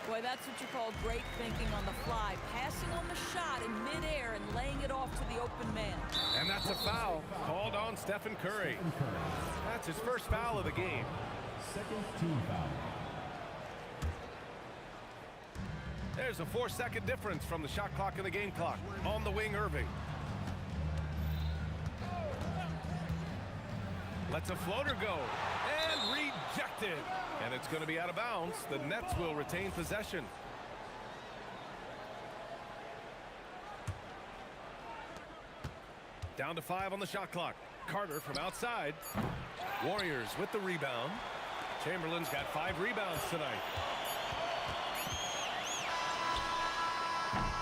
Boy, that's what you call great thinking on the fly. Passing on the shot in midair and laying it off to the open man. And that's a foul called on Stephen Curry. That's his first foul of the game. Second team foul. There's a 4-second difference from the shot clock and the game clock. On the wing, Irving. Lets a floater go. And rejected. And it's going to be out of bounds. The Nets will retain possession. Down to 5 on the shot clock. Carter from outside. Warriors with the rebound. Chamberlain's got 5 rebounds tonight.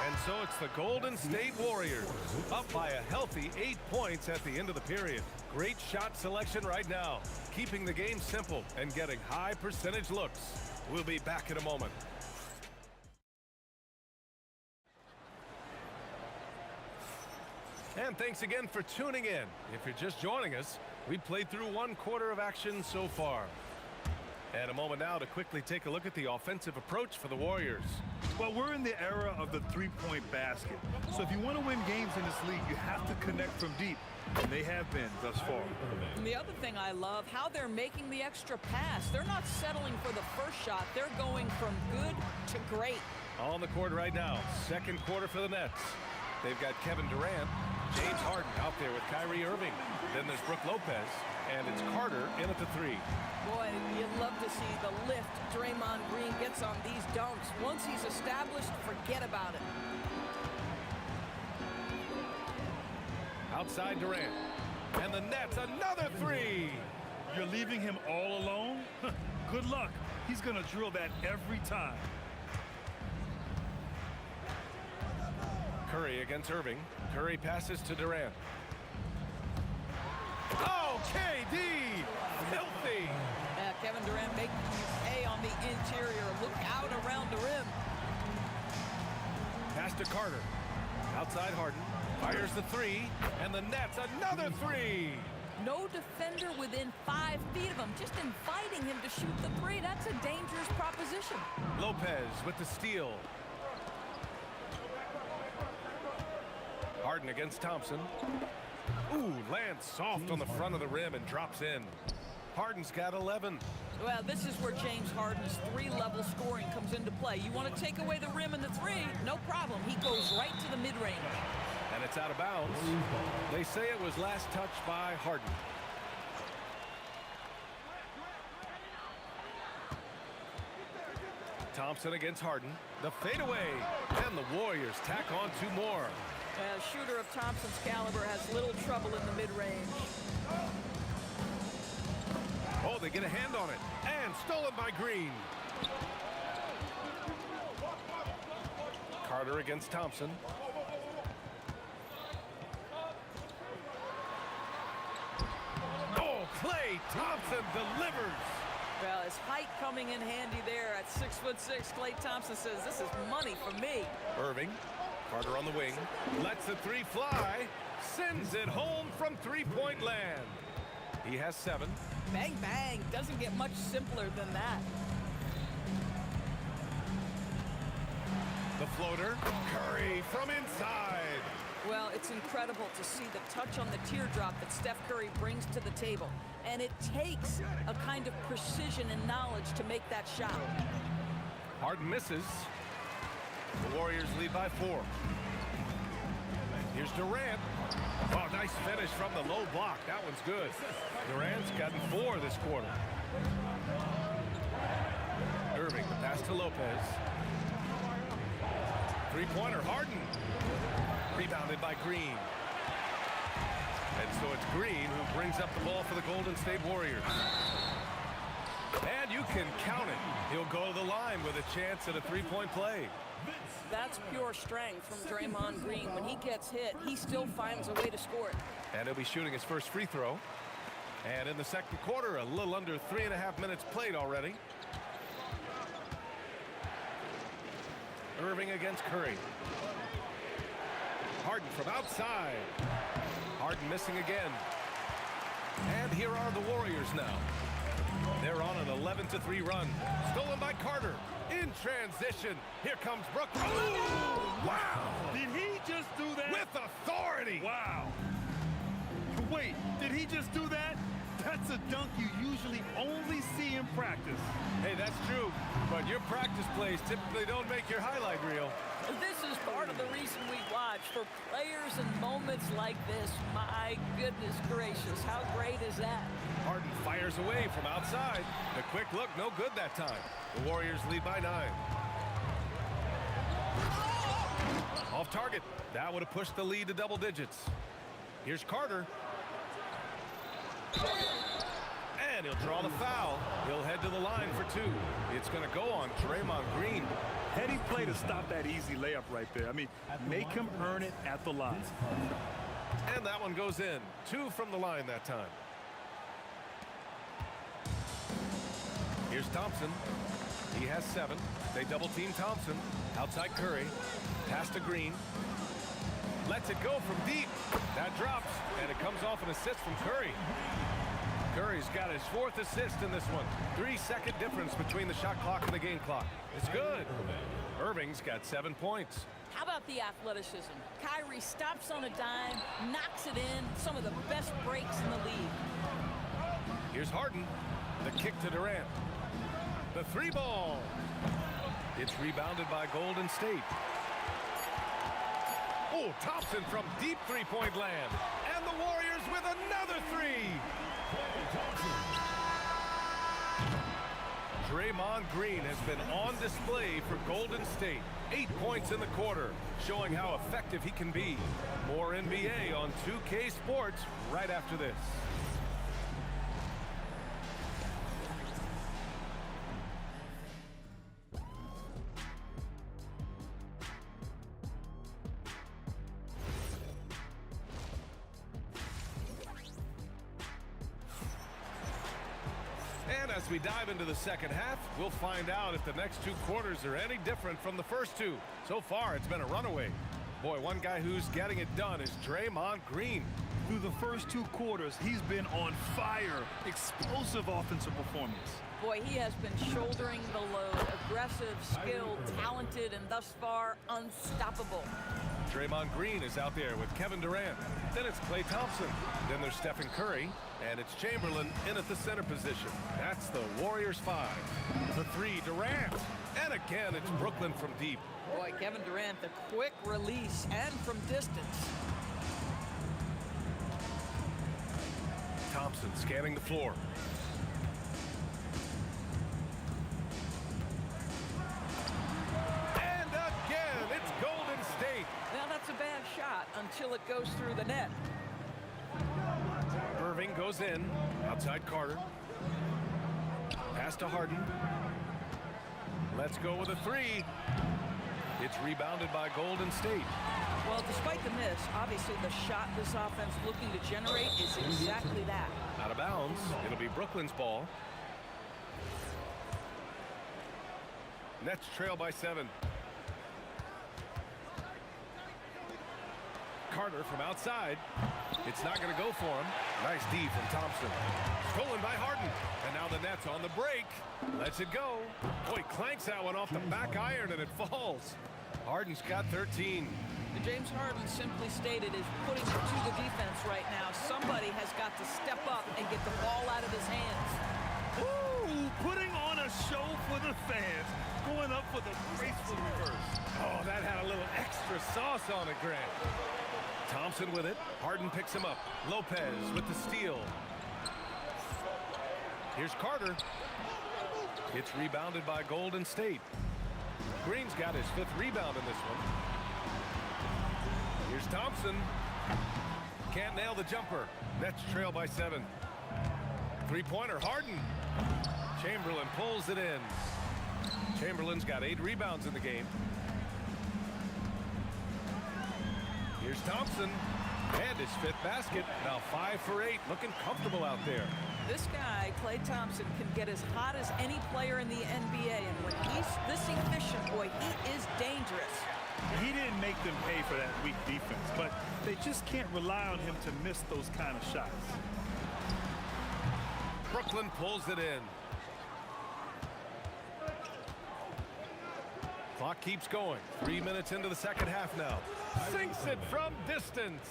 And so it's the Golden State Warriors up by a healthy 8 points at the end of the period. Great shot selection right now, keeping the game simple and getting high percentage looks. We'll be back in a moment. And thanks again for tuning in. If you're just joining us, we played through 1 quarter of action so far. And a moment now to quickly take a look at the offensive approach for the Warriors. Well, we're in the era of the three-point basket. So if you want to win games in this league, you have to connect from deep. And they have been thus far. And the other thing I love, how they're making the extra pass. They're not settling for the first shot. They're going from good to great. On the court right now, second quarter for the Nets. They've got Kevin Durant, James Harden out there with Kyrie Irving. Then there's Brook Lopez, and it's Carter in at the 3. Boy, you'd love to see the lift Draymond Green gets on these dunks. Once he's established, forget about it. Outside Durant. And the Nets, another 3. You're leaving him all alone? Good luck. He's going to drill that every time. Curry against Irving. Curry passes to Durant. Oh, KD! Filthy! Kevin Durant making you pay on the interior. Look out around the rim. Pass to Carter. Outside Harden. Fires the 3. And the Nets, another 3! No defender within 5 feet of him. Just inviting him to shoot the 3. That's a dangerous proposition. Lopez with the steal. Harden against Thompson. Ooh, lands soft on the front of the rim and drops in. Harden's got 11. Well, this is where James Harden's three-level scoring comes into play. You want to take away the rim and the three, no problem. He goes right to the mid-range. And it's out of bounds. They say it was last touched by Harden. Thompson against Harden. The fadeaway. And the Warriors tack on 2 more. A shooter of Thompson's caliber has little trouble in the mid-range. Oh, they get a hand on it. And stolen by Green. Carter against Thompson. Oh, Klay Thompson delivers. Well, his height coming in handy there at 6'6". Klay Thompson says, this is money for me. Irving. Carter on the wing. Lets the 3 fly. Sends it home from 3-point land. He has 7. Bang, bang. Doesn't get much simpler than that. The floater. Curry from inside. Well, it's incredible to see the touch on the teardrop that Steph Curry brings to the table. And it takes a kind of precision and knowledge to make that shot. Harden misses. The Warriors lead by 4. Here's Durant. Oh, nice finish from the low block. That one's good. Durant's gotten 4 this quarter. Irving, the pass to Lopez. 3-pointer, Harden. Rebounded by Green. And so it's Green who brings up the ball for the Golden State Warriors. And you can count it. He'll go to the line with a chance at a 3-point play. That's pure strength from Draymond Green. When he gets hit, he still finds a way to score it. And he'll be shooting his first free throw. And in the second quarter, a little under 3.5 minutes played already. Irving against Curry. Harden from outside. Harden missing again. And here are the Warriors now. They're on an 11-3 run. Stolen by Carter. In transition. Here comes Brook. Oh, wow. Did he just do that? With authority. Wow. Wait, did he just do that? That's a dunk you usually only see in practice. Hey, that's true. But your practice plays typically don't make your highlight reel. This is part of the reason we watch. For players in moments like this, my goodness gracious, how great is that? Harden fires away from outside. The quick look, no good that time. The Warriors lead by 9. Off target. That would have pushed the lead to double digits. Here's Carter. And he'll draw the foul. He'll head to the line for 2. It's going to go on Draymond Green. Heady play to stop that easy layup right there. I mean, make him earn it at the line. And that one goes in. 2 from the line that time. Here's Thompson. He has 7. They double team Thompson. Outside Curry. Pass to Green. Lets it go from deep. That drops. And it comes off an assist from Curry. Curry's got his 4th assist in this one. 3-second difference between the shot clock and the game clock. It's good. Irving's got 7 points. How about the athleticism? Kyrie stops on a dime, knocks it in. Some of the best breaks in the league. Here's Harden. The kick to Durant. The 3 ball. It's rebounded by Golden State. Oh, Thompson from deep 3-point land. And the Warriors with another 3. Draymond Green has been on display for Golden State. 8 points in the quarter, showing how effective he can be. More NBA on 2K Sports right after this. And as we dive into the second half, we'll find out if the next 2 quarters are any different from the first 2. So far, it's been a runaway. Boy, one guy who's getting it done is Draymond Green. Through the first 2 quarters, he's been on fire. Explosive offensive performance. Boy, he has been shouldering the load. aggressive, skilled, talented, and thus far unstoppable. Draymond Green is out there with Kevin Durant. Then it's Klay Thompson. Then there's Stephen Curry. And it's Chamberlain in at the center position. That's the Warriors 5. The 3, Durant. And again, it's Brooklyn from deep. Boy, Kevin Durant, the quick release and from distance. Thompson scanning the floor. And again, it's Golden State. Now that's a bad shot until it goes through the net. Irving goes in. Outside Carter. Pass to Harden. Let's go with a 3. It's rebounded by Golden State. Well, despite the miss, obviously the shot this offense looking to generate is exactly that. Out of bounds. It'll be Brooklyn's ball. Nets trail by 7. Carter from outside. It's not going to go for him. Nice D from Thompson. Stolen by Harden. And now the Nets on the break. Lets it go. Boy, clanks that one off the back iron and it falls. Harden's got 13. James Harden simply stated is putting it to the defense right now. Somebody has got to step up and get the ball out of his hands. Ooh, putting on a show for the fans. Going up for the graceful reverse. Oh, that had a little extra sauce on it, Grant. Thompson with it. Harden picks him up. Lopez with the steal. Here's Carter. It's rebounded by Golden State. Green's got his 5th rebound in this one. Here's Thompson. Can't nail the jumper. Nets trail by 7. 3-pointer, Harden. Chamberlain pulls it in. Chamberlain's got 8 rebounds in the game. Here's Thompson. And his 5th basket. Now 5 for 8. Looking comfortable out there. This guy, Klay Thompson, can get as hot as any player in the NBA. And when he's this efficient, boy, he is dangerous. He didn't make them pay for that weak defense, but they just can't rely on him to miss those kind of shots. Brooklyn pulls it in. Clock keeps going. 3 minutes into the second half now. Sinks it from distance.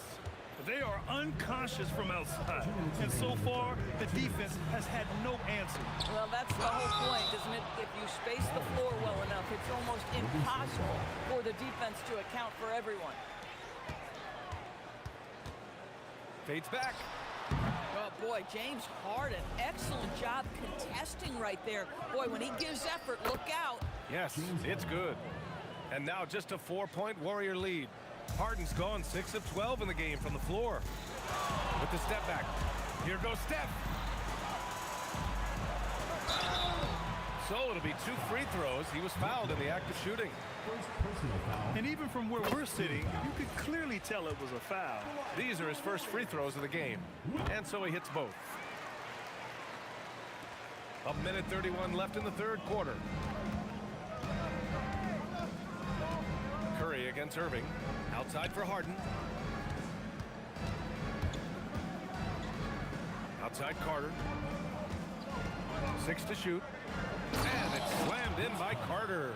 They are unconscious from outside, and so far the defense has had no answer. Well, that's the whole point, isn't it? If you space the floor well enough, it's almost impossible for the defense to account for everyone. Fades back. Well, boy, James Harden, excellent job contesting right there. Boy, when he gives effort, look out. Yes, it's good. And now just a 4-point Warrior lead. Harden's gone 6 of 12 in the game from the floor. With the step back. Here goes Steph. So it'll be 2 free throws. He was fouled in the act of shooting. And even from where we're sitting, you could clearly tell it was a foul. These are his first free throws of the game. And so he hits both. 1:31 left in the 3rd quarter. Curry against Irving. Outside for Harden. Outside Carter. 6 to shoot. And it's slammed in by Carter.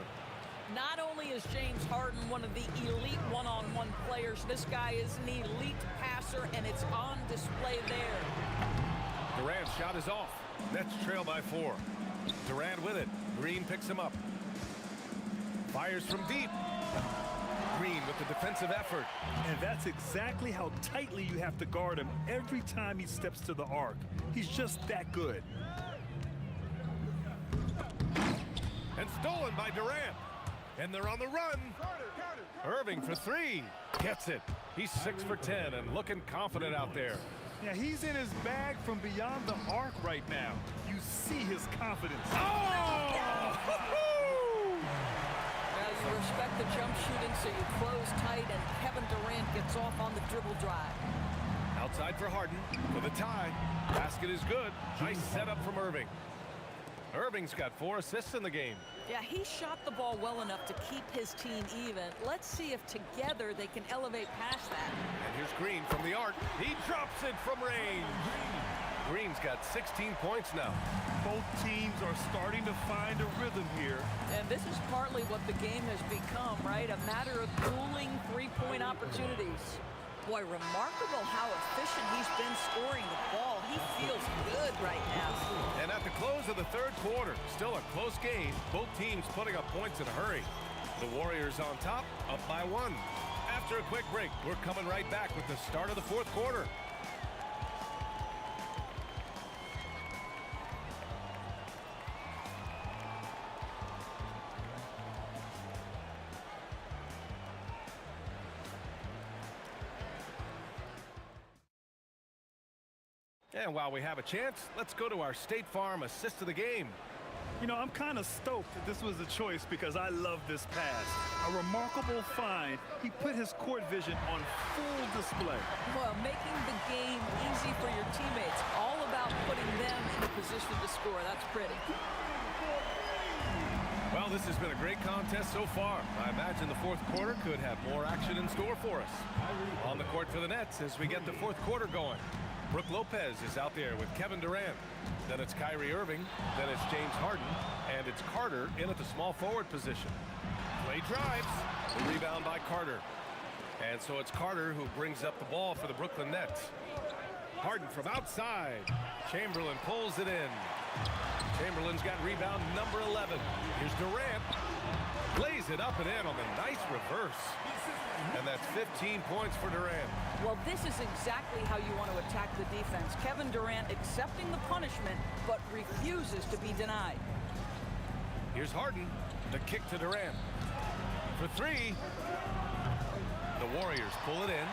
Not only is James Harden one of the elite one-on-one players, this guy is an elite passer, and it's on display there. Durant's shot is off. Nets trail by 4. Durant with it. Green picks him up. Fires from deep. Green with the defensive effort. And that's exactly how tightly you have to guard him every time he steps to the arc. He's just that good. And stolen by Durant. And they're on the run. Irving for 3. Gets it. He's 6 for 10 and looking confident out there. Yeah, he's in his bag from beyond the arc right now. You see his confidence. Oh! Now you respect the jump shooting, so you close tight, and Kevin Durant gets off on the dribble drive. Outside for Harden for the tie. Basket is good. Nice setup from Irving. Irving's got 4 assists in the game. Yeah, he shot the ball well enough to keep his team even. Let's see if together they can elevate past that. And here's Green from the arc. He drops it from range. Green's got 16 points now. Both teams are starting to find a rhythm here. And this is partly what the game has become, right? A matter of dueling three-point opportunities. Boy, remarkable how efficient he's been scoring the ball. He feels good right now. And at the close of the third quarter, still a close game. Both teams putting up points in a hurry. The Warriors on top, up by 1. After a quick break, we're coming right back with the start of the fourth quarter. And while we have a chance, let's go to our State Farm assist of the game. You know, I'm kind of stoked that this was a choice because I love this pass. A remarkable find. He put his court vision on full display. Well, making the game easy for your teammates. All about putting them in a position to score. That's pretty. Well, this has been a great contest so far. I imagine the fourth quarter could have more action in store for us. On the court for the Nets as we get the fourth quarter going. Brooke Lopez is out there with Kevin Durant. Then it's Kyrie Irving. Then it's James Harden. And it's Carter in at the small forward position. Clay drives. The rebound by Carter. And so it's Carter who brings up the ball for the Brooklyn Nets. Harden from outside. Chamberlain pulls it in. Chamberlain's got rebound number 11. Here's Durant. Lays it up and in on the nice reverse. And that's 15 points for Durant. Well, this is exactly how you want to attack the defense. Kevin Durant accepting the punishment, but refuses to be denied. Here's Harden. The kick to Durant. For 3. The Warriors pull it in.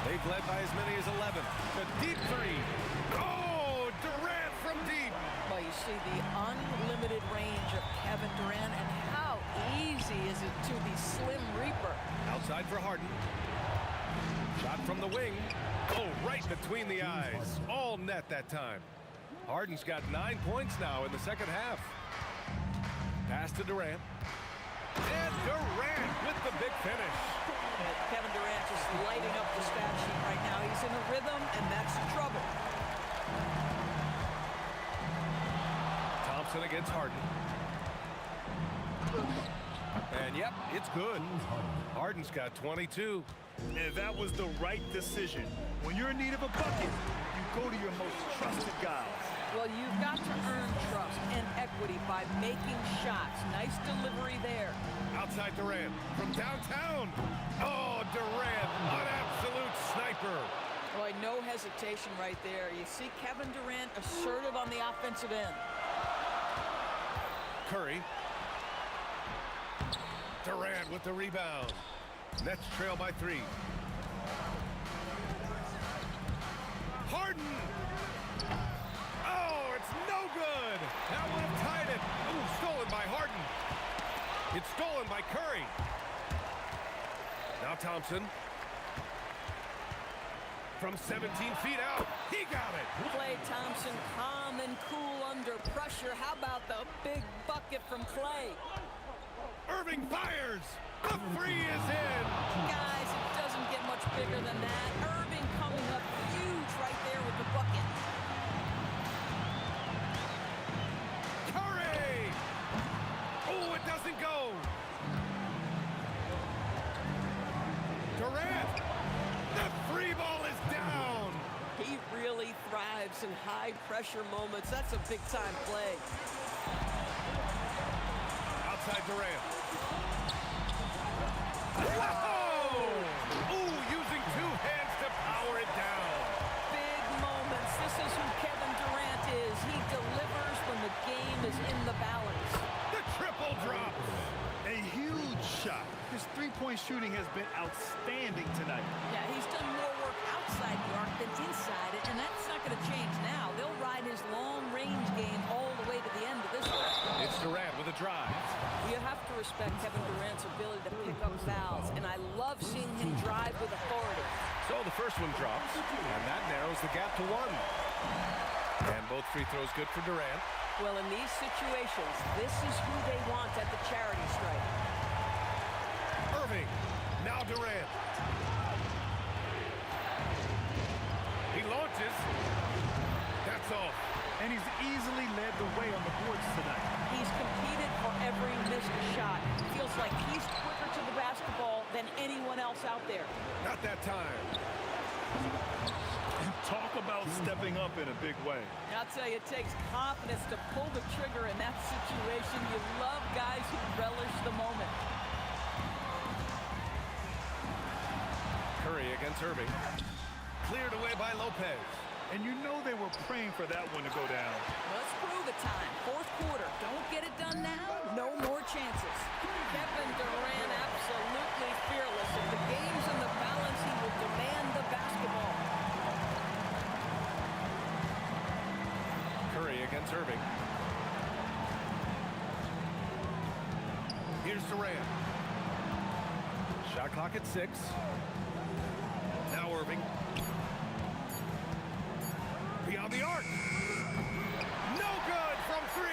They've led by as many as 11. The deep 3. Oh, Durant from deep. Well, you see the unlimited range of Kevin Durant, and how easy is it to the Slim Reaper? Outside for Harden. Shot from the wing. Oh, right between the eyes. All net that time. Harden's got 9 points now in the second half. Pass to Durant. And Durant with the big finish. And Kevin Durant just lighting up the stat sheet right now. He's in a rhythm, and that's trouble. Thompson against Harden. And yep, it's good. Harden's got 22. And that was the right decision. When you're in need of a bucket, you go to your most trusted guys. Well, you've got to earn trust and equity by making shots. Nice delivery there. Outside Durant from downtown. Oh, Durant, an absolute sniper. Boy, no hesitation right there. You see Kevin Durant assertive on the offensive end. Curry. Durant with the rebound. Nets trail by 3. Harden. Oh, it's no good. That would have tied it. Ooh, stolen by Harden. It's stolen by Curry. Now Thompson. From 17 feet out. He got it. Klay Thompson, calm and cool under pressure. How about the big bucket from Klay? Irving fires. The 3 is in. Guys, it doesn't get much bigger than that. Irving coming up huge right there with the bucket. Curry! Oh, it doesn't go. Durant! The 3 ball is down. He really thrives in high-pressure moments. That's a big-time play. Outside Durant. Whoa! Ooh, using 2 hands to power it down. Big moments. This is who Kevin Durant is. He delivers when the game is in the balance. The triple drop. A huge shot. His three-point shooting has been outstanding tonight. Yeah, he's done more work outside the arc than inside it, and that's not going to change now. They'll ride his long-range game all the way to the end of this one. It's Durant with a drive. You have to respect Kevin Durant's ability to pick up fouls, and I love seeing him drive with authority. So the first one drops, and that narrows the gap to 1. And both free throws good for Durant. Well, in these situations, this is who they want at the charity stripe. Irving, now Durant. He launches. That's else out there. Not that time. Talk about stepping up in a big way. I'll tell you, it takes confidence to pull the trigger in that situation. You love guys who relish the moment. Curry against Irving. Cleared away by Lopez. And you know they were praying for that one to go down. Let's prove it time. Fourth quarter. Don't get it done now. No more chances. Kevin Durant absolutely fearless. If the game's in the balance, he will demand the basketball. Curry against Irving. Here's Durant. Shot clock at 6. Now Irving. Beyond the arc. No good from 3.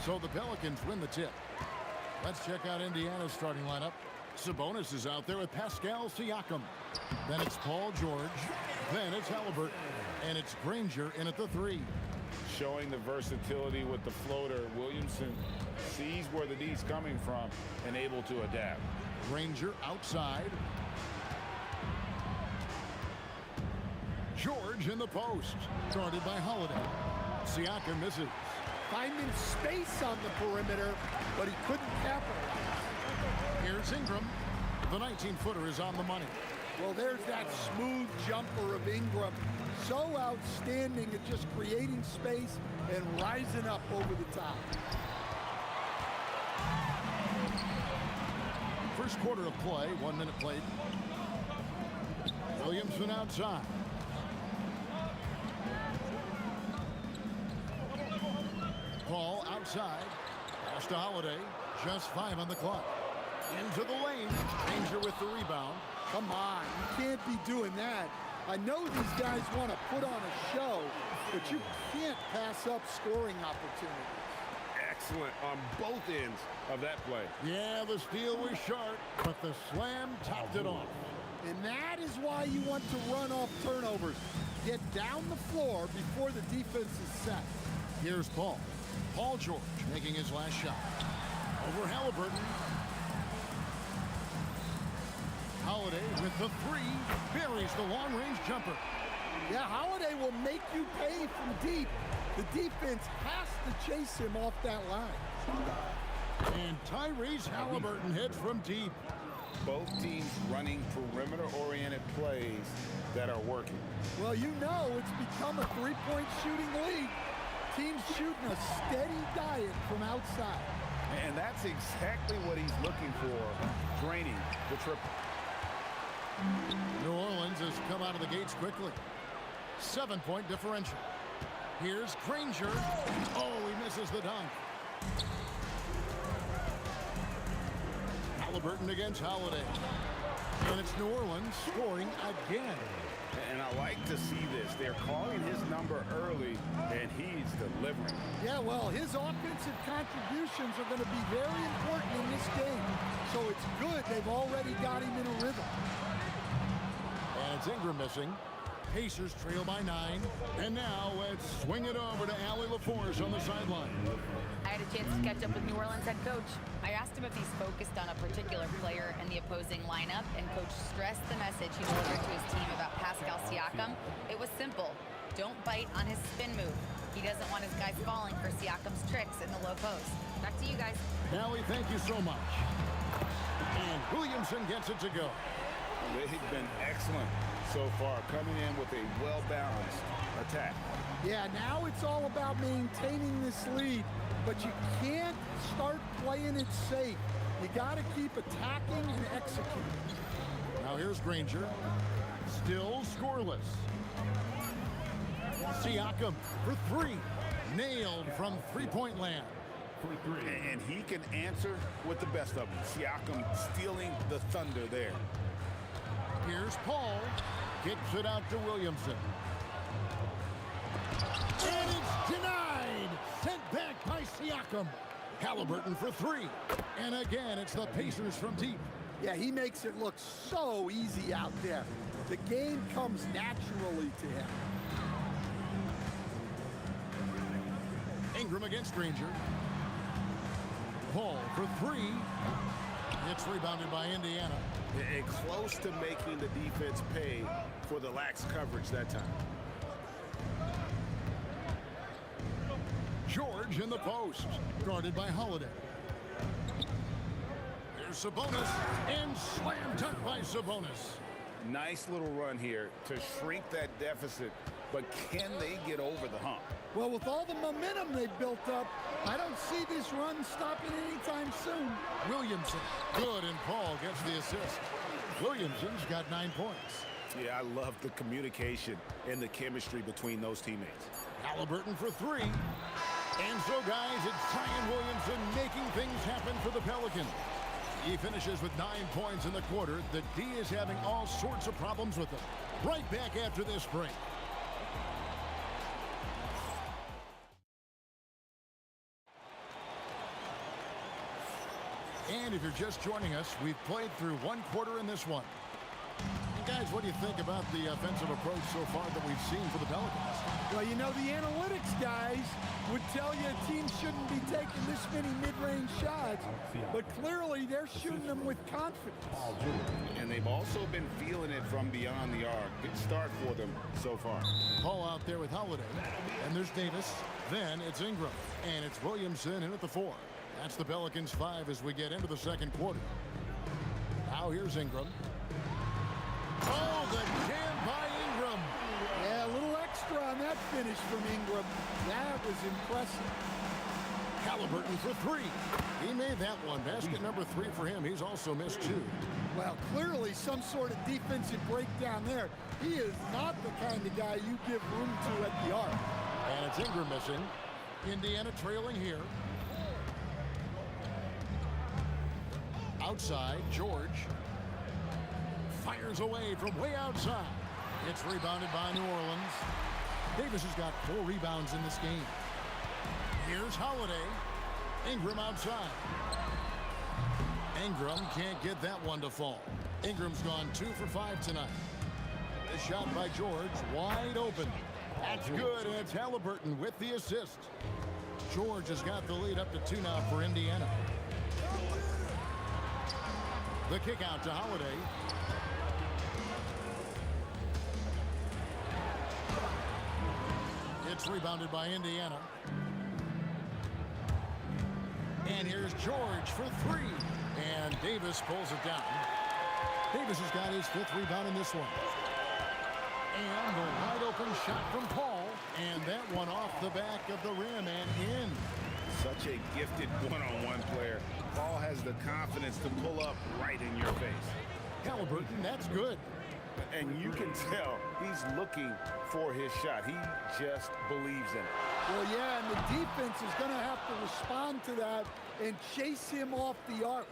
So the Pelicans win the tip. Let's check out Indiana's starting lineup. Sabonis is out there with Pascal Siakam. Then it's Paul George. Then it's Halliburton. And it's Granger in at the 3. Showing the versatility with the floater, Williamson sees where the D's coming from and able to adapt. Granger outside. George in the post. Guarded by Holiday. Siakam misses. Finding space on the perimeter, but he couldn't capitalize. Here's Ingram. The 19-footer is on the money. Well, there's that smooth jumper of Ingram. So outstanding at just creating space and rising up over the top. First quarter of play, 1 minute played. Williamson outside. Paul outside. Pass to Holiday. Just 5 on the clock. Into the lane. Granger with the rebound. Come on, you can't be doing that. I know these guys want to put on a show, but you can't pass up scoring opportunities. Excellent on both ends of that play. Yeah, the steal was sharp, but the slam topped it off. And that is why you want to run off turnovers. Get down the floor before the defense is set. Here's Paul. Paul George making his last shot. Over Halliburton. Holiday with the 3, buries the long-range jumper. Yeah, Holiday will make you pay from deep. The defense has to chase him off that line. And Tyrese Halliburton hits from deep. Both teams running perimeter-oriented plays that are working. Well, you know it's become a three-point shooting league. Teams shooting a steady diet from outside. And that's exactly what he's looking for, draining the triple. New Orleans has come out of the gates quickly. 7-point differential. Here's Granger. Oh, he misses the dunk. Halliburton against Holiday. And it's New Orleans scoring again. And I like to see this. They're calling his number early, and he's delivering. Yeah, well, his offensive contributions are going to be very important in this game. So it's good they've already got him in a rhythm. And it's Ingram missing. Pacers trail by 9. And now let's swing it over to Allie LaForce on the sideline. I had a chance to catch up with New Orleans head coach. I asked him if he's focused on a particular player in the opposing lineup, and coach stressed the message he delivered to his team about Pascal Siakam. It was simple. Don't bite on his spin move. He doesn't want his guys falling for Siakam's tricks in the low post. Back to you guys. Allie, thank you so much. And Williamson gets it to go. They've been excellent so far, coming in with a well-balanced attack. Yeah, now it's all about maintaining this lead, but you can't start playing it safe. You got to keep attacking and executing. Now here's Granger. Still scoreless. Siakam for 3. Nailed from three-point land. And he can answer with the best of them. Siakam stealing the thunder there. Here's Paul. Kicks it out to Williamson. And it's denied. Sent back by Siakam. Halliburton for 3. And again, it's the Pacers from deep. Yeah, he makes it look so easy out there. The game comes naturally to him. Ingram against Granger. Paul for 3. It's rebounded by Indiana. And close to making the defense pay for the lax coverage that time. George in the post, guarded by Holiday. Here's Sabonis, and slam dunk by Sabonis. Nice little run here to shrink that deficit, but can they get over the hump? Well, with all the momentum they've built up, I don't see this run stopping anytime soon. Williamson, good, and Paul gets the assist. Williamson's got 9 points. Yeah, I love the communication and the chemistry between those teammates. Halliburton for 3. And so, guys, it's Zion Williamson making things happen for the Pelicans. He finishes with 9 points in the quarter. The D is having all sorts of problems with him. Right back after this break. And if you're just joining us, we've played through 1 quarter in this one. And guys, what do you think about the offensive approach so far that we've seen for the Pelicans? Well, you know, the analytics guys would tell you a team shouldn't be taking this many mid-range shots, but clearly they're shooting them with confidence. And they've also been feeling it from beyond the arc. Good start for them so far. Paul out there with Holiday. And there's Davis. Then it's Ingram. And it's Williamson in at the 4. That's the Pelicans 5 as we get into the second quarter. Now here's Ingram. Oh, the jam by Ingram. Yeah, a little extra on that finish from Ingram. That was impressive. Halliburton for three. He made that one. Basket number 3 for him. He's also missed 2. Well, clearly some sort of defensive breakdown there. He is not the kind of guy you give room to at the arc. And it's Ingram missing. Indiana trailing here. Outside, George fires away from way outside. It's rebounded by New Orleans. Davis has got 4 rebounds in this game. Here's Holiday. Ingram outside. Ingram can't get that one to fall. Ingram's gone 2 for 5 tonight. The shot by George, wide open. That's good, and it's Halliburton with the assist. George has got the lead up to 2 now for Indiana. The kick out to Holiday. It's rebounded by Indiana. And here's George for 3. And Davis pulls it down. Davis has got his 5th rebound in this one. And the wide open shot from Paul. And that one off the back of the rim and in. Such a gifted one-on-one player. Paul has the confidence to pull up right in your face. Halliburton, that's good. And you can tell he's looking for his shot. He just believes in it. Well, yeah, and the defense is going to have to respond to that and chase him off the arc.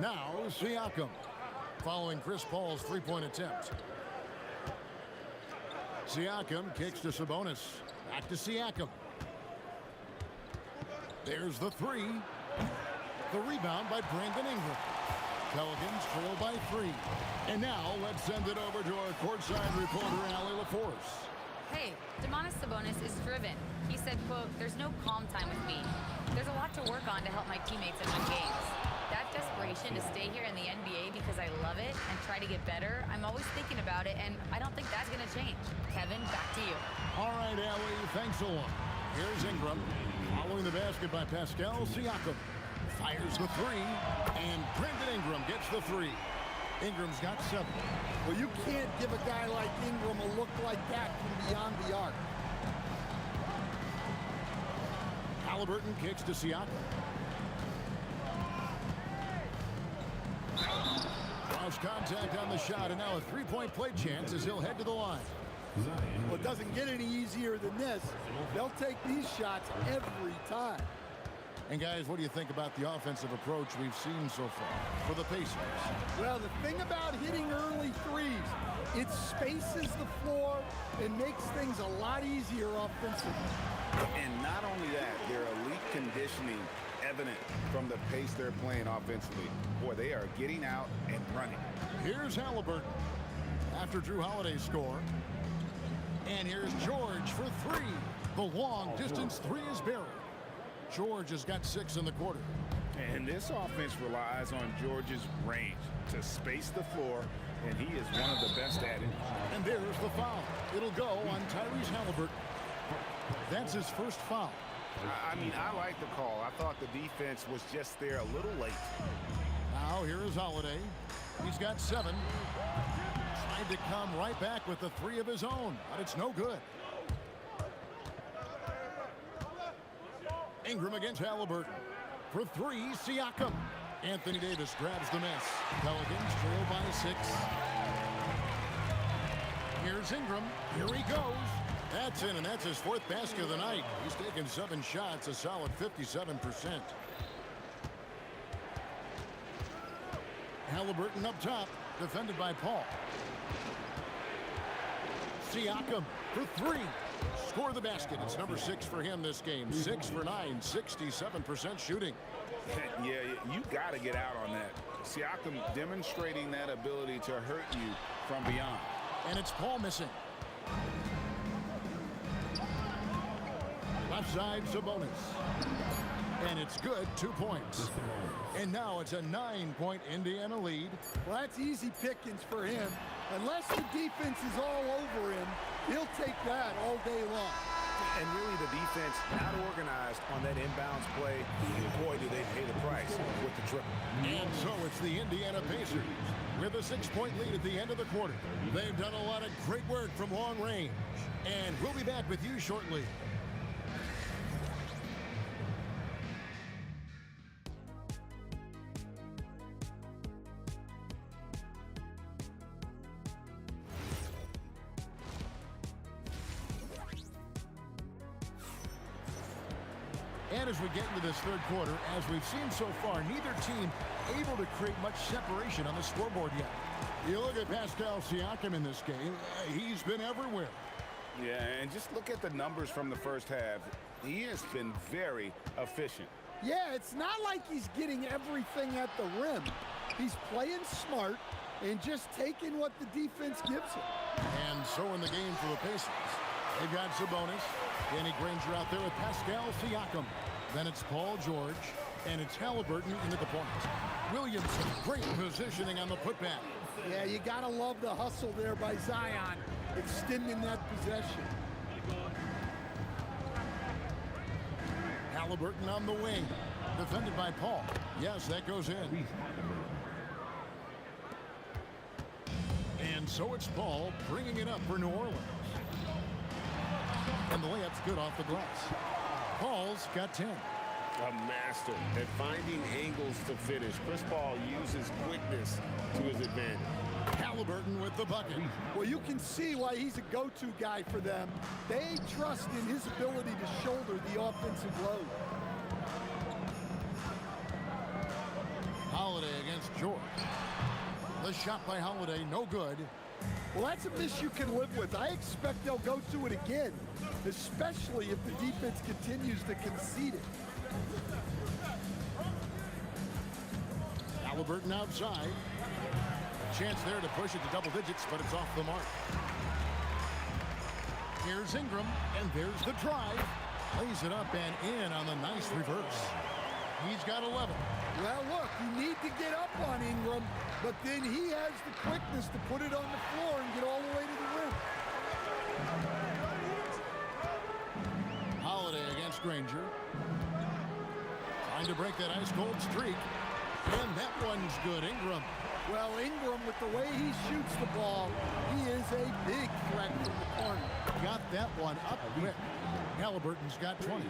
Now, Siakam, following Chris Paul's 3-point attempt. Siakam kicks to Sabonis. Back to Siakam. There's the 3. The rebound by Brandon Ingram. Pelicans trail by 3. And now let's send it over to our courtside reporter, Allie LaForce. Hey, Domantas Sabonis is driven. He said, quote, "There's no calm time with me. There's a lot to work on to help my teammates and win games. That desperation to stay here in the NBA because I love it and try to get better, I'm always thinking about it, and I don't think that's going to change." Kevin, back to you. All right, Allie, thanks a lot. Here's Ingram. Following the basket by Pascal Siakam. Fires the 3, and Brandon Ingram gets the 3. Ingram's got 7. Well, you can't give a guy like Ingram a look like that from beyond the arc. Halliburton kicks to Siakam. Lost contact on the shot, and now a 3-point play chance as he'll head to the line. Well, it doesn't get any easier than this. They'll take these shots every time. And guys, what do you think about the offensive approach we've seen so far for the Pacers? Well, the thing about hitting early threes, it spaces the floor and makes things a lot easier offensively. And not only that, their elite conditioning evident from the pace they're playing offensively. Boy, they are getting out and running. Here's Halliburton after Drew Holiday's score. And here's George for 3. The long distance 3 is buried. George has got 6 in the quarter. And this offense relies on George's range to space the floor, and he is one of the best at it. And there's the foul. It'll go on Tyrese Halliburton. That's his first foul. I mean, I like the call. I thought the defense was just there a little late. Now here is Holiday. He's got 7. Tried to come right back with the 3 of his own, but it's no good. Ingram against Halliburton. For 3, Siakam. Anthony Davis grabs the miss. Pelicans trail by 6. Here's Ingram. Here he goes. That's in, and that's his 4th basket of the night. He's taken 7 shots, a solid 57%. Halliburton up top, defended by Paul. Siakam for 3. Score the basket. It's number 6 for him this game. 6 for 9, 67% shooting. Yeah, you got to get out on that. Siakam demonstrating that ability to hurt you from beyond. And it's Paul missing. Left side, Sabonis. And it's good, 2 points. And now it's a 9-point Indiana lead. Well, that's easy pickings for him. Unless the defense is all over him, he'll take that all day long. And really the defense not organized on that inbounds play. Boy, do they pay the price with the triple. And so it's the Indiana Pacers with a 6-point lead at the end of the quarter. They've done a lot of great work from long range. And we'll be back with you shortly. And as we get into this third quarter, as we've seen so far, neither team able to create much separation on the scoreboard yet. You look at Pascal Siakam in this game, he's been everywhere. Yeah, and just look at the numbers from the first half. He has been very efficient. Yeah, it's not like he's getting everything at the rim. He's playing smart and just taking what the defense gives him. And so in the game for the Pacers, they've got Sabonis, Danny Granger out there with Pascal Siakam. Then it's Paul George, and it's Halliburton into the point. Williamson, great positioning on the putback. Yeah, you gotta love the hustle there by Zion, extending that possession. Halliburton on the wing, defended by Paul. Yes, that goes in. And so it's Paul bringing it up for New Orleans. And the layup's good off the glass. Paul's got 10. A master at finding angles to finish. Chris Paul uses quickness to his advantage. Halliburton with the bucket. Well, you can see why he's a go-to guy for them. They trust in his ability to shoulder the offensive load. Holiday against George. The shot by Holiday, no good. Well, that's a miss you can live with. I expect they'll go to it again, especially if the defense continues to concede it. Halliburton outside. Chance there to push it to double digits, but it's off the mark. Here's Ingram, and there's the drive. Lays it up and in on the nice reverse. He's got 11. Well, look, you need to get up on Ingram, but then he has the quickness to put it on the floor and get all the way to the rim. Holiday against Granger. Trying to break that ice-cold streak. And that one's good. Ingram. Well, Ingram, with the way he shoots the ball, he is a big threat from the corner. Got that one up quick. Halliburton's got 20.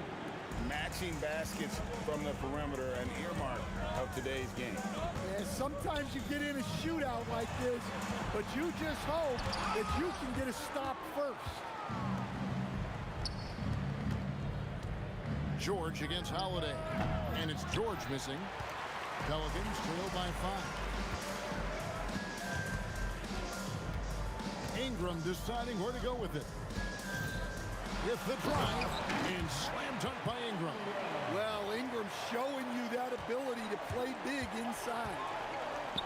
Matching baskets from the perimeter, an earmark of today's game. Yeah, sometimes you get in a shootout like this, but you just hope that you can get a stop first. George against Holiday. And it's George missing. Pelicans trail by 5. Ingram deciding where to go with it. With the drive, and slam dunk by Ingram. Well, Ingram showing you that ability to play big inside.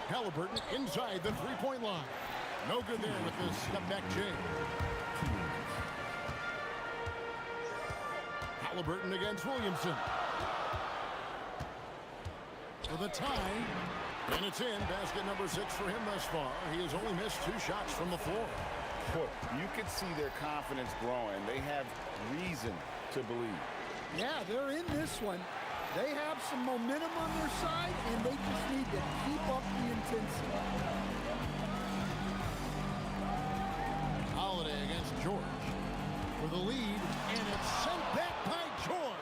Halliburton inside the three-point line. No good there with the step-back jam. Halliburton against Williamson. For the tie, and it's in. Basket number 6 for him thus far. He has only missed 2 shots from the floor. Boy, you can see their confidence growing. They have reason to believe. Yeah, they're in this one. They have some momentum on their side, and they just need to keep up the intensity. Holiday against George for the lead, and it's sent back by George.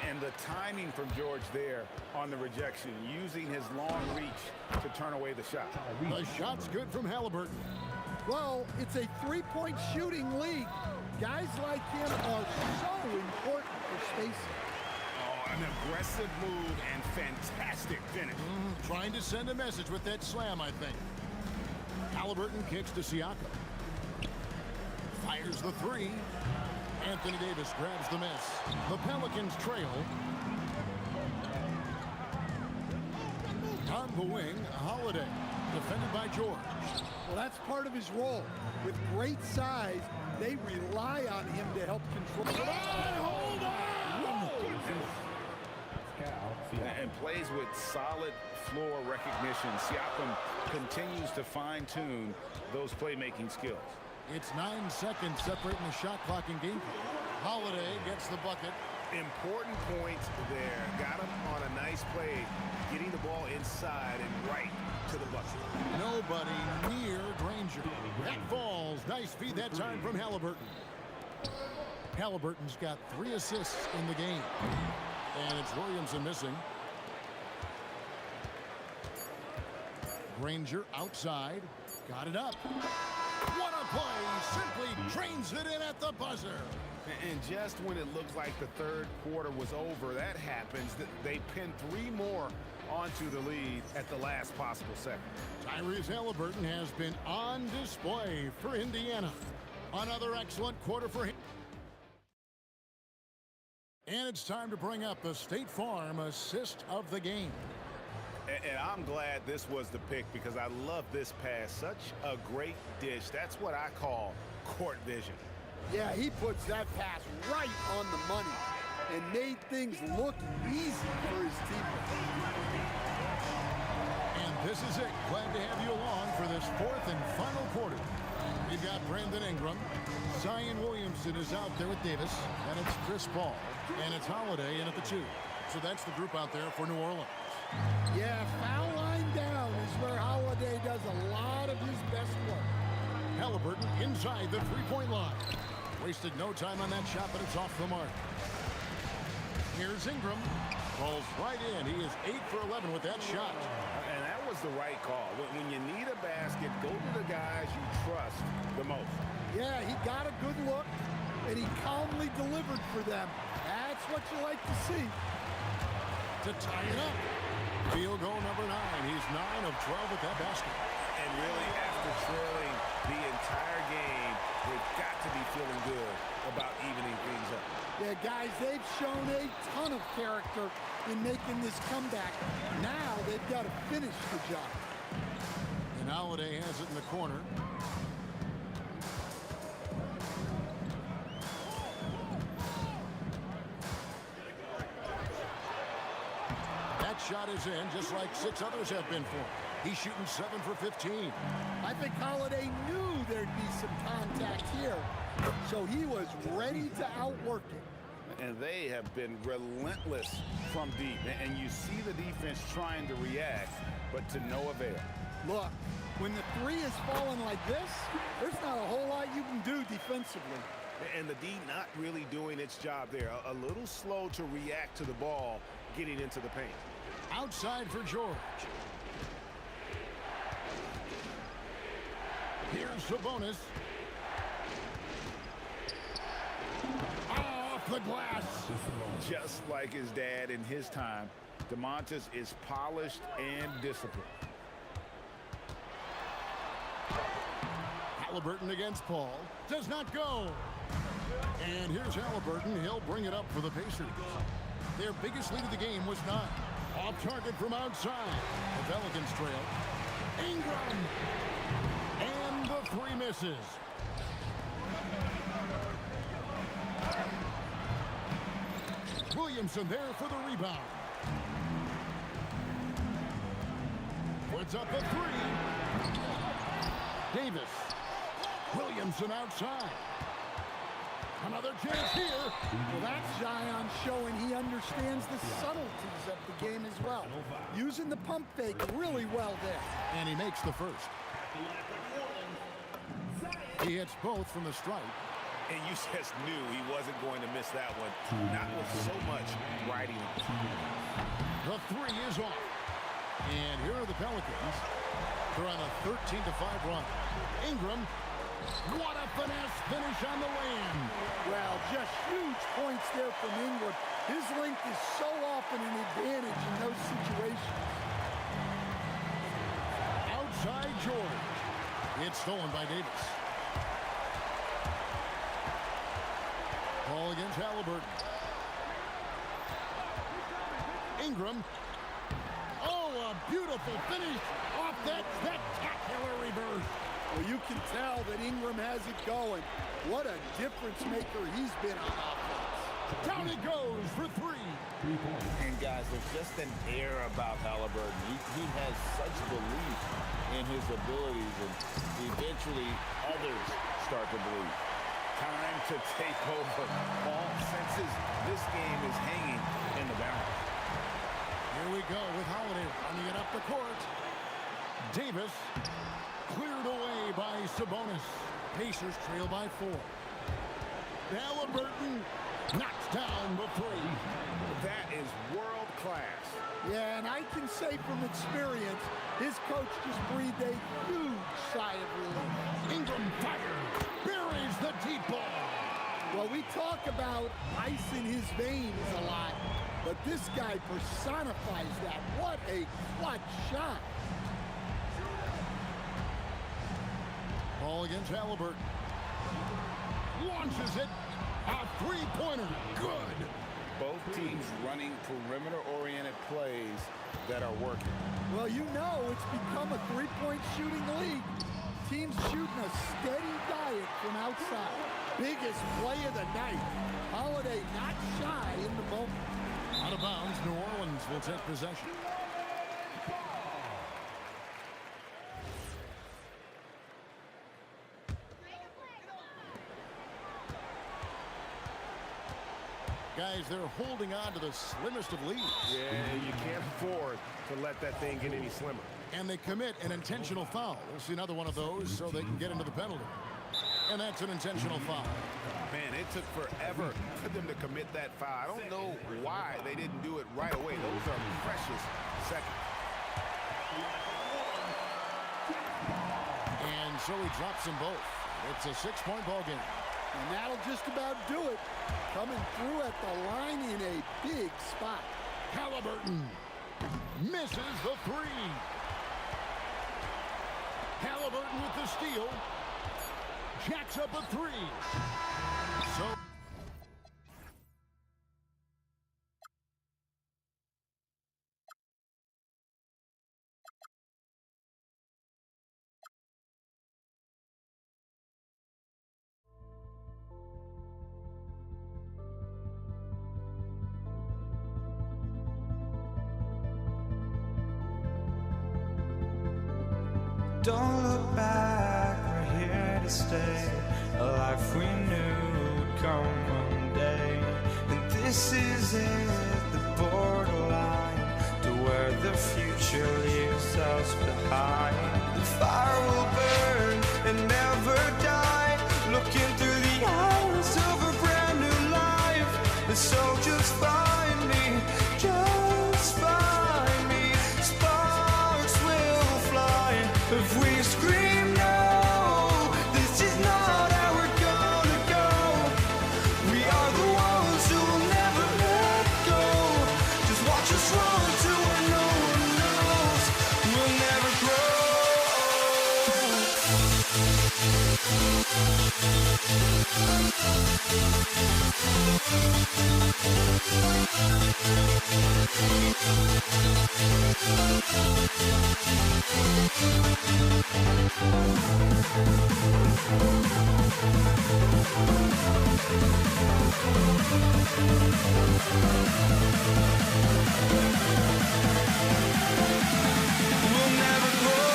And the timing from George there on the rejection, using his long reach to turn away the shot. The shot's good from Halliburton. Well, it's a three-point shooting league. Guys like him are so important for spacing. Oh, an aggressive move and fantastic finish. Trying to send a message with that slam, I think. Halliburton kicks to Siakam. Fires the 3. Anthony Davis grabs the miss. The Pelicans trail. On the wing, Holiday, defended by George. Well, that's part of his role. With great size, they rely on him to help control. Hold on! And plays with solid floor recognition. Siakam continues to fine-tune those playmaking skills. It's 9 seconds separating the shot clock and game clock. Holiday gets the bucket. Important points there. Got him on a nice play, getting the ball inside and right to the bucket. Nobody near Granger. That falls. Nice feed that time from Halliburton. Halliburton's got 3 assists in the game. And it's Williamson missing. Granger outside. Got it up. What a play. Simply drains it in at the buzzer. And just when it looked like the third quarter was over, that happens. They pinned 3 more onto the lead at the last possible second. Tyrese Halliburton has been on display for Indiana. Another excellent quarter for him. And it's time to bring up the State Farm assist of the game. And I'm glad this was the pick because I love this pass. Such a great dish. That's what I call court vision. Yeah, he puts that pass right on the money and made things look easy for his teammates. And this is it. Glad to have you along for this 4th and final quarter. We've got Brandon Ingram. Zion Williamson is out there with Davis. And it's Chris Paul. And it's Holiday in at the 2. So that's the group out there for New Orleans. Yeah, foul line down is where Holiday does a lot of his best work. Halliburton inside the 3-point line. Wasted no time on that shot, but it's off the mark. Here's Ingram. Falls right in. He is 8 for 11 with that shot. And that was the right call. When you need a basket, go to the guys you trust the most. Yeah, he got a good look, and he calmly delivered for them. That's what you like to see. To tie it up. Field goal number 9. He's 9 of 12 at that basket. And really, after trailing the entire game, they've got to be feeling good about evening things up. Yeah, guys, they've shown a ton of character in making this comeback. Now they've got to finish the job. And Holiday has it in the corner. That shot is in, just like 6 others have been for him. He's shooting 7 for 15. I think Holiday knew there'd be some contact here, so he was ready to outwork it. And they have been relentless from deep. And you see the defense trying to react, but to no avail. Look, when the 3 is falling like this, there's not a whole lot you can do defensively. And the D not really doing its job there. A little slow to react to the ball getting into the paint. Outside for George. Here's Sabonis. Off the glass. Just like his dad in his time, DeMontis is polished and disciplined. Halliburton against Paul. Does not go. And here's Halliburton. He'll bring it up for the Pacers. Their biggest lead of the game was 9. Off target from outside. The Pelicans trail. Ingram. And the 3 misses. Williamson there for the rebound. Puts up a 3. Davis. Williamson outside. Another chance here. Well, that's Zion showing he understands the subtleties of the game as well. Using the pump fake really well there. And he makes the first. He hits both from the stripe. And you just knew he wasn't going to miss that one. Not with so much riding. The 3 is off. And here are the Pelicans. They're on a 13-5 run. Ingram. What a finesse finish on the way-in. Well, just huge points there from Ingram. His length is so often an advantage in those situations. Outside George. It's stolen by Davis. Ball against Halliburton. Ingram. Oh, a beautiful finish off that spectacular reverse. Well, you can tell that Ingram has it going. What a difference maker he's been on offense. Down it goes for 3. And guys, there's just an air about Halliburton. He has such belief in his abilities, and eventually others start to believe. Time to take over. Paul senses this game is hanging in the balance. Here we go with Holiday running it up the court. Davis cleared away by Sabonis. Pacers trail by 4. Halliburton knocks down the 3. That is world class. Yeah, and I can say from experience, his coach just breathed a huge sigh of relief. Ingram fires, buries the deep ball. Well, we talk about ice in his veins a lot, but this guy personifies that. What a clutch shot. Ball against Halliburton. Launches it. A three-pointer. Good. Both teams running perimeter-oriented plays that are working. Well, you know it's become a three-point shooting league. Teams shooting a steady diet from outside. Biggest play of the night. Holiday not shy in the moment. Out of bounds, New Orleans will take possession. Guys, they're holding on to the slimmest of leads. Yeah, you can't afford to let that thing get any slimmer. And they commit an intentional foul. We'll see another one of those so they can get into the penalty. And that's an intentional foul. Man, it took forever for them to commit that foul. I don't know why they didn't do it right away. Those are precious seconds. And so he drops them both. It's a 6-point ball game. And that'll just about do it. Coming through at the line in a big spot. Halliburton misses the 3. Halliburton with the steal. Jacks up a 3. So Don't look back, we're here to stay. A life we knew would come one day. And this is it, the borderline to where the future leaves us behind. The fire will burn and never die. Looking through the eyes of a brand new life. And so just find me, just find me. Sparks will fly if we scream no. This is not how we're gonna go. We are the ones who will never let go. Just watch us run to where no one knows. We'll never grow. We'll never grow. We'll never grow.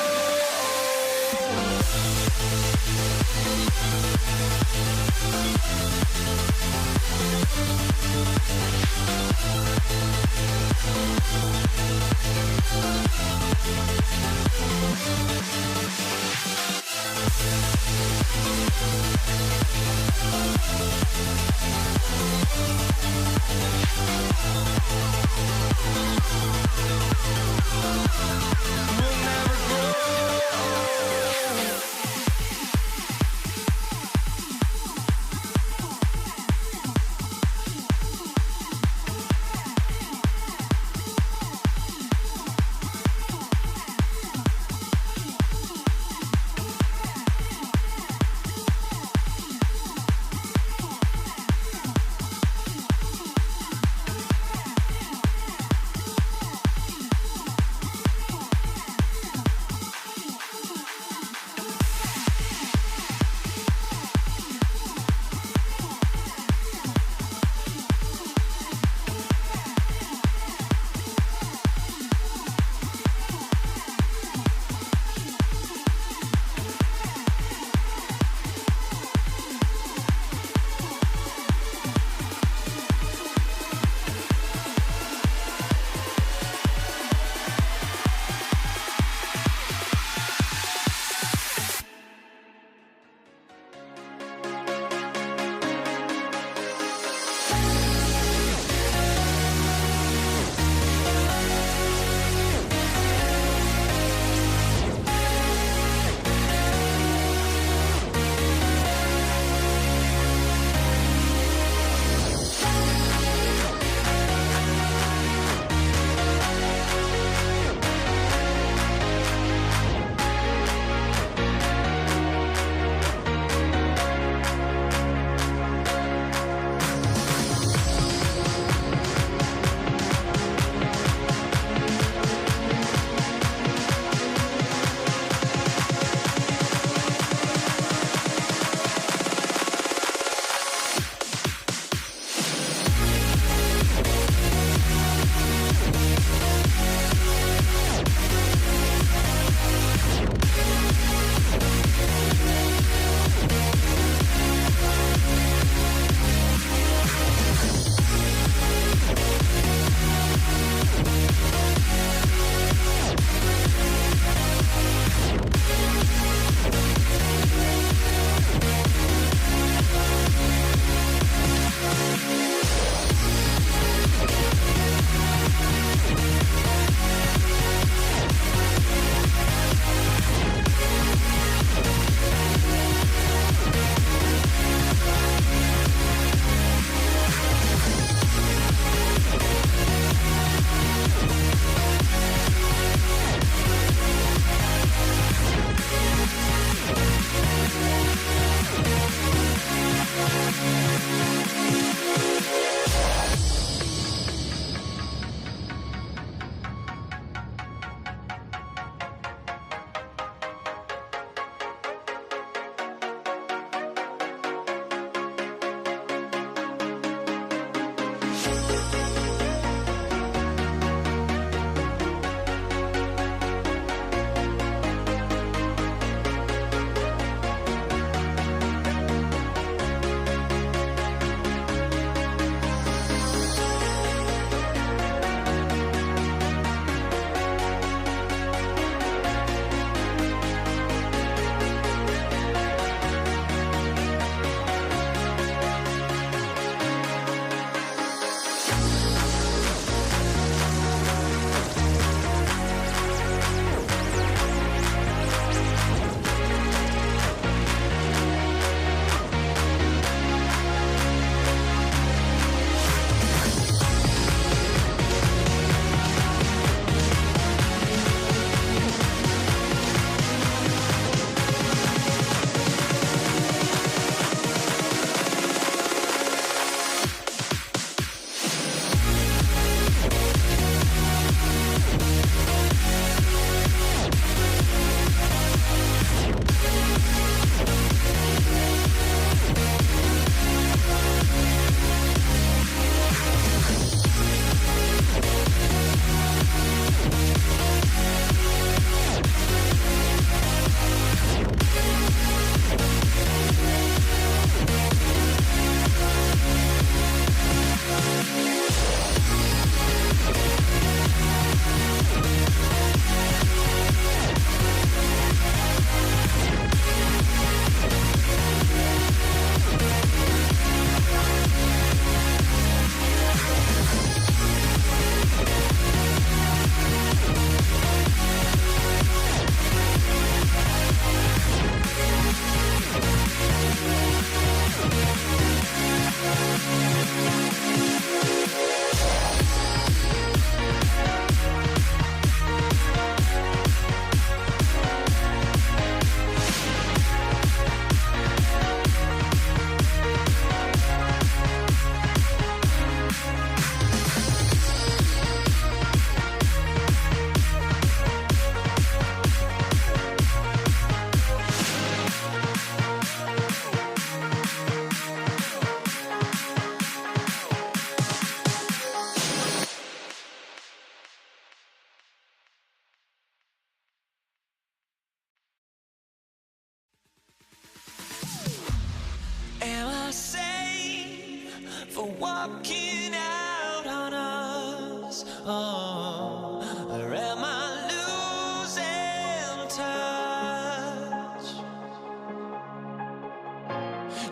walking out on us? Oh, or am I losing touch?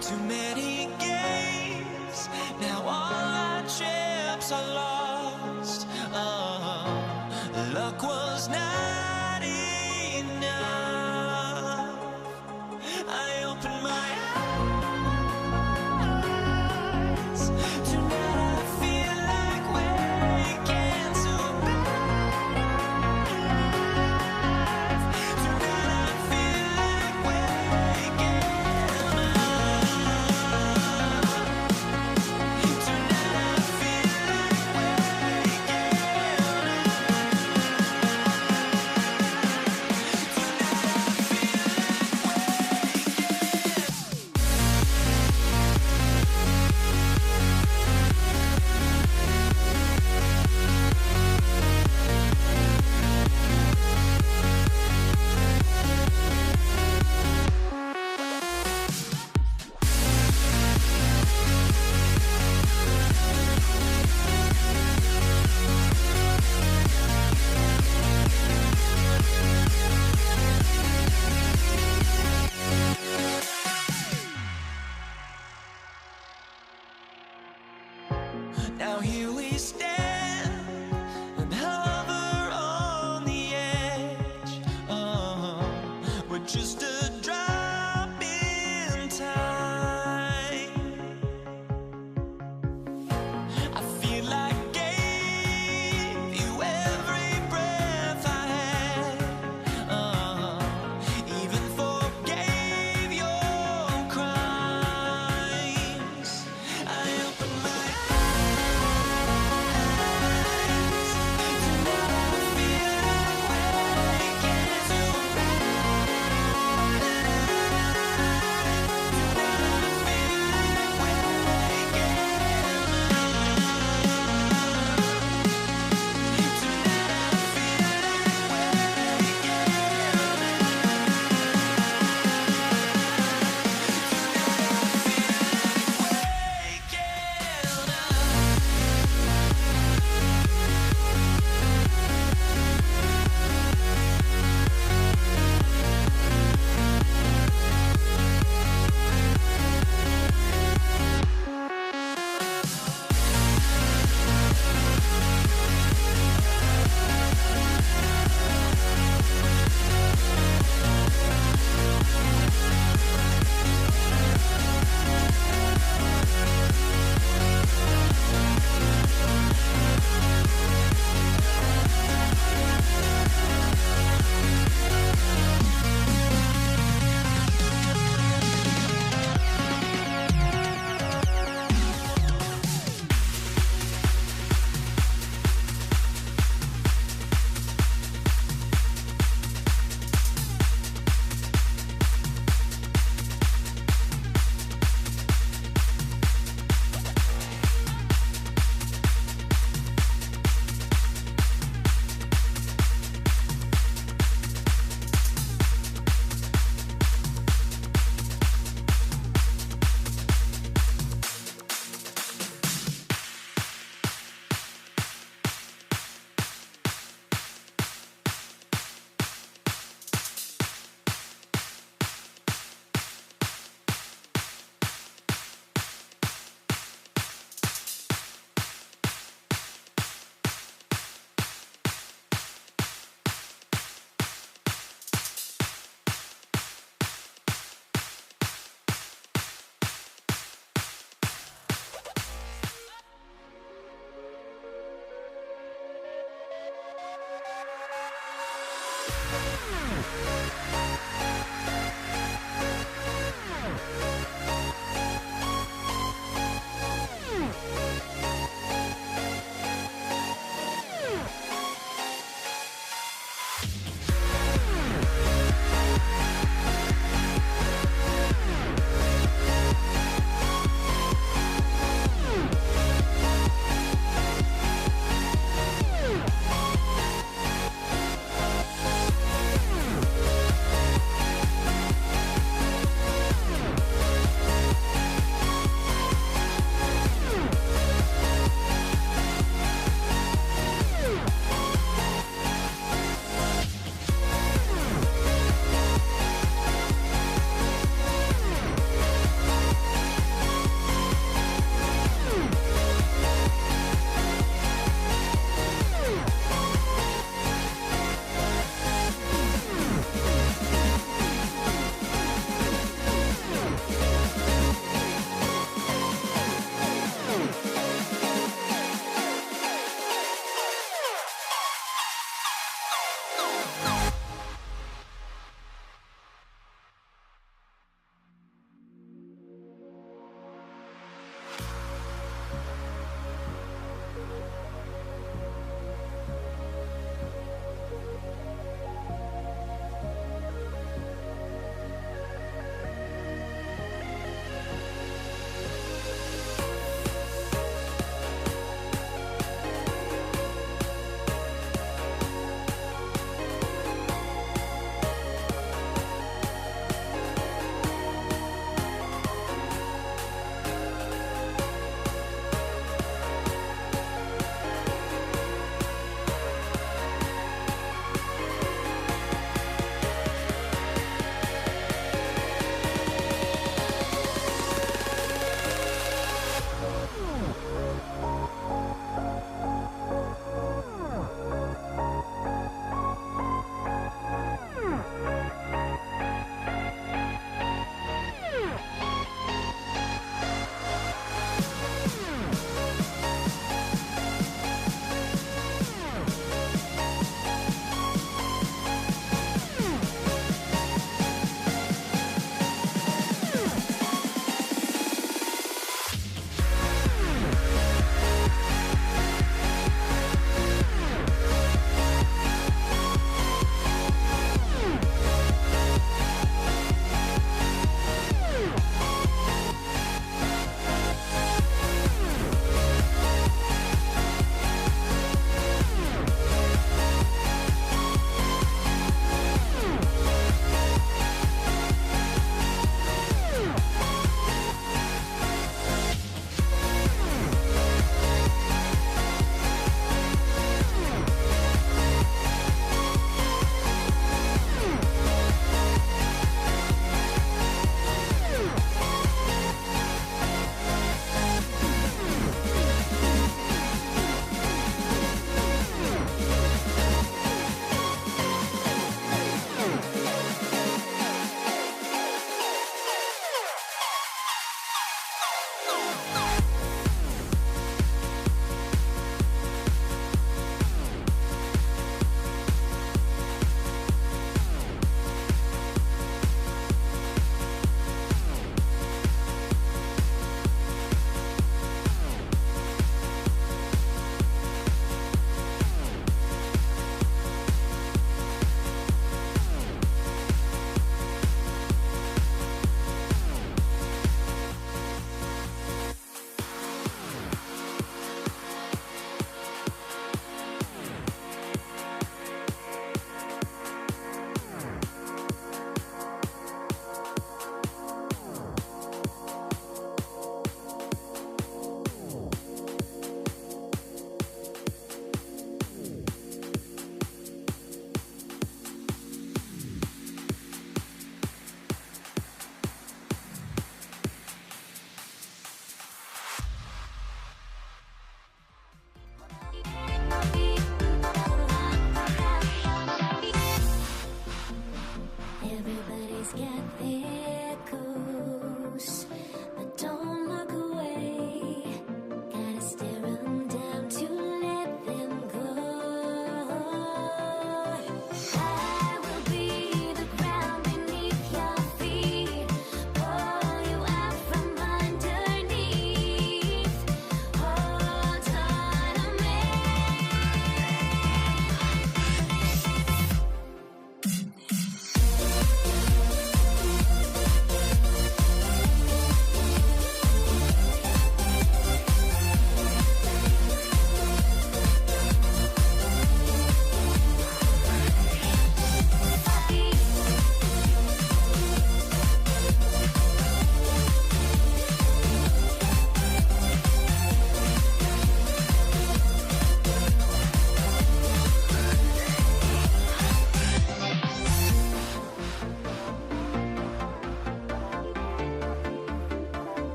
Too many games, now all our chips are lost. Oh, luck was not enough. I opened my eyes. Tonight I feel like waking to life. Tonight I feel like waking up. Tonight I feel like waking Now here we stand and hover on the edge. Oh, we're just a drop in time. I feel like gave you every breath I had. Oh, even forgave your crimes. I opened my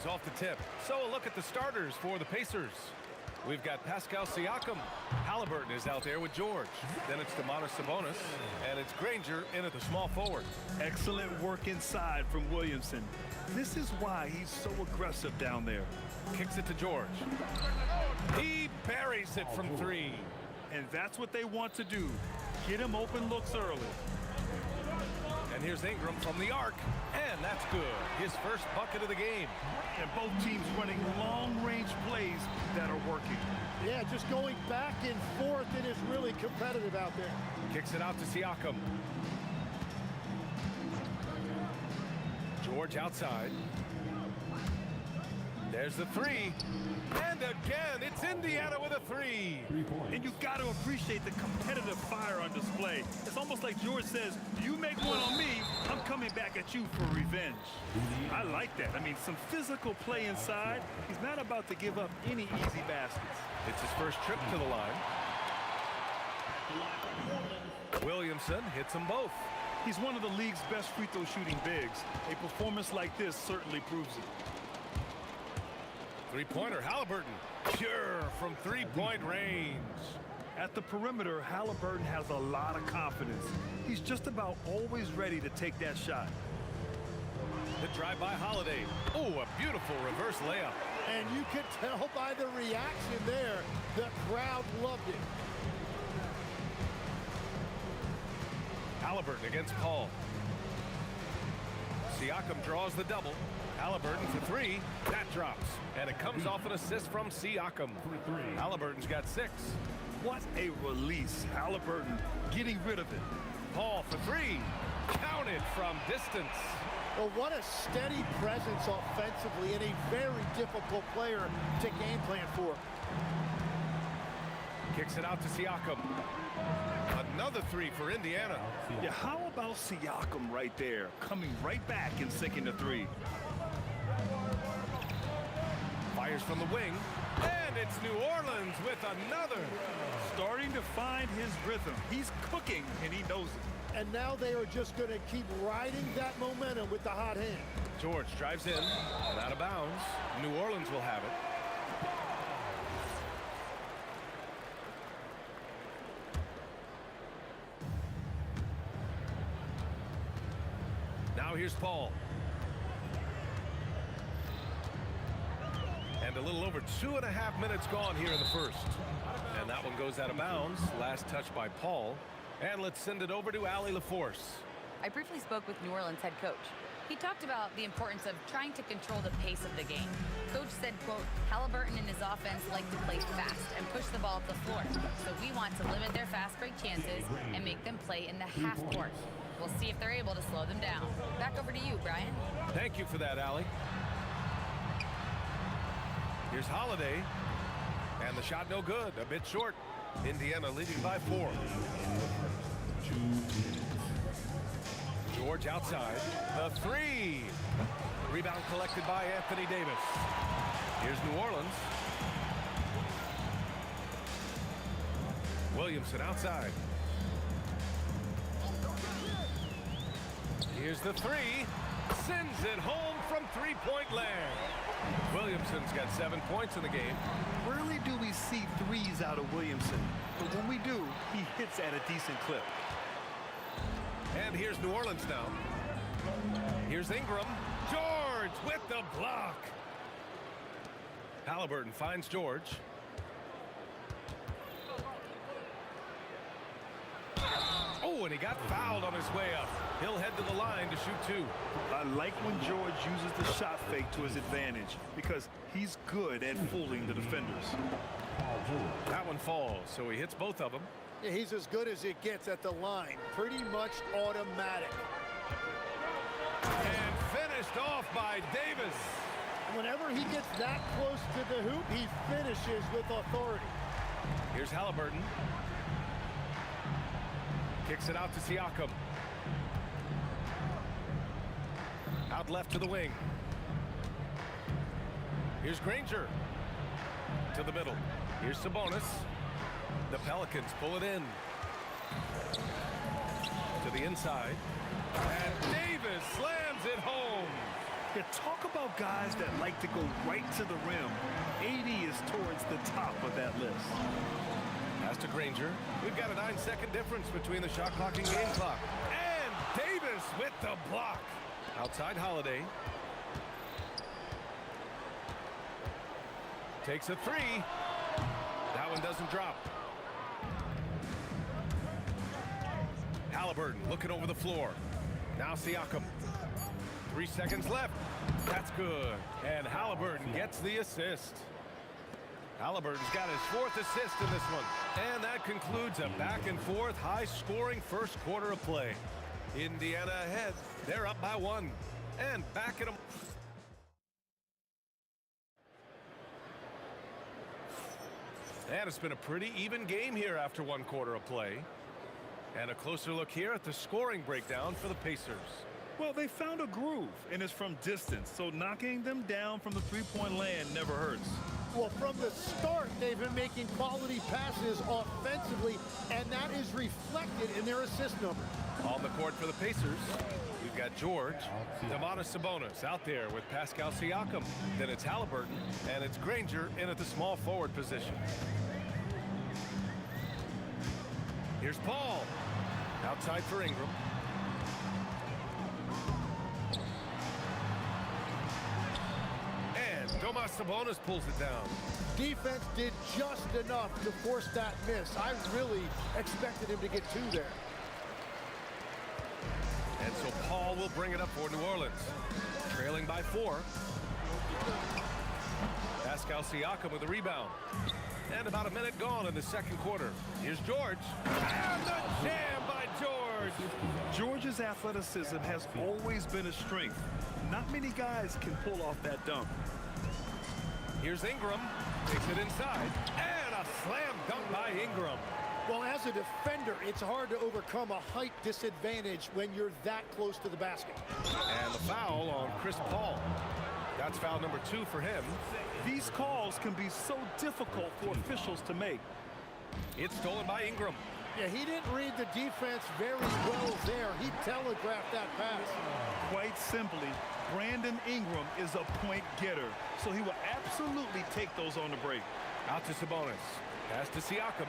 things off the tip. So a look at the starters for the Pacers. We've got Pascal Siakam. Halliburton is out there with George. Then it's Domantas Sabonis, and it's Granger in at the small forward. Excellent work inside from Williamson. This is why he's so aggressive down there. Kicks it to George. He buries it from three. And that's what they want to do. Get him open looks early. And here's Ingram from the arc. And that's good. His first bucket of the game. And both teams running long-range plays that are working. Yeah, just going back and forth. It is really competitive out there. Kicks it out to Siakam. George outside. There's the three. And again, it's Indiana with a three. And you got to appreciate the competitive fire on display. It's almost like George says, you make one on me, I'm coming back at you for revenge. I like that. I mean, some physical play inside. He's not about to give up any easy baskets. It's his first trip to the line. Williamson hits them both. He's one of the league's best free throw shooting bigs. A performance like this certainly proves it. Three-pointer, Halliburton. Pure from three-point range. At the perimeter, Halliburton has a lot of confidence. He's just about always ready to take that shot. The drive by Holiday. Oh, a beautiful reverse layup. And you can tell by the reaction there, the crowd loved it. Halliburton against Paul. Siakam draws the double. Halliburton for three. That drops. And it comes off an assist from Siakam. Halliburton's got 6. What a release. Halliburton getting rid of it. Paul for three. Counted from distance. Well, what a steady presence offensively and a very difficult player to game plan for. Kicks it out to Siakam. Another three for Indiana. Yeah, how about Siakam right there, coming right back and sinking the three. Fires from the wing, and it's New Orleans with another. Starting to find his rhythm. He's cooking, and he knows it. And now they are just going to keep riding that momentum with the hot hand. George drives in and out of bounds. New Orleans will have it. Now here's Paul. And a little over 2.5 minutes gone here in the first. And that one goes out of bounds. Last touch by Paul. And let's send it over to Allie LaForce. I briefly spoke with New Orleans head coach. He talked about the importance of trying to control the pace of the game. Coach said, quote, Halliburton and his offense like to play fast and push the ball up the floor. So we want to limit their fast break chances and make them play in the half court. We'll see if they're able to slow them down. Back over to you, Brian. Thank you for that, Allie. Here's Holiday. And the shot no good. A bit short. Indiana leading by 4. George outside. The three. Rebound collected by Anthony Davis. Here's New Orleans. Williamson outside. Here's the three. Sends it home from three-point land. Williamson's got 7 points in the game. Rarely do we see threes out of Williamson, but when we do, he hits at a decent clip. And here's New Orleans now. Here's Ingram. George with the block. Halliburton finds George. Oh, and he got fouled on his way up. He'll head to the line to shoot 2. I like when George uses the shot fake to his advantage because he's good at fooling the defenders. That one falls, so he hits both of them. Yeah, he's as good as it gets at the line. Pretty much automatic. And finished off by Davis. Whenever he gets that close to the hoop, he finishes with authority. Here's Halliburton. Kicks it out to Siakam. Out left to the wing. Here's Granger. To the middle. Here's Sabonis. The Pelicans pull it in. To the inside. And Davis slams it home. Yeah, talk about guys that like to go right to the rim. AD is towards the top of that list. Pass to Granger. We've got a 9-second difference between the shot clock and game clock. And Davis with the block. Outside Holiday. Takes a three. That one doesn't drop. Halliburton looking over the floor. Now Siakam. 3 seconds left. That's good. And Halliburton gets the assist. Halliburton's got his 4th assist in this one. And that concludes a back-and-forth, high-scoring first quarter of play. Indiana ahead. They're up by 1. And back at them. And it's been a pretty even game here after 1 quarter of play. And a closer look here at the scoring breakdown for the Pacers. Well, they found a groove, and it's from distance, so knocking them down from the three-point land never hurts. Well, from the start, they've been making quality passes offensively, and that is reflected in their assist number. On the court for the Pacers, we've got George, Domantas Sabonis out there with Pascal Siakam. Then it's Halliburton, and it's Granger in at the small forward position. Here's Paul, outside for Ingram. And Domantas Sabonis pulls it down. Defense did just enough to force that miss. I really expected him to get 2 there. And so Paul will bring it up for New Orleans. Trailing by 4. Pascal Siakam with the rebound. And about a minute gone in the second quarter. Here's George. And the jam by George. George's athleticism has always been a strength. Not many guys can pull off that dunk. Here's Ingram. Takes it inside. And a slam dunk by Ingram. Well, as a defender, it's hard to overcome a height disadvantage when you're that close to the basket. And the foul on Chris Paul. That's foul number 2 for him. These calls can be so difficult for officials to make. It's stolen by Ingram. Yeah, he didn't read the defense very well there. He telegraphed that pass. Quite simply, Brandon Ingram is a point getter, so he will absolutely take those on the break. Out to Sabonis. Pass to Siakam.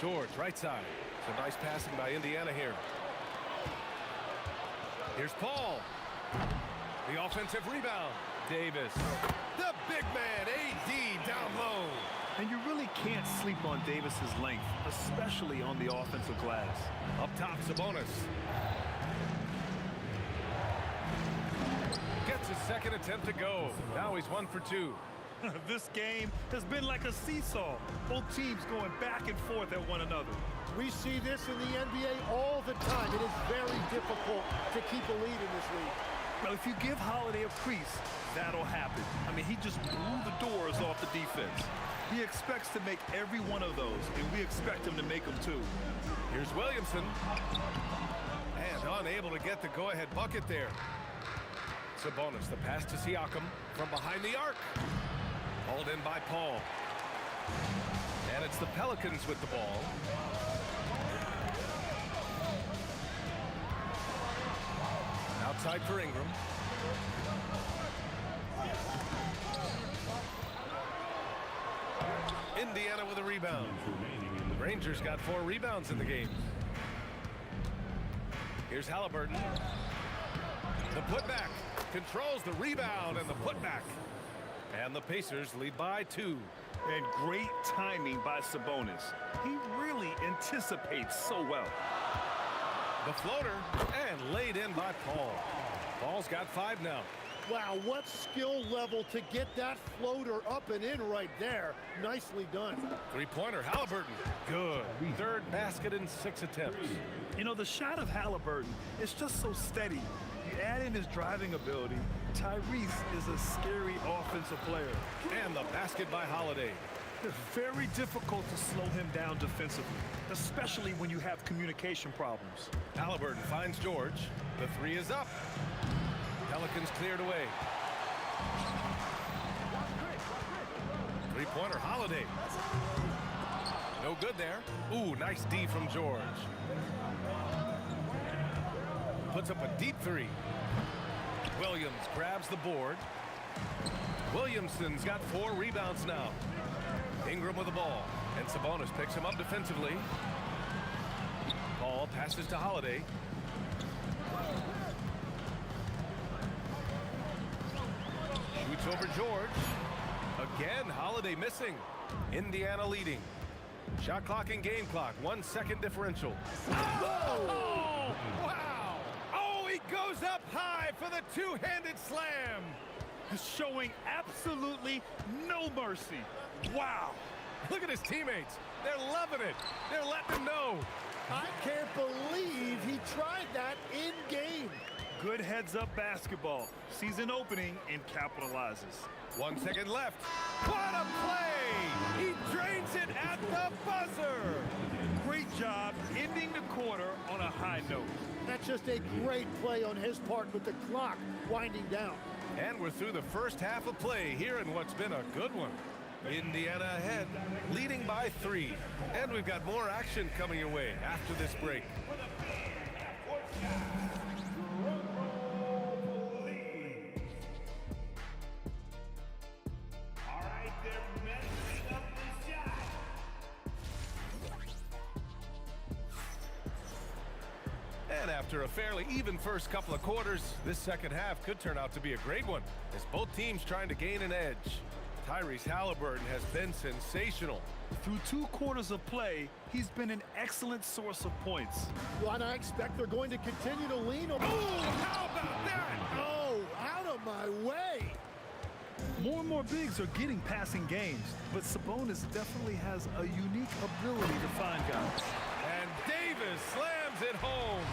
George, right side. Some nice passing by Indiana here. Here's Paul. The offensive rebound. Davis. The big man, AD, down low. And you really can't sleep on Davis's length, especially on the offensive glass. Up top, Sabonis. Gets his second attempt to go. Now he's 1 for 2. This game has been like a seesaw. Both teams going back and forth at one another. We see this in the NBA all the time. It is very difficult to keep a lead in this league. Well, if you give Holiday a crease, that'll happen. I mean, he just blew the doors off the defense. He expects to make every one of those, and we expect him to make them too. Here's Williamson. And unable to get the go-ahead bucket there. Sabonis, the pass to Siakam from behind the arc. Hauled in by Paul. And it's the Pelicans with the ball. Outside for Ingram. Indiana with a rebound. The Rangers got 4 rebounds in the game. Here's Halliburton. The putback. Controls the rebound and the putback. And the Pacers lead by 2. And great timing by Sabonis. He really anticipates so well. The floater and laid in by Paul. Paul's got 5 now. Wow, what skill level to get that floater up and in right there. Nicely done. 3-pointer, Halliburton. Good. 3rd basket in 6 attempts. You know, the shot of Halliburton is just so steady. You add in his driving ability, Tyrese is a scary offensive player. And the basket by Holiday. It's very difficult to slow him down defensively, especially when you have communication problems. Halliburton finds George. The 3 is up. Pelicans cleared away. 3-pointer, Holiday. No good there. Ooh, nice D from George. Puts up a deep 3. Williams grabs the board. Williamson's got 4 rebounds now. Ingram with the ball, and Sabonis picks him up defensively. Ball passes to Holiday. Shoots over George. Again, Holiday missing. Indiana leading. Shot clock and game clock, 1 second differential. Oh, wow! Oh, he goes up high for the two-handed slam. Showing absolutely no mercy. Wow. Look at his teammates. They're loving it. They're letting him know. I can't believe he tried that in game. Good heads-up basketball. Sees an opening and capitalizes. 1 second left. What a play! He drains it at the buzzer. Great job ending the quarter on a high note. That's just a great play on his part with the clock winding down. And we're through the first half of play here in what's been a good one. Indiana ahead, leading by 3. And we've got more action coming your way after this break. And after a fairly even first couple of quarters, this second half could turn out to be a great one, as both teams trying to gain an edge. Tyrese Halliburton has been sensational. Through 2 quarters of play, he's been an excellent source of points. Well, and I expect they're going to continue to lean on. Oh, how about that? Oh, out of my way. More and more bigs are getting passing games, but Sabonis definitely has a unique ability to find guys. And Davis slams it home.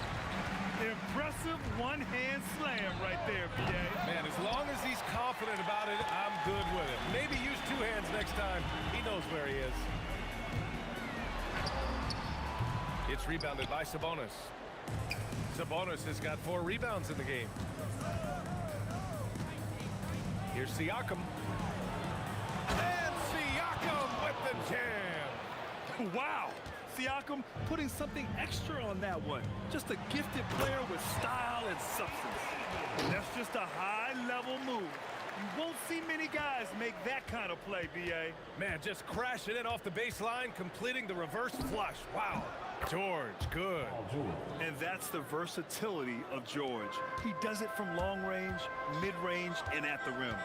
Impressive one-hand slam right there, PA. Man, as long as he's confident about it, I'm good with it. Maybe use 2 hands next time. He knows where he is. It's rebounded by Sabonis. Sabonis has got 4 rebounds in the game. Here's Siakam. And Siakam with the jam. Wow. Siakam putting something extra on that one. Just a gifted player with style and substance. That's just a high-level move. You won't see many guys make that kind of play, B.A. Man, just crashing it off the baseline, completing the reverse flush. Wow. George, good. And that's the versatility of George. He does it from long range, mid-range, and at the rim.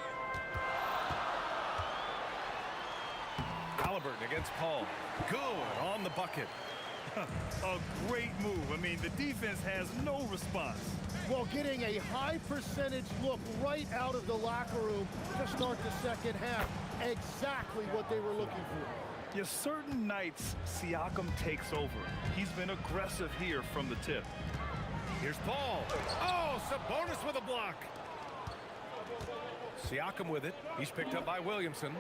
Halliburton against Paul. Good on the bucket. A great move. I mean, the defense has no response. Well, getting a high percentage look right out of the locker room to start the second half. Exactly what they were looking for. Yeah, certain nights, Siakam takes over. He's been aggressive here from the tip. Here's Paul. Oh, Sabonis with a block. Siakam with it. He's picked up by Williamson.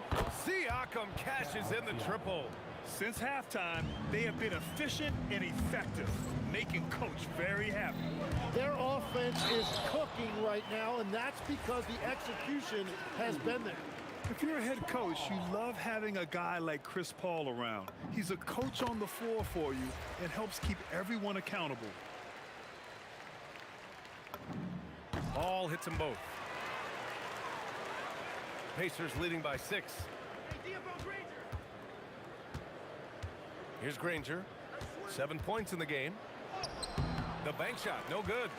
Siakam cashes in the triple. Since halftime, they have been efficient and effective, making Coach very happy. Their offense is cooking right now, and that's because the execution has been there. If you're a head coach, you love having a guy like Chris Paul around. He's a coach on the floor for you and helps keep everyone accountable. Ball hits them both. Pacers leading by 6. Here's Granger. 7 points in the game. The bank shot, no good.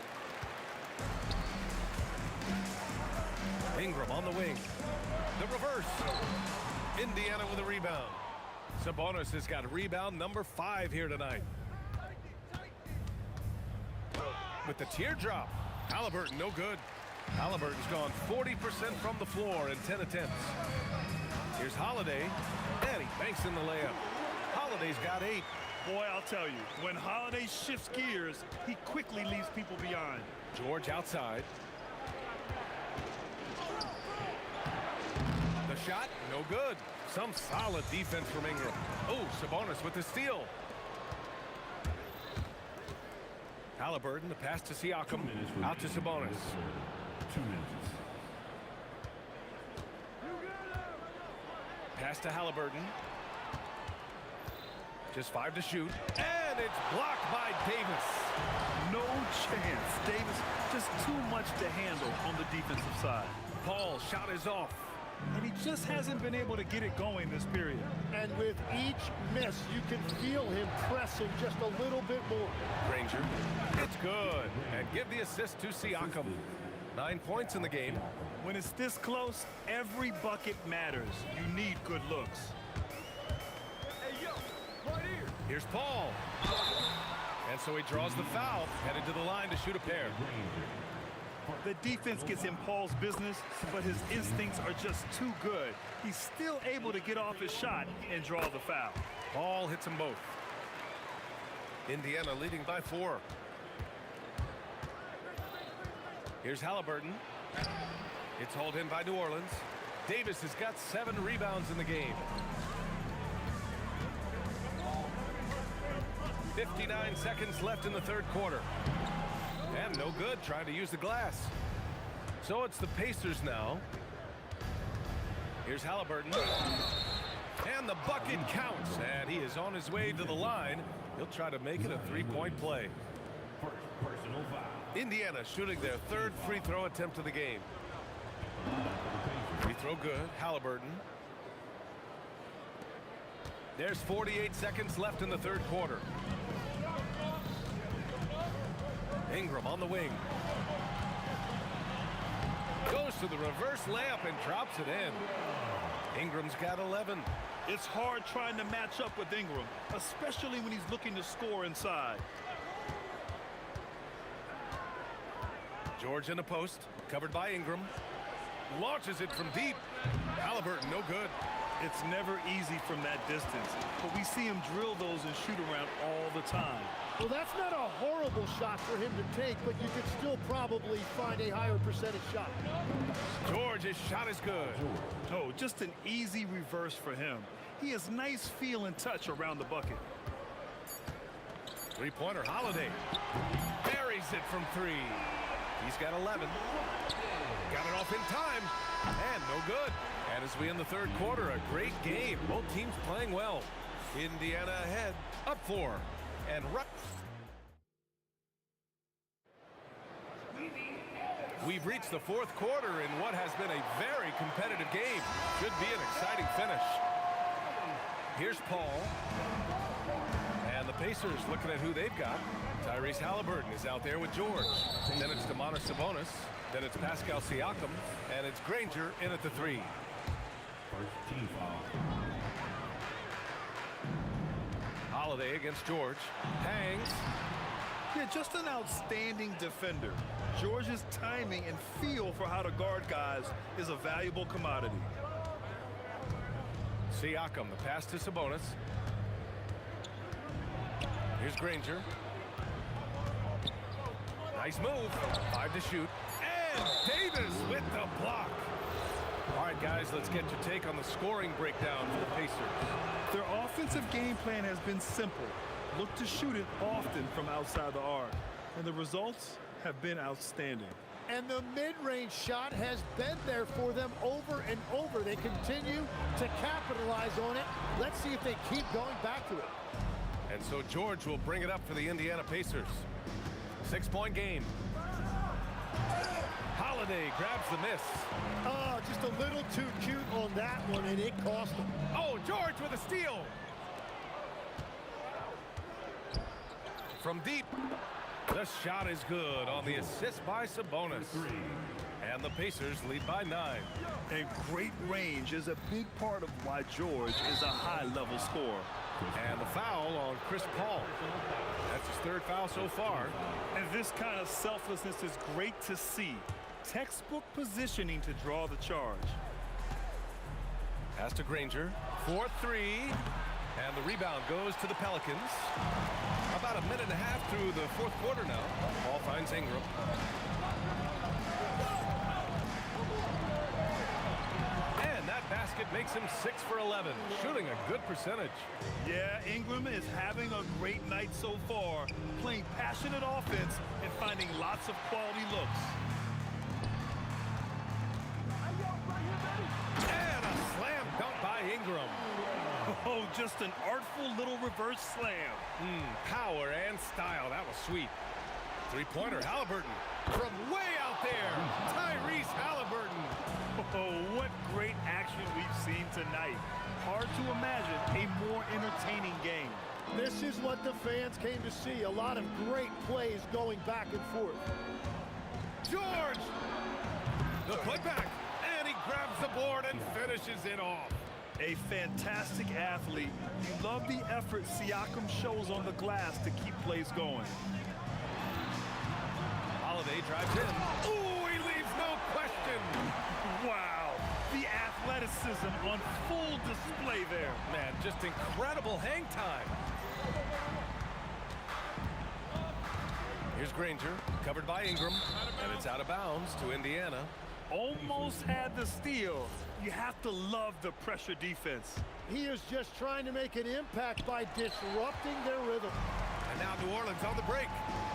Ingram on the wing. The reverse. Indiana with a rebound. Sabonis has got rebound number 5 here tonight. With the teardrop. Halliburton, no good. Halliburton's gone 40% from the floor in 10 attempts. Here's Holiday, and he banks in the layup. Holiday's got 8. Boy, I'll tell you, when Holiday shifts gears, he quickly leaves people behind. George outside. The shot, no good. Some solid defense from Ingram. Oh, Sabonis with the steal. Halliburton, the pass to Siakam, out to Sabonis. 2 minutes. Pass to Halliburton. Just 5 to shoot. And And it's blocked by Davis. No chance. Davis, just too much to handle on the defensive side. Paul's shot is off. And he just hasn't been able to get it going this period. And with each miss, you can feel him pressing just a little bit more. Granger, it's good. And give the assist to Siakam. 9 points in the game. When it's this close, every bucket matters. You need good looks. Here's Paul. And so he draws the foul, headed to the line to shoot a pair. The defense gets in Paul's business, but his instincts are just too good. He's still able to get off his shot and draw the foul. Paul hits them both. Indiana leading by 4. Here's Halliburton. It's hauled in by New Orleans. Davis has got 7 rebounds in the game. 59 seconds left in the third quarter. And no good trying to use the glass. So it's the Pacers now. Here's Halliburton. And the bucket counts. And he is on his way to the line. He'll try to make it a 3-point play. Personal foul. Indiana shooting their 3rd free throw attempt of the game. Free throw good. Halliburton. There's 48 seconds left in the third quarter. Ingram on the wing. Goes to the reverse layup and drops it in. Ingram's got 11. It's hard trying to match up with Ingram, especially when he's looking to score inside. George in the post, covered by Ingram. Launches it from deep. Halliburton, no good. It's never easy from that distance, but we see him drill those and shoot around all the time. Well, that's not a horrible shot for him to take, but you could still probably find a higher percentage shot. George's shot is good. Oh, just an easy reverse for him. He has nice feel and touch around the bucket. Three-pointer, Holiday. Buries it from 3. He's got 11. Got it off in time. And no good. And as we end the third quarter, a great game. Both teams playing well. Indiana ahead, up 4. And right. We've reached the fourth quarter in what has been a very competitive game. Should be an exciting finish. Here's Paul. And the Pacers looking at who they've got. Tyrese Halliburton is out there with George. Then it's Domantas Sabonis. Then it's Pascal Siakam. And it's Granger in at the 3. First team foul. Holiday against George. Hangs. Yeah, just an outstanding defender. George's timing and feel for how to guard guys is a valuable commodity. Siakam, the pass to Sabonis. Here's Granger. Nice move. 5 to shoot. And Davis with the block. All right, guys, let's get your take on the scoring breakdown for the Pacers. Their offensive game plan has been simple. Look to shoot it often from outside the arc. And the results have been outstanding. And the mid-range shot has been there for them over and over. They continue to capitalize on it. Let's see if they keep going back to it. And so George will bring it up for the Indiana Pacers. 6-point game. Holiday grabs the miss. Oh, just a little too cute on that one, and it cost him. Oh, George with a steal. From deep. The shot is good on the assist by Sabonis. And the Pacers lead by 9. And great range is a big part of why George is a high-level scorer. And the foul on Chris Paul. That's his 3rd foul so far. And this kind of selflessness is great to see. Textbook positioning to draw the charge. Pass to Granger. 4-3. And the rebound goes to the Pelicans. About a minute and a half through the fourth quarter now. Ball finds Ingram. And that basket makes him 6 for 11, shooting a good percentage. Yeah, Ingram is having a great night so far, playing passionate offense and finding lots of quality looks. And a slam dunk by Ingram. Oh, Oh, just an artful little reverse slam. Power and style. That was sweet. Three-pointer, Halliburton. From way out there, Tyrese Halliburton. Oh, what great action we've seen tonight. Hard to imagine a more entertaining game. This is what the fans came to see. A lot of great plays going back and forth. George! The putback, and he grabs the board and finishes it off. A fantastic athlete. You love the effort Siakam shows on the glass to keep plays going. Holiday drives in. Ooh, he leaves no question. Wow, the athleticism on full display there. Man, just incredible hang time. Here's Granger, covered by Ingram, and it's out of bounds to Indiana. Almost had the steal. You have to love the pressure defense. He is just trying to make an impact by disrupting their rhythm. And now New Orleans on the break.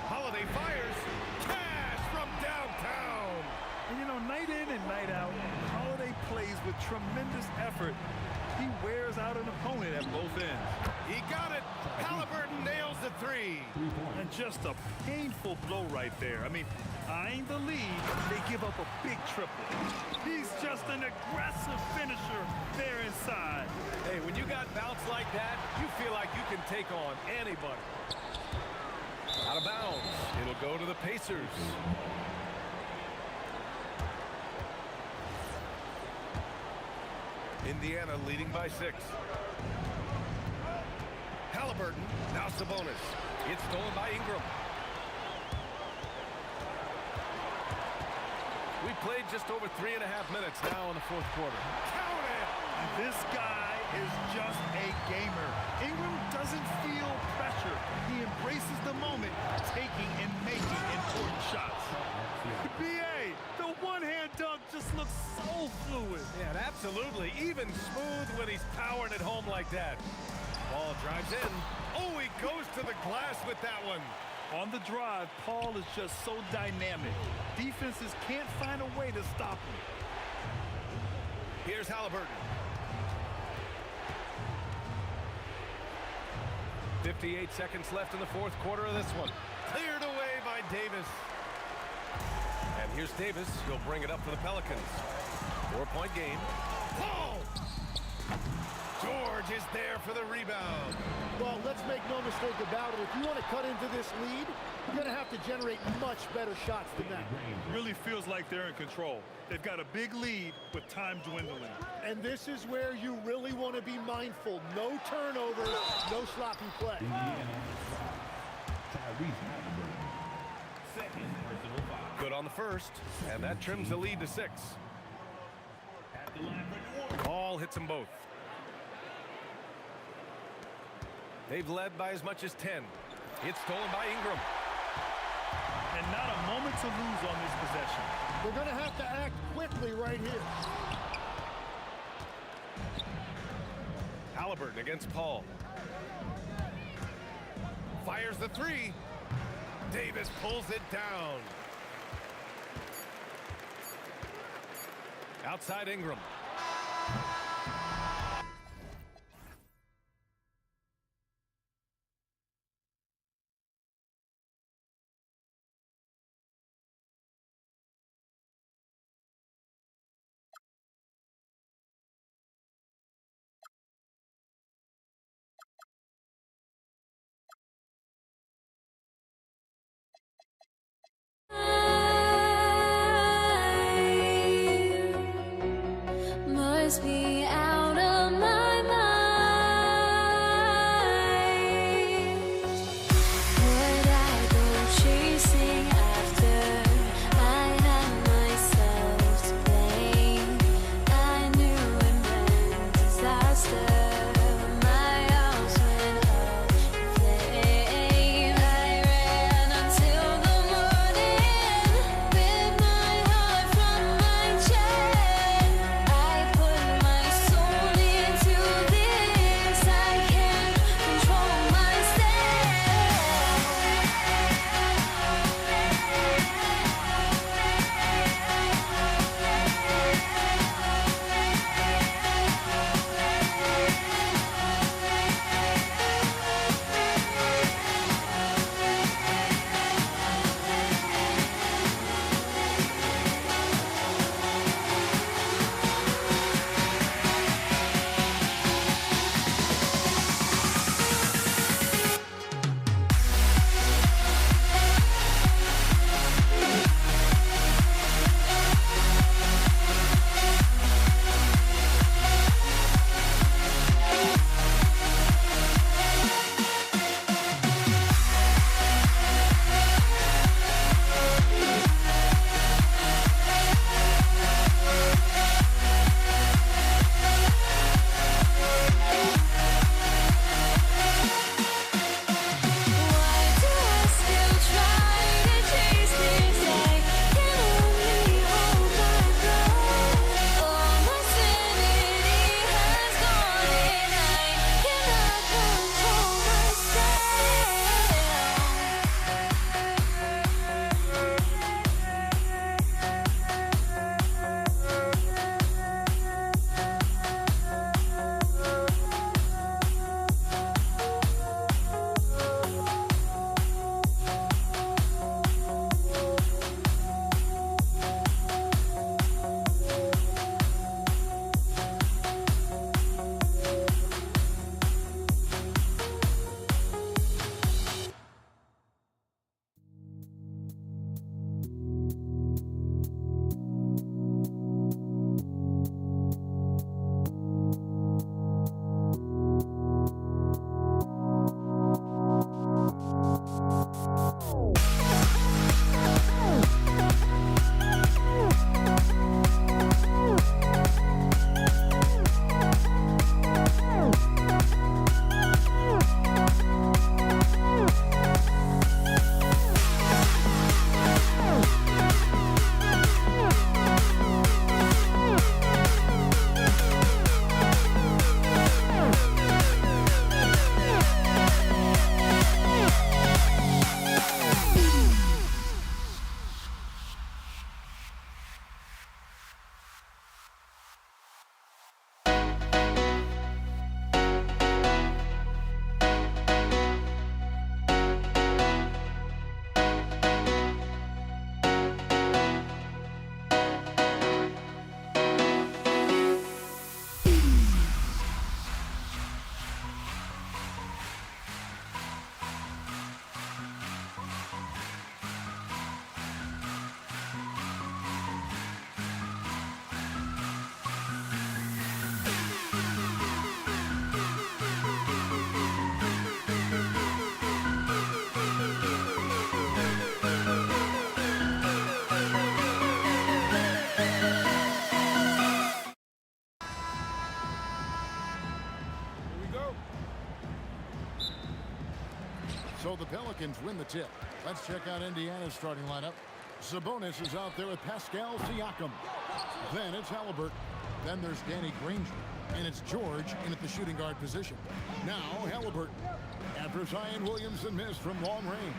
Holiday fires. Cash from downtown. And you know, night in and night out, Holiday plays with tremendous effort. He wears out an opponent at both ends. He got it. Halliburton nails the three. And just a painful blow right there. I mean, eyeing the lead, they give up a big triple. He's just an aggressive finisher there inside. Hey, when you got bounce like that, you feel like you can take on anybody. Out of bounds. It'll go to the Pacers. Indiana leading by 6. Halliburton, now Sabonis. It's stolen by Ingram. We played just over 3.5 minutes now in the fourth quarter. Count it! This guy is just a gamer. Ingram doesn't feel pressure. He embraces the moment, taking and making important shots. BA, the one-hand dunk just looks so fluid. Yeah, and absolutely. Even smooth when he's powering it home like that. Ball drives in. Oh, he goes to the glass with that one. On the drive, Paul is just so dynamic. Defenses can't find a way to stop him. Here's Halliburton. 58 seconds left in the fourth quarter of this one. Cleared away by Davis. And here's Davis. He'll bring it up for the Pelicans. 4-point game. Paul! George is there for the rebound. Well, let's make no mistake about it. If you want to cut into this lead, you're going to have to generate much better shots than that. Really feels like they're in control. They've got a big lead with time dwindling. And this is where you really want to be mindful. No turnovers, no sloppy play. Good on the first, and that trims the lead to 6. Ball hits them both. They've led by as much as 10. It's stolen by Ingram. And not a moment to lose on this possession. They're going to have to act quickly right here. Halliburton against Paul. Fires the three. Davis pulls it down. Outside Ingram. Must be out of my mind. Would I go chasing after? I had myself to blame. I knew it meant disaster. My house went up in flames. I ran until the morning with my heart from my chest. I put my soul So the Pelicans win the tip. Let's check out Indiana's starting lineup. Sabonis is out there with Pascal Siakam. Then it's Halliburton. Then there's Danny Granger. And it's George in at the shooting guard position. Now Halliburton. After Zion Williamson missed from long range.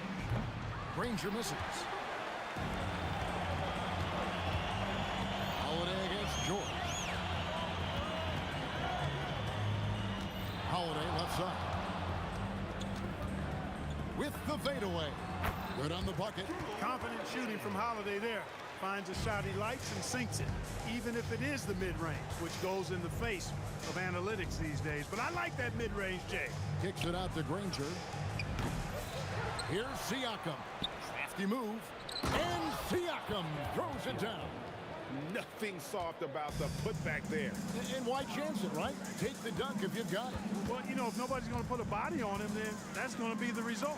Granger misses. Holiday against George. Holiday left side. With the fadeaway. Good on the bucket. Confident shooting from Holiday there. Finds a shot he likes and sinks it, even if it is the mid-range, which goes in the face of analytics these days. But I like that mid-range, Jay. Kicks it out to Granger. Here's Siakam. Crafty move. And Siakam throws it down. Nothing soft about the putback there. And why chance it, right? Take the dunk if you've got it. Well, you know, if nobody's going to put a body on him, then that's going to be the result.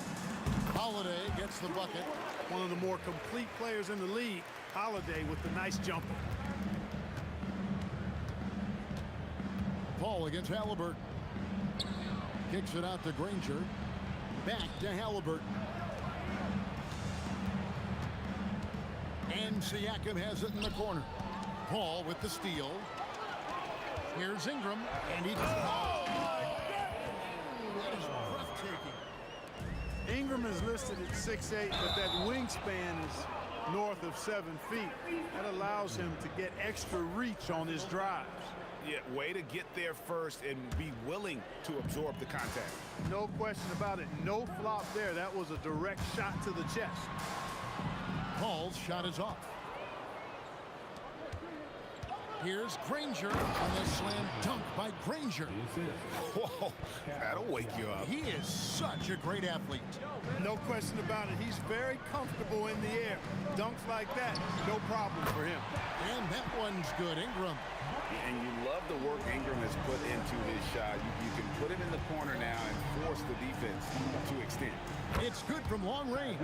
Holiday gets the bucket. One of the more complete players in the league, Holiday with the nice jumper. Paul against Halliburton. Kicks it out to Granger. Back to Halliburton. And Siakam has it in the corner. Paul with the steal. Here's Ingram. And he... Oh, that is breathtaking. Ingram is listed at 6'8", but that wingspan is north of 7 feet. That allows him to get extra reach on his drives. Yeah, way to get there first and be willing to absorb the contact. No question about it. No flop there. That was a direct shot to the chest. Paul's shot is off. Here's Granger on the slam dunk by Granger. Whoa, that'll wake you up. He is such a great athlete. No question about it. He's very comfortable in the air. Dunks like that, no problem for him. And that one's good. Ingram. And you love the work Ingram has put into his shot. You can put him in the corner now and force the defense to extend. It's good from long range.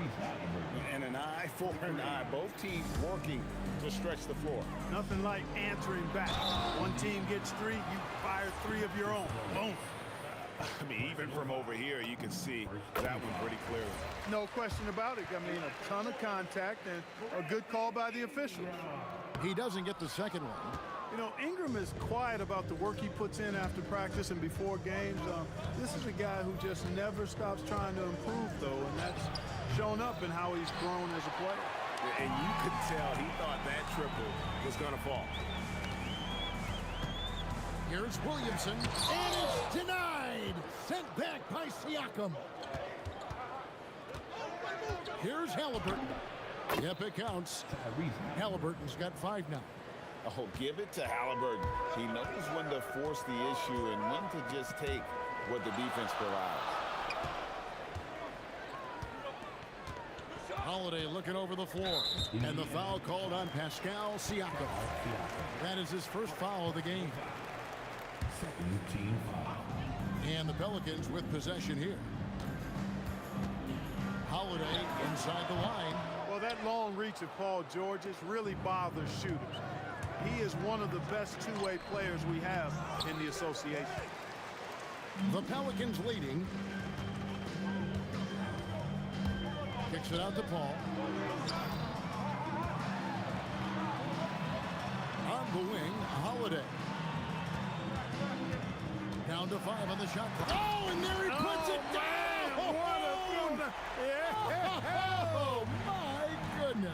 And an eye for an eye. Both teams working to stretch the floor. Nothing like answering back. One team gets 3, you fire 3 of your own. Boom. I mean, even from over here, you can see that one pretty clearly. No question about it. I mean, a ton of contact and a good call by the officials. He doesn't get the second one. You know, Ingram is quiet about the work he puts in after practice and before games. This is a guy who just never stops trying to improve, though, and that's shown up in how he's grown as a player. And you could tell he thought that triple was going to fall. Here's Williamson, and it's denied. Sent back by Siakam. Here's Halliburton. Yep, it counts. Halliburton's got 5 now. Oh, give it to Halliburton. He knows when to force the issue and when to just take what the defense provides. Holiday looking over the floor. And the foul called on Pascal Siakam. That is his first foul of the game. Second team foul. And the Pelicans with possession here. Holiday inside the line. Well, that long reach of Paul George's really bothers shooters. He is one of the best two-way players we have in the association. The Pelicans leading. Kicks it out to Paul. On the wing, Holiday. Down to 5 on the shot clock. Oh, and there he puts it down! What a yeah. Oh, my goodness.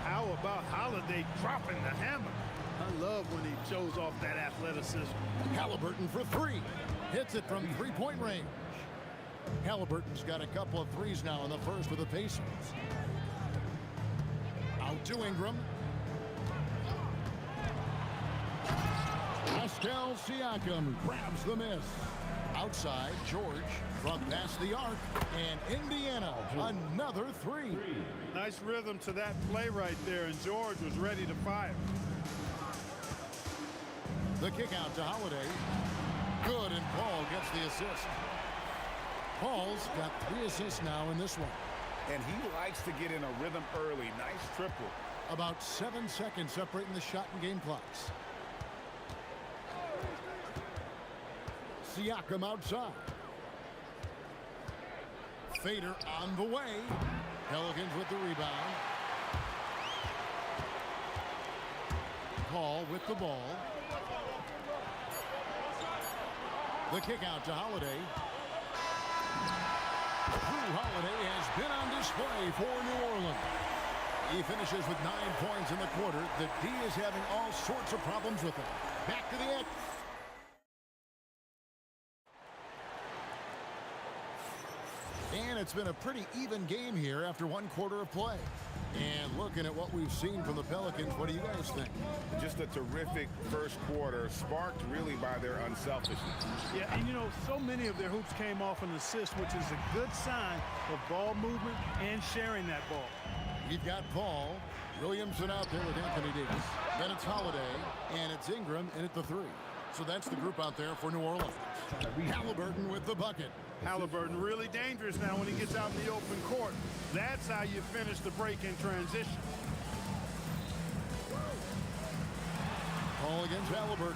How about Holiday dropping the hammer? I love when he shows off that athleticism. Halliburton for 3. Hits it from 3-point range. Halliburton's got a couple of threes now in the first with the Pacers. Out to Ingram. Pascal Siakam grabs the miss. Outside, George from past the arc. And Indiana, another 3. Nice rhythm to that play right there, and George was ready to fire. The kick out to Holiday. Good, and Paul gets the assist. Paul's got 3 assists now in this one. And he likes to get in a rhythm early. Nice triple. About 7 seconds separating the shot and game clocks. Siakam outside. fader on the way. Pelicans with the rebound. Paul with the ball. The kick out to Holiday. Drew Holiday has been on display for New Orleans. He finishes with 9 points in the quarter. The D is having all sorts of problems with him. Back to the X. And it's been a pretty even game here after 1 quarter of play. And looking at what we've seen from the Pelicans, what do you guys think? Just a terrific first quarter, sparked really by their unselfishness. Yeah, and you know, so many of their hoops came off an assist, which is a good sign of ball movement and sharing that ball. You've got Paul, Williamson out there with Anthony Davis. Then it's Holiday, and it's Ingram in at the 3. So that's the group out there for New Orleans. Halliburton with the bucket. Halliburton really dangerous now when he gets out in the open court. That's how you finish the break in transition. Paul against Halliburton.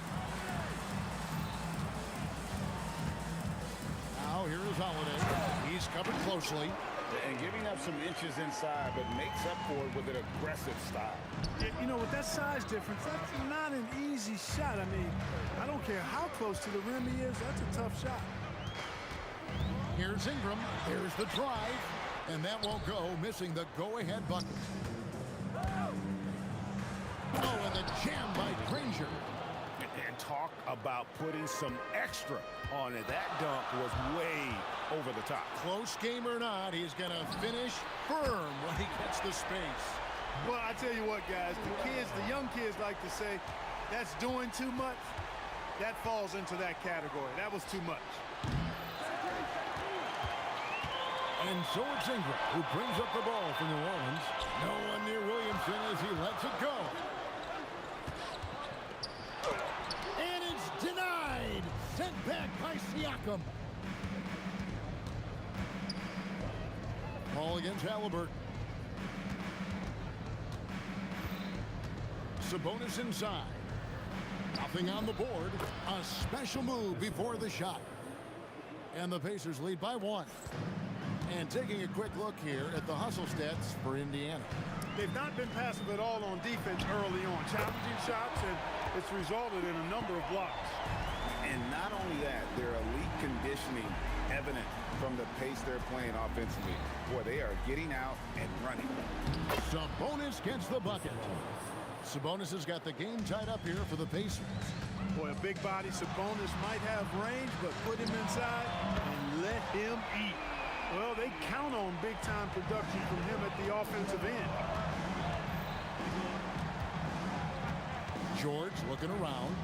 Now here is Holiday. He's covered closely. And giving up some inches inside, but makes up for it with an aggressive style. You know, with that size difference, that's not an easy shot. I mean, I don't care how close to the rim he is, that's a tough shot. Here's Ingram. There's the drive. And that won't go, missing the go-ahead bucket. Oh, and the jam by Granger. And talk about putting some extra on it. That dunk was way over the top. Close game or not, he's going to finish firm when he gets the space. Well, I tell you what, guys, the young kids like to say, that's doing too much. That falls into that category. That was too much. And so it's Ingram who brings up the ball for New Orleans. No one near Williamson as he lets it go. And it's denied. Sent back by Siakam. Ball against Halliburton. Sabonis inside. Nothing on the board. A special move before the shot. And the Pacers lead by 1. And taking a quick look here at the hustle stats for Indiana. They've not been passive at all on defense early on. Challenging shots, and it's resulted in a number of blocks. And not only that, their elite conditioning evident from the pace they're playing offensively. Boy, they are getting out and running. Sabonis gets the bucket. Sabonis has got the game tied up here for the Pacers. Boy, a big body Sabonis might have range, but put him inside and let him eat. Well, they count on big-time production from him at the offensive end. George looking around.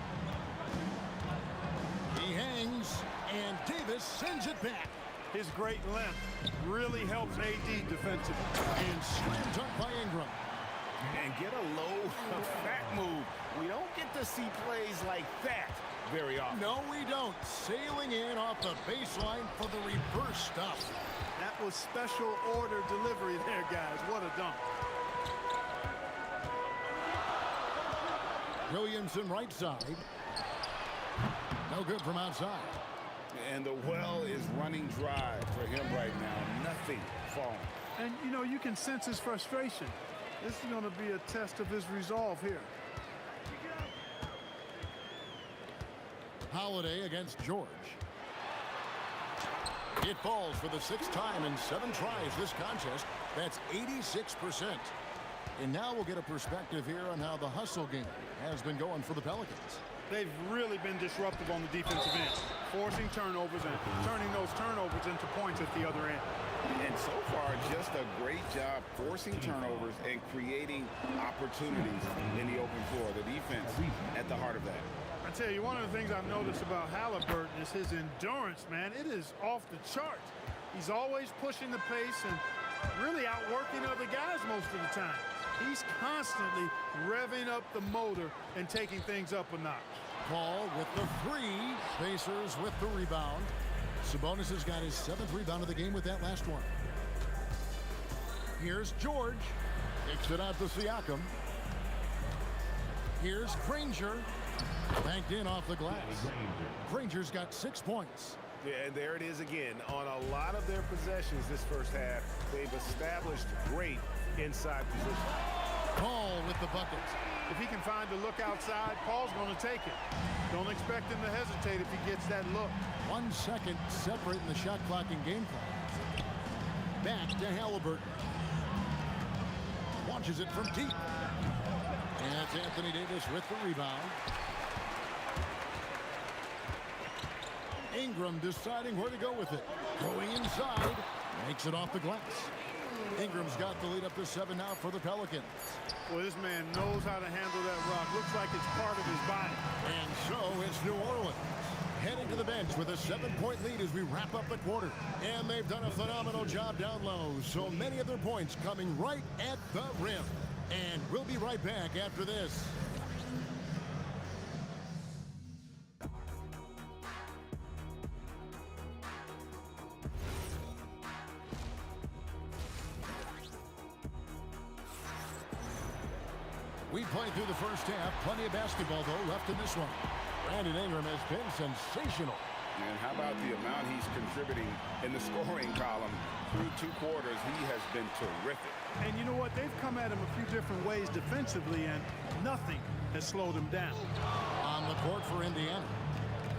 He hangs, and Davis sends it back. His great length really helps AD defensively. And slam dunk by Ingram. And get a low, fat move. We don't get to see plays like that very often. No, we don't. Sailing in off the baseline for the reverse stuff. That was special order delivery there, guys. What a dunk. Williamson right side. No good from outside. And the well is running dry for him right now. Nothing falling. And, you know, you can sense his frustration. This is going to be a test of his resolve here. Holiday against George. It falls for the 6th time in 7 tries this contest. That's 86%. And now we'll get a perspective here on how the hustle game has been going for the Pelicans. They've really been disruptive on the defensive end, forcing turnovers and turning those turnovers into points at the other end. And so far, just a great job forcing turnovers and creating opportunities in the open floor. The defense at the heart of that. I tell you, one of the things I've noticed about Halliburton is his endurance, man. It is off the charts. He's always pushing the pace and really outworking other guys most of the time. He's constantly revving up the motor and taking things up a notch. Paul with the 3. Pacers with the rebound. Sabonis has got his 7th rebound of the game with that last one. Here's George. Kicks it out to Siakam. Here's Granger. Banked in off the glass. Granger's got 6 points. Yeah, and there it is again. On a lot of their possessions this first half, they've established great inside position. Paul with the bucket. If he can find a look outside, Paul's going to take it. Don't expect him to hesitate if he gets that look. 1 second separating the shot clock and game clock. Back to Halliburton. Launches it from deep. And it's Anthony Davis with the rebound. Ingram deciding where to go with it. Going inside. Makes it off the glass. Ingram's got the lead up to 7 now for the Pelicans. Well, this man knows how to handle that rock. Looks like it's part of his body. And so it's New Orleans heading to the bench with a 7-point lead as we wrap up the quarter. And they've done a phenomenal job down low. So many of their points coming right at the rim. And we'll be right back after this. We played through the first half. Plenty of basketball, though, left in this one. Brandon Ingram has been sensational. And how about the amount he's contributing in the scoring column through 2 quarters? He has been terrific. And you know what? They've come at him a few different ways defensively, and nothing has slowed him down. On the court for Indiana,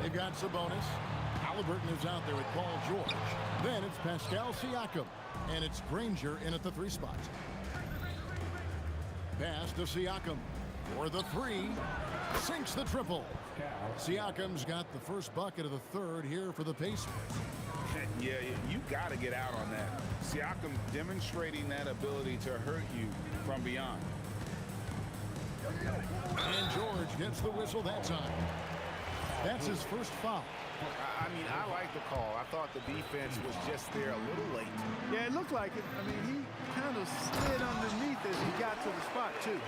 they've got Sabonis. Halliburton is out there with Paul George. Then it's Pascal Siakam, and it's Granger in at the 3 spot. Pass to Siakam for the 3. Sinks the triple. Siakam's got the first bucket of the 3rd here for the Pacers. Yeah, you got to get out on that. Siakam demonstrating that ability to hurt you from beyond. And George gets the whistle that time. That's his first foul. I mean, I like the call. I thought the defense was just there a little late. Yeah, it looked like it. I mean, he kind of slid underneath as he got to the spot, too.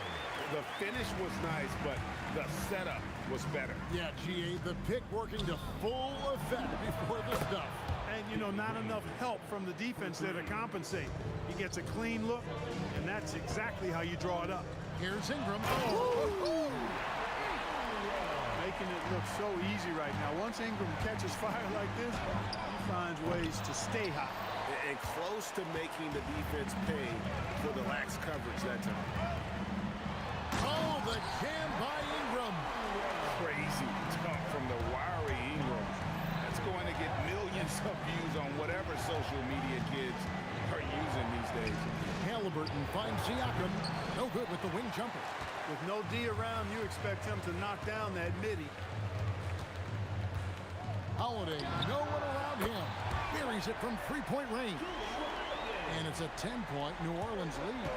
The finish was nice, but the setup was better. Yeah, GA, the pick working to full effect before the stuff. And, you know, not enough help from the defense there to compensate. He gets a clean look, and that's exactly how you draw it up. Here's Ingram. Oh. Making it look so easy right now. Once Ingram catches fire like this, he finds ways to stay hot. And close to making the defense pay for the lax coverage that time. Oh, the jam by Ingram. Crazy talk from the wiry Ingram. That's going to get millions of views on whatever social media kids are using these days. Halliburton finds Siakam. No good with the wing jumper. With no D around, you expect him to knock down that midi. Holiday, no one around him. Buries it from 3-point range. And it's a 10-point New Orleans lead.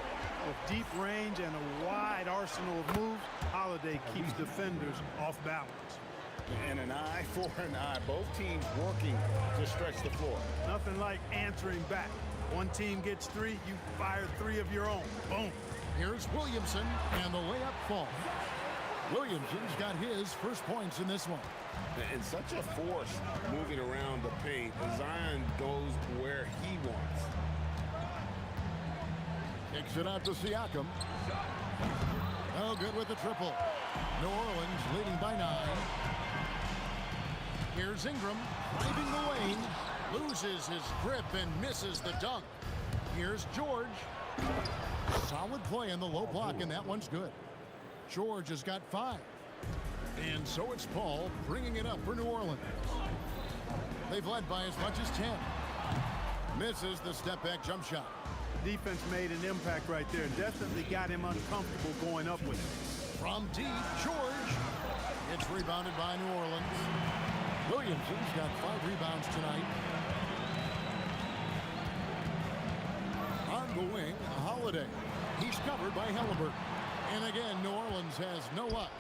With deep range and a wide arsenal of moves, Holiday keeps defenders off balance. And an eye for an eye. Both teams working to stretch the floor. Nothing like answering back. One team gets 3, you fire 3 of your own. Boom. Here's Williamson, and the layup falls. Williamson's got his first points in this one. And such a force moving around the paint. Zion goes where he wants. Kicks it out to Siakam. No good with the triple. New Orleans leading by 9. Here's Ingram driving the lane. Loses his grip and misses the dunk. Here's George. Solid play in the low block, and that one's good. George has got 5. And so it's Paul bringing it up for New Orleans. They've led by as much as 10. Misses the step-back jump shot. Defense made an impact right there. Definitely got him uncomfortable going up with it. From deep, George. It's rebounded by New Orleans. Williamson's got 5 rebounds tonight. On the wing, Holiday. He's covered by Halliburton. And again, New Orleans has no luck.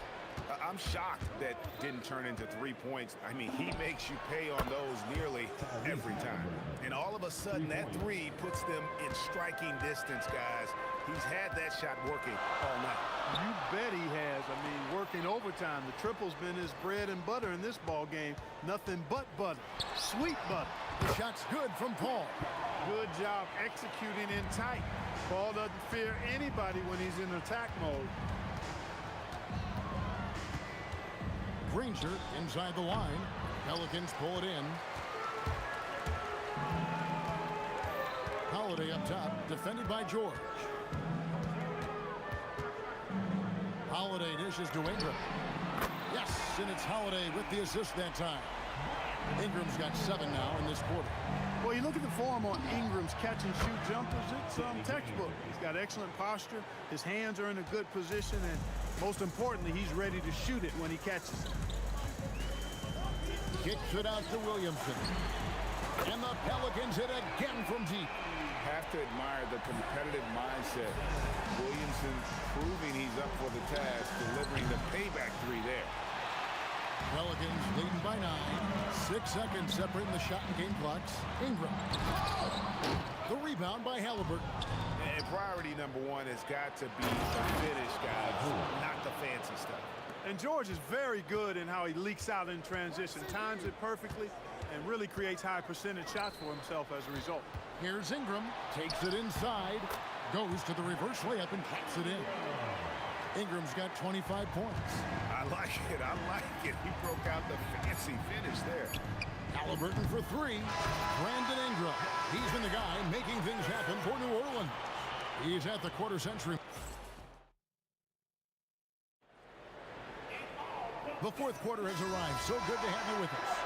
I'm shocked that didn't turn into 3 points. I mean, he makes you pay on those nearly every time. And all of a sudden, that 3 puts them in striking distance, guys. He's had that shot working all night. You bet he has. I mean, working overtime. The triple's been his bread and butter in this ball game. Nothing but butter. Sweet butter. The shot's good from Paul. Good job executing in tight. Paul doesn't fear anybody when he's in attack mode. Granger inside the line. Pelicans pull it in. Holiday up top, defended by George. Holiday dishes to Ingram. Yes, and it's Holiday with the assist that time. Ingram's got 7 now in this quarter. Well, you look at the form on Ingram's catch-and-shoot jumpers, it's textbook. He's got excellent posture. His hands are in a good position, and most importantly, he's ready to shoot it when he catches it. Kicks it out to Williamson. And the Pelicans hit again from deep. Have to admire the competitive mindset. Williamson proving he's up for the task, delivering the payback 3 there. Pelicans leading by 9. 6 seconds separating the shot and game clocks. Ingram. The rebound by Halliburton. And priority number 1 has got to be the finish, guys, not the fancy stuff. And George is very good in how he leaks out in transition, times it perfectly, and really creates high percentage shots for himself as a result. Here's Ingram, takes it inside, goes to the reverse layup and caps it in. Ingram's got 25 points. I like it. He broke out the fancy finish there. Halliburton for 3. Brandon Ingram. He's been the guy making things happen for New Orleans. He's at the quarter century. The fourth quarter has arrived. So good to have you with us.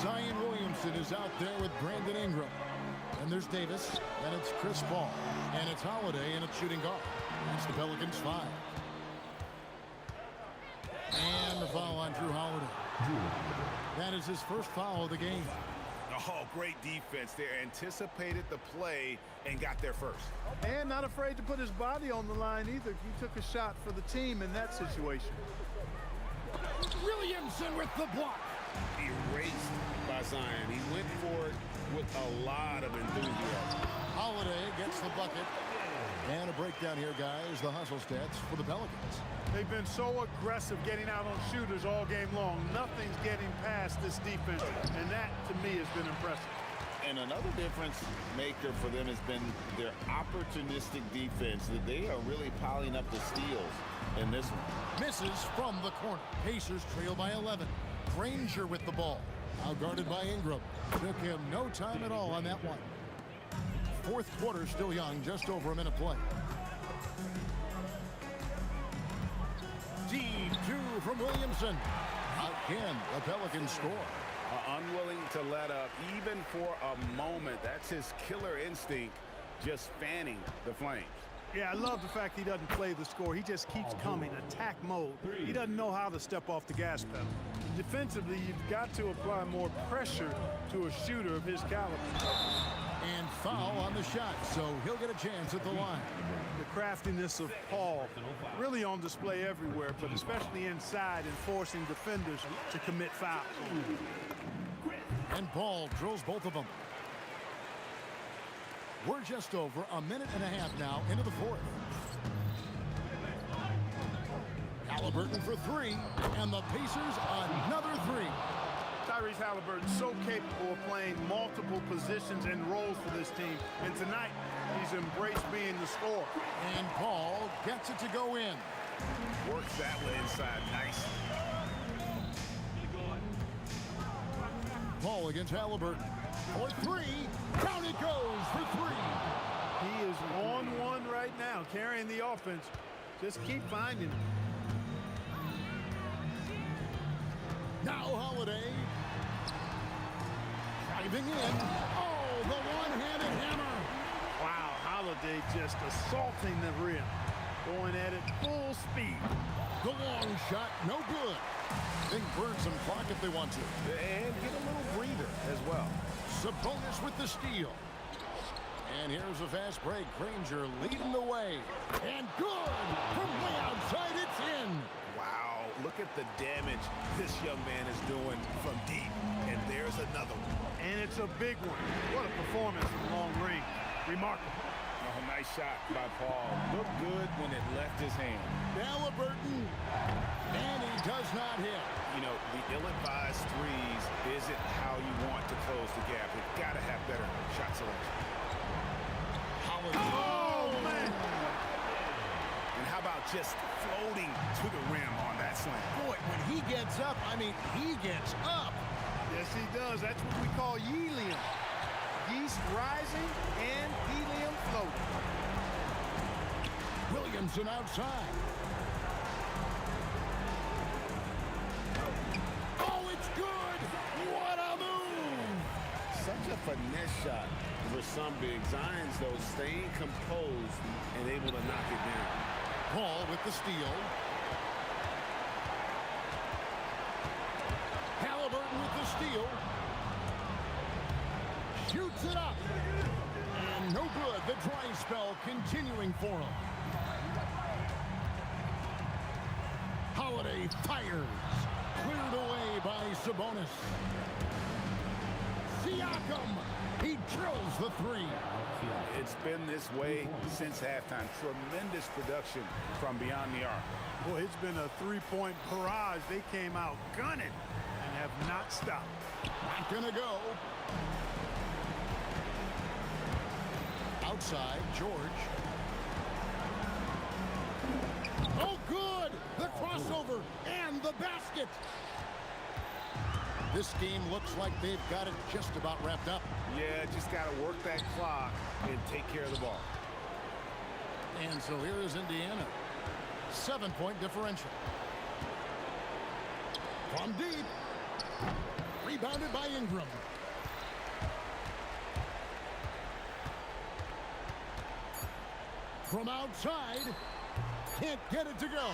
Zion Williamson is out there with Brandon Ingram. And there's Davis, and it's Chris Paul, and it's Holiday, and it's shooting guard. That's the Pelicans 5. And the foul on Drew Holiday. That is his first foul of the game. Oh, great defense there. Anticipated the play and got there first. And not afraid to put his body on the line either. He took a shot for the team in that situation. Williamson with the block. Erased by Zion. He went for it with a lot of enthusiasm. Holiday gets the bucket. And a breakdown here, guys. The hustle stats for the Pelicans. They've been so aggressive getting out on shooters all game long. Nothing's getting past this defense, and that, to me, has been impressive. And another difference maker for them has been their opportunistic defense. That they are really piling up the steals in this one. Misses from the corner. Pacers trail by 11. Granger with the ball. Now guarded by Ingram. Took him no time at all on that one. Fourth quarter still young, just over a minute play. Deep 2 from Williamson. Again, the Pelicans score. Unwilling to let up even for a moment. That's his killer instinct, just fanning the flames. Yeah, I love the fact he doesn't play the score. He just keeps coming, attack mode. He doesn't know how to step off the gas pedal. Defensively, you've got to apply more pressure to a shooter of his caliber. And foul on the shot, so he'll get a chance at the line. The craftiness of Paul really on display everywhere, but especially inside and forcing defenders to commit fouls. And Paul drills both of them. We're just over a minute and a half now into the fourth. Halliburton for 3, and the Pacers another 3. Tyrese Halliburton so capable of playing multiple positions and roles for this team, and tonight he's embraced being the scorer. And Paul gets it to go in. Works that one inside nice. Paul against Halliburton for 3. Down it goes for 3. He is on one right now, carrying the offense. Just keep finding him. Now Holiday. Driving in. Oh, the one-handed hammer. Wow, Holiday just assaulting the rim. Going at it full speed. The long shot, no good. They can burn some clock if they want to. And get a little breather as well. Sabonis with the steal. And here's a fast break. Granger leading the way. And good. From way outside, it's in. Wow, look at the damage this young man is doing from deep. And there's another one. And it's a big one. What a performance from long range. Remarkable. Oh, nice shot by Paul. Looked good when it left his hand. Halliburton. And he does not hit. You know, the ill-advised threes isn't how you want to close the gap. You've got to have better shot selection. Oh, man. And how about just floating to the rim on that that slam. Boy, when he gets up, I mean, he gets up. Yes, he does. That's what we call helium. Yeast rising and helium floating. Williamson outside. Oh, it's good. What a move. Such a finesse shot for some big. Zions, though, staying composed and able to knock it down. Paul with the steal. Halliburton with the steal. Shoots it up. And no good. The dry spell continuing for him. Holiday fires. Cleared away by Sabonis. Siakam. He drills the three. It's been this way since halftime. Tremendous production from beyond the arc. Boy, it's been a three-point barrage. They came out gunning and have not stopped. Not gonna go. Outside, George. Oh, good! The crossover and the basket. This game looks like they've got it just about wrapped up. Yeah, just got to work that clock and take care of the ball. And so here is Indiana. 7-point differential. From deep. Rebounded by Ingram. From outside. Can't get it to go.